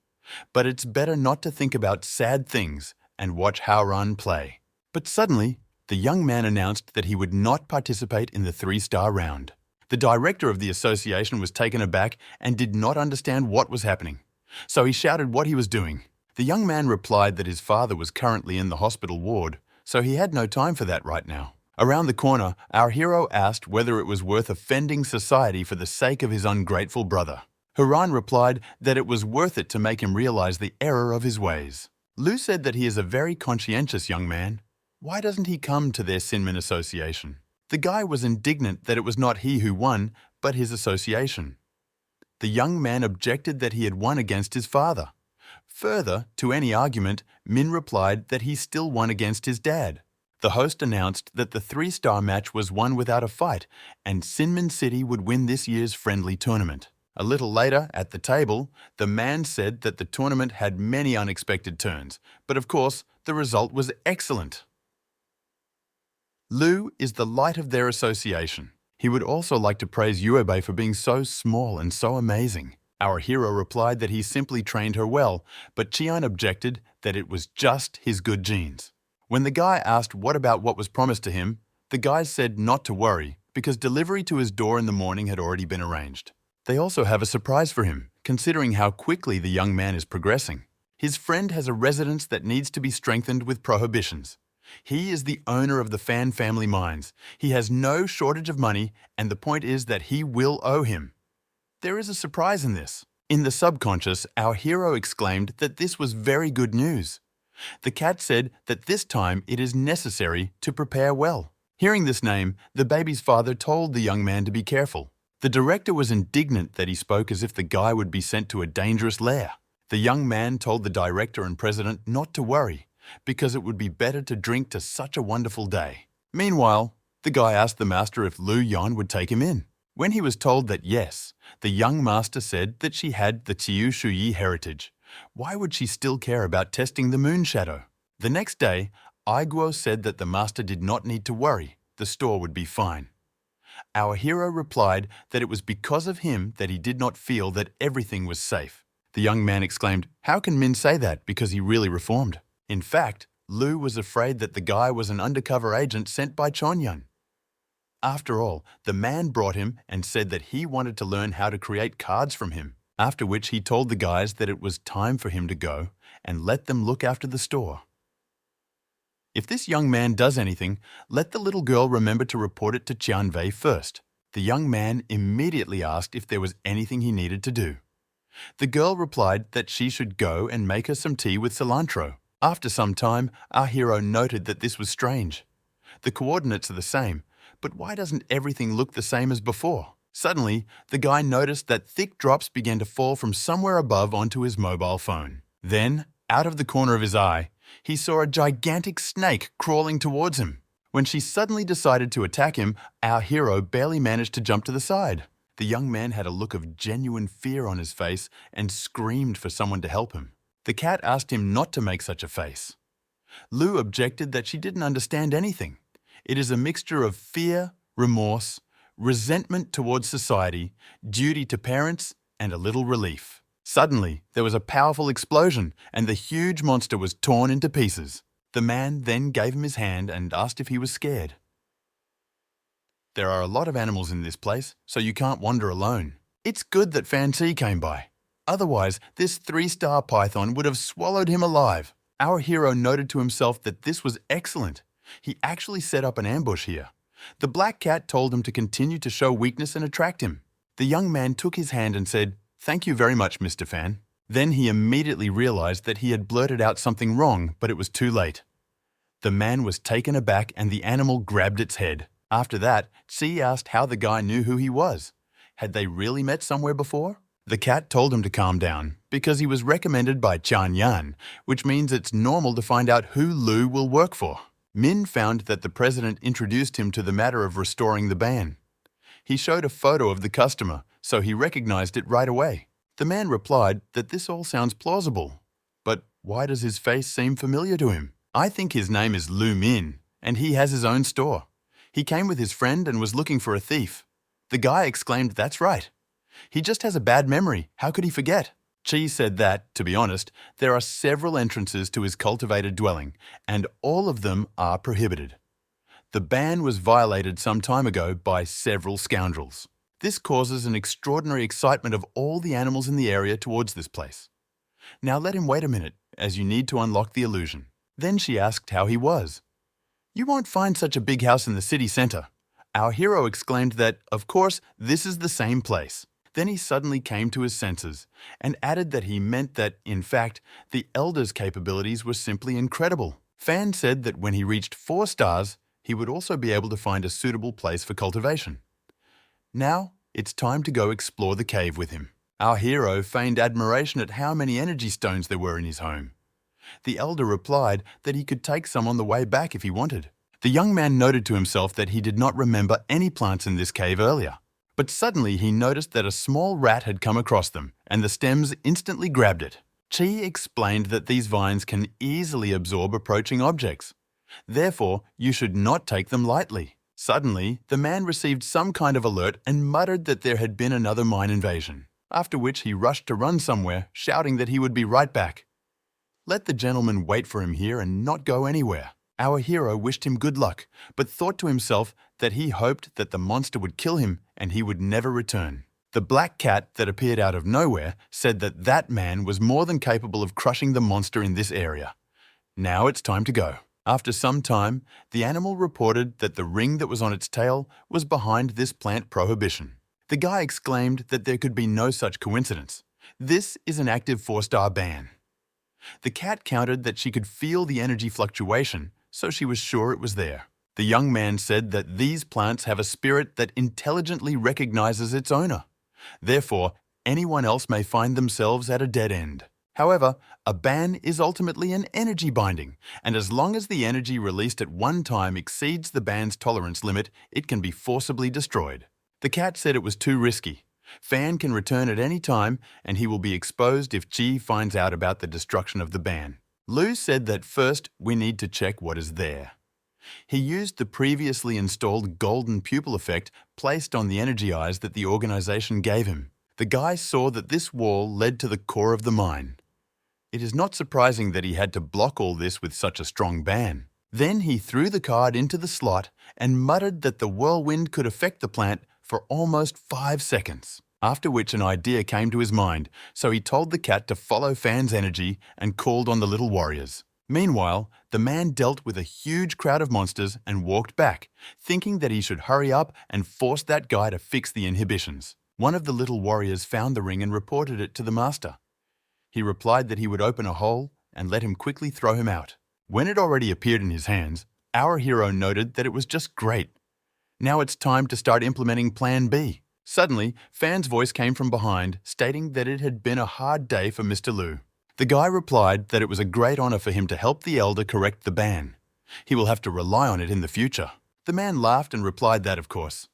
But it's better not to think about sad things and watch Haoran play. But suddenly, the young man announced that he would not participate in the 3-star round. The director of the association was taken aback and did not understand what was happening. So he shouted what he was doing. The young man replied that his father was currently in the hospital ward, so he had no time for that right now. Around the corner, our hero asked whether it was worth offending society for the sake of his ungrateful brother. Haoran replied that it was worth it to make him realize the error of his ways. Lu said that he is a very conscientious young man. Why doesn't he come to their Sinmin association? The guy was indignant that it was not he who won, but his association. The young man objected that he had won against his father. Further to any argument, Min replied that he still won against his dad. The host announced that the 3-star match was won without a fight, and Sinmin City would win this year's friendly tournament. A little later, at the table, the man said that the tournament had many unexpected turns, but of course, the result was excellent. Lu is the light of their association. He would also like to praise Yuebei for being so small and so amazing. Our hero replied that he simply trained her well, but Qian objected that it was just his good genes. When the guy asked what about what was promised to him, the guys said not to worry because delivery to his door in the morning had already been arranged. They also have a surprise for him, considering how quickly the young man is progressing. His friend has a residence that needs to be strengthened with prohibitions. He is the owner of the Fan family mines. He has no shortage of money, and the point is that he will owe him. There is a surprise in this. In the subconscious, our hero exclaimed that this was very good news. The cat said that this time it is necessary to prepare well. Hearing this name, the baby's father told the young man to be careful. The director was indignant that he spoke as if the guy would be sent to a dangerous lair. The young man told the director and president not to worry, because it would be better to drink to such a wonderful day. Meanwhile, The guy asked the master if Lu Yon would take him in. When he was told that yes, the young master said that she had the Tiu Shuyi heritage. Why would she still care about testing the moon shadow? The next day, Aiguo said that the master did not need to worry, the store would be fine. Our hero replied that it was because of him that he did not feel that everything was safe. The young man exclaimed, "How can Min say that because he really reformed?" In fact, Lu was afraid that the guy was an undercover agent sent by Chongyun. After all, the man brought him and said that he wanted to learn how to create cards from him, after which he told the guys that it was time for him to go and let them look after the store. If this young man does anything, let the little girl remember to report it to Qianwei first. The young man immediately asked if there was anything he needed to do. The girl replied that she should go and make her some tea with cilantro. After some time, our hero noted that this was strange. The coordinates are the same, but why doesn't everything look the same as before? Suddenly, the guy noticed that thick drops began to fall from somewhere above onto his mobile phone. Then, out of the corner of his eye, he saw a gigantic snake crawling towards him. When she suddenly decided to attack him, our hero barely managed to jump to the side. The young man had a look of genuine fear on his face and screamed for someone to help him. The cat asked him not to make such a face. Lu objected that she didn't understand anything. It is a mixture of fear, remorse, resentment towards society, duty to parents, and a little relief. Suddenly, there was a powerful explosion, and the huge monster was torn into pieces. The man then gave him his hand and asked if he was scared. There are a lot of animals in this place, so you can't wander alone. It's good that Fan Si came by. Otherwise, this 3-star python would have swallowed him alive. Our hero noted to himself that this was excellent. He actually set up an ambush here. The black cat told him to continue to show weakness and attract him. The young man took his hand and said, "Thank you very much, Mr. Fan." Then he immediately realized that he had blurted out something wrong, but it was too late. The man was taken aback and the animal grabbed its head. After that, C asked how the guy knew who he was. Had they really met somewhere before? The cat told him to calm down, because he was recommended by Chan Yan, which means it's normal to find out who Lu will work for. Min found that the president introduced him to the matter of restoring the ban. He showed a photo of the customer, so he recognized it right away. The man replied that this all sounds plausible. But why does his face seem familiar to him? I think his name is Lu Min, and he has his own store. He came with his friend and was looking for a thief. The guy exclaimed, "That's right. He just has a bad memory. How could he forget?" Chi said that, to be honest, there are several entrances to his cultivated dwelling, and all of them are prohibited. The ban was violated some time ago by several scoundrels. This causes an extraordinary excitement of all the animals in the area towards this place. Now let him wait a minute, as you need to unlock the illusion. Then she asked how he was. "You won't find such a big house in the city center." Our hero exclaimed that, of course, this is the same place. Then he suddenly came to his senses and added that he meant that, in fact, the elder's capabilities were simply incredible. Fan said that when he reached 4 stars, he would also be able to find a suitable place for cultivation. Now, it's time to go explore the cave with him. Our hero feigned admiration at how many energy stones there were in his home. The elder replied that he could take some on the way back if he wanted. The young man noted to himself that he did not remember any plants in this cave earlier. But suddenly he noticed that a small rat had come across them, and the stems instantly grabbed it. Chi explained that these vines can easily absorb approaching objects. Therefore, you should not take them lightly. Suddenly, the man received some kind of alert and muttered that there had been another mine invasion, after which he rushed to run somewhere, shouting that he would be right back. Let the gentleman wait for him here and not go anywhere. Our hero wished him good luck, but thought to himself that he hoped that the monster would kill him and he would never return. The black cat that appeared out of nowhere said that that man was more than capable of crushing the monster in this area. Now it's time to go. After some time, the animal reported that the ring that was on its tail was behind this plant prohibition. The guy exclaimed that there could be no such coincidence. This is an active 4-star ban. The cat countered that she could feel the energy fluctuation, so she was sure it was there. The young man said that these plants have a spirit that intelligently recognizes its owner. Therefore, anyone else may find themselves at a dead end. However, a ban is ultimately an energy binding, and as long as the energy released at one time exceeds the ban's tolerance limit, it can be forcibly destroyed. The cat said it was too risky. Fan can return at any time, and he will be exposed if Chi finds out about the destruction of the ban. Lou said that first we need to check what is there. He used the previously installed golden pupil effect placed on the energy eyes that the organization gave him. The guy saw that this wall led to the core of the mine. It is not surprising that he had to block all this with such a strong ban. Then he threw the card into the slot and muttered that the whirlwind could affect the plant for almost 5 seconds, after which an idea came to his mind, so he told the cat to follow Fan's energy and called on the little warriors. Meanwhile, the man dealt with a huge crowd of monsters and walked back, thinking that he should hurry up and force that guy to fix the inhibitions. One of the little warriors found the ring and reported it to the master. He replied that he would open a hole and let him quickly throw him out. When it already appeared in his hands, our hero noted that it was just great. Now it's time to start implementing Plan B. Suddenly, Fan's voice came from behind, stating that it had been a hard day for Mr. Liu. The guy replied that it was a great honor for him to help the elder correct the ban. He will have to rely on it in the future. The man laughed and replied that, of course.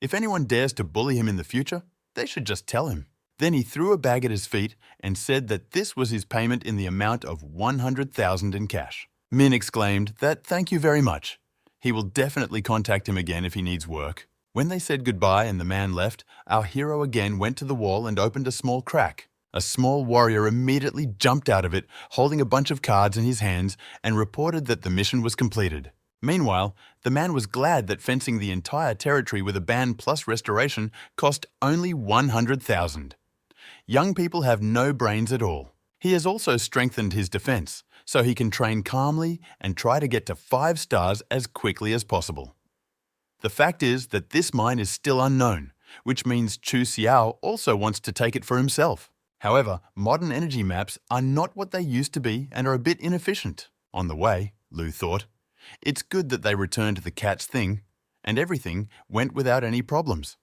If anyone dares to bully him in the future, they should just tell him. Then he threw a bag at his feet and said that this was his payment in the amount of 100,000 in cash. Min exclaimed that thank you very much. He will definitely contact him again if he needs work. When they said goodbye and the man left, our hero again went to the wall and opened a small crack. A small warrior immediately jumped out of it, holding a bunch of cards in his hands, and reported that the mission was completed. Meanwhile, the man was glad that fencing the entire territory with a ban plus restoration cost only 100,000. Young people have no brains at all. He has also strengthened his defense, so he can train calmly and try to get to 5 stars as quickly as possible. The fact is that this mine is still unknown, which means Chu Xiao also wants to take it for himself. However, modern energy maps are not what they used to be and are a bit inefficient. On the way, Lou thought, it's good that they returned to the cat's thing, and everything went without any problems.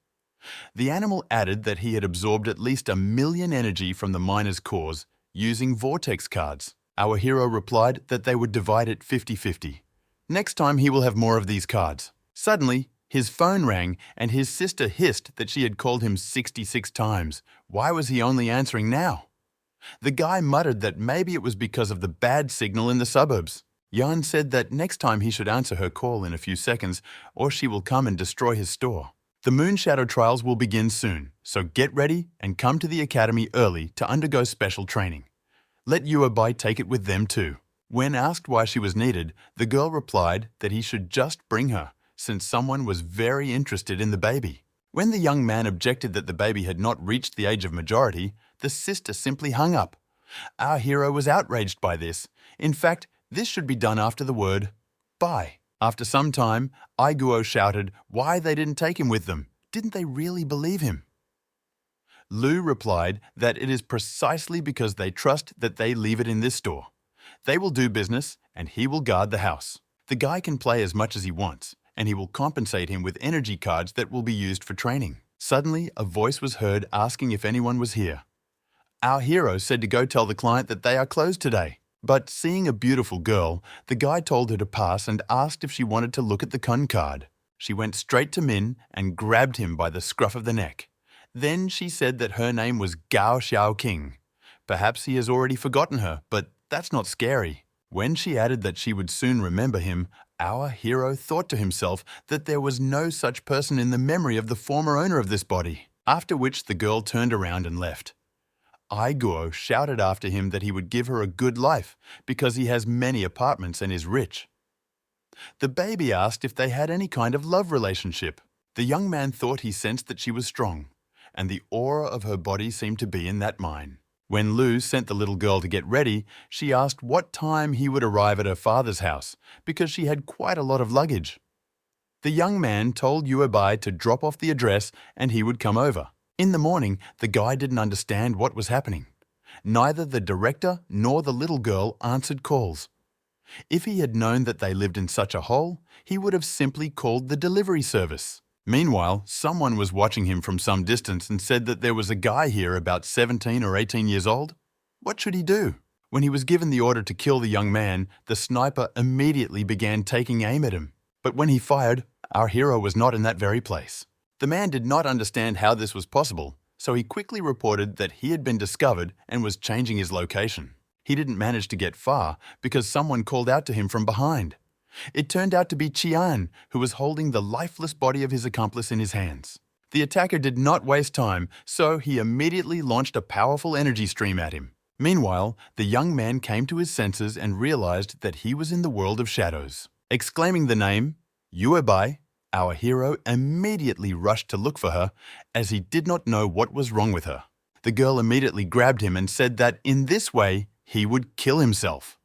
The animal added that he had absorbed at least 1 million energy from the miner's cores using vortex cards. Our hero replied that they would divide it 50-50. Next time he will have more of these cards. Suddenly, his phone rang and his sister hissed that she had called him 66 times. Why was he only answering now? The guy muttered that maybe it was because of the bad signal in the suburbs. Yan said that next time he should answer her call in a few seconds or she will come and destroy his store. The Moon Shadow trials will begin soon, so get ready and come to the academy early to undergo special training. Let Yuabai take it with them too. When asked why she was needed, the girl replied that he should just bring her, since someone was very interested in the baby. When the young man objected that the baby had not reached the age of majority, the sister simply hung up. Our hero was outraged by this. In fact, this should be done after the word bye. After some time, Aiguo shouted why they didn't take him with them. Didn't they really believe him? Lou replied that it is precisely because they trust that they leave it in this store. They will do business and he will guard the house. The guy can play as much as he wants, and he will compensate him with energy cards that will be used for training. Suddenly, a voice was heard asking if anyone was here. Our hero said to go tell the client that they are closed today. But seeing a beautiful girl, the guy told her to pass and asked if she wanted to look at the con card. She went straight to Min and grabbed him by the scruff of the neck. Then she said that her name was Gao Xiao King. Perhaps he has already forgotten her, but that's not scary. When she added that she would soon remember him, our hero thought to himself that there was no such person in the memory of the former owner of this body, after which the girl turned around and left. Aiguo shouted after him that he would give her a good life because he has many apartments and is rich. The baby asked if they had any kind of love relationship. The young man thought he sensed that she was strong, and the aura of her body seemed to be in that mine. When Lou sent the little girl to get ready, she asked what time he would arrive at her father's house because she had quite a lot of luggage. The young man told Yuabai to drop off the address and he would come over. In the morning, the guy didn't understand what was happening. Neither the director nor the little girl answered calls. If he had known that they lived in such a hole, he would have simply called the delivery service. Meanwhile, someone was watching him from some distance and said that there was a guy here about 17 or 18 years old. What should he do? When he was given the order to kill the young man, the sniper immediately began taking aim at him. But when he fired, our hero was not in that very place. The man did not understand how this was possible, so he quickly reported that he had been discovered and was changing his location. He didn't manage to get far because someone called out to him from behind. It turned out to be Qian, who was holding the lifeless body of his accomplice in his hands. The attacker did not waste time, so he immediately launched a powerful energy stream at him. Meanwhile, the young man came to his senses and realized that he was in the world of shadows. Exclaiming the name, Yuebai, our hero immediately rushed to look for her, as he did not know what was wrong with her. The girl immediately grabbed him and said that in this way, he would kill himself.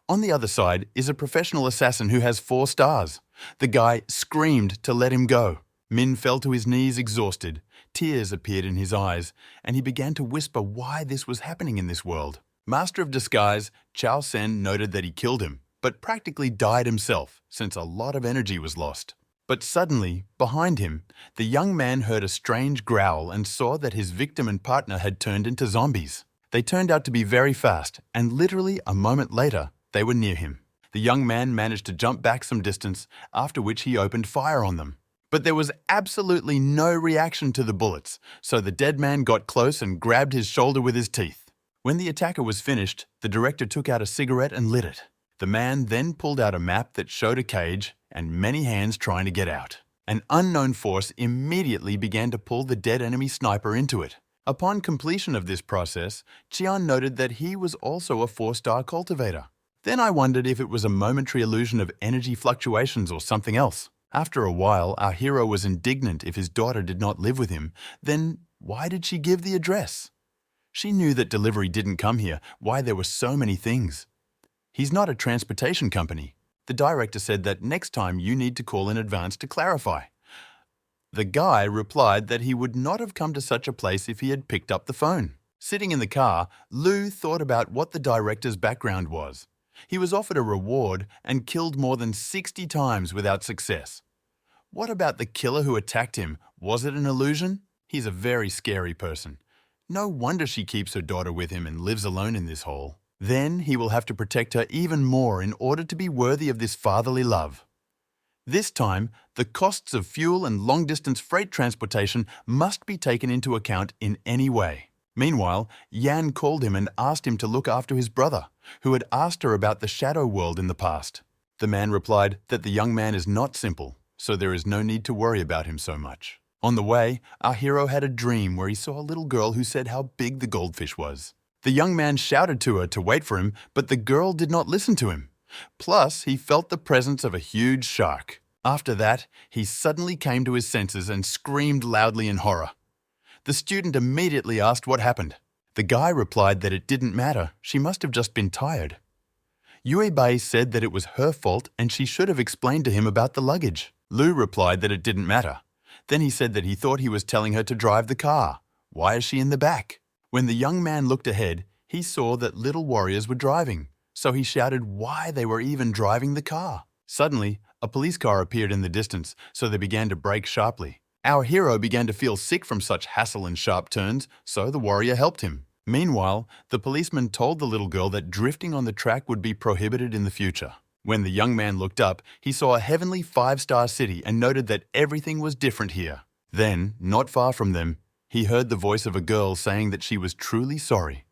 On the other side is a professional assassin who has 4 stars. The guy screamed to let him go. Min fell to his knees exhausted. Tears appeared in his eyes, and he began to whisper why this was happening in this world. Master of Disguise, Chao Sen noted that he killed him, but practically died himself, since a lot of energy was lost. But suddenly, behind him, the young man heard a strange growl and saw that his victim and partner had turned into zombies. They turned out to be very fast, and literally a moment later, they were near him. The young man managed to jump back some distance, after which he opened fire on them. But there was absolutely no reaction to the bullets, so the dead man got close and grabbed his shoulder with his teeth. When the attacker was finished, the director took out a cigarette and lit it. The man then pulled out a map that showed a cage and many hands trying to get out. An unknown force immediately began to pull the dead enemy sniper into it. Upon completion of this process, Qian noted that he was also a 4-star cultivator. Then I wondered if it was a momentary illusion of energy fluctuations or something else. After a while, our hero was indignant if his daughter did not live with him. Then why did she give the address? She knew that delivery didn't come here. Why there were so many things? He's not a transportation company. The director said that next time you need to call in advance to clarify. The guy replied that he would not have come to such a place if he had picked up the phone. Sitting in the car, Lu thought about what the director's background was. He was offered a reward and killed more than 60 times without success. What about the killer who attacked him? Was it an illusion? He's a very scary person. No wonder she keeps her daughter with him and lives alone in this hole. Then he will have to protect her even more in order to be worthy of this fatherly love. This time, the costs of fuel and long-distance freight transportation must be taken into account in any way. Meanwhile, Yan called him and asked him to look after his brother, who had asked her about the shadow world in the past. The man replied that the young man is not simple, so there is no need to worry about him so much. On the way, our hero had a dream where he saw a little girl who said how big the goldfish was. The young man shouted to her to wait for him, but the girl did not listen to him. Plus, he felt the presence of a huge shark. After that, he suddenly came to his senses and screamed loudly in horror. The student immediately asked what happened. The guy replied that it didn't matter, she must have just been tired. Yuebai said that it was her fault and she should have explained to him about the luggage. Lu replied that it didn't matter. Then he said that he thought he was telling her to drive the car. Why is she in the back? When the young man looked ahead, he saw that little warriors were driving, so he shouted why they were even driving the car. Suddenly, a police car appeared in the distance, so they began to brake sharply. Our hero began to feel sick from such hassle and sharp turns, so the warrior helped him. Meanwhile, the policeman told the little girl that drifting on the track would be prohibited in the future. When the young man looked up, he saw a heavenly 5-star city and noted that everything was different here. Then, not far from them, he heard the voice of a girl saying that she was truly sorry.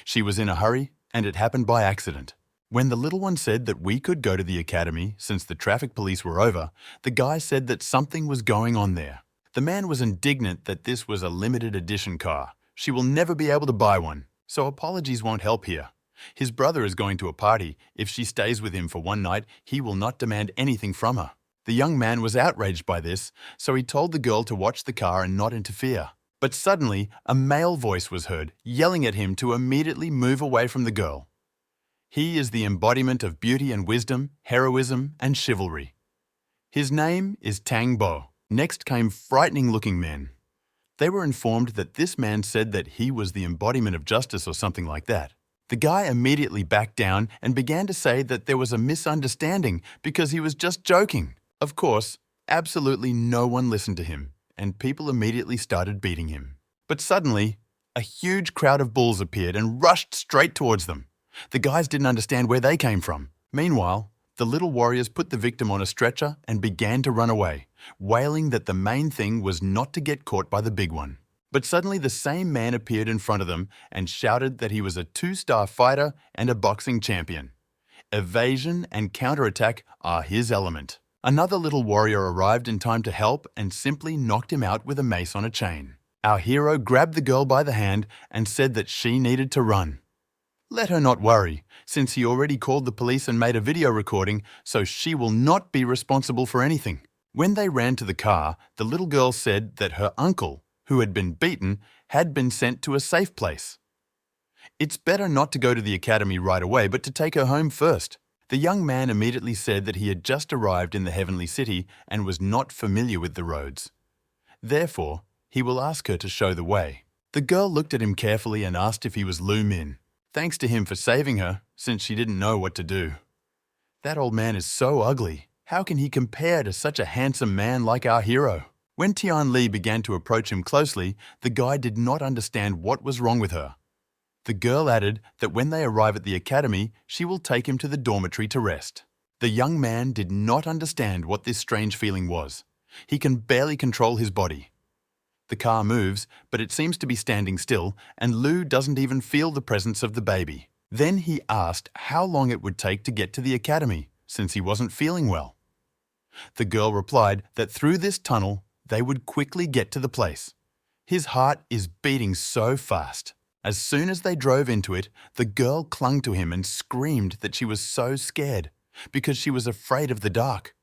She was in a hurry, and it happened by accident. When the little one said that we could go to the academy since the traffic police were over, the guy said that something was going on there. The man was indignant that this was a limited edition car. She will never be able to buy one, so apologies won't help here. His brother is going to a party. If she stays with him for one night, he will not demand anything from her. The young man was outraged by this, so he told the girl to watch the car and not interfere. But suddenly, a male voice was heard, yelling at him to immediately move away from the girl. He is the embodiment of beauty and wisdom, heroism and chivalry. His name is Tang Bo. Next came frightening-looking men. They were informed that this man said that he was the embodiment of justice or something like that. The guy immediately backed down and began to say that there was a misunderstanding because he was just joking. Of course, absolutely no one listened to him, and people immediately started beating him. But suddenly, A huge crowd of bulls appeared and rushed straight towards them. The guys didn't understand where they came from. Meanwhile, the little warriors put the victim on a stretcher and began to run away, wailing that the main thing was not to get caught by the big one. But suddenly the same man appeared in front of them and shouted that he was a 2-star fighter and a boxing champion. Evasion and counterattack are his element. Another little warrior arrived in time to help and simply knocked him out with a mace on a chain. Our hero grabbed the girl by the hand and said that she needed to run. Let her not worry, since he already called the police and made a video recording, so she will not be responsible for anything. When they ran to the car, the little girl said that her uncle, who had been beaten, had been sent to a safe place. It's better not to go to the academy right away, but to take her home first. The young man immediately said that he had just arrived in the heavenly city and was not familiar with the roads. Therefore, he will ask her to show the way. The girl looked at him carefully and asked if he was Lu Min. Thanks to him for saving her, since she didn't know what to do. That old man is so ugly. How can he compare to such a handsome man like our hero? When Tian Li began to approach him closely, the guy did not understand what was wrong with her. The girl added that when they arrive at the academy, she will take him to the dormitory to rest. The young man did not understand what this strange feeling was. He can barely control his body. The car moves, but it seems to be standing still, and Lu doesn't even feel the presence of the baby. Then he asked how long it would take to get to the academy, since he wasn't feeling well. The girl replied that through this tunnel, they would quickly get to the place. His heart is beating so fast. As soon as they drove into it, the girl clung to him and screamed that she was so scared, because she was afraid of the dark.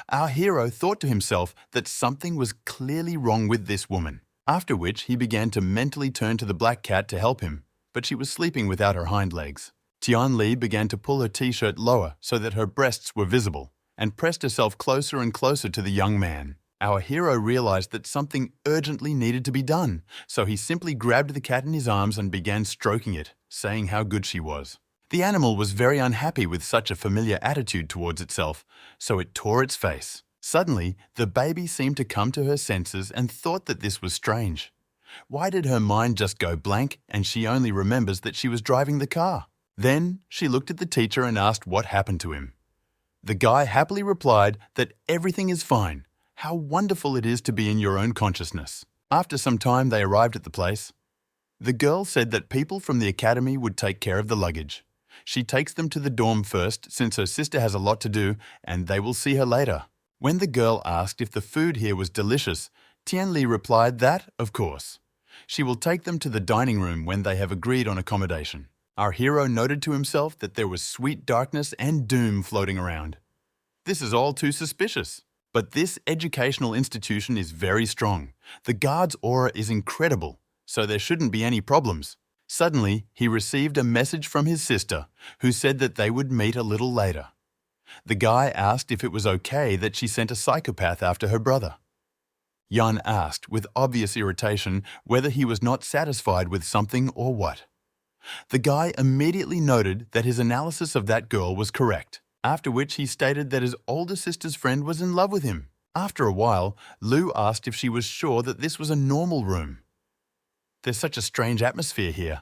Our hero thought to himself that something was clearly wrong with this woman, after which he began to mentally turn to the black cat to help him, but she was sleeping without her hind legs. Tian Li began to pull her t-shirt lower so that her breasts were visible, and pressed herself closer and closer to the young man. Our hero realized that something urgently needed to be done, so he simply grabbed the cat in his arms and began stroking it, saying how good she was. The animal was very unhappy with such a familiar attitude towards itself, so it tore its face. Suddenly, the baby seemed to come to her senses and thought that this was strange. Why did her mind just go blank and she only remembers that she was driving the car? Then she looked at the teacher and asked what happened to him. The guy happily replied that everything is fine. How wonderful it is to be in your own consciousness. After some time, they arrived at the place. The girl said that people from the academy would take care of the luggage. She takes them to the dorm first since her sister has a lot to do and they will see her later. When the girl asked if the food here was delicious, Tian Li replied that, of course. She will take them to the dining room when they have agreed on accommodation. Our hero noted to himself that there was sweet darkness and doom floating around. This is all too suspicious. But this educational institution is very strong. The guard's aura is incredible, so there shouldn't be any problems. Suddenly, he received a message from his sister, who said that they would meet a little later. The guy asked if it was okay that she sent a psychopath after her brother. Yan asked, with obvious irritation, whether he was not satisfied with something or what. The guy immediately noted that his analysis of that girl was correct, after which he stated that his older sister's friend was in love with him. After a while, Lu asked if she was sure that this was a normal room. There's such a strange atmosphere here.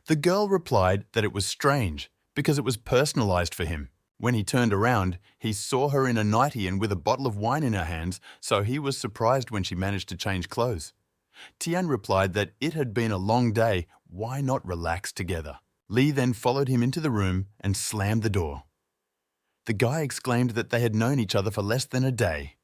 The girl replied that it was strange because it was personalized for him. When he turned around, he saw her in a nightie and with a bottle of wine in her hands, so he was surprised when she managed to change clothes. Tian replied that it had been a long day, why not relax together? Li then followed him into the room and slammed the door. The guy exclaimed that they had known each other for less than a day.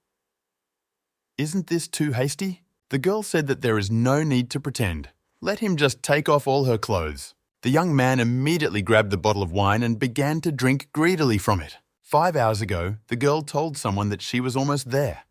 Isn't this too hasty? The girl said that there is no need to pretend. Let him just take off all her clothes. The young man immediately grabbed the bottle of wine and began to drink greedily from it. 5 hours ago, the girl told someone that she was almost there.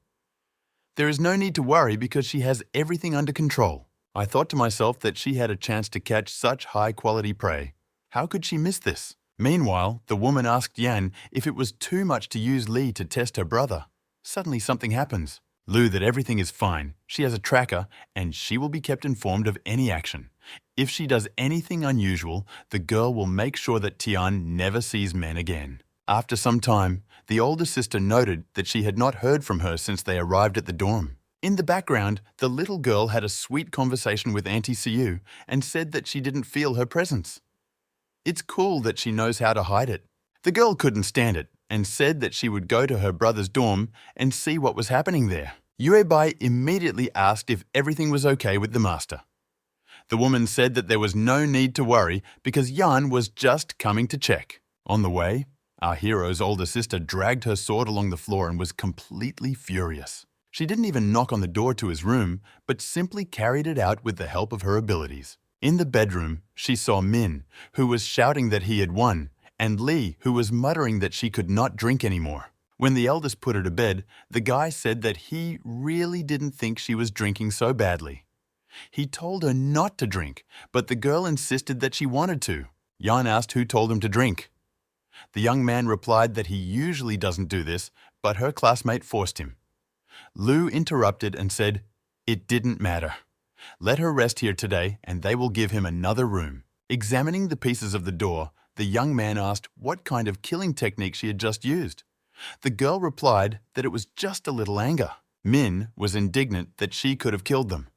There is no need to worry because she has everything under control. I thought to myself that she had a chance to catch such high-quality prey. How could she miss this? Meanwhile, the woman asked Yan if it was too much to use Li to test her brother. Suddenly something happens. Lu that everything is fine, she has a tracker, and she will be kept informed of any action. If she does anything unusual, the girl will make sure that Tian never sees men again. After some time, the older sister noted that she had not heard from her since they arrived at the dorm. In the background, the little girl had a sweet conversation with Auntie Siu and said that she didn't feel her presence. It's cool that she knows how to hide it. The girl couldn't stand it and said that she would go to her brother's dorm and see what was happening there. Yuebai immediately asked if everything was okay with the master. The woman said that there was no need to worry because Yan was just coming to check. On the way, our hero's older sister dragged her sword along the floor and was completely furious. She didn't even knock on the door to his room, but simply carried it out with the help of her abilities. In the bedroom, she saw Min, who was shouting that he had won, and Lee, who was muttering that she could not drink anymore. When the eldest put her to bed, the guy said that he really didn't think she was drinking so badly. He told her not to drink, but the girl insisted that she wanted to. Yan asked who told him to drink. The young man replied that he usually doesn't do this, but her classmate forced him. Lu interrupted and said, "It didn't matter. Let her rest here today and they will give him another room." Examining the pieces of the door, the young man asked what kind of killing technique she had just used. The girl replied that it was just a little anger. Min was indignant that she could have killed them.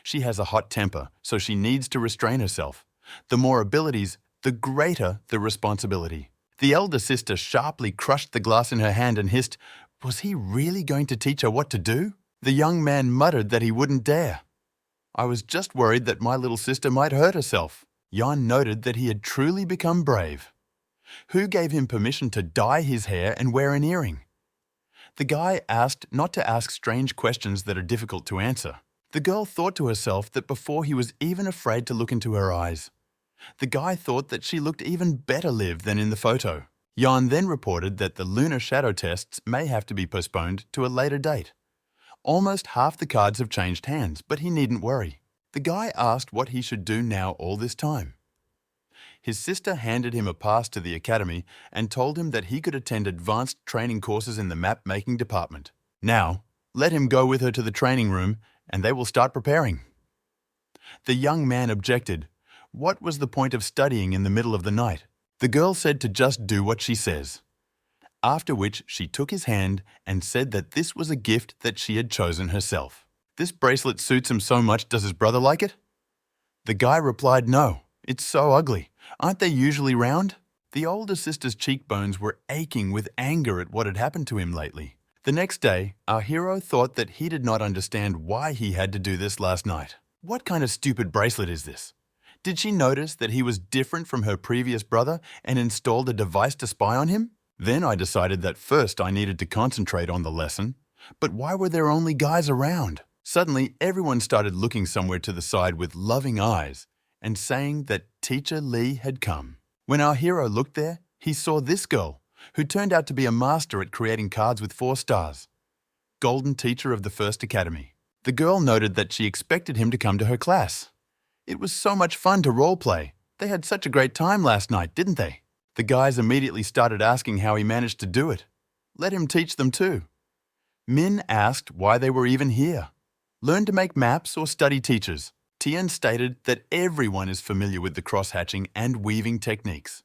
She has a hot temper, so she needs to restrain herself. The more abilities, the greater the responsibility. The elder sister sharply crushed the glass in her hand and hissed, "Was he really going to teach her what to do?" The young man muttered that he wouldn't dare. "I was just worried that my little sister might hurt herself." Yan noted that he had truly become brave. Who gave him permission to dye his hair and wear an earring? The guy asked not to ask strange questions that are difficult to answer. The girl thought to herself that before he was even afraid to look into her eyes. The guy thought that she looked even better lived than in the photo. Yan then reported that the lunar shadow tests may have to be postponed to a later date. Almost half the cards have changed hands, but he needn't worry. The guy asked what he should do now all this time. His sister handed him a pass to the academy and told him that he could attend advanced training courses in the map-making department. Now, let him go with her to the training room and they will start preparing. The young man objected. What was the point of studying in the middle of the night? The girl said to just do what she says. After which she took his hand and said that this was a gift that she had chosen herself. "This bracelet suits him so much, does his brother like it?" The guy replied, "No, it's so ugly. Aren't they usually round?" The older sister's cheekbones were aching with anger at what had happened to him lately. The next day, our hero thought that he did not understand why he had to do this last night. What kind of stupid bracelet is this? Did she notice that he was different from her previous brother and installed a device to spy on him? Then I decided that first I needed to concentrate on the lesson. But why were there only guys around? Suddenly, everyone started looking somewhere to the side with loving eyes and saying that Teacher Lee had come. When our hero looked there, he saw this girl, who turned out to be a master at creating cards with 4 stars. Golden teacher of the first academy. The girl noted that she expected him to come to her class. It was so much fun to roleplay. They had such a great time last night, didn't they? The guys immediately started asking how he managed to do it. Let him teach them too. Min asked why they were even here. Learn to make maps or study teachers. Tian stated that everyone is familiar with the cross-hatching and weaving techniques,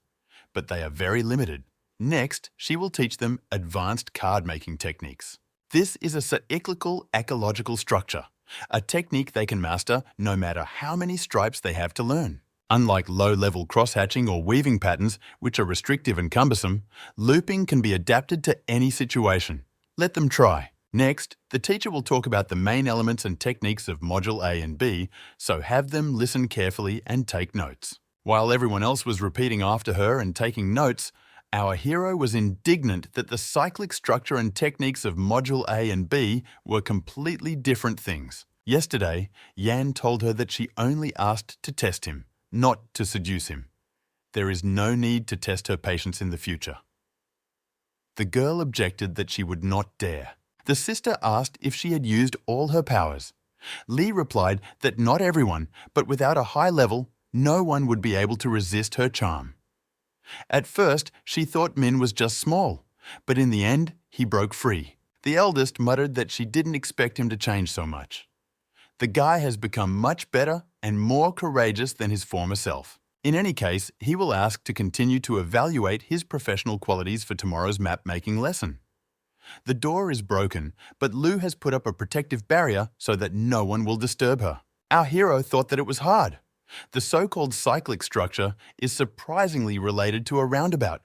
but they are very limited. Next, she will teach them advanced card-making techniques. This is a cyclical ecological structure, a technique they can master no matter how many stripes they have to learn. Unlike low-level cross-hatching or weaving patterns, which are restrictive and cumbersome, looping can be adapted to any situation. Let them try. Next, the teacher will talk about the main elements and techniques of Module A and B, so have them listen carefully and take notes. While everyone else was repeating after her and taking notes, our hero was indignant that the cyclic structure and techniques of Module A and B were completely different things. Yesterday, Yan told her that she only asked to test him, not to seduce him. There is no need to test her patience in the future. The girl objected that she would not dare. The sister asked if she had used all her powers. Lee replied that not everyone, but without a high level, no one would be able to resist her charm. At first, she thought Min was just small, but in the end, he broke free. The eldest muttered that she didn't expect him to change so much. The guy has become much better and more courageous than his former self. In any case, he will ask to continue to evaluate his professional qualities for tomorrow's map-making lesson. The door is broken, but Lu has put up a protective barrier so that no one will disturb her. Our hero thought that it was hard. The so-called cyclic structure is surprisingly related to a roundabout,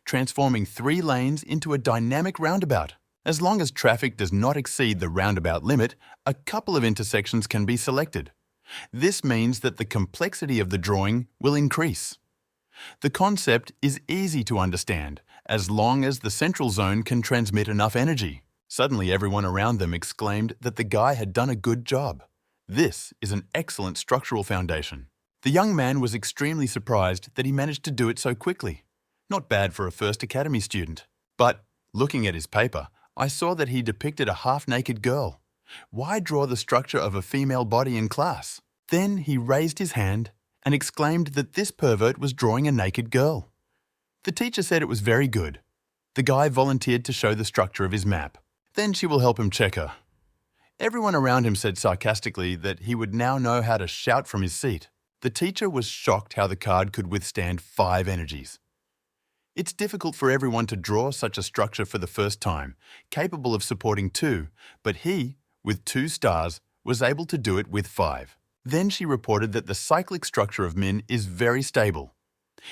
transforming 3 lanes into a dynamic roundabout. As long as traffic does not exceed the roundabout limit, a couple of intersections can be selected. This means that the complexity of the drawing will increase. The concept is easy to understand, as long as the central zone can transmit enough energy. Suddenly everyone around them exclaimed that the guy had done a good job. This is an excellent structural foundation. The young man was extremely surprised that he managed to do it so quickly. Not bad for a first academy student. But, looking at his paper, I saw that he depicted a half-naked girl. Why draw the structure of a female body in class? Then he raised his hand and exclaimed that this pervert was drawing a naked girl. The teacher said it was very good. The guy volunteered to show the structure of his map. Then she will help him check her. Everyone around him said sarcastically that he would now know how to shout from his seat. The teacher was shocked how the card could withstand 5 energies. It's difficult for everyone to draw such a structure for the first time, capable of supporting 2, but he, with 2 stars, was able to do it with 5. Then she reported that the cyclic structure of Min is very stable.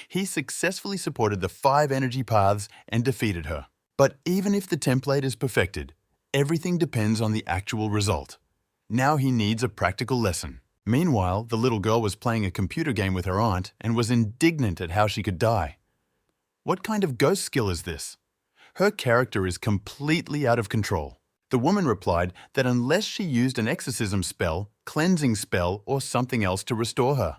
He successfully supported the 5 energy paths and defeated her. But even if the template is perfected, everything depends on the actual result. Now he needs a practical lesson. Meanwhile, the little girl was playing a computer game with her aunt and was indignant at how she could die. What kind of ghost skill is this? Her character is completely out of control. The woman replied that unless she used an exorcism spell, cleansing spell, or something else to restore her.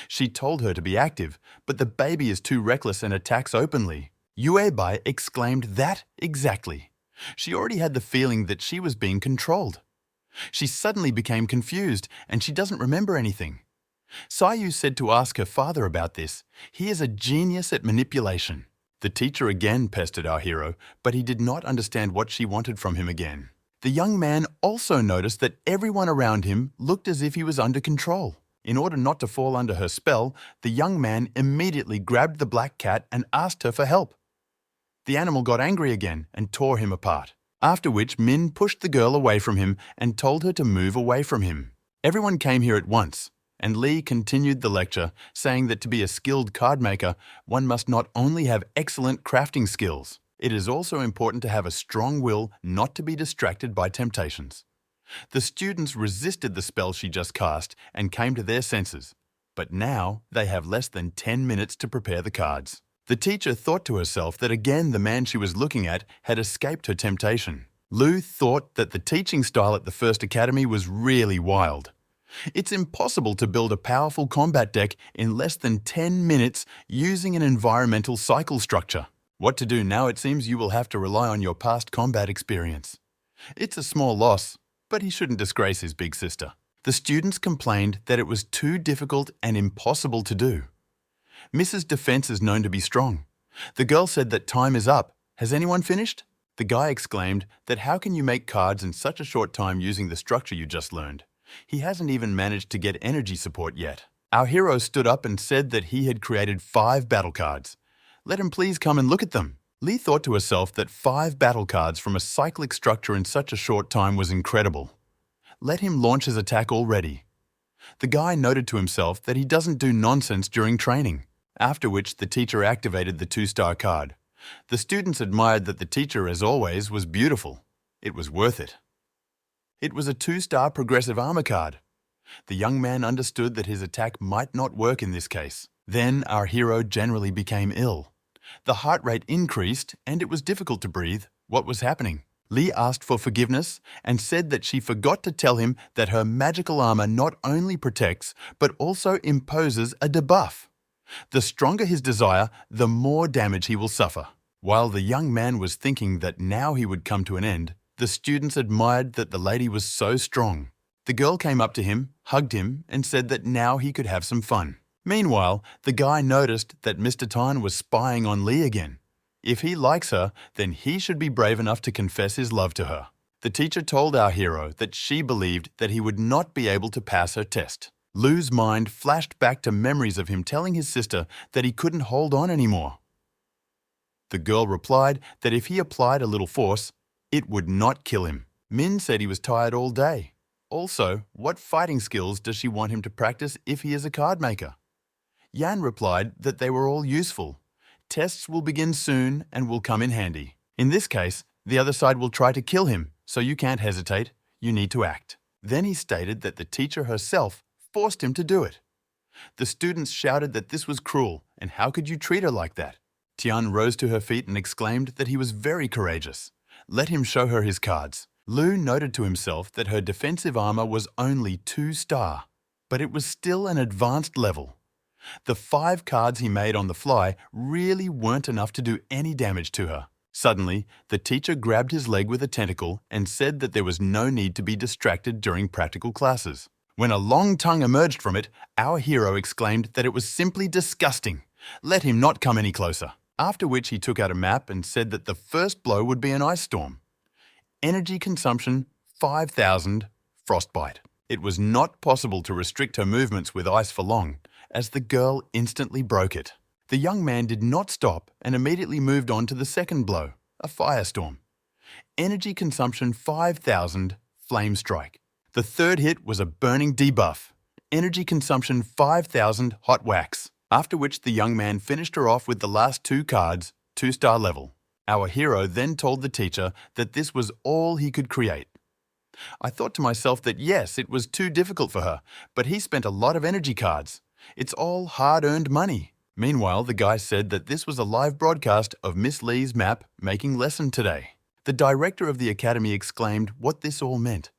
She told her to be active, but the baby is too reckless and attacks openly. Yuebai exclaimed that exactly. She already had the feeling that she was being controlled. She suddenly became confused and she doesn't remember anything. Sayu said to ask her father about this. He is a genius at manipulation. The teacher again pestered our hero, but he did not understand what she wanted from him again. The young man also noticed that everyone around him looked as if he was under control. In order not to fall under her spell, the young man immediately grabbed the black cat and asked her for help. The animal got angry again and tore him apart. After which, Min pushed the girl away from him and told her to move away from him. Everyone came here at once, and Lee continued the lecture, saying that to be a skilled card maker, one must not only have excellent crafting skills, it is also important to have a strong will not to be distracted by temptations. The students resisted the spell she just cast and came to their senses, but now they have less than 10 minutes to prepare the cards. The teacher thought to herself that again the man she was looking at had escaped her temptation. Lu thought that the teaching style at the First Academy was really wild. It's impossible to build a powerful combat deck in less than 10 minutes using an environmental cycle structure. What to do now? It seems you will have to rely on your past combat experience. It's a small loss, but he shouldn't disgrace his big sister. The students complained that it was too difficult and impossible to do. Mrs. Defense is known to be strong. The girl said that time is up. Has anyone finished? The guy exclaimed that how can you make cards in such a short time using the structure you just learned? He hasn't even managed to get energy support yet. Our hero stood up and said that he had created 5 battle cards. Let him please come and look at them. Lee thought to herself that 5 battle cards from a cyclic structure in such a short time was incredible. Let him launch his attack already. The guy noted to himself that he doesn't do nonsense during training, after which the teacher activated the 2-star card. The students admired that the teacher, as always, was beautiful. It was worth it. It was a 2-star progressive armor card. The young man understood that his attack might not work in this case. Then our hero generally became ill. The heart rate increased and it was difficult to breathe. What was happening? Lee asked for forgiveness and said that she forgot to tell him that her magical armor not only protects but also imposes a debuff. The stronger his desire, the more damage he will suffer. While the young man was thinking that now he would come to an end, the students admired that the lady was so strong. The girl came up to him, hugged him, and said that now he could have some fun. Meanwhile, the guy noticed that Mr. Tan was spying on Lee again. If he likes her, then he should be brave enough to confess his love to her. The teacher told our hero that she believed that he would not be able to pass her test. Lu's mind flashed back to memories of him telling his sister that he couldn't hold on anymore. The girl replied that if he applied a little force, It would not kill him. Min said he was tired all day. Also, what fighting skills does she want him to practice if he is a card maker? Yan replied that they were all useful. Tests will begin soon and will come in handy. In this case, the other side will try to kill him, so you can't hesitate, you need to act. Then he stated that the teacher herself forced him to do it. The students shouted that this was cruel, and how could you treat her like that? Tian rose to her feet and exclaimed that he was very courageous. Let him show her his cards. Lu noted to himself that her defensive armor was only 2-star, but it was still an advanced level. The 5 cards he made on the fly really weren't enough to do any damage to her. Suddenly, the teacher grabbed his leg with a tentacle and said that there was no need to be distracted during practical classes. When a long tongue emerged from it, our hero exclaimed that it was simply disgusting. Let him not come any closer. After which he took out a map and said that the first blow would be an ice storm. Energy consumption 5,000, frostbite. It was not possible to restrict her movements with ice for long, as the girl instantly broke it. The young man did not stop and immediately moved on to the second blow, a firestorm. Energy consumption 5,000, flame strike. The third hit was a burning debuff. Energy consumption 5,000, hot wax. After which the young man finished her off with the last 2 cards, 2-star level. Our hero then told the teacher that this was all he could create. I thought to myself that yes, it was too difficult for her, but he spent a lot of energy cards. It's all hard-earned money. Meanwhile, the guy said that this was a live broadcast of Miss Lee's map making lesson today. The director of the academy exclaimed what this all meant.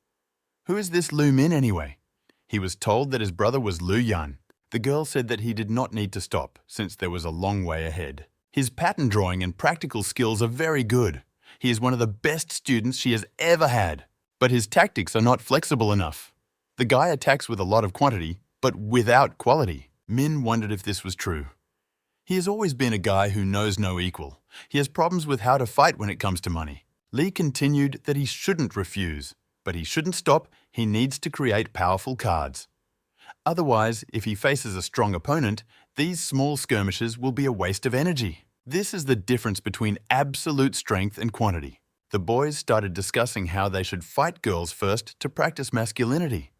Who is this Lu Min anyway? He was told that his brother was Lu Yan. The girl said that he did not need to stop, since there was a long way ahead. His pattern drawing and practical skills are very good. He is one of the best students she has ever had. But his tactics are not flexible enough. The guy attacks with a lot of quantity, but without quality. Min wondered if this was true. He has always been a guy who knows no equal. He has problems with how to fight when it comes to money. Lee continued that he shouldn't refuse, but he shouldn't stop. He needs to create powerful cards. Otherwise, if he faces a strong opponent, these small skirmishes will be a waste of energy. This is the difference between absolute strength and quantity. The boys started discussing how they should fight girls first to practice masculinity.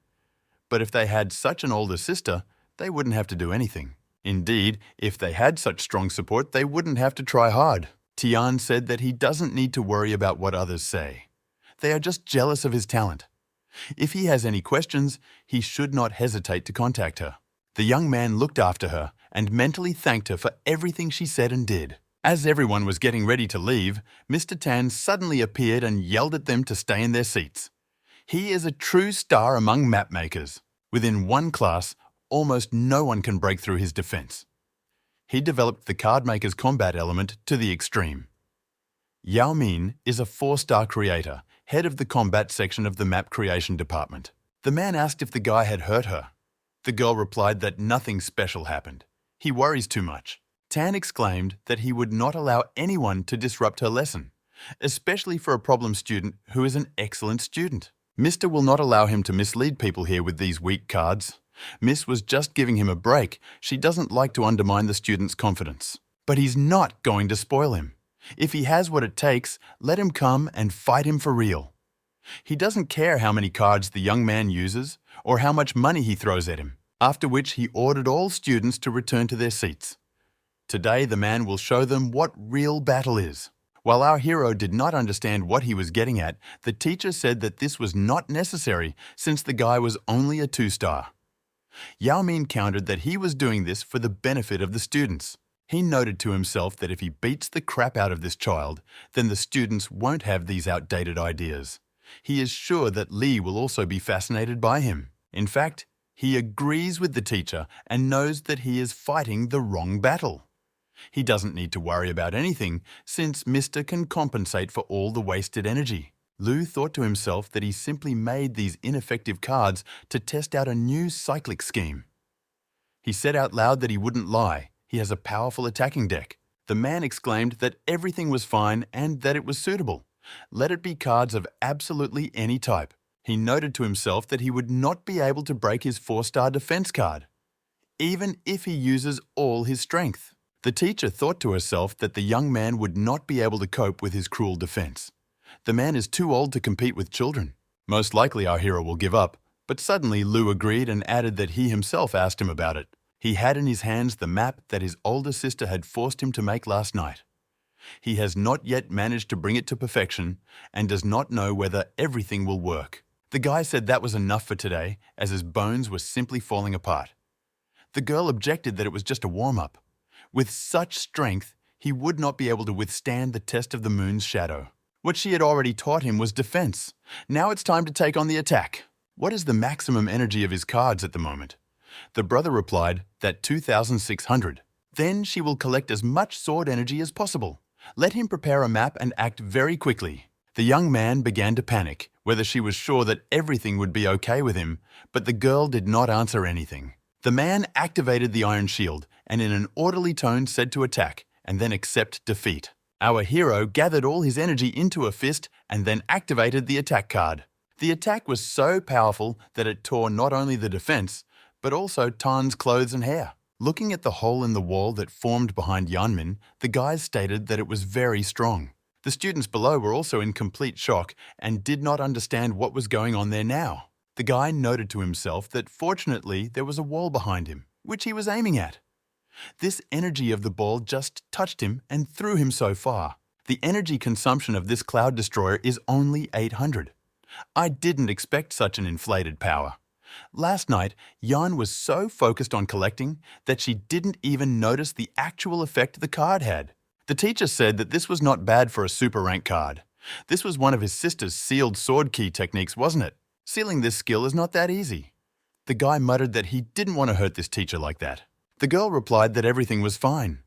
But if they had such an older sister, they wouldn't have to do anything. Indeed, if they had such strong support, they wouldn't have to try hard. Tian said that he doesn't need to worry about what others say. They are just jealous of his talent. If he has any questions, he should not hesitate to contact her. The young man looked after her and mentally thanked her for everything she said and did. As everyone was getting ready to leave, Mr. Tan suddenly appeared and yelled at them to stay in their seats. He is a true star among map makers. Within one class, almost no one can break through his defense. He developed the card maker's combat element to the extreme. Yao Min is a 4-star creator, head of the combat section of the map creation department. The man asked if the guy had hurt her. The girl replied that nothing special happened. He worries too much. Tan exclaimed that he would not allow anyone to disrupt her lesson, especially for a problem student who is an excellent student. Mr. will not allow him to mislead people here with these weak cards. Miss was just giving him a break. She doesn't like to undermine the student's confidence. But he's not going to spoil him. If he has what it takes, let him come and fight him for real. He doesn't care how many cards the young man uses or how much money he throws at him, after which he ordered all students to return to their seats. Today, the man will show them what real battle is. While our hero did not understand what he was getting at, the teacher said that this was not necessary since the guy was only a 2-star. Yao Min countered that he was doing this for the benefit of the students. He noted to himself that if he beats the crap out of this child, then the students won't have these outdated ideas. He is sure that Lee will also be fascinated by him. In fact, he agrees with the teacher and knows that he is fighting the wrong battle. He doesn't need to worry about anything since Mr. can compensate for all the wasted energy. Lu thought to himself that he simply made these ineffective cards to test out a new cyclic scheme. He said out loud that he wouldn't lie. He has a powerful attacking deck. The man exclaimed that everything was fine and that it was suitable. Let it be cards of absolutely any type. He noted to himself that he would not be able to break his 4-star defense card, even if he uses all his strength. The teacher thought to herself that the young man would not be able to cope with his cruel defense. The man is too old to compete with children. Most likely our hero will give up, but suddenly Lu agreed and added that he himself asked him about it. He had in his hands the map that his older sister had forced him to make last night. He has not yet managed to bring it to perfection and does not know whether everything will work. The guy said that was enough for today, as his bones were simply falling apart. The girl objected that it was just a warm-up. With such strength, he would not be able to withstand the test of the moon's shadow. What she had already taught him was defense. Now it's time to take on the attack. What is the maximum energy of his cards at the moment? The brother replied that 2,600. Then she will collect as much sword energy as possible. Let him prepare a map and act very quickly. The young man began to panic, whether she was sure that everything would be okay with him, but the girl did not answer anything. The man activated the iron shield and in an orderly tone said to attack and then accept defeat. Our hero gathered all his energy into a fist and then activated the attack card. The attack was so powerful that it tore not only the defense, but also Tan's clothes and hair. Looking at the hole in the wall that formed behind Yanmin, the guys stated that it was very strong. The students below were also in complete shock and did not understand what was going on there now. The guy noted to himself that fortunately there was a wall behind him, which he was aiming at. This energy of the ball just touched him and threw him so far. The energy consumption of this cloud destroyer is only 800. I didn't expect such an inflated power. Last night, Yan was so focused on collecting that she didn't even notice the actual effect the card had. The teacher said that this was not bad for a super rank card. This was one of his sister's sealed sword key techniques, wasn't it? Sealing this skill is not that easy. The guy muttered that he didn't want to hurt this teacher like that. The girl replied that everything was fine.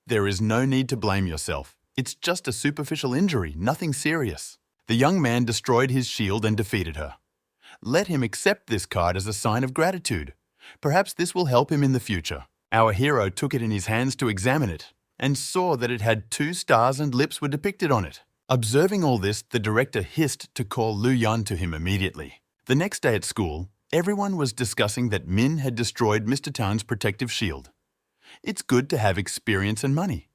There is no need to blame yourself. It's just a superficial injury, nothing serious. The young man destroyed his shield and defeated her. Let him accept this card as a sign of gratitude. Perhaps this will help him in the future. Our hero took it in his hands to examine it and saw that it had 2 stars and lips were depicted on it. Observing all this, the director hissed to call Lu Yan to him immediately. The next day at school, everyone was discussing that Min had destroyed Mr. Tan's protective shield. It's good to have experience and money.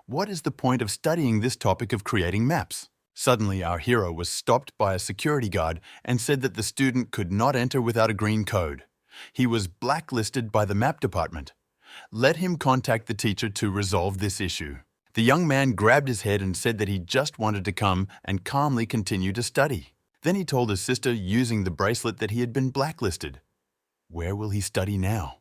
What is the point of studying this topic of creating maps? Suddenly, our hero was stopped by a security guard and said that the student could not enter without a green code. He was blacklisted by the map department. Let him contact the teacher to resolve this issue. The young man grabbed his head and said that he just wanted to come and calmly continue to study. Then he told his sister using the bracelet that he had been blacklisted. Where will he study now?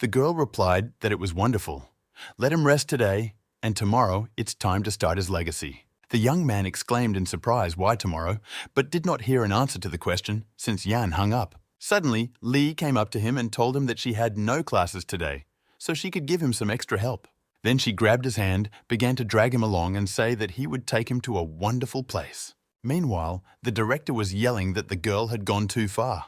The girl replied that it was wonderful. Let him rest today, and tomorrow it's time to start his legacy. The young man exclaimed in surprise why tomorrow, but did not hear an answer to the question since Yan hung up. Suddenly, Lee came up to him and told him that she had no classes today, so she could give him some extra help. Then she grabbed his hand, began to drag him along and say that he would take him to a wonderful place. Meanwhile, the director was yelling that the girl had gone too far.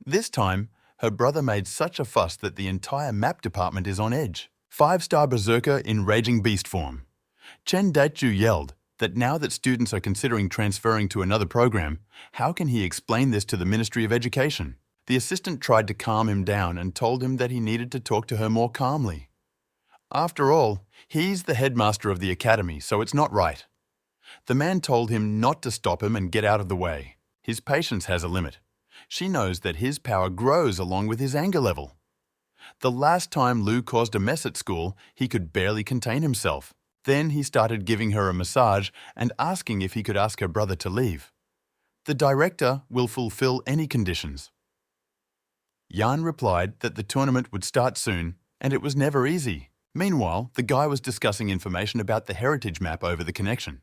This time, her brother made such a fuss that the entire map department is on edge. 5-star berserker in raging beast form. Chen Daichu yelled that now that students are considering transferring to another program, how can he explain this to the Ministry of Education? The assistant tried to calm him down and told him that he needed to talk to her more calmly. After all, he's the headmaster of the academy, so it's not right. The man told him not to stop him and get out of the way. His patience has a limit. She knows that his power grows along with his anger level. The last time Lu caused a mess at school, he could barely contain himself. Then he started giving her a massage and asking if he could ask her brother to leave. The director will fulfill any conditions. Yan replied that the tournament would start soon and it was never easy. Meanwhile, the guy was discussing information about the heritage map over the connection.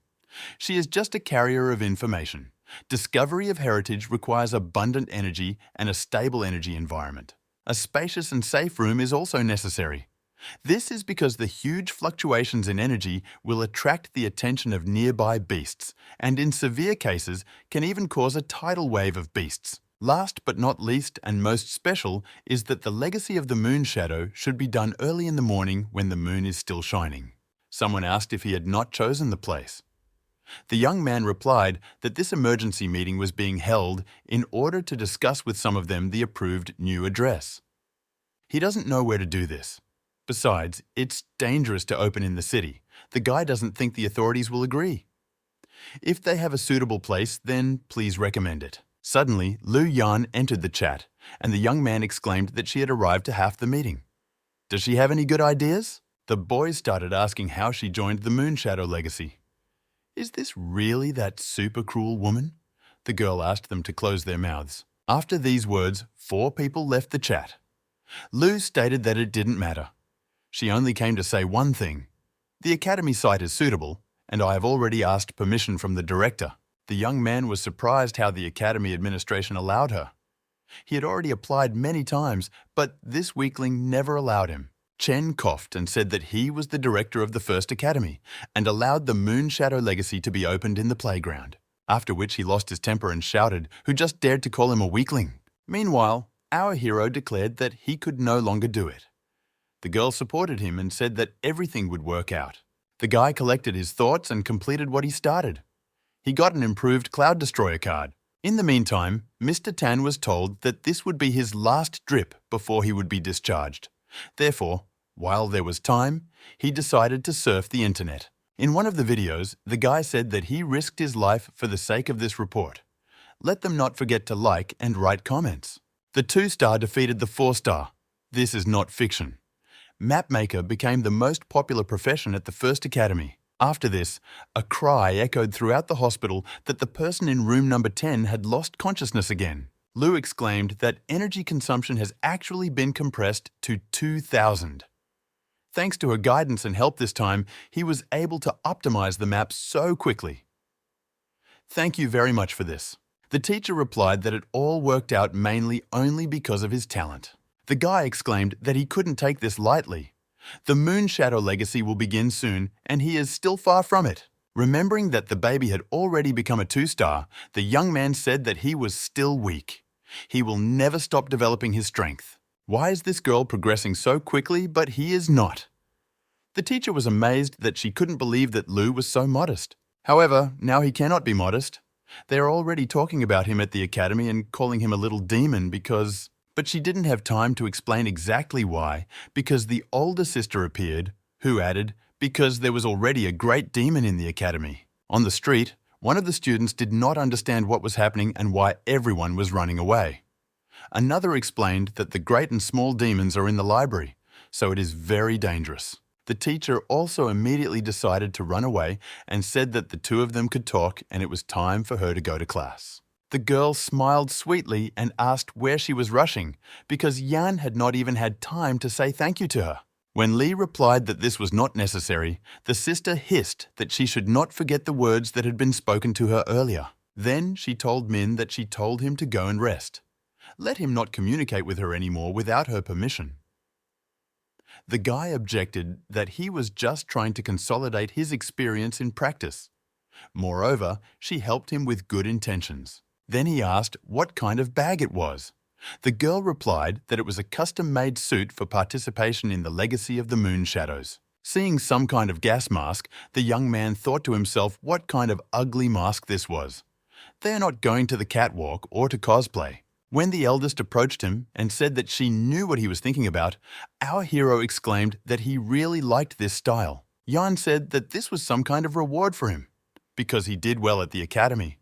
She is just a carrier of information. Discovery of heritage requires abundant energy and a stable energy environment. A spacious and safe room is also necessary. This is because the huge fluctuations in energy will attract the attention of nearby beasts, and in severe cases can even cause a tidal wave of beasts. Last but not least and most special is that the legacy of the moon shadow should be done early in the morning when the moon is still shining. Someone asked if he had not chosen the place. The young man replied that this emergency meeting was being held in order to discuss with some of them the approved new address. He doesn't know where to do this. Besides, it's dangerous to open in the city. The guy doesn't think the authorities will agree. If they have a suitable place, then please recommend it. Suddenly, Lu Yan entered the chat, and the young man exclaimed that she had arrived to half the meeting. Does she have any good ideas? The boys started asking how she joined the Moonshadow Legacy. Is this really that super cruel woman? The girl asked them to close their mouths. After these words, 4 people left the chat. Lu stated that it didn't matter. She only came to say one thing. The academy site is suitable, and I have already asked permission from the director. The young man was surprised how the academy administration allowed her. He had already applied many times, but this weakling never allowed him. Chen coughed and said that he was the director of the first academy and allowed the Moonshadow Legacy to be opened in the playground, after which he lost his temper and shouted, "Who just dared to call him a weakling?" Meanwhile, our hero declared that he could no longer do it. The girl supported him and said that everything would work out. The guy collected his thoughts and completed what he started. He got an improved Cloud Destroyer card. In the meantime, Mr. Tan was told that this would be his last drip before he would be discharged. Therefore, while there was time, he decided to surf the internet. In one of the videos, the guy said that he risked his life for the sake of this report. Let them not forget to like and write comments. The 2-star defeated the 4-star. This is not fiction. Mapmaker became the most popular profession at the first academy. After this, a cry echoed throughout the hospital that the person in room number 10 had lost consciousness again. Lu exclaimed that energy consumption has actually been compressed to 2,000. Thanks to her guidance and help this time, he was able to optimize the map so quickly. Thank you very much for this. The teacher replied that it all worked out mainly only because of his talent. The guy exclaimed that he couldn't take this lightly. The Moonshadow Legacy will begin soon, and he is still far from it. Remembering that the baby had already become a 2-star, the young man said that he was still weak. He will never stop developing his strength. Why is this girl progressing so quickly, but he is not? The teacher was amazed that she couldn't believe that Lu was so modest. However, now he cannot be modest. They are already talking about him at the academy and calling him a little demon because... But she didn't have time to explain exactly why, because the older sister appeared, who added, because there was already a great demon in the academy. On the street, one of the students did not understand what was happening and why everyone was running away. Another explained that the great and small demons are in the library, so it is very dangerous. The teacher also immediately decided to run away and said that the 2 of them could talk and it was time for her to go to class. The girl smiled sweetly and asked where she was rushing because Yan had not even had time to say thank you to her. When Lee replied that this was not necessary, the sister hissed that she should not forget the words that had been spoken to her earlier. Then she told Min that she told him to go and rest. Let him not communicate with her anymore without her permission. The guy objected that he was just trying to consolidate his experience in practice. Moreover, she helped him with good intentions. Then he asked what kind of bag it was. The girl replied that it was a custom-made suit for participation in the legacy of the Moonshadows. Seeing some kind of gas mask, the young man thought to himself what kind of ugly mask this was. They are not going to the catwalk or to cosplay. When the eldest approached him and said that she knew what he was thinking about, our hero exclaimed that he really liked this style. Yan said that this was some kind of reward for him, because he did well at the academy.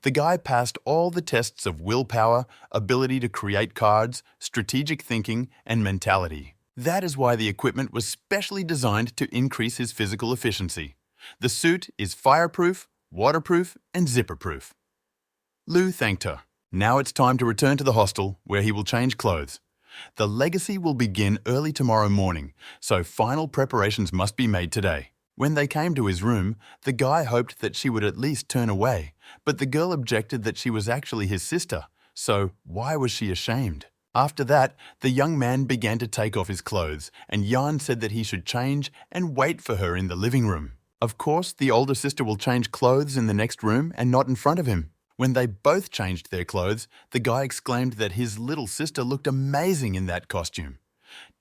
The guy passed all the tests of willpower, ability to create cards, strategic thinking, and mentality. That is why the equipment was specially designed to increase his physical efficiency. The suit is fireproof, waterproof, and zipper-proof. Lu thanked her. Now it's time to return to the hostel, where he will change clothes. The legacy will begin early tomorrow morning, so final preparations must be made today. When they came to his room, the guy hoped that she would at least turn away, but the girl objected that she was actually his sister, so why was she ashamed? After that, the young man began to take off his clothes, and Yan said that he should change and wait for her in the living room. Of course, the older sister will change clothes in the next room and not in front of him. When they both changed their clothes, the guy exclaimed that his little sister looked amazing in that costume.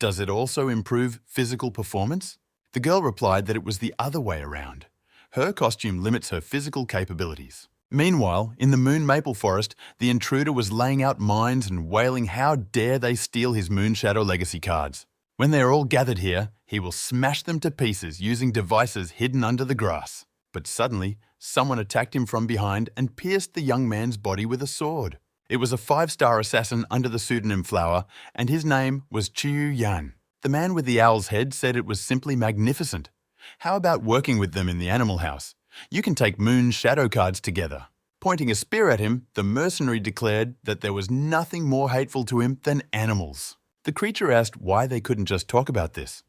Does it also improve physical performance? The girl replied that it was the other way around. Her costume limits her physical capabilities. Meanwhile, in the Moon Maple Forest, the intruder was laying out mines and wailing how dare they steal his Moonshadow Legacy cards. When they are all gathered here, he will smash them to pieces using devices hidden under the grass. But suddenly, someone attacked him from behind and pierced the young man's body with a sword. It was a 5-star assassin under the pseudonym Flower, and his name was Chiyu Yan. The man with the owl's head said it was simply magnificent. How about working with them in the animal house? You can take moon shadow cards together. Pointing a spear at him, the mercenary declared that there was nothing more hateful to him than animals. The creature asked why they couldn't just talk about this.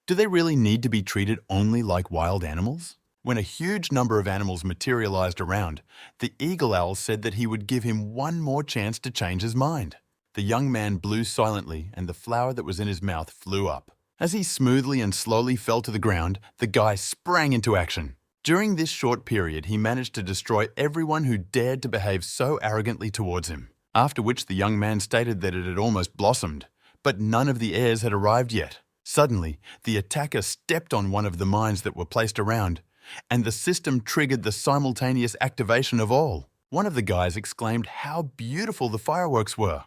Do they really need to be treated only like wild animals? When a huge number of animals materialized around, the eagle owl said that he would give him one more chance to change his mind. The young man blew silently, and the flower that was in his mouth flew up. As he smoothly and slowly fell to the ground, the guy sprang into action. During this short period, he managed to destroy everyone who dared to behave so arrogantly towards him, after which the young man stated that it had almost blossomed, but none of the heirs had arrived yet. Suddenly, the attacker stepped on one of the mines that were placed around, and the system triggered the simultaneous activation of all. One of the guys exclaimed how beautiful the fireworks were.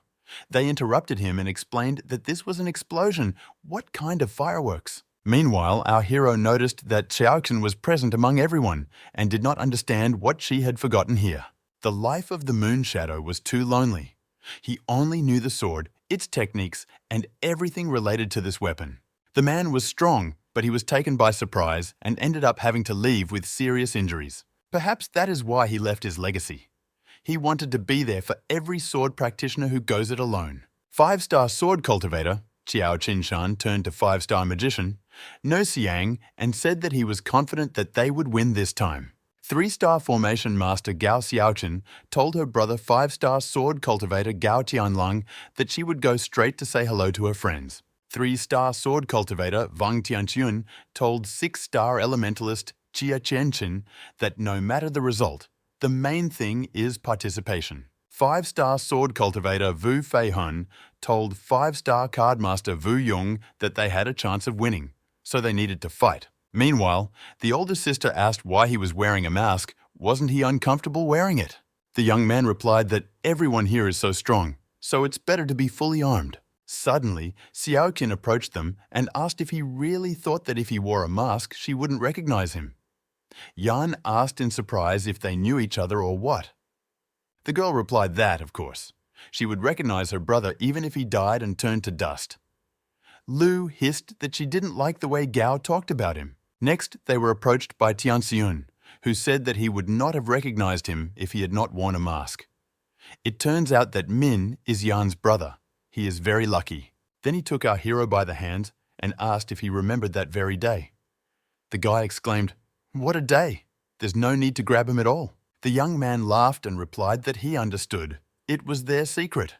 They interrupted him and explained that this was an explosion. What kind of fireworks? Meanwhile, our hero noticed that Xiaoqin was present among everyone and did not understand what she had forgotten here. The life of the moon shadow was too lonely. He only knew the sword, its techniques, and everything related to this weapon. The man was strong, but he was taken by surprise and ended up having to leave with serious injuries. Perhaps that is why he left his legacy. He wanted to be there for every sword practitioner who goes it alone. 5-star sword cultivator, Qiao Qinshan turned to 5-star magician, No Xiang, and said that he was confident that they would win this time. 3-star formation master Gao Xiaoqin told her brother 5-star sword cultivator Gao Tianlang that she would go straight to say hello to her friends. 3-star sword cultivator Wang Tianqun told 6-star elementalist Jia Qianqin that no matter the result, the main thing is participation. 5-star sword cultivator Wu Feihun told 5-star cardmaster Wu Yong that they had a chance of winning, so they needed to fight. Meanwhile, the older sister asked why he was wearing a mask. Wasn't he uncomfortable wearing it? The young man replied that everyone here is so strong, so it's better to be fully armed. Suddenly, Xiaoqin approached them and asked if he really thought that if he wore a mask, she wouldn't recognize him. Yan asked in surprise if they knew each other or what. The girl replied that, of course. She would recognize her brother even if he died and turned to dust. Lu hissed that she didn't like the way Gao talked about him. Next, they were approached by Tianxiun, who said that he would not have recognized him if he had not worn a mask. It turns out that Min is Yan's brother. He is very lucky. Then he took our hero by the hand and asked if he remembered that very day. The guy exclaimed, "What a day! There's no need to grab him at all." The young man laughed and replied that he understood. It was their secret.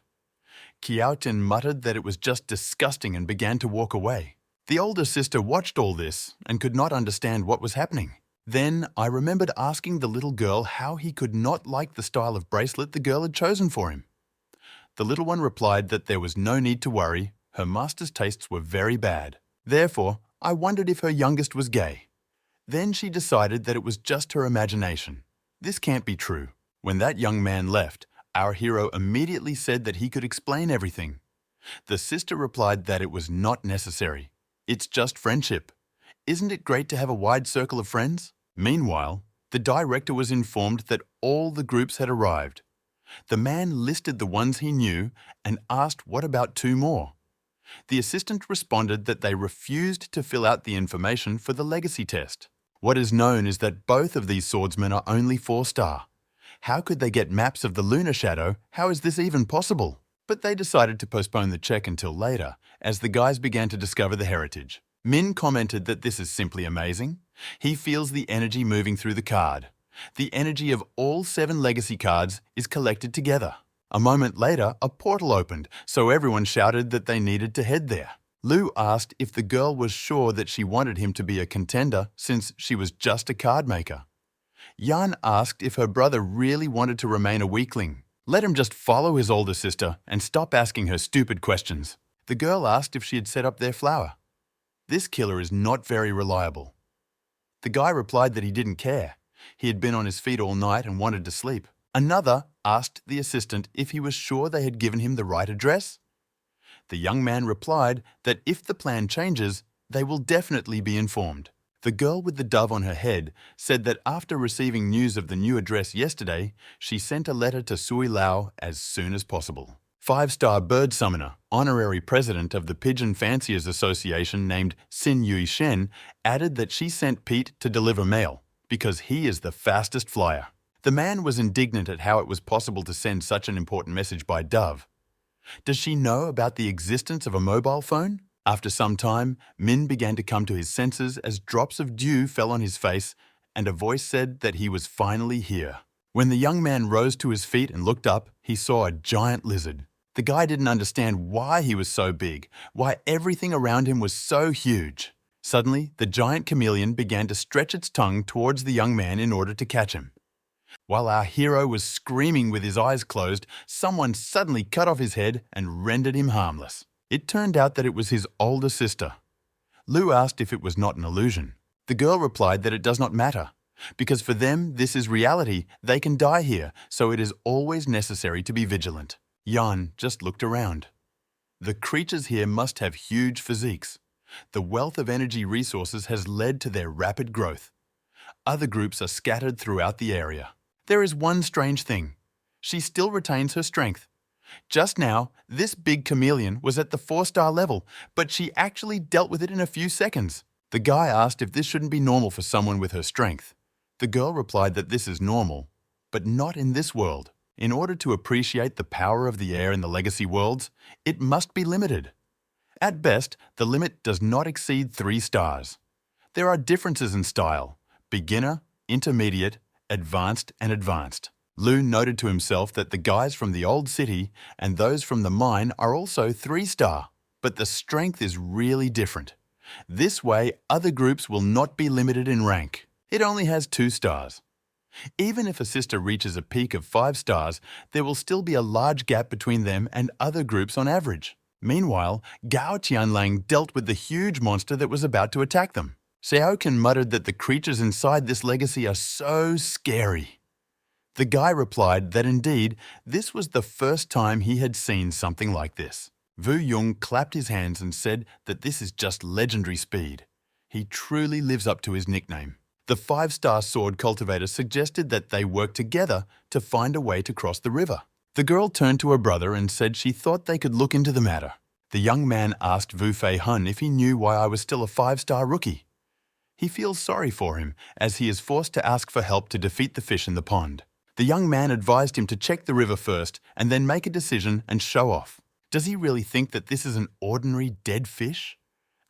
Qiaotin muttered that it was just disgusting and began to walk away. The older sister watched all this and could not understand what was happening. Then I remembered asking the little girl how he could not like the style of bracelet the girl had chosen for him. The little one replied that there was no need to worry, her master's tastes were very bad. Therefore, I wondered if her youngest was gay. Then she decided that it was just her imagination. This can't be true. When that young man left, our hero immediately said that he could explain everything. The sister replied that it was not necessary. It's just friendship. Isn't it great to have a wide circle of friends? Meanwhile, the director was informed that all the groups had arrived. The man listed the ones he knew and asked what about 2 more. The assistant responded that they refused to fill out the information for the legacy test. What is known is that both of these swordsmen are only 4-star. How could they get maps of the lunar shadow? How is this even possible? But they decided to postpone the check until later, as the guys began to discover the heritage. Min commented that this is simply amazing. He feels the energy moving through the card. The energy of all 7 legacy cards is collected together. A moment later, a portal opened, so everyone shouted that they needed to head there. Lu asked if the girl was sure that she wanted him to be a contender since she was just a card maker. Yan asked if her brother really wanted to remain a weakling. Let him just follow his older sister and stop asking her stupid questions. The girl asked if she had set up their flower. This killer is not very reliable. The guy replied that he didn't care. He had been on his feet all night and wanted to sleep. Another asked the assistant if he was sure they had given him the right address. The young man replied that if the plan changes, they will definitely be informed. The girl with the dove on her head said that after receiving news of the new address yesterday, she sent a letter to Sui Lao as soon as possible. Five-star bird summoner, honorary president of the Pigeon Fanciers Association named Sin Yui Shen, added that she sent Pete to deliver mail because he is the fastest flyer. The man was indignant at how it was possible to send such an important message by dove. Does she know about the existence of a mobile phone? After some time, Min began to come to his senses as drops of dew fell on his face, and a voice said that he was finally here. When the young man rose to his feet and looked up, he saw a giant lizard. The guy didn't understand why he was so big, why everything around him was so huge. Suddenly, the giant chameleon began to stretch its tongue towards the young man in order to catch him. While our hero was screaming with his eyes closed, someone suddenly cut off his head and rendered him harmless. It turned out that it was his older sister. Lu asked if it was not an illusion. The girl replied that it does not matter, because for them this is reality. They can die here, so it is always necessary to be vigilant. Yan just looked around. The creatures here must have huge physiques. The wealth of energy resources has led to their rapid growth. Other groups are scattered throughout the area. There is one strange thing. She still retains her strength. Just now, this big chameleon was at the 4-star level, but she actually dealt with it in a few seconds. The guy asked if this shouldn't be normal for someone with her strength. The girl replied that this is normal, but not in this world. In order to appreciate the power of the air in the legacy worlds, it must be limited. At best, the limit does not exceed 3 stars. There are differences in style: beginner, intermediate, advanced, and advanced. Lu noted to himself that the guys from the old city and those from the mine are also 3-star, but the strength is really different. This way, other groups will not be limited in rank. It only has 2 stars. Even if a sister reaches a peak of 5 stars, there will still be a large gap between them and other groups on average. Meanwhile, Gao Tianlang dealt with the huge monster that was about to attack them. Xiaoqin muttered that the creatures inside this legacy are so scary. The guy replied that indeed, this was the first time he had seen something like this. Wu Yong clapped his hands and said that this is just legendary speed. He truly lives up to his nickname. The 5-star sword cultivator suggested that they work together to find a way to cross the river. The girl turned to her brother and said she thought they could look into the matter. The young man asked Wu Fei Hun if he knew why I was still a 5-star rookie. He feels sorry for him as he is forced to ask for help to defeat the fish in the pond. The young man advised him to check the river first and then make a decision and show off. Does he really think that this is an ordinary dead fish?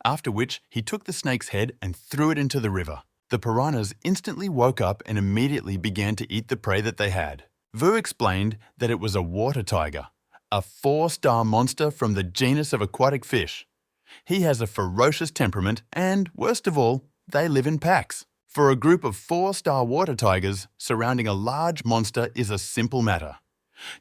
After which, he took the snake's head and threw it into the river. The piranhas instantly woke up and immediately began to eat the prey that they had. Wu explained that it was a water tiger, a 4-star monster from the genus of aquatic fish. He has a ferocious temperament and, worst of all, they live in packs. For a group of 4-star water tigers, surrounding a large monster is a simple matter.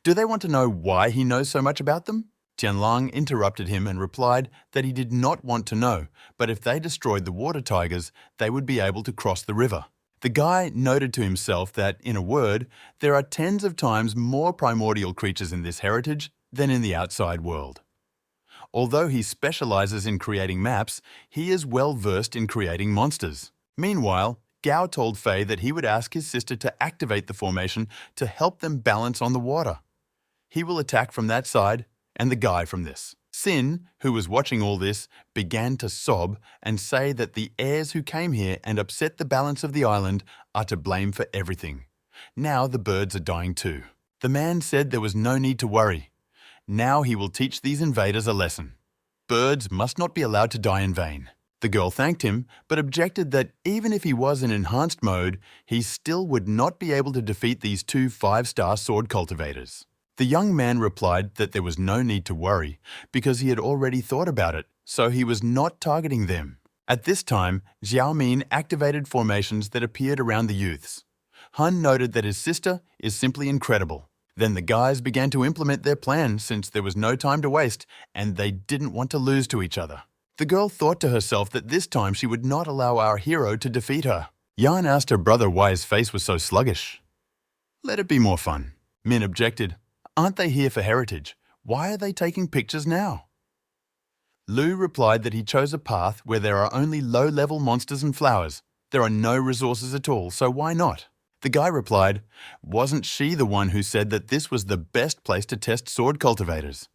Do they want to know why he knows so much about them? Tianlang interrupted him and replied that he did not want to know, but if they destroyed the water tigers, they would be able to cross the river. The guy noted to himself that, in a word, there are tens of times more primordial creatures in this heritage than in the outside world. Although he specializes in creating maps, he is well versed in creating monsters. Meanwhile, Gao told Fei that he would ask his sister to activate the formation to help them balance on the water. He will attack from that side and the guy from this. Sin, who was watching all this, began to sob and say that the heirs who came here and upset the balance of the island are to blame for everything. Now the birds are dying too. The man said there was no need to worry. Now he will teach these invaders a lesson. Birds must not be allowed to die in vain. The girl thanked him, but objected that even if he was in enhanced mode, he still would not be able to defeat these 2 5-star sword cultivators. The young man replied that there was no need to worry because he had already thought about it, so he was not targeting them. At this time, Xiaomin activated formations that appeared around the youths. Hun noted that his sister is simply incredible. Then the guys began to implement their plan since there was no time to waste and they didn't want to lose to each other. The girl thought to herself that this time she would not allow our hero to defeat her. Yan asked her brother why his face was so sluggish. Let it be more fun. Min objected. Aren't they here for heritage? Why are they taking pictures now? Lu replied that he chose a path where there are only low-level monsters and flowers. There are no resources at all, so why not? The guy replied, wasn't she the one who said that this was the best place to test sword cultivators?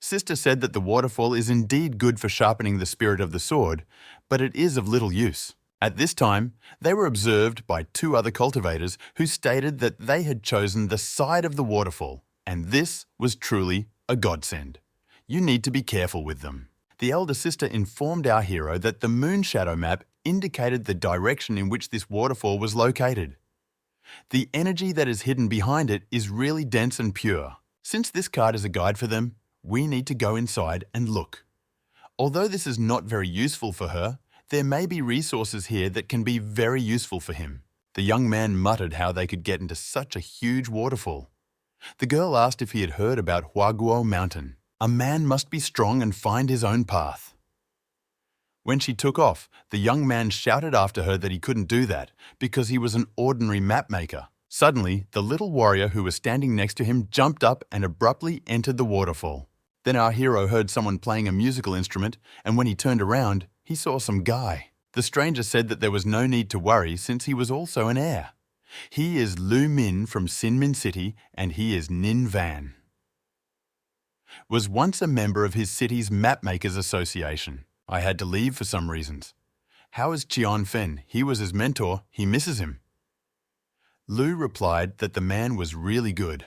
Sister said that the waterfall is indeed good for sharpening the spirit of the sword, but it is of little use. At this time, they were observed by 2 other cultivators who stated that they had chosen the side of the waterfall, and this was truly a godsend. You need to be careful with them. The elder sister informed our hero that the moon shadow map indicated the direction in which this waterfall was located. The energy that is hidden behind it is really dense and pure. Since this card is a guide for them, we need to go inside and look. Although this is not very useful for her, there may be resources here that can be very useful for him. The young man muttered how they could get into such a huge waterfall. The girl asked if he had heard about Huaguo Mountain. A man must be strong and find his own path. When she took off, the young man shouted after her that he couldn't do that because he was an ordinary map maker. Suddenly, the little warrior who was standing next to him jumped up and abruptly entered the waterfall. Then our hero heard someone playing a musical instrument, and when he turned around, he saw some guy. The stranger said that there was no need to worry since he was also an heir. He is Lu Min from Sinmin City, and he is Nin Van. Was once a member of his city's Mapmakers Association. I had to leave for some reasons. How is Qian Fen? He was his mentor. He misses him. Lu replied that the man was really good.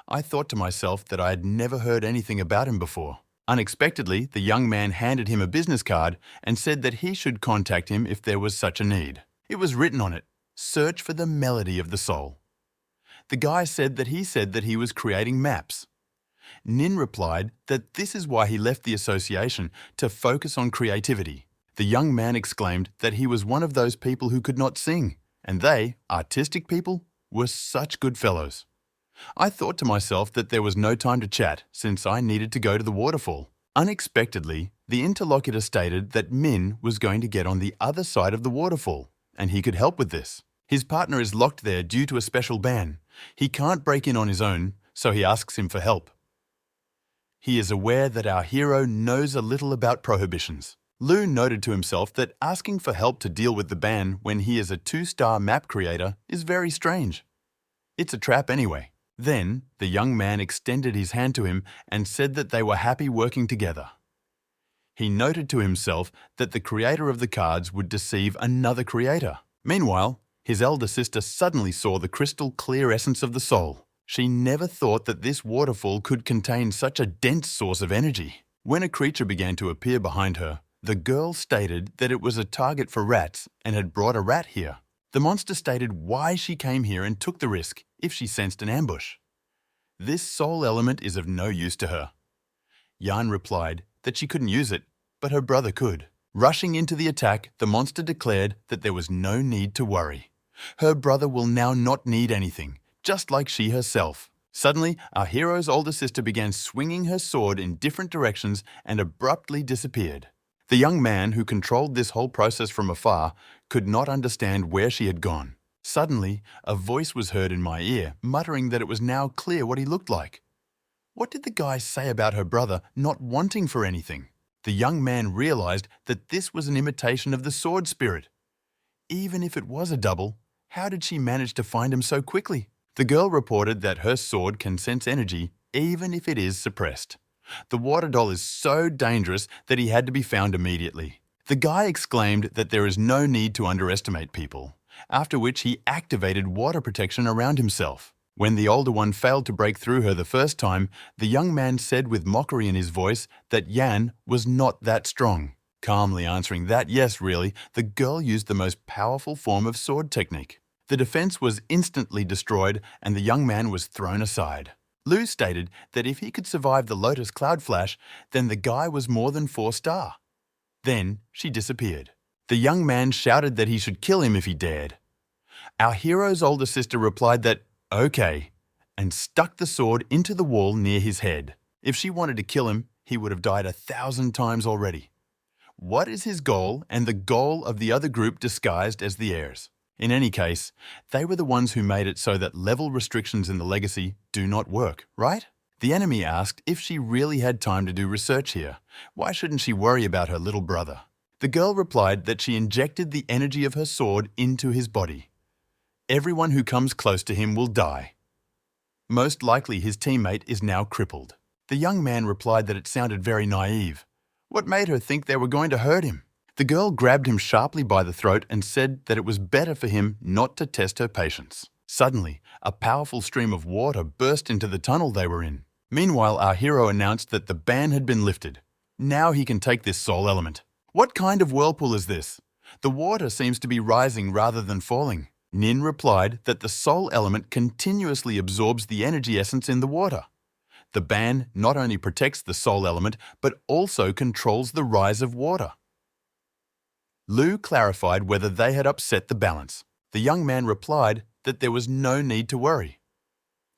I thought to myself that I had never heard anything about him before. Unexpectedly, the young man handed him a business card and said that he should contact him if there was such a need. It was written on it, "Search for the melody of the soul." The guy said that he was creating maps. Nin replied that this is why he left the association, to focus on creativity. The young man exclaimed that he was one of those people who could not sing, and they, artistic people, were such good fellows. I thought to myself that there was no time to chat since I needed to go to the waterfall. Unexpectedly, the interlocutor stated that Min was going to get on the other side of the waterfall, and he could help with this. His partner is locked there due to a special ban. He can't break in on his own, so he asks him for help. He is aware that our hero knows a little about prohibitions. Lu noted to himself that asking for help to deal with the ban when he is a 2-star map creator is very strange. It's a trap anyway. Then, the young man extended his hand to him and said that they were happy working together. He noted to himself that the creator of the cards would deceive another creator. Meanwhile, his elder sister suddenly saw the crystal clear essence of the soul. She never thought that this waterfall could contain such a dense source of energy. When a creature began to appear behind her, the girl stated that it was a target for rats and had brought a rat here. The monster stated why she came here and took the risk if she sensed an ambush. This soul element is of no use to her. Yan replied that she couldn't use it, but her brother could. Rushing into the attack, the monster declared that there was no need to worry. Her brother will now not need anything, just like she herself. Suddenly, our hero's older sister began swinging her sword in different directions and abruptly disappeared. The young man who controlled this whole process from afar could not understand where she had gone. Suddenly, a voice was heard in my ear, muttering that it was now clear what he looked like. What did the guy say about her brother not wanting for anything? The young man realized that this was an imitation of the sword spirit. Even if it was a double, how did she manage to find him so quickly? The girl reported that her sword can sense energy even if it is suppressed. The water doll is so dangerous that he had to be found immediately. The guy exclaimed that there is no need to underestimate people, after which he activated water protection around himself. When the older one failed to break through her the first time, the young man said with mockery in his voice that Yan was not that strong. Calmly answering that yes, really, the girl used the most powerful form of sword technique. The defense was instantly destroyed and the young man was thrown aside. Lu stated that if he could survive the Lotus Cloud Flash, then the guy was more than 4-star. Then she disappeared. The young man shouted that he should kill him if he dared. Our hero's older sister replied that, "Okay," and stuck the sword into the wall near his head. If she wanted to kill him, he would have died 1,000 times already. What is his goal and the goal of the other group disguised as the heirs? In any case, they were the ones who made it so that level restrictions in the legacy do not work, right? The enemy asked if she really had time to do research here. Why shouldn't she worry about her little brother? The girl replied that she injected the energy of her sword into his body. Everyone who comes close to him will die. Most likely his teammate is now crippled. The young man replied that it sounded very naive. What made her think they were going to hurt him? The girl grabbed him sharply by the throat and said that it was better for him not to test her patience. Suddenly, a powerful stream of water burst into the tunnel they were in. Meanwhile, our hero announced that the ban had been lifted. Now he can take this soul element. What kind of whirlpool is this? The water seems to be rising rather than falling. Nin replied that the soul element continuously absorbs the energy essence in the water. The ban not only protects the soul element, but also controls the rise of water. Lu clarified whether they had upset the balance. The young man replied that there was no need to worry.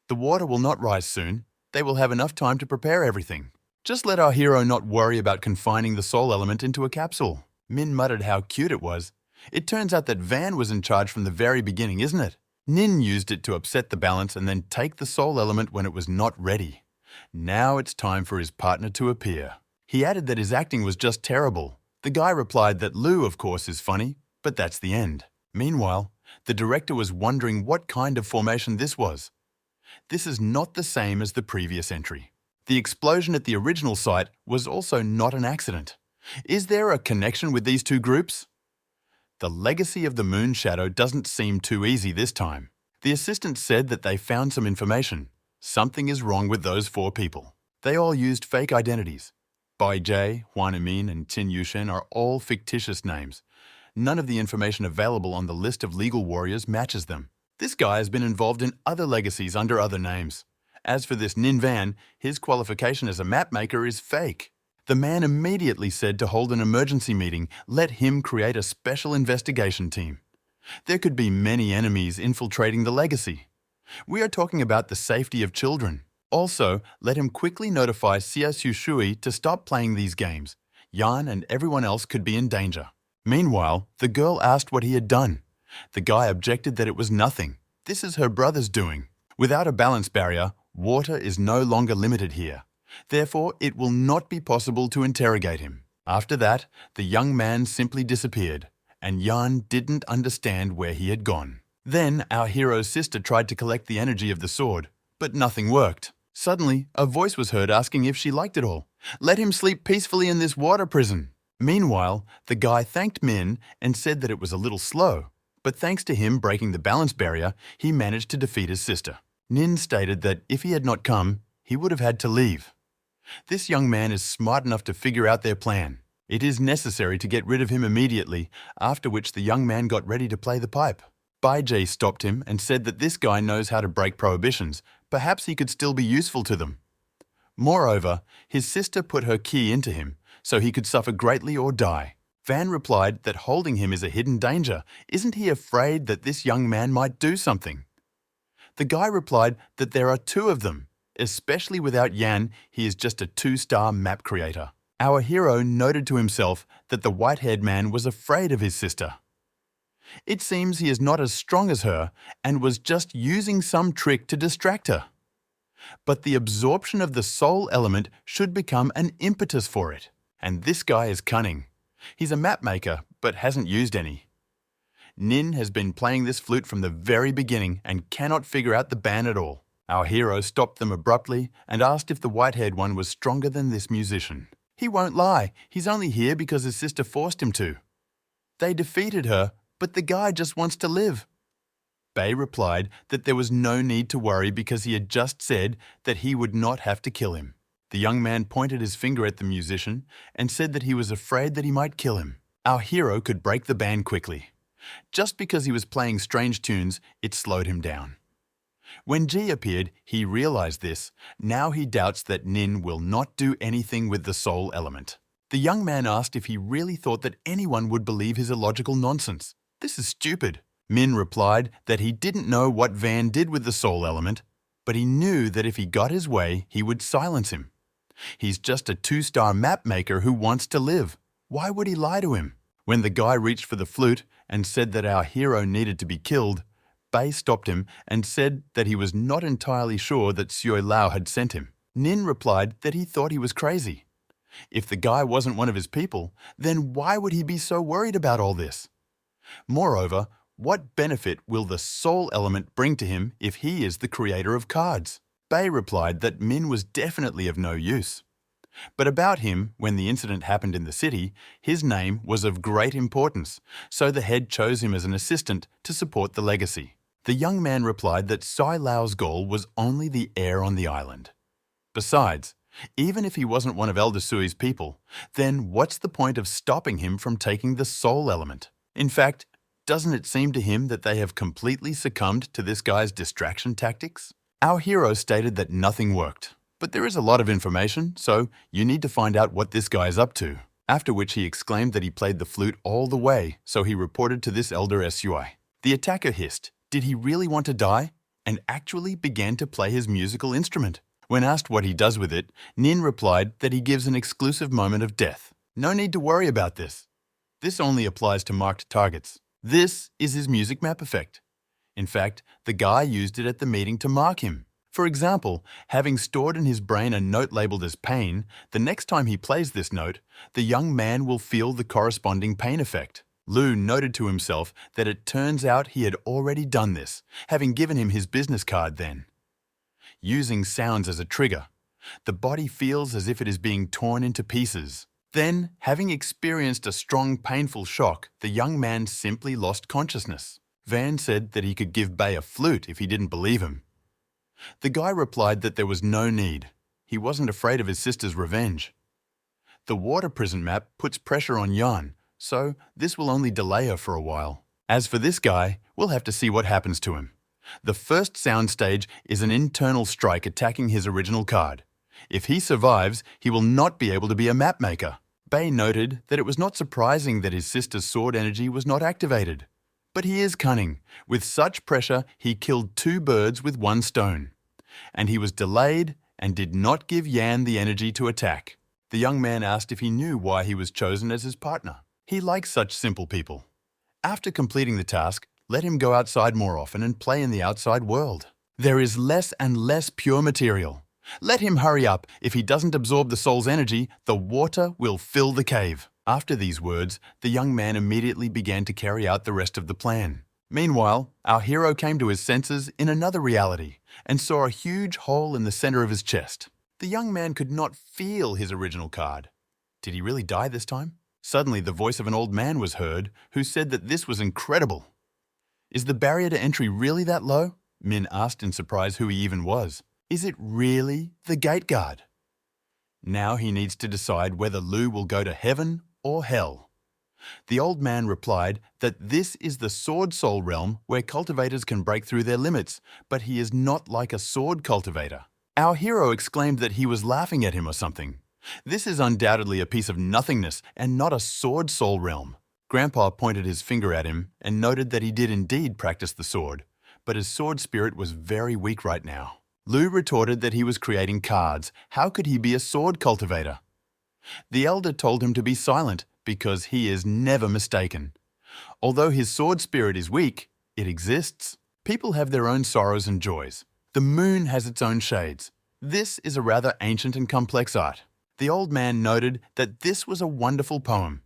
The water will not rise soon. They will have enough time to prepare everything. Just let our hero not worry about confining the soul element into a capsule. Min muttered how cute it was. It turns out that Van was in charge from the very beginning, isn't it? Nin used it to upset the balance and then take the soul element when it was not ready. Now it's time for his partner to appear. He added that his acting was just terrible. The guy replied that Lu, of course, is funny, but that's the end. Meanwhile, the director was wondering what kind of formation this was. This is not the same as the previous entry. The explosion at the original site was also not an accident. Is there a connection with these two groups? The legacy of the moon shadow doesn't seem too easy this time. The assistant said that they found some information. Something is wrong with those 4 people. They all used fake identities. Bai Jie, Huan Emin, and Tin Yushen are all fictitious names. None of the information available on the list of legal warriors matches them. This guy has been involved in other legacies under other names. As for this Nin Van, his qualification as a map maker is fake. The man immediately said to hold an emergency meeting, let him create a special investigation team. There could be many enemies infiltrating the legacy. We are talking about the safety of children. Also, let him quickly notify Xia Shui to stop playing these games. Yan and everyone else could be in danger. Meanwhile, the girl asked what he had done. The guy objected that it was nothing. This is her brother's doing. Without a balance barrier, water is no longer limited here. Therefore, it will not be possible to interrogate him. After that, the young man simply disappeared, and Yan didn't understand where he had gone. Then, our hero's sister tried to collect the energy of the sword, but nothing worked. Suddenly, a voice was heard asking if she liked it all. Let him sleep peacefully in this water prison. Meanwhile, the guy thanked Min and said that it was a little slow, but thanks to him breaking the balance barrier, he managed to defeat his sister. Nin stated that if he had not come, he would have had to leave. This young man is smart enough to figure out their plan. It is necessary to get rid of him immediately, after which the young man got ready to play the pipe. Bai Jie stopped him and said that this guy knows how to break prohibitions. Perhaps he could still be useful to them. Moreover, his sister put her key into him, so he could suffer greatly or die. Van replied that holding him is a hidden danger. Isn't he afraid that this young man might do something? The guy replied that there are 2 of them. Especially without Yan, he is just a 2-star map creator. Our hero noted to himself that the white-haired man was afraid of his sister. It seems he is not as strong as her and was just using some trick to distract her. But the absorption of the soul element should become an impetus for it. And this guy is cunning. He's a map maker, but hasn't used any. Nin has been playing this flute from the very beginning and cannot figure out the ban at all. Our hero stopped them abruptly and asked if the white-haired one was stronger than this musician. He won't lie. He's only here because his sister forced him to. They defeated her, but the guy just wants to live. Bei replied that there was no need to worry because he had just said that he would not have to kill him. The young man pointed his finger at the musician and said that he was afraid that he might kill him. Our hero could break the ban quickly. Just because he was playing strange tunes, it slowed him down. When Ji appeared, he realized this. Now he doubts that Nin will not do anything with the soul element. The young man asked if he really thought that anyone would believe his illogical nonsense. This is stupid. Min replied that he didn't know what Van did with the soul element, but he knew that if he got his way, he would silence him. He's just a 2-star map maker who wants to live. Why would he lie to him? When the guy reached for the flute and said that our hero needed to be killed, Bei stopped him and said that he was not entirely sure that Xiao Lao had sent him. Nin replied that he thought he was crazy. If the guy wasn't one of his people, then why would he be so worried about all this? Moreover, what benefit will the soul element bring to him if he is the creator of cards? Bei replied that Min was definitely of no use. But about him, when the incident happened in the city, his name was of great importance, so the head chose him as an assistant to support the legacy. The young man replied that Sai Lao's goal was only the heir on the island. Besides, even if he wasn't one of Elder Sui's people, then what's the point of stopping him from taking the soul element? In fact, doesn't it seem to him that they have completely succumbed to this guy's distraction tactics? Our hero stated that nothing worked, but there is a lot of information, so you need to find out what this guy is up to. After which he exclaimed that he played the flute all the way, so he reported to this Elder Sui. The attacker hissed, did he really want to die? And actually began to play his musical instrument. When asked what he does with it, Nin replied that he gives an exclusive moment of death. No need to worry about this. This only applies to marked targets. This is his music map effect. In fact, the guy used it at the meeting to mark him. For example, having stored in his brain a note labeled as pain, the next time he plays this note, the young man will feel the corresponding pain effect. Lu noted to himself that it turns out he had already done this, having given him his business card then. Using sounds as a trigger, the body feels as if it is being torn into pieces. Then, having experienced a strong, painful shock, the young man simply lost consciousness. Van said that he could give Bei a flute if he didn't believe him. The guy replied that there was no need. He wasn't afraid of his sister's revenge. The water prison map puts pressure on Yan, so this will only delay her for a while. As for this guy, we'll have to see what happens to him. The first sound stage is an internal strike attacking his original card. If he survives, he will not be able to be a map maker. Bei noted that it was not surprising that his sister's sword energy was not activated. But he is cunning. With such pressure, he killed 2 birds with 1 stone. And he was delayed and did not give Yan the energy to attack. The young man asked if he knew why he was chosen as his partner. He likes such simple people. After completing the task, let him go outside more often and play in the outside world. There is less and less pure material. Let him hurry up. If he doesn't absorb the soul's energy, the water will fill the cave. After these words, the young man immediately began to carry out the rest of the plan. Meanwhile, our hero came to his senses in another reality and saw a huge hole in the center of his chest. The young man could not feel his original card. Did he really die this time? Suddenly, the voice of an old man was heard who said that this was incredible. Is the barrier to entry really that low? Min asked in surprise who he even was. Is it really the gate guard? Now he needs to decide whether Lu will go to heaven or hell. The old man replied that this is the sword soul realm where cultivators can break through their limits, but he is not like a sword cultivator. Our hero exclaimed that he was laughing at him or something. This is undoubtedly a piece of nothingness and not a sword soul realm. Grandpa pointed his finger at him and noted that he did indeed practice the sword, but his sword spirit was very weak right now. Lu retorted that he was creating cards. How could he be a sword cultivator? The elder told him to be silent because he is never mistaken. Although his sword spirit is weak, it exists. People have their own sorrows and joys. The moon has its own shades. This is a rather ancient and complex art. The old man noted that this was a wonderful poem.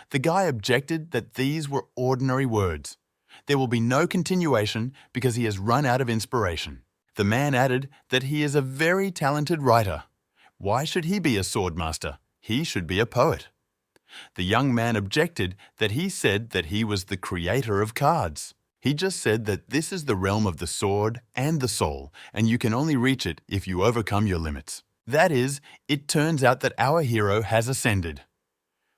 The guy objected that these were ordinary words. There will be no continuation because he has run out of inspiration. The man added that he is a very talented writer. Why should he be a sword master? He should be a poet. The young man objected that he said that he was the creator of cards. He just said that this is the realm of the sword and the soul, and you can only reach it if you overcome your limits. That is, it turns out that our hero has ascended.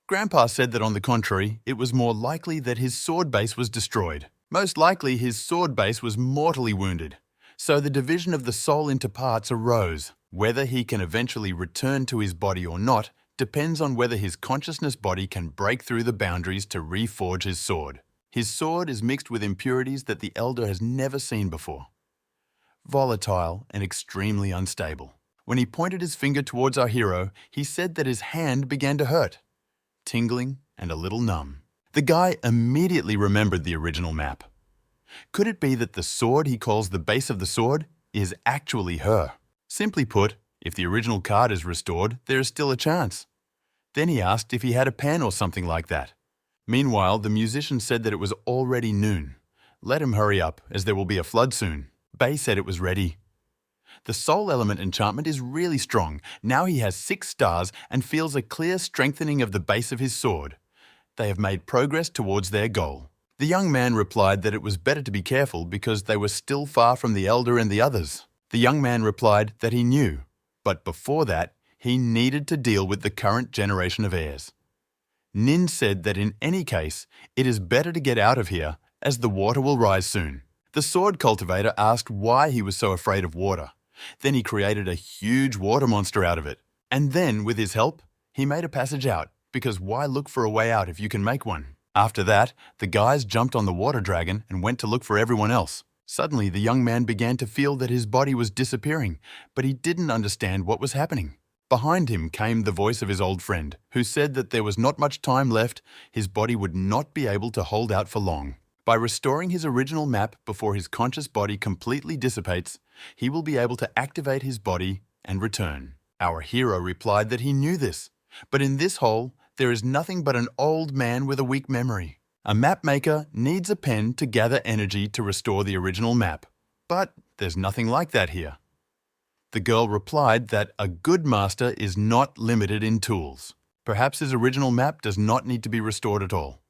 Grandpa said that on the contrary, it was more likely that his sword base was destroyed. Most likely his sword base was mortally wounded. So the division of the soul into parts arose. Whether he can eventually return to his body or not depends on whether his consciousness body can break through the boundaries to reforge his sword. His sword is mixed with impurities that the elder has never seen before. Volatile and extremely unstable. When he pointed his finger towards our hero, he said that his hand began to hurt, tingling and a little numb. The guy immediately remembered the original map. Could it be that the sword he calls the base of the sword is actually her? Simply put, If the original card is restored, there is still a chance. Then he asked if he had a pen or something like that. Meanwhile, the musician said that it was already noon. Let him hurry up, as there will be a flood soon. Bei said it was ready. The soul element enchantment is really strong. Now he has 6 stars and feels a clear strengthening of the base of his sword. They have made progress towards their goal. The young man replied that it was better to be careful because they were still far from the elder and the others. The young man replied that he knew, but before that, he needed to deal with the current generation of heirs. Nin said that in any case, it is better to get out of here as the water will rise soon. The sword cultivator asked why he was so afraid of water. Then he created a huge water monster out of it. And then, with his help, he made a passage out, because why look for a way out if you can make one? After that, the guys jumped on the water dragon and went to look for everyone else. Suddenly, the young man began to feel that his body was disappearing, but he didn't understand what was happening. Behind him came the voice of his old friend, who said that there was not much time left, his body would not be able to hold out for long. By restoring his original map before his conscious body completely dissipates, he will be able to activate his body and return. Our hero replied that he knew this, but in this hole, there is nothing but an old man with a weak memory. A map maker needs a pen to gather energy to restore the original map, but there's nothing like that here. The girl replied that a good master is not limited in tools. Perhaps his original map does not need to be restored at all.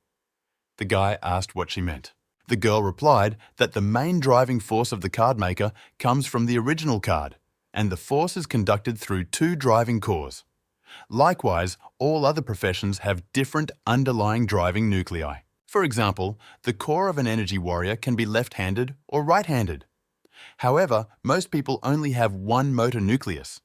The guy asked what she meant. The girl replied that the main driving force of the card maker comes from the original card, and the force is conducted through 2 driving cores. Likewise, all other professions have different underlying driving nuclei. For example, the core of an energy warrior can be left-handed or right-handed. However, most people only have 1 motor nucleus.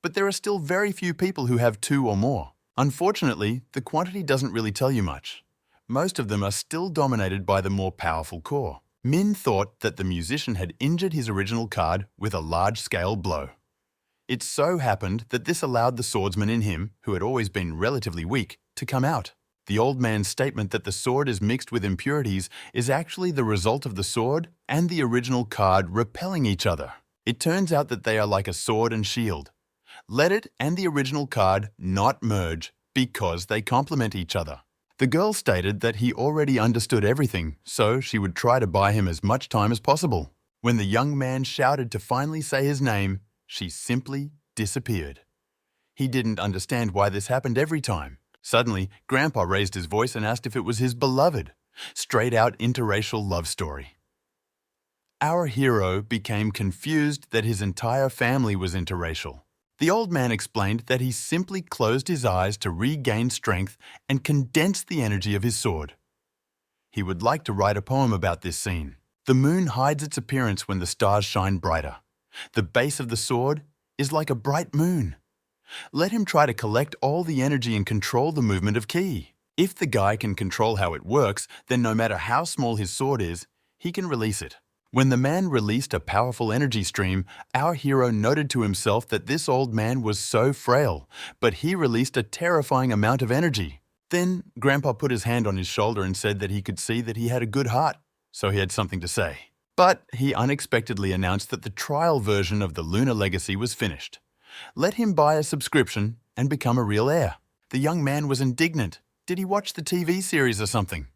But there are still very few people who have 2 or more. Unfortunately, the quantity doesn't really tell you much. Most of them are still dominated by the more powerful core. Min thought that the musician had injured his original card with a large-scale blow. It so happened that this allowed the swordsman in him, who had always been relatively weak, to come out. The old man's statement that the sword is mixed with impurities is actually the result of the sword and the original card repelling each other. It turns out that they are like a sword and shield. Let it and the original card not merge because they complement each other. The girl stated that he already understood everything, so she would try to buy him as much time as possible. When the young man shouted to finally say his name, she simply disappeared. He didn't understand why this happened every time. Suddenly, Grandpa raised his voice and asked if it was his beloved. Straight out interracial love story. Our hero became confused that his entire family was interracial. The old man explained that he simply closed his eyes to regain strength and condense the energy of his sword. He would like to write a poem about this scene. The moon hides its appearance when the stars shine brighter. The base of the sword is like a bright moon. Let him try to collect all the energy and control the movement of ki. If the guy can control how it works, then no matter how small his sword is, he can release it. When the man released a powerful energy stream, our hero noted to himself that this old man was so frail, but he released a terrifying amount of energy. Then Grandpa put his hand on his shoulder and said that he could see that he had a good heart, so he had something to say. But he unexpectedly announced that the trial version of the Lunar Legacy was finished. Let him buy a subscription and become a real heir. The young man was indignant. Did he watch the TV series or something?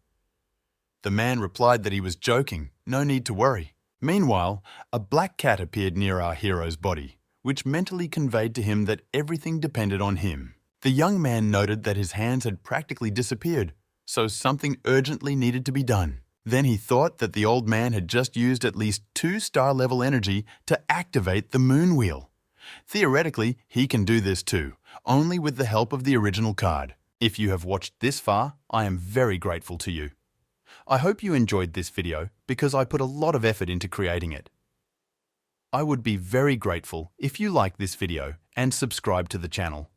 The man replied that he was joking, no need to worry. Meanwhile, a black cat appeared near our hero's body, which mentally conveyed to him that everything depended on him. The young man noted that his hands had practically disappeared, so something urgently needed to be done. Then he thought that the old man had just used at least 2 star-level energy to activate the moon wheel. Theoretically, he can do this too, only with the help of the original card. If you have watched this far, I am very grateful to you. I hope you enjoyed this video because I put a lot of effort into creating it. I would be very grateful if you like this video and subscribe to the channel.